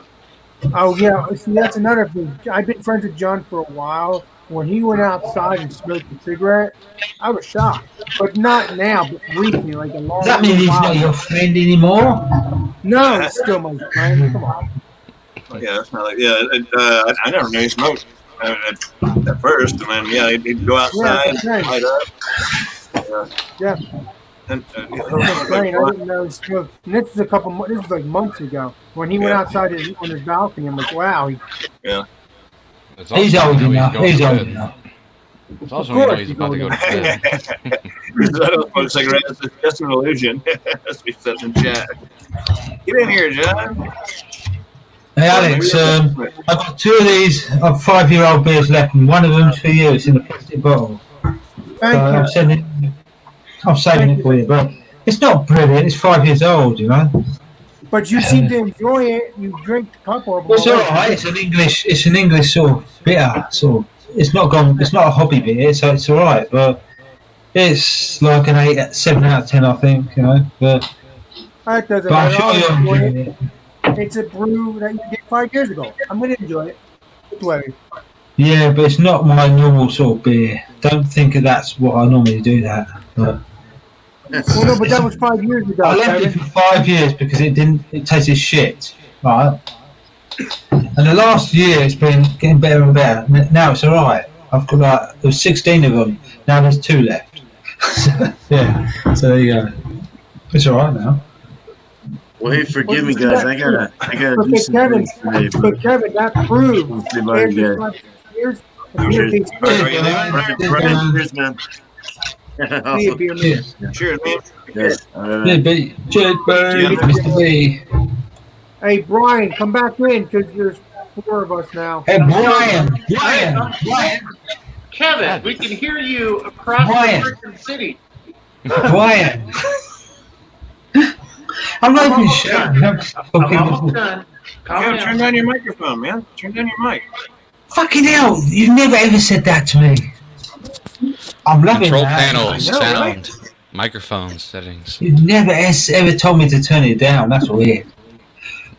Oh yeah, see that's another thing. I've been friends with John for a while. When he went outside and smoked a cigarette, I was shocked. But not now, but recently, like a long Does that mean he's while. not your friend anymore? No, it's still my friend. Come on. Yeah, it's not like I never knew he smoked at first, and then he'd go outside, Yeah, light up. Yeah. And, I didn't know he smoked. And this is this was like months ago when he went outside on his balcony. I'm like, wow. Yeah. He's old enough. He's old enough. It's also when you know he's about to go to bed. I don't smoke cigarettes. It's just an illusion. As we said in chat. Get in here, John. Hey Alex, I've got 2 of these 5-year-old beers left, and one of them's for you. It's in a plastic bottle. I'm saving it for you, but it's not brilliant. It's 5 years old, you know. But you seem to enjoy it. You drink a couple of them. It's all right. It's an English sort of bitter. Sort of. It's not a hobby beer, so it's all right. But it's like an 7 out of 10, I think. You know, but That doesn't I'm matter. sure I'll you'll enjoy enjoy it. it. It's a brew that you did 5 years ago. I'm gonna enjoy it. It's way. Yeah, but it's not my normal sort of beer. Don't think of that's what I normally do. That. But Well, no, but that was 5 years ago. I left it for 5 years because it tasted shit. Right. And the last year it's been getting better and better. Now it's all right. I've got there's 16 of them. Now there's 2 left. Yeah. So there you go. It's all right now. Well, hey, forgive me, guys. I gotta do some things today. But Kevin, that proves We'll see about it again. years. Cheers. Cheers, man. Cheers, man. Yes. Yeah, cheers, Mr. B. Hey, Brian, come back in because there's 4 of us now. Hey, Brian. Kevin, we can hear you across the freaking city. Brian. I'm not even sure. I'm almost done. Yeah, turn down your microphone, man. Turn down your mic. Fucking hell, you've never ever said that to me. I'm loving Control that. panel, I know, right? sound, microphone settings. You've never ever told me to turn it down. That's weird.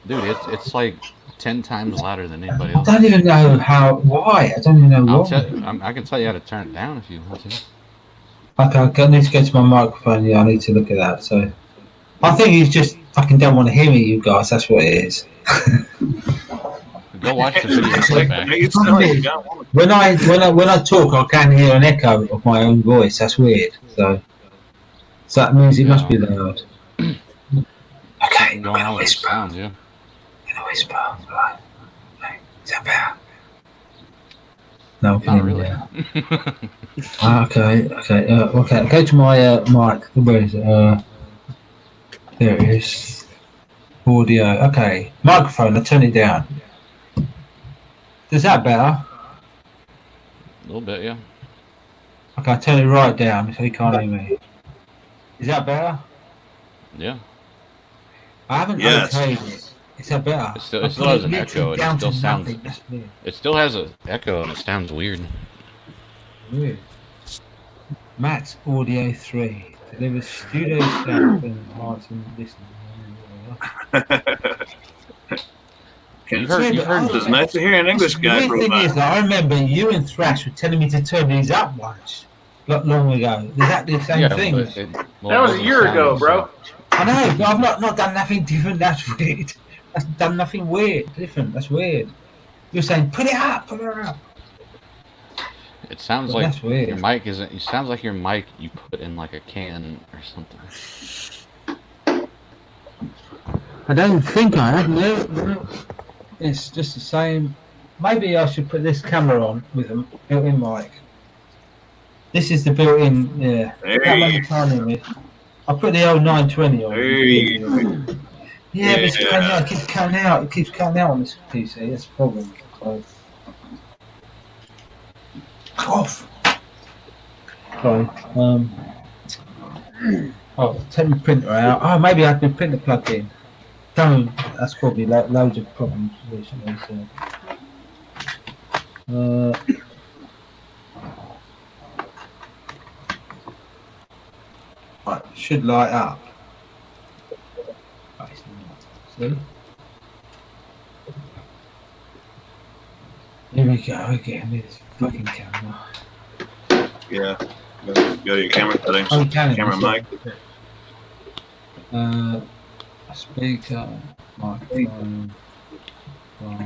Dude, it's like 10 times louder than anybody I else. don't even know why. I don't even know why. I can tell you how to turn it down if you want to. Okay, I need to go to my microphone. Yeah, I need to look at that. So, I think you just fucking don't want to hear me, you guys. That's what it is. Go watch the video playback. When I talk, I can hear an echo of my own voice. That's weird. So that means it must be loud. Okay, Going on with the sounds, yeah. Whisper, right? Is that better? No, Not really. Okay. Go to my mic. Where is it? There it is. Audio. Okay. Microphone. I turn it down. Is that better? A little bit, yeah. Okay, I'll turn it right down so you can't hear me. Is that better? Yeah. I haven't okayed it. Is that better? It still has an echo, and it still sounds. It still has an echo, and it sounds weird. Weird. Max Audio 3 delivers studio sound and hearts and listening. It's nice to hear an English guy. The thing is, I remember you and Thrash were telling me to turn these up once, not long ago. Exactly the same thing. That was a year ago, bro. I know, but I've not done nothing different. That's weird. I've done nothing weird, different. That's weird. You're saying, put it up, put it up. It sounds But like that's weird. your mic isn't. It sounds like your mic you put in like a can or something. I don't think I have. No. It's just the same. Maybe I should put this camera on with a built-in mic. This is the built-in. Yeah. I'll put the old 920 on. Yeah, but it's cutting out. It keeps cutting out. It keeps cutting out on this PC. That's the problem. So. Cough. Sorry. Oh, take the printer out. Oh, maybe I have the printer plugged in. Don't. That's probably loads of problems recently. So. Right, should light up. See? Here we go again. This fucking camera. Yeah. Go to your camera settings. Oh, camera mic. Speaker, microphone. Oh,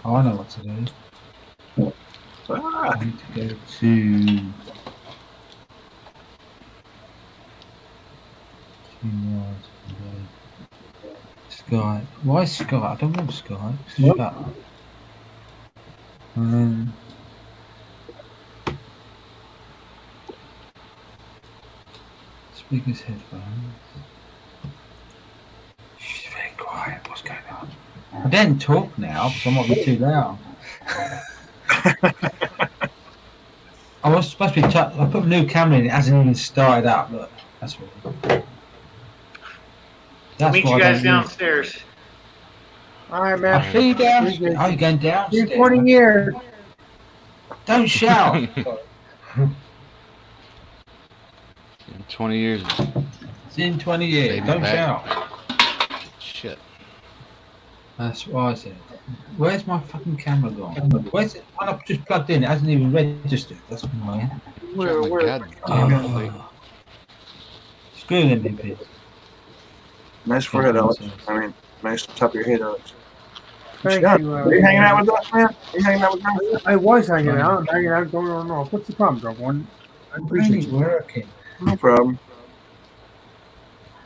I know what to do. I need to go to Skype. Why Skype? I don't want Skype. Skype. Speakers, headphones. She's very quiet. What's going on? I didn't talk now because I might be too loud. I was supposed to be. I put a new camera in. It hasn't even started up. Look, that's what. I'll meet you guys downstairs. All right, man. I see you downstairs. Oh, you're going downstairs. In 20 years. Don't shout. In 20 years. It's in 20 years. Baby Don't back. shout. Shit. That's what I said. Where's my fucking camera gone? Where's it? I've just plugged in. It hasn't even registered. That's annoying. Screw them, MP. Nice forehead, Alex. I mean, nice top of your head, Alex. Thank you. Are you hanging out with us, man? Are you hanging out with us? I was hanging out. I'm hanging out going on. What's the problem, Doug? I appreciate you. Working. No problem.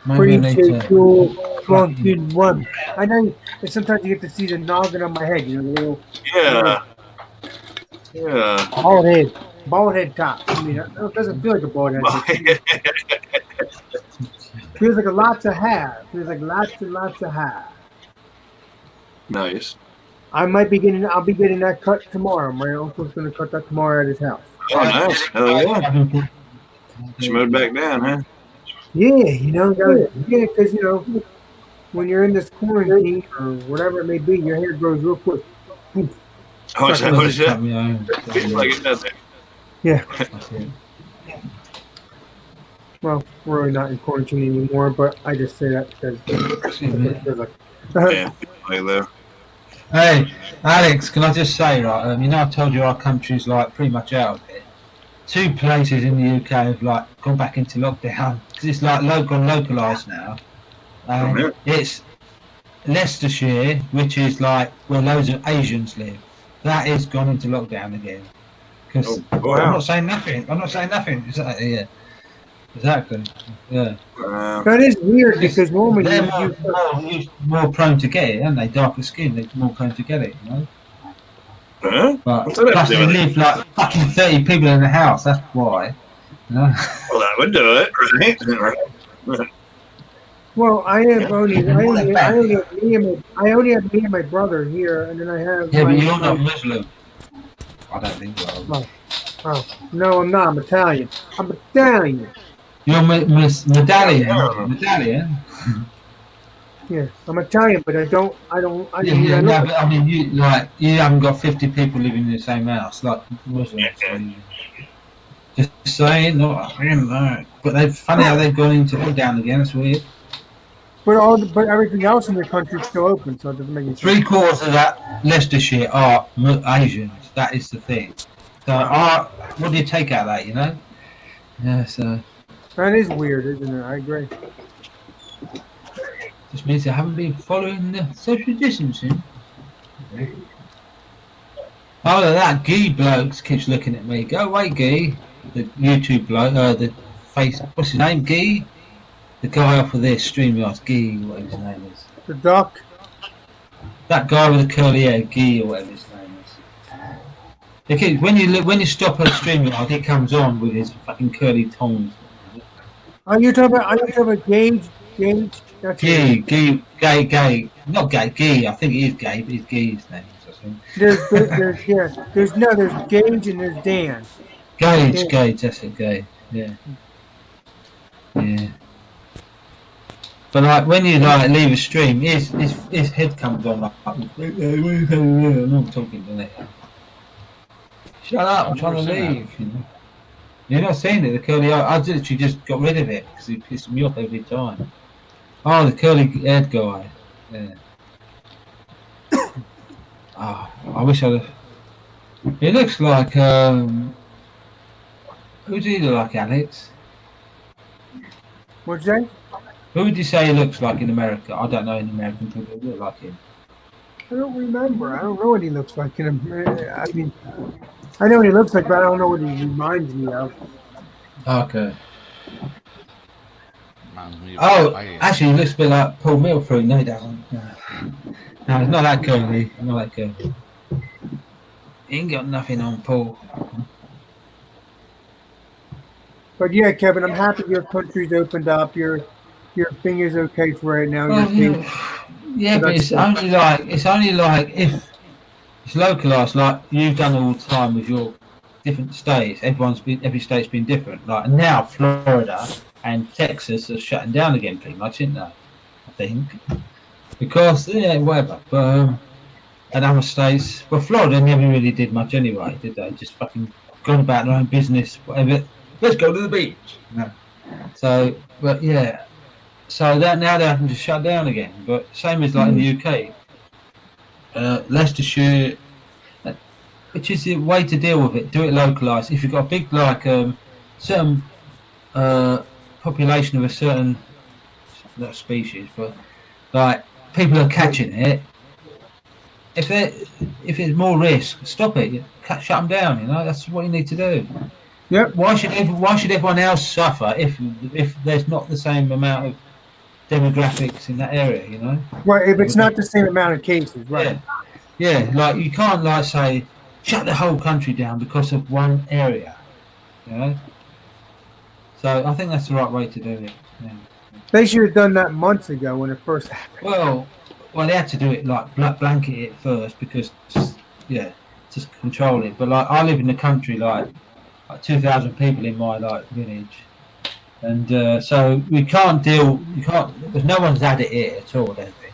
Appreciate you. One. I know sometimes you get to see the noggin on my head, you know, the little. Yeah. Yeah. Bald head top. I mean, it doesn't feel like a bald head. Feels like a lots of hair. Feels like lots and lots of hair. Nice. I'll be getting that cut tomorrow. My uncle's gonna cut that tomorrow at his house. Oh, nice. Hell yeah. Just moved back down, huh? Yeah, you know, because you know, when you're in this quarantine or whatever it may be, your hair grows real quick. Oh, is that what is that? Feels like it does it. Yeah. Well, we're really not in quarantine anymore, but I just say that because yeah, there. Hey, Alex, can I just say, right? You know, I told you our country's like pretty much out of it. 2 places in the UK have like gone back into lockdown because it's like localized now. It's Leicestershire, which is like where loads of Asians live. That is gone into lockdown again. Because I'm not saying nothing. Exactly, yeah. Exactly. Yeah. That is weird because normally they're more prone to get it, aren't they? Darker skin, they're more prone to get it, you know? Huh? But plus they live like fucking 30 people in the house, that's why. You know? Well, that would do it, right? Well, I only have me and my brother here, and then I have. Yeah, but you're not Muslim. I don't think so. Oh, no, I'm not. I'm Italian. I'm Italian. You're medallion. Medallion. Yeah, I'm Italian, but I don't. Yeah, no, but I mean, you haven't got 50 people living in the same house like Muslims. So just saying, not but they've funny how they've gone into lockdown again. It's weird. But everything else in the country is still open, so it doesn't make any sense. 3/4 of that Leicestershire are Asians. That is the thing. So, what do you take out of that? You know? Yeah. So that is weird, isn't it? I agree. Just means they haven't been following the social distancing. Other than that, Guy blokes keeps looking at me. Go away, Guy. The YouTube bloke, the face. What's his name? Guy. The guy off of this StreamYard, Guy, whatever his name is. The duck. That guy with the curly hair, Guy, or whatever his name is. When you stop at StreamYard, he comes on with his fucking curly tongs. Are you talking about Gage? Gage? That's Gay. Not gay. Guy. I think it is gay, but it's Guy's name. There's Gage and there's Dan. Gage, that's it, Gage. Yeah. But like when you leave a stream, his head comes on like I'm talking to it. Shut up! I'm trying to leave. You know? You're not seeing it. The curly eye. I literally just got rid of it because he pissed me off every time. Oh, the curly haired guy. Yeah. I wish I'd have. He looks like who do you look like, Alex? What's that? Who would you say he looks like in America? I don't know any American people who look like him. I don't remember. I don't know what he looks like in America. I mean, I know what he looks like, but I don't know what he reminds me of. Okay. Actually, he looks a bit like Paul Milford. No, he doesn't. No, it's not that curly. Not that curly. He ain't got nothing on Paul. But yeah, Kevin, I'm happy your country's opened up. Your thing is okay for right now. Yeah, but it's only like if it's localized, like you've done all the time with your different states. Every state's been different. Like now, Florida and Texas are shutting down again, pretty much, isn't they? I think because whatever. But and other states, well, Florida never really did much anyway, did they? Just fucking gone about their own business, whatever. Let's go to the beach. No. So, but yeah. So that now they're having to shut down again. But same as like in the UK, Leicestershire, which is the way to deal with it. Do it localised. If you've got a big certain population of a certain not species, but like people are catching it. If it's more risk, stop it. Shut them down. You know that's what you need to do. Yep. Why should everyone else suffer if there's not the same amount of demographics in that area, you know? Right, if it's not the same amount of cases, right? Yeah, like you can't say shut the whole country down because of one area, you know. So I think that's the right way to do it. Yeah. They should have done that months ago when it first happened. Well, they had to do it like blanket it first because just control it. But like I live in the country, like 2,000 people in my village. And so we can't because no one's had it here at all, I don't think.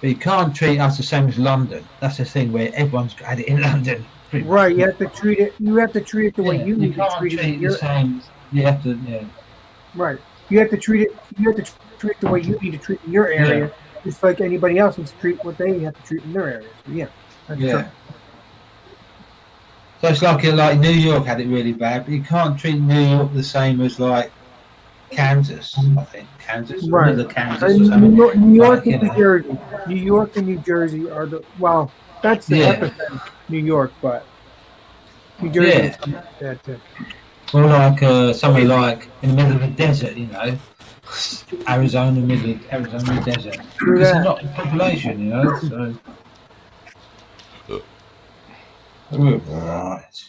But you can't treat us the same as London. That's the thing where everyone's had it in London. Right, you have to treat it the way you need to treat it. You have to, Right. You have to treat it the way you need to treat in your area, just like anybody else needs to treat what they have to treat in their area. So, that's true. So it's like New York had it really bad, but you can't treat New York the same as like Kansas, I think. Kansas, right? Kansas New York and New Jersey. New York and New Jersey are that's the epicenter, New York, but New Jersey is that too. Well, like somewhere like in the middle of the desert, you know, Arizona desert. Because there's not a population, you know. So. Right.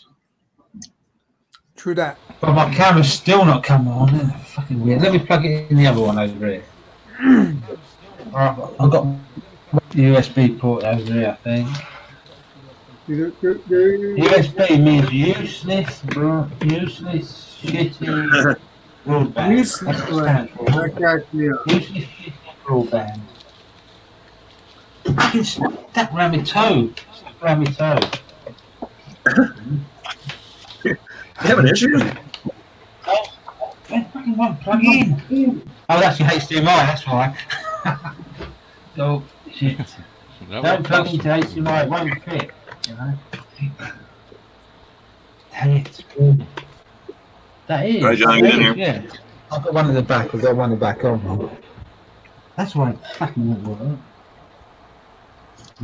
True that. But my camera's still not come on. Fucking weird. Let me plug it in the other one over here. I've got USB port over here, I think. USB means useless, shitty broadband. Useless. That's what it stands for. Useless, shitty broadband. Fucking stuck around my toe. You having issues? It fucking won't plug in. Oh, that's your HDMI, that's why. So, shit. Don't plug into HDMI, it won't fit, you know. Dang it. That is. Right, John, get in here. Yeah. I've got one at the back, on. That's why it fucking won't work.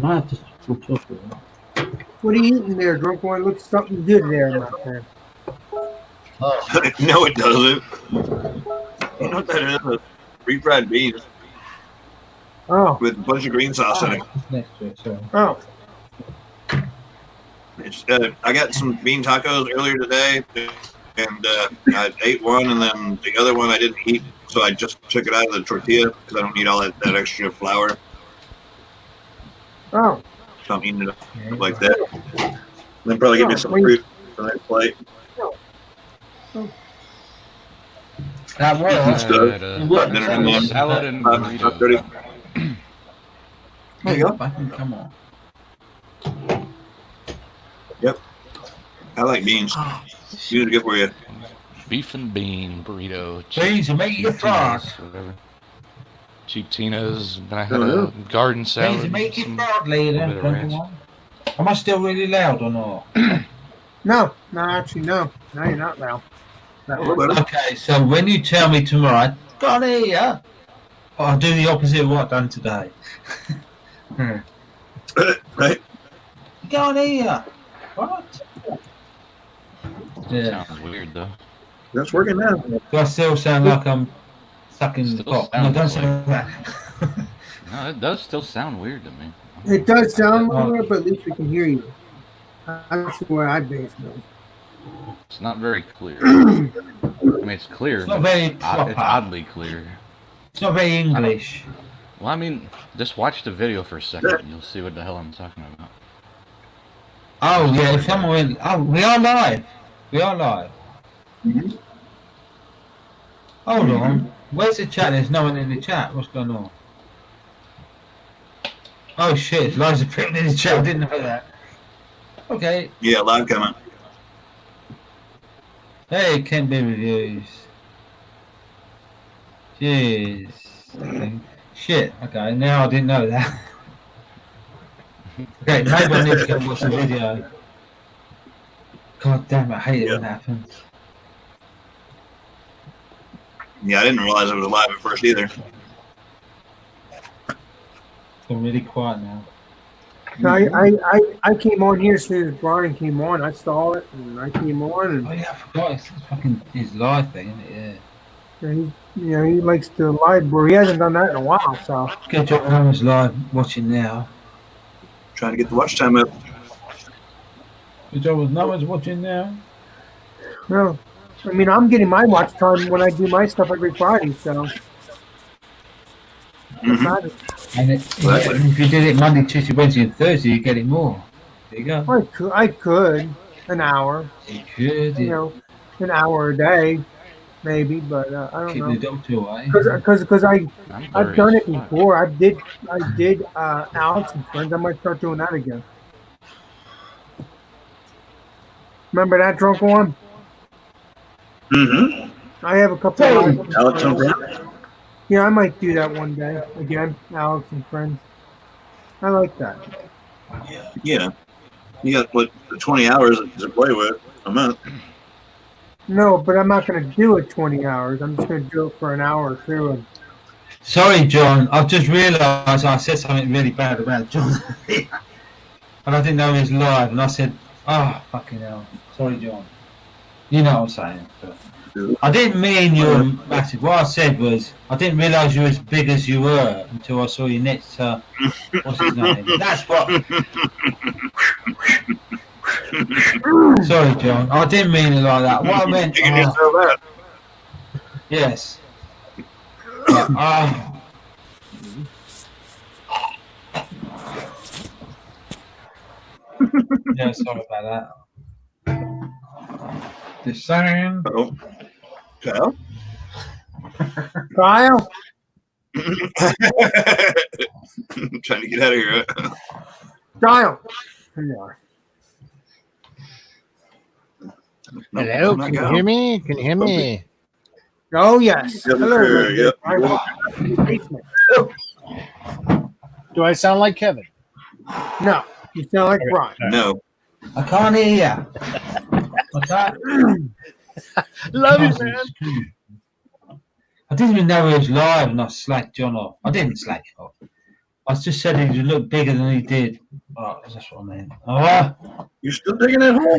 I have to talk about it. What are you eating there, drunk one? Looks something good there, my friend. Oh. No, it doesn't. You know what that is? Refried beans. Oh. With a bunch of green sauce in it. Next to it, sorry. Oh. It's, I got some bean tacos earlier today, and I ate one, and then the other one I didn't eat, so I just took it out of the tortilla because I don't need all that extra flour. Oh. So I'm eating it up like that. Then probably give me some fruit for that plate. That was salad and burrito. There you go. Come on. Yep. I like beans. Beans are good for you. Beef and bean burrito. Beans will make you frog. Whatever. Cheap Tina's. Then I had a garden salad. Beans will make you frog later. Am I still really loud or not? No, actually, no. No, you're not loud. Okay, so when you tell me tomorrow, got here, I'll do the opposite of what I've done today. Right? Got here. What? Yeah. Sounds weird though. That's working now. Do I still sound like I'm sucking cock? No, don't sound like that. No, it does still sound weird to me. It does sound weird, but at least we can hear you. That's where I base it. It's not very clear. I mean, it's clear. It's not very proper. It's oddly clear. It's not very English. Well, I mean, just watch the video for a second and you'll see what the hell I'm talking about. Oh, yeah, if someone... Oh, we are live. Mm-hmm. Hold on. Where's the chat? There's no one in the chat. What's going on? Oh, shit. Loads of people in the chat. I didn't know that. Okay. Yeah, live coming. Hey, Ken B Reviews. Jeez. Okay. Shit. Okay, now I didn't know that. Okay, maybe I need to go watch the video. God damn, I hate it when that happens. Yeah, I didn't realize it was live at first either. It's been really quiet now. I came on here as soon as Brian came on. I saw it and I came on. And oh yeah, I forgot. It's fucking his live thing, isn't it? Yeah. And he likes to live, but he hasn't done that in a while. So good job. I was live watching now. Trying to get the watch time up. Good job. No one's watching now. No, I mean I'm getting my watch time when I do my stuff every Friday. So. Mm-hmm. And if you did it Monday, Tuesday, Wednesday, and Thursday, you get it more. There you go. I could an hour. You could. You know, an hour a day, maybe, but I don't keep know. the doctor away. Because I've done it before. I did Alex and Friends. I might start doing that again. Remember that drunk one? Mm-hmm. I have a couple of Alex and Friends. Yeah, I might do that one day again. Alex and Friends. I like that. Yeah. You got what 20 hours to play with a month. No, but I'm not going to do it 20 hours. I'm just going to do it for an hour or two. And... Sorry, John. I've just realised I said something really bad about John. And I didn't know he was live. And I said, oh, fucking hell. Sorry, John. You know what I'm saying. But I didn't mean you were massive. What I said was, I didn't realise you were as big as you were until I saw you next to, what's his name? That's what... Sorry, John. I didn't mean it like that. What I meant... Yes. Yeah, sorry about that. Just saying. Oh, Kyle. Kyle? Trying to get out of here. Kyle. Here you are. Hello, can you hear me? Can you hear me? Oh, yes. Yep, Hello. yep. Do I sound like Kevin? No, you sound like Brian. No. I can't hear you. I can't. Love you, man. I didn't even know he was live, and I slacked John off. I didn't slack him off. I just said he looked bigger than he did. Oh, that's what I meant. Oh, You're still digging that hole?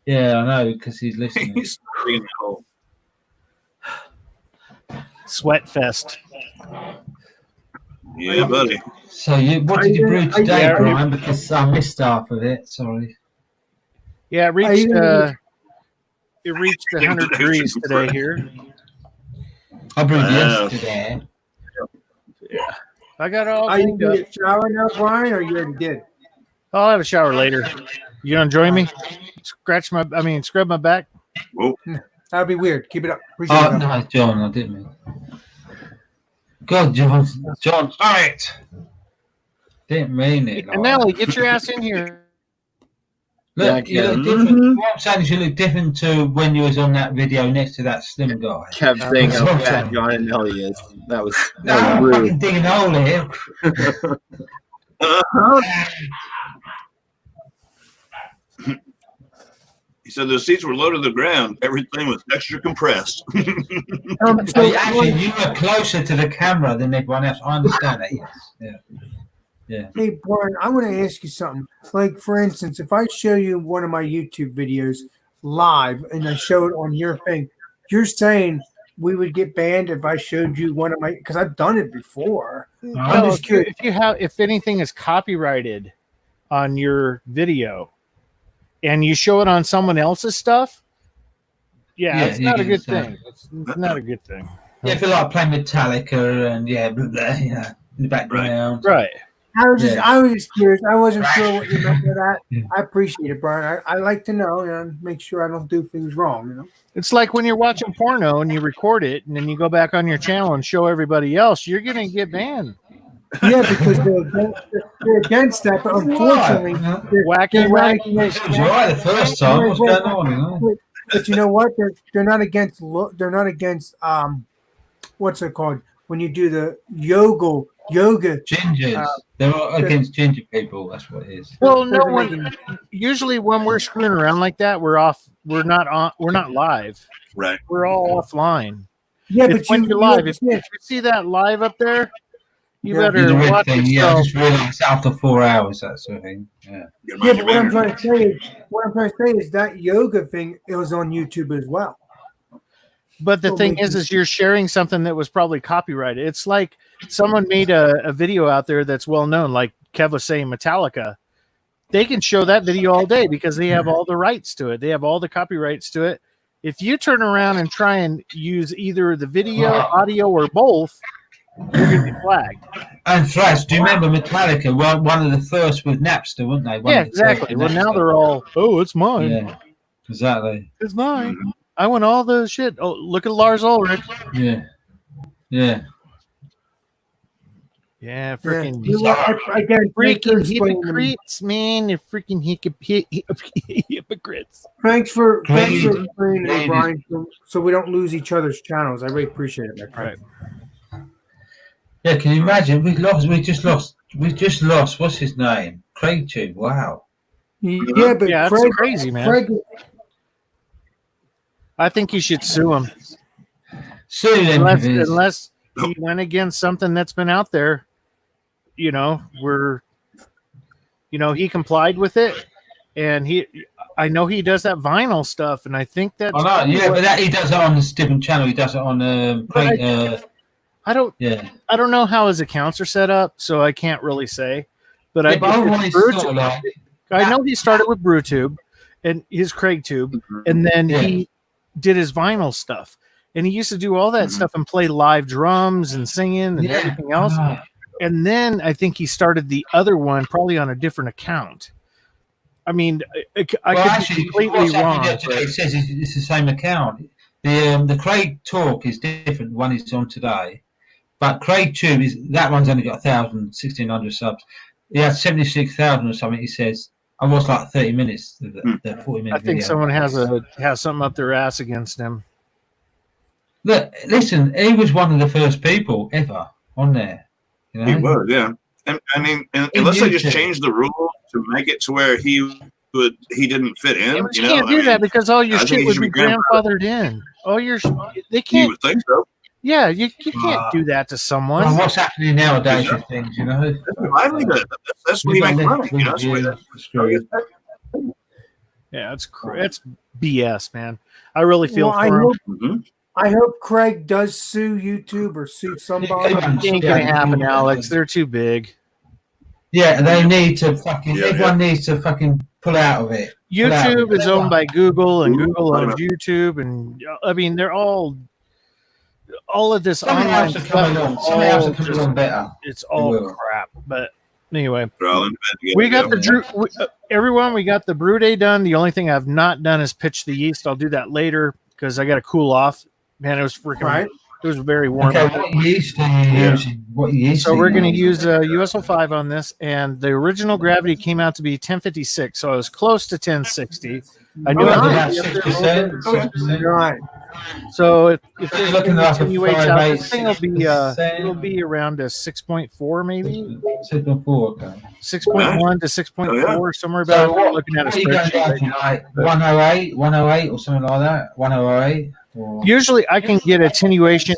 yeah, I know, because he's listening. He's still digging that hole. Sweat fest. Yeah, buddy. So, what did you brew today, Yeah, Brian? Because I missed half of it. Sorry. Yeah, it reached 100 degrees today here. I brewed yesterday. Yeah. I got it all Are you cleaned going up. to shower now, Brian, or you already did? I'll have a shower later. You gonna join me? Scrub my back? Whoa. That'd be weird. Keep it up. Appreciate Oh, it. no, John, I didn't mean. God, John, right. Didn't mean it. And Nelly, get your ass in here. Look, you look different. What I'm saying is you look different to when you was on that video next to that slim guy. Kept saying how fat John and Nelly is. That was I'm rude. fucking digging a hole here. He said the seats were low to the ground. Everything was extra compressed. Actually, you were closer to the camera than everyone else. I understand that, yes. Yeah. Hey, Brian, I want to ask you something. Like, for instance, if I show you one of my YouTube videos live and I show it on your thing, you're saying we would get banned if I showed you one of my, because I've done it before. I'm just curious. If anything is copyrighted on your video and you show it on someone else's stuff, it's not a good thing. It's not a good thing. Yeah, if you like playing Metallica and blah, blah, in the background. Right. I was just curious. I wasn't sure what you meant by that. I appreciate it, Brian. I like to know and make sure I don't do things wrong. It's like when you're watching porno and you record it and then you go back on your channel and show everybody else, you're going to get banned. Yeah, because they're against that, but unfortunately, they're wacky. It was all right the first time. What's going on? But you know what? They're not against. They're not against. What's it called? When you do the yoga gingers. They're all against ginger people. That's what it is. Well, no one. Usually, when we're screwing around like that, we're off. We're not on. We're not live. Right. We're all offline. Yeah, but when you're live, if you see that live up there, you better watch it. Yeah, I just realized after 4 hours that sort of thing. Yeah. Yeah, but what I'm trying to say is that yoga thing. It was on YouTube as well. But the thing is you're sharing something that was probably copyrighted. It's like someone made a video out there that's well known, like Kev was saying, Metallica. They can show that video all day because they have all the rights to it. They have all the copyrights to it. If you turn around and try and use either the video, audio, or both, you're going to be flagged. And Flash, do you remember Metallica? One of the first with Napster, weren't they? Yeah, exactly. Well, now they're all, it's mine. Yeah, exactly. It's mine. I want all the shit. Oh, look at Lars Ulrich. Yeah. Yeah, freaking hypocrites, man. They're freaking hypocrites. Thanks for explaining it, Brian, so we don't lose each other's channels. I really appreciate it, my friend. Right. Yeah, can you imagine? We just lost. What's his name? Craig Tube. Wow. Yeah, but that's Craig, crazy, man. Craig, I think you should sue him. Sue him unless he went against something that's been out there. He complied with it, and I know he does that vinyl stuff, and I think that's. But he does it on this different channel. He does it on I don't know how his accounts are set up, so I can't really say. But I know he started with BrewTube and his CraigTube, and then he did his vinyl stuff, and he used to do all that stuff and play live drums and singing and everything else. And then I think he started the other one probably on a different account. I mean, I could actually, be completely what's happening wrong. there today, it says it's the same account. The Craig Talk is different. The one is on today, but Craig Tube that one's only got 1,600 subs. He has 76,000 or something. He says I watched like 30 minutes. The 40-minute. I think video. someone has something up their ass against him. Look, listen, he was one of the first people ever on there. You know? He was, yeah. And I mean, unless they just changed the rule to make it to where he didn't fit in. Yeah, but you can't do that because all your shit would be grandfathered in. All your they can't. You would think so. Yeah, you can't do that to someone. Well, what's happening nowadays with things, you know? That's what he makes money. You know, yeah, it's BS, man. I really feel for him. I hope Craig does sue YouTube or sue somebody. It ain't gonna happen, Alex. They're too big. Yeah, they need to fucking. Everyone needs to fucking pull out of it. YouTube is owned by Google, and Google owns YouTube, and I mean they're all of this online stuff. Something else will come along better. It's all crap. But anyway, we got everyone. We got the brew day done. The only thing I've not done is pitch the yeast. I'll do that later because I got to cool off. Man, it was freaking right. It was very warm. Okay, what yeast are you using? What yeast? So we're going to use US-05 on this, and the original gravity came out to be 1056, so I was close to 1060. I knew I was 6%. Right. So if this looking at continuates out, this thing will be it'll be around a 6.4 maybe. 6.4, okay. 6.1 to 6.4, somewhere about. So looking at a spreadsheet. Like 108 or something like that. 1008. Usually I can get attenuation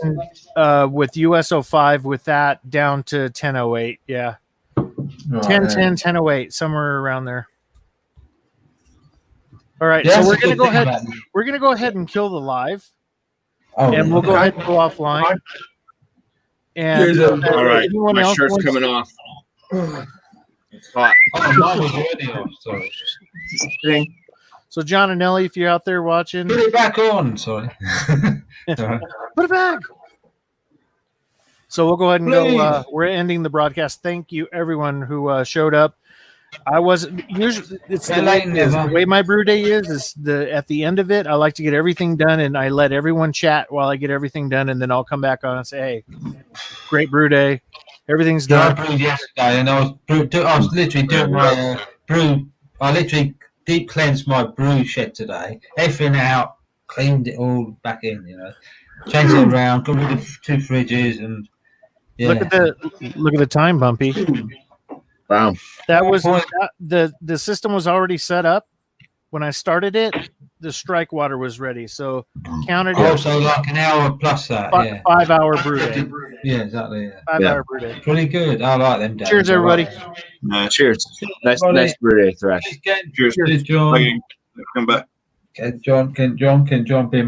with US-05 with that down to 1008. Yeah. 1010, 1008, somewhere around there. All right. Yeah, so we're gonna go ahead. We're gonna go ahead and kill the live. And we'll go ahead and go offline. And all right. My shirt's wants... coming off. It's hot. Oh, mine was already off, sorry. So John and Ellie, if you're out there watching, put it back on. Sorry. Put it back. So we'll go ahead and go. We're ending the broadcast. Thank you, everyone who showed up. I wasn't usually. It's the way my brew day is at the end of it. I like to get everything done, and I let everyone chat while I get everything done, and then I'll come back on and say, "Hey, great brew day. Everything's done." I brewed yesterday, and I was literally doing my brew. I literally deep cleansed my brew shed today. Everything out, cleaned it all back in. You know, changed it around, got rid of 2 fridges, and yeah. Look at the time, Bumpy. Wow. That was the system was already set up when I started it. The strike water was ready, so counted it. So like an hour plus that. 5 hour brew day. Yeah, exactly. Yeah. 5 hour brew day. Pretty good. I like them. Cheers, everybody. Cheers. Nice brew day, Thrash. Cheers, John. Come back. Can John be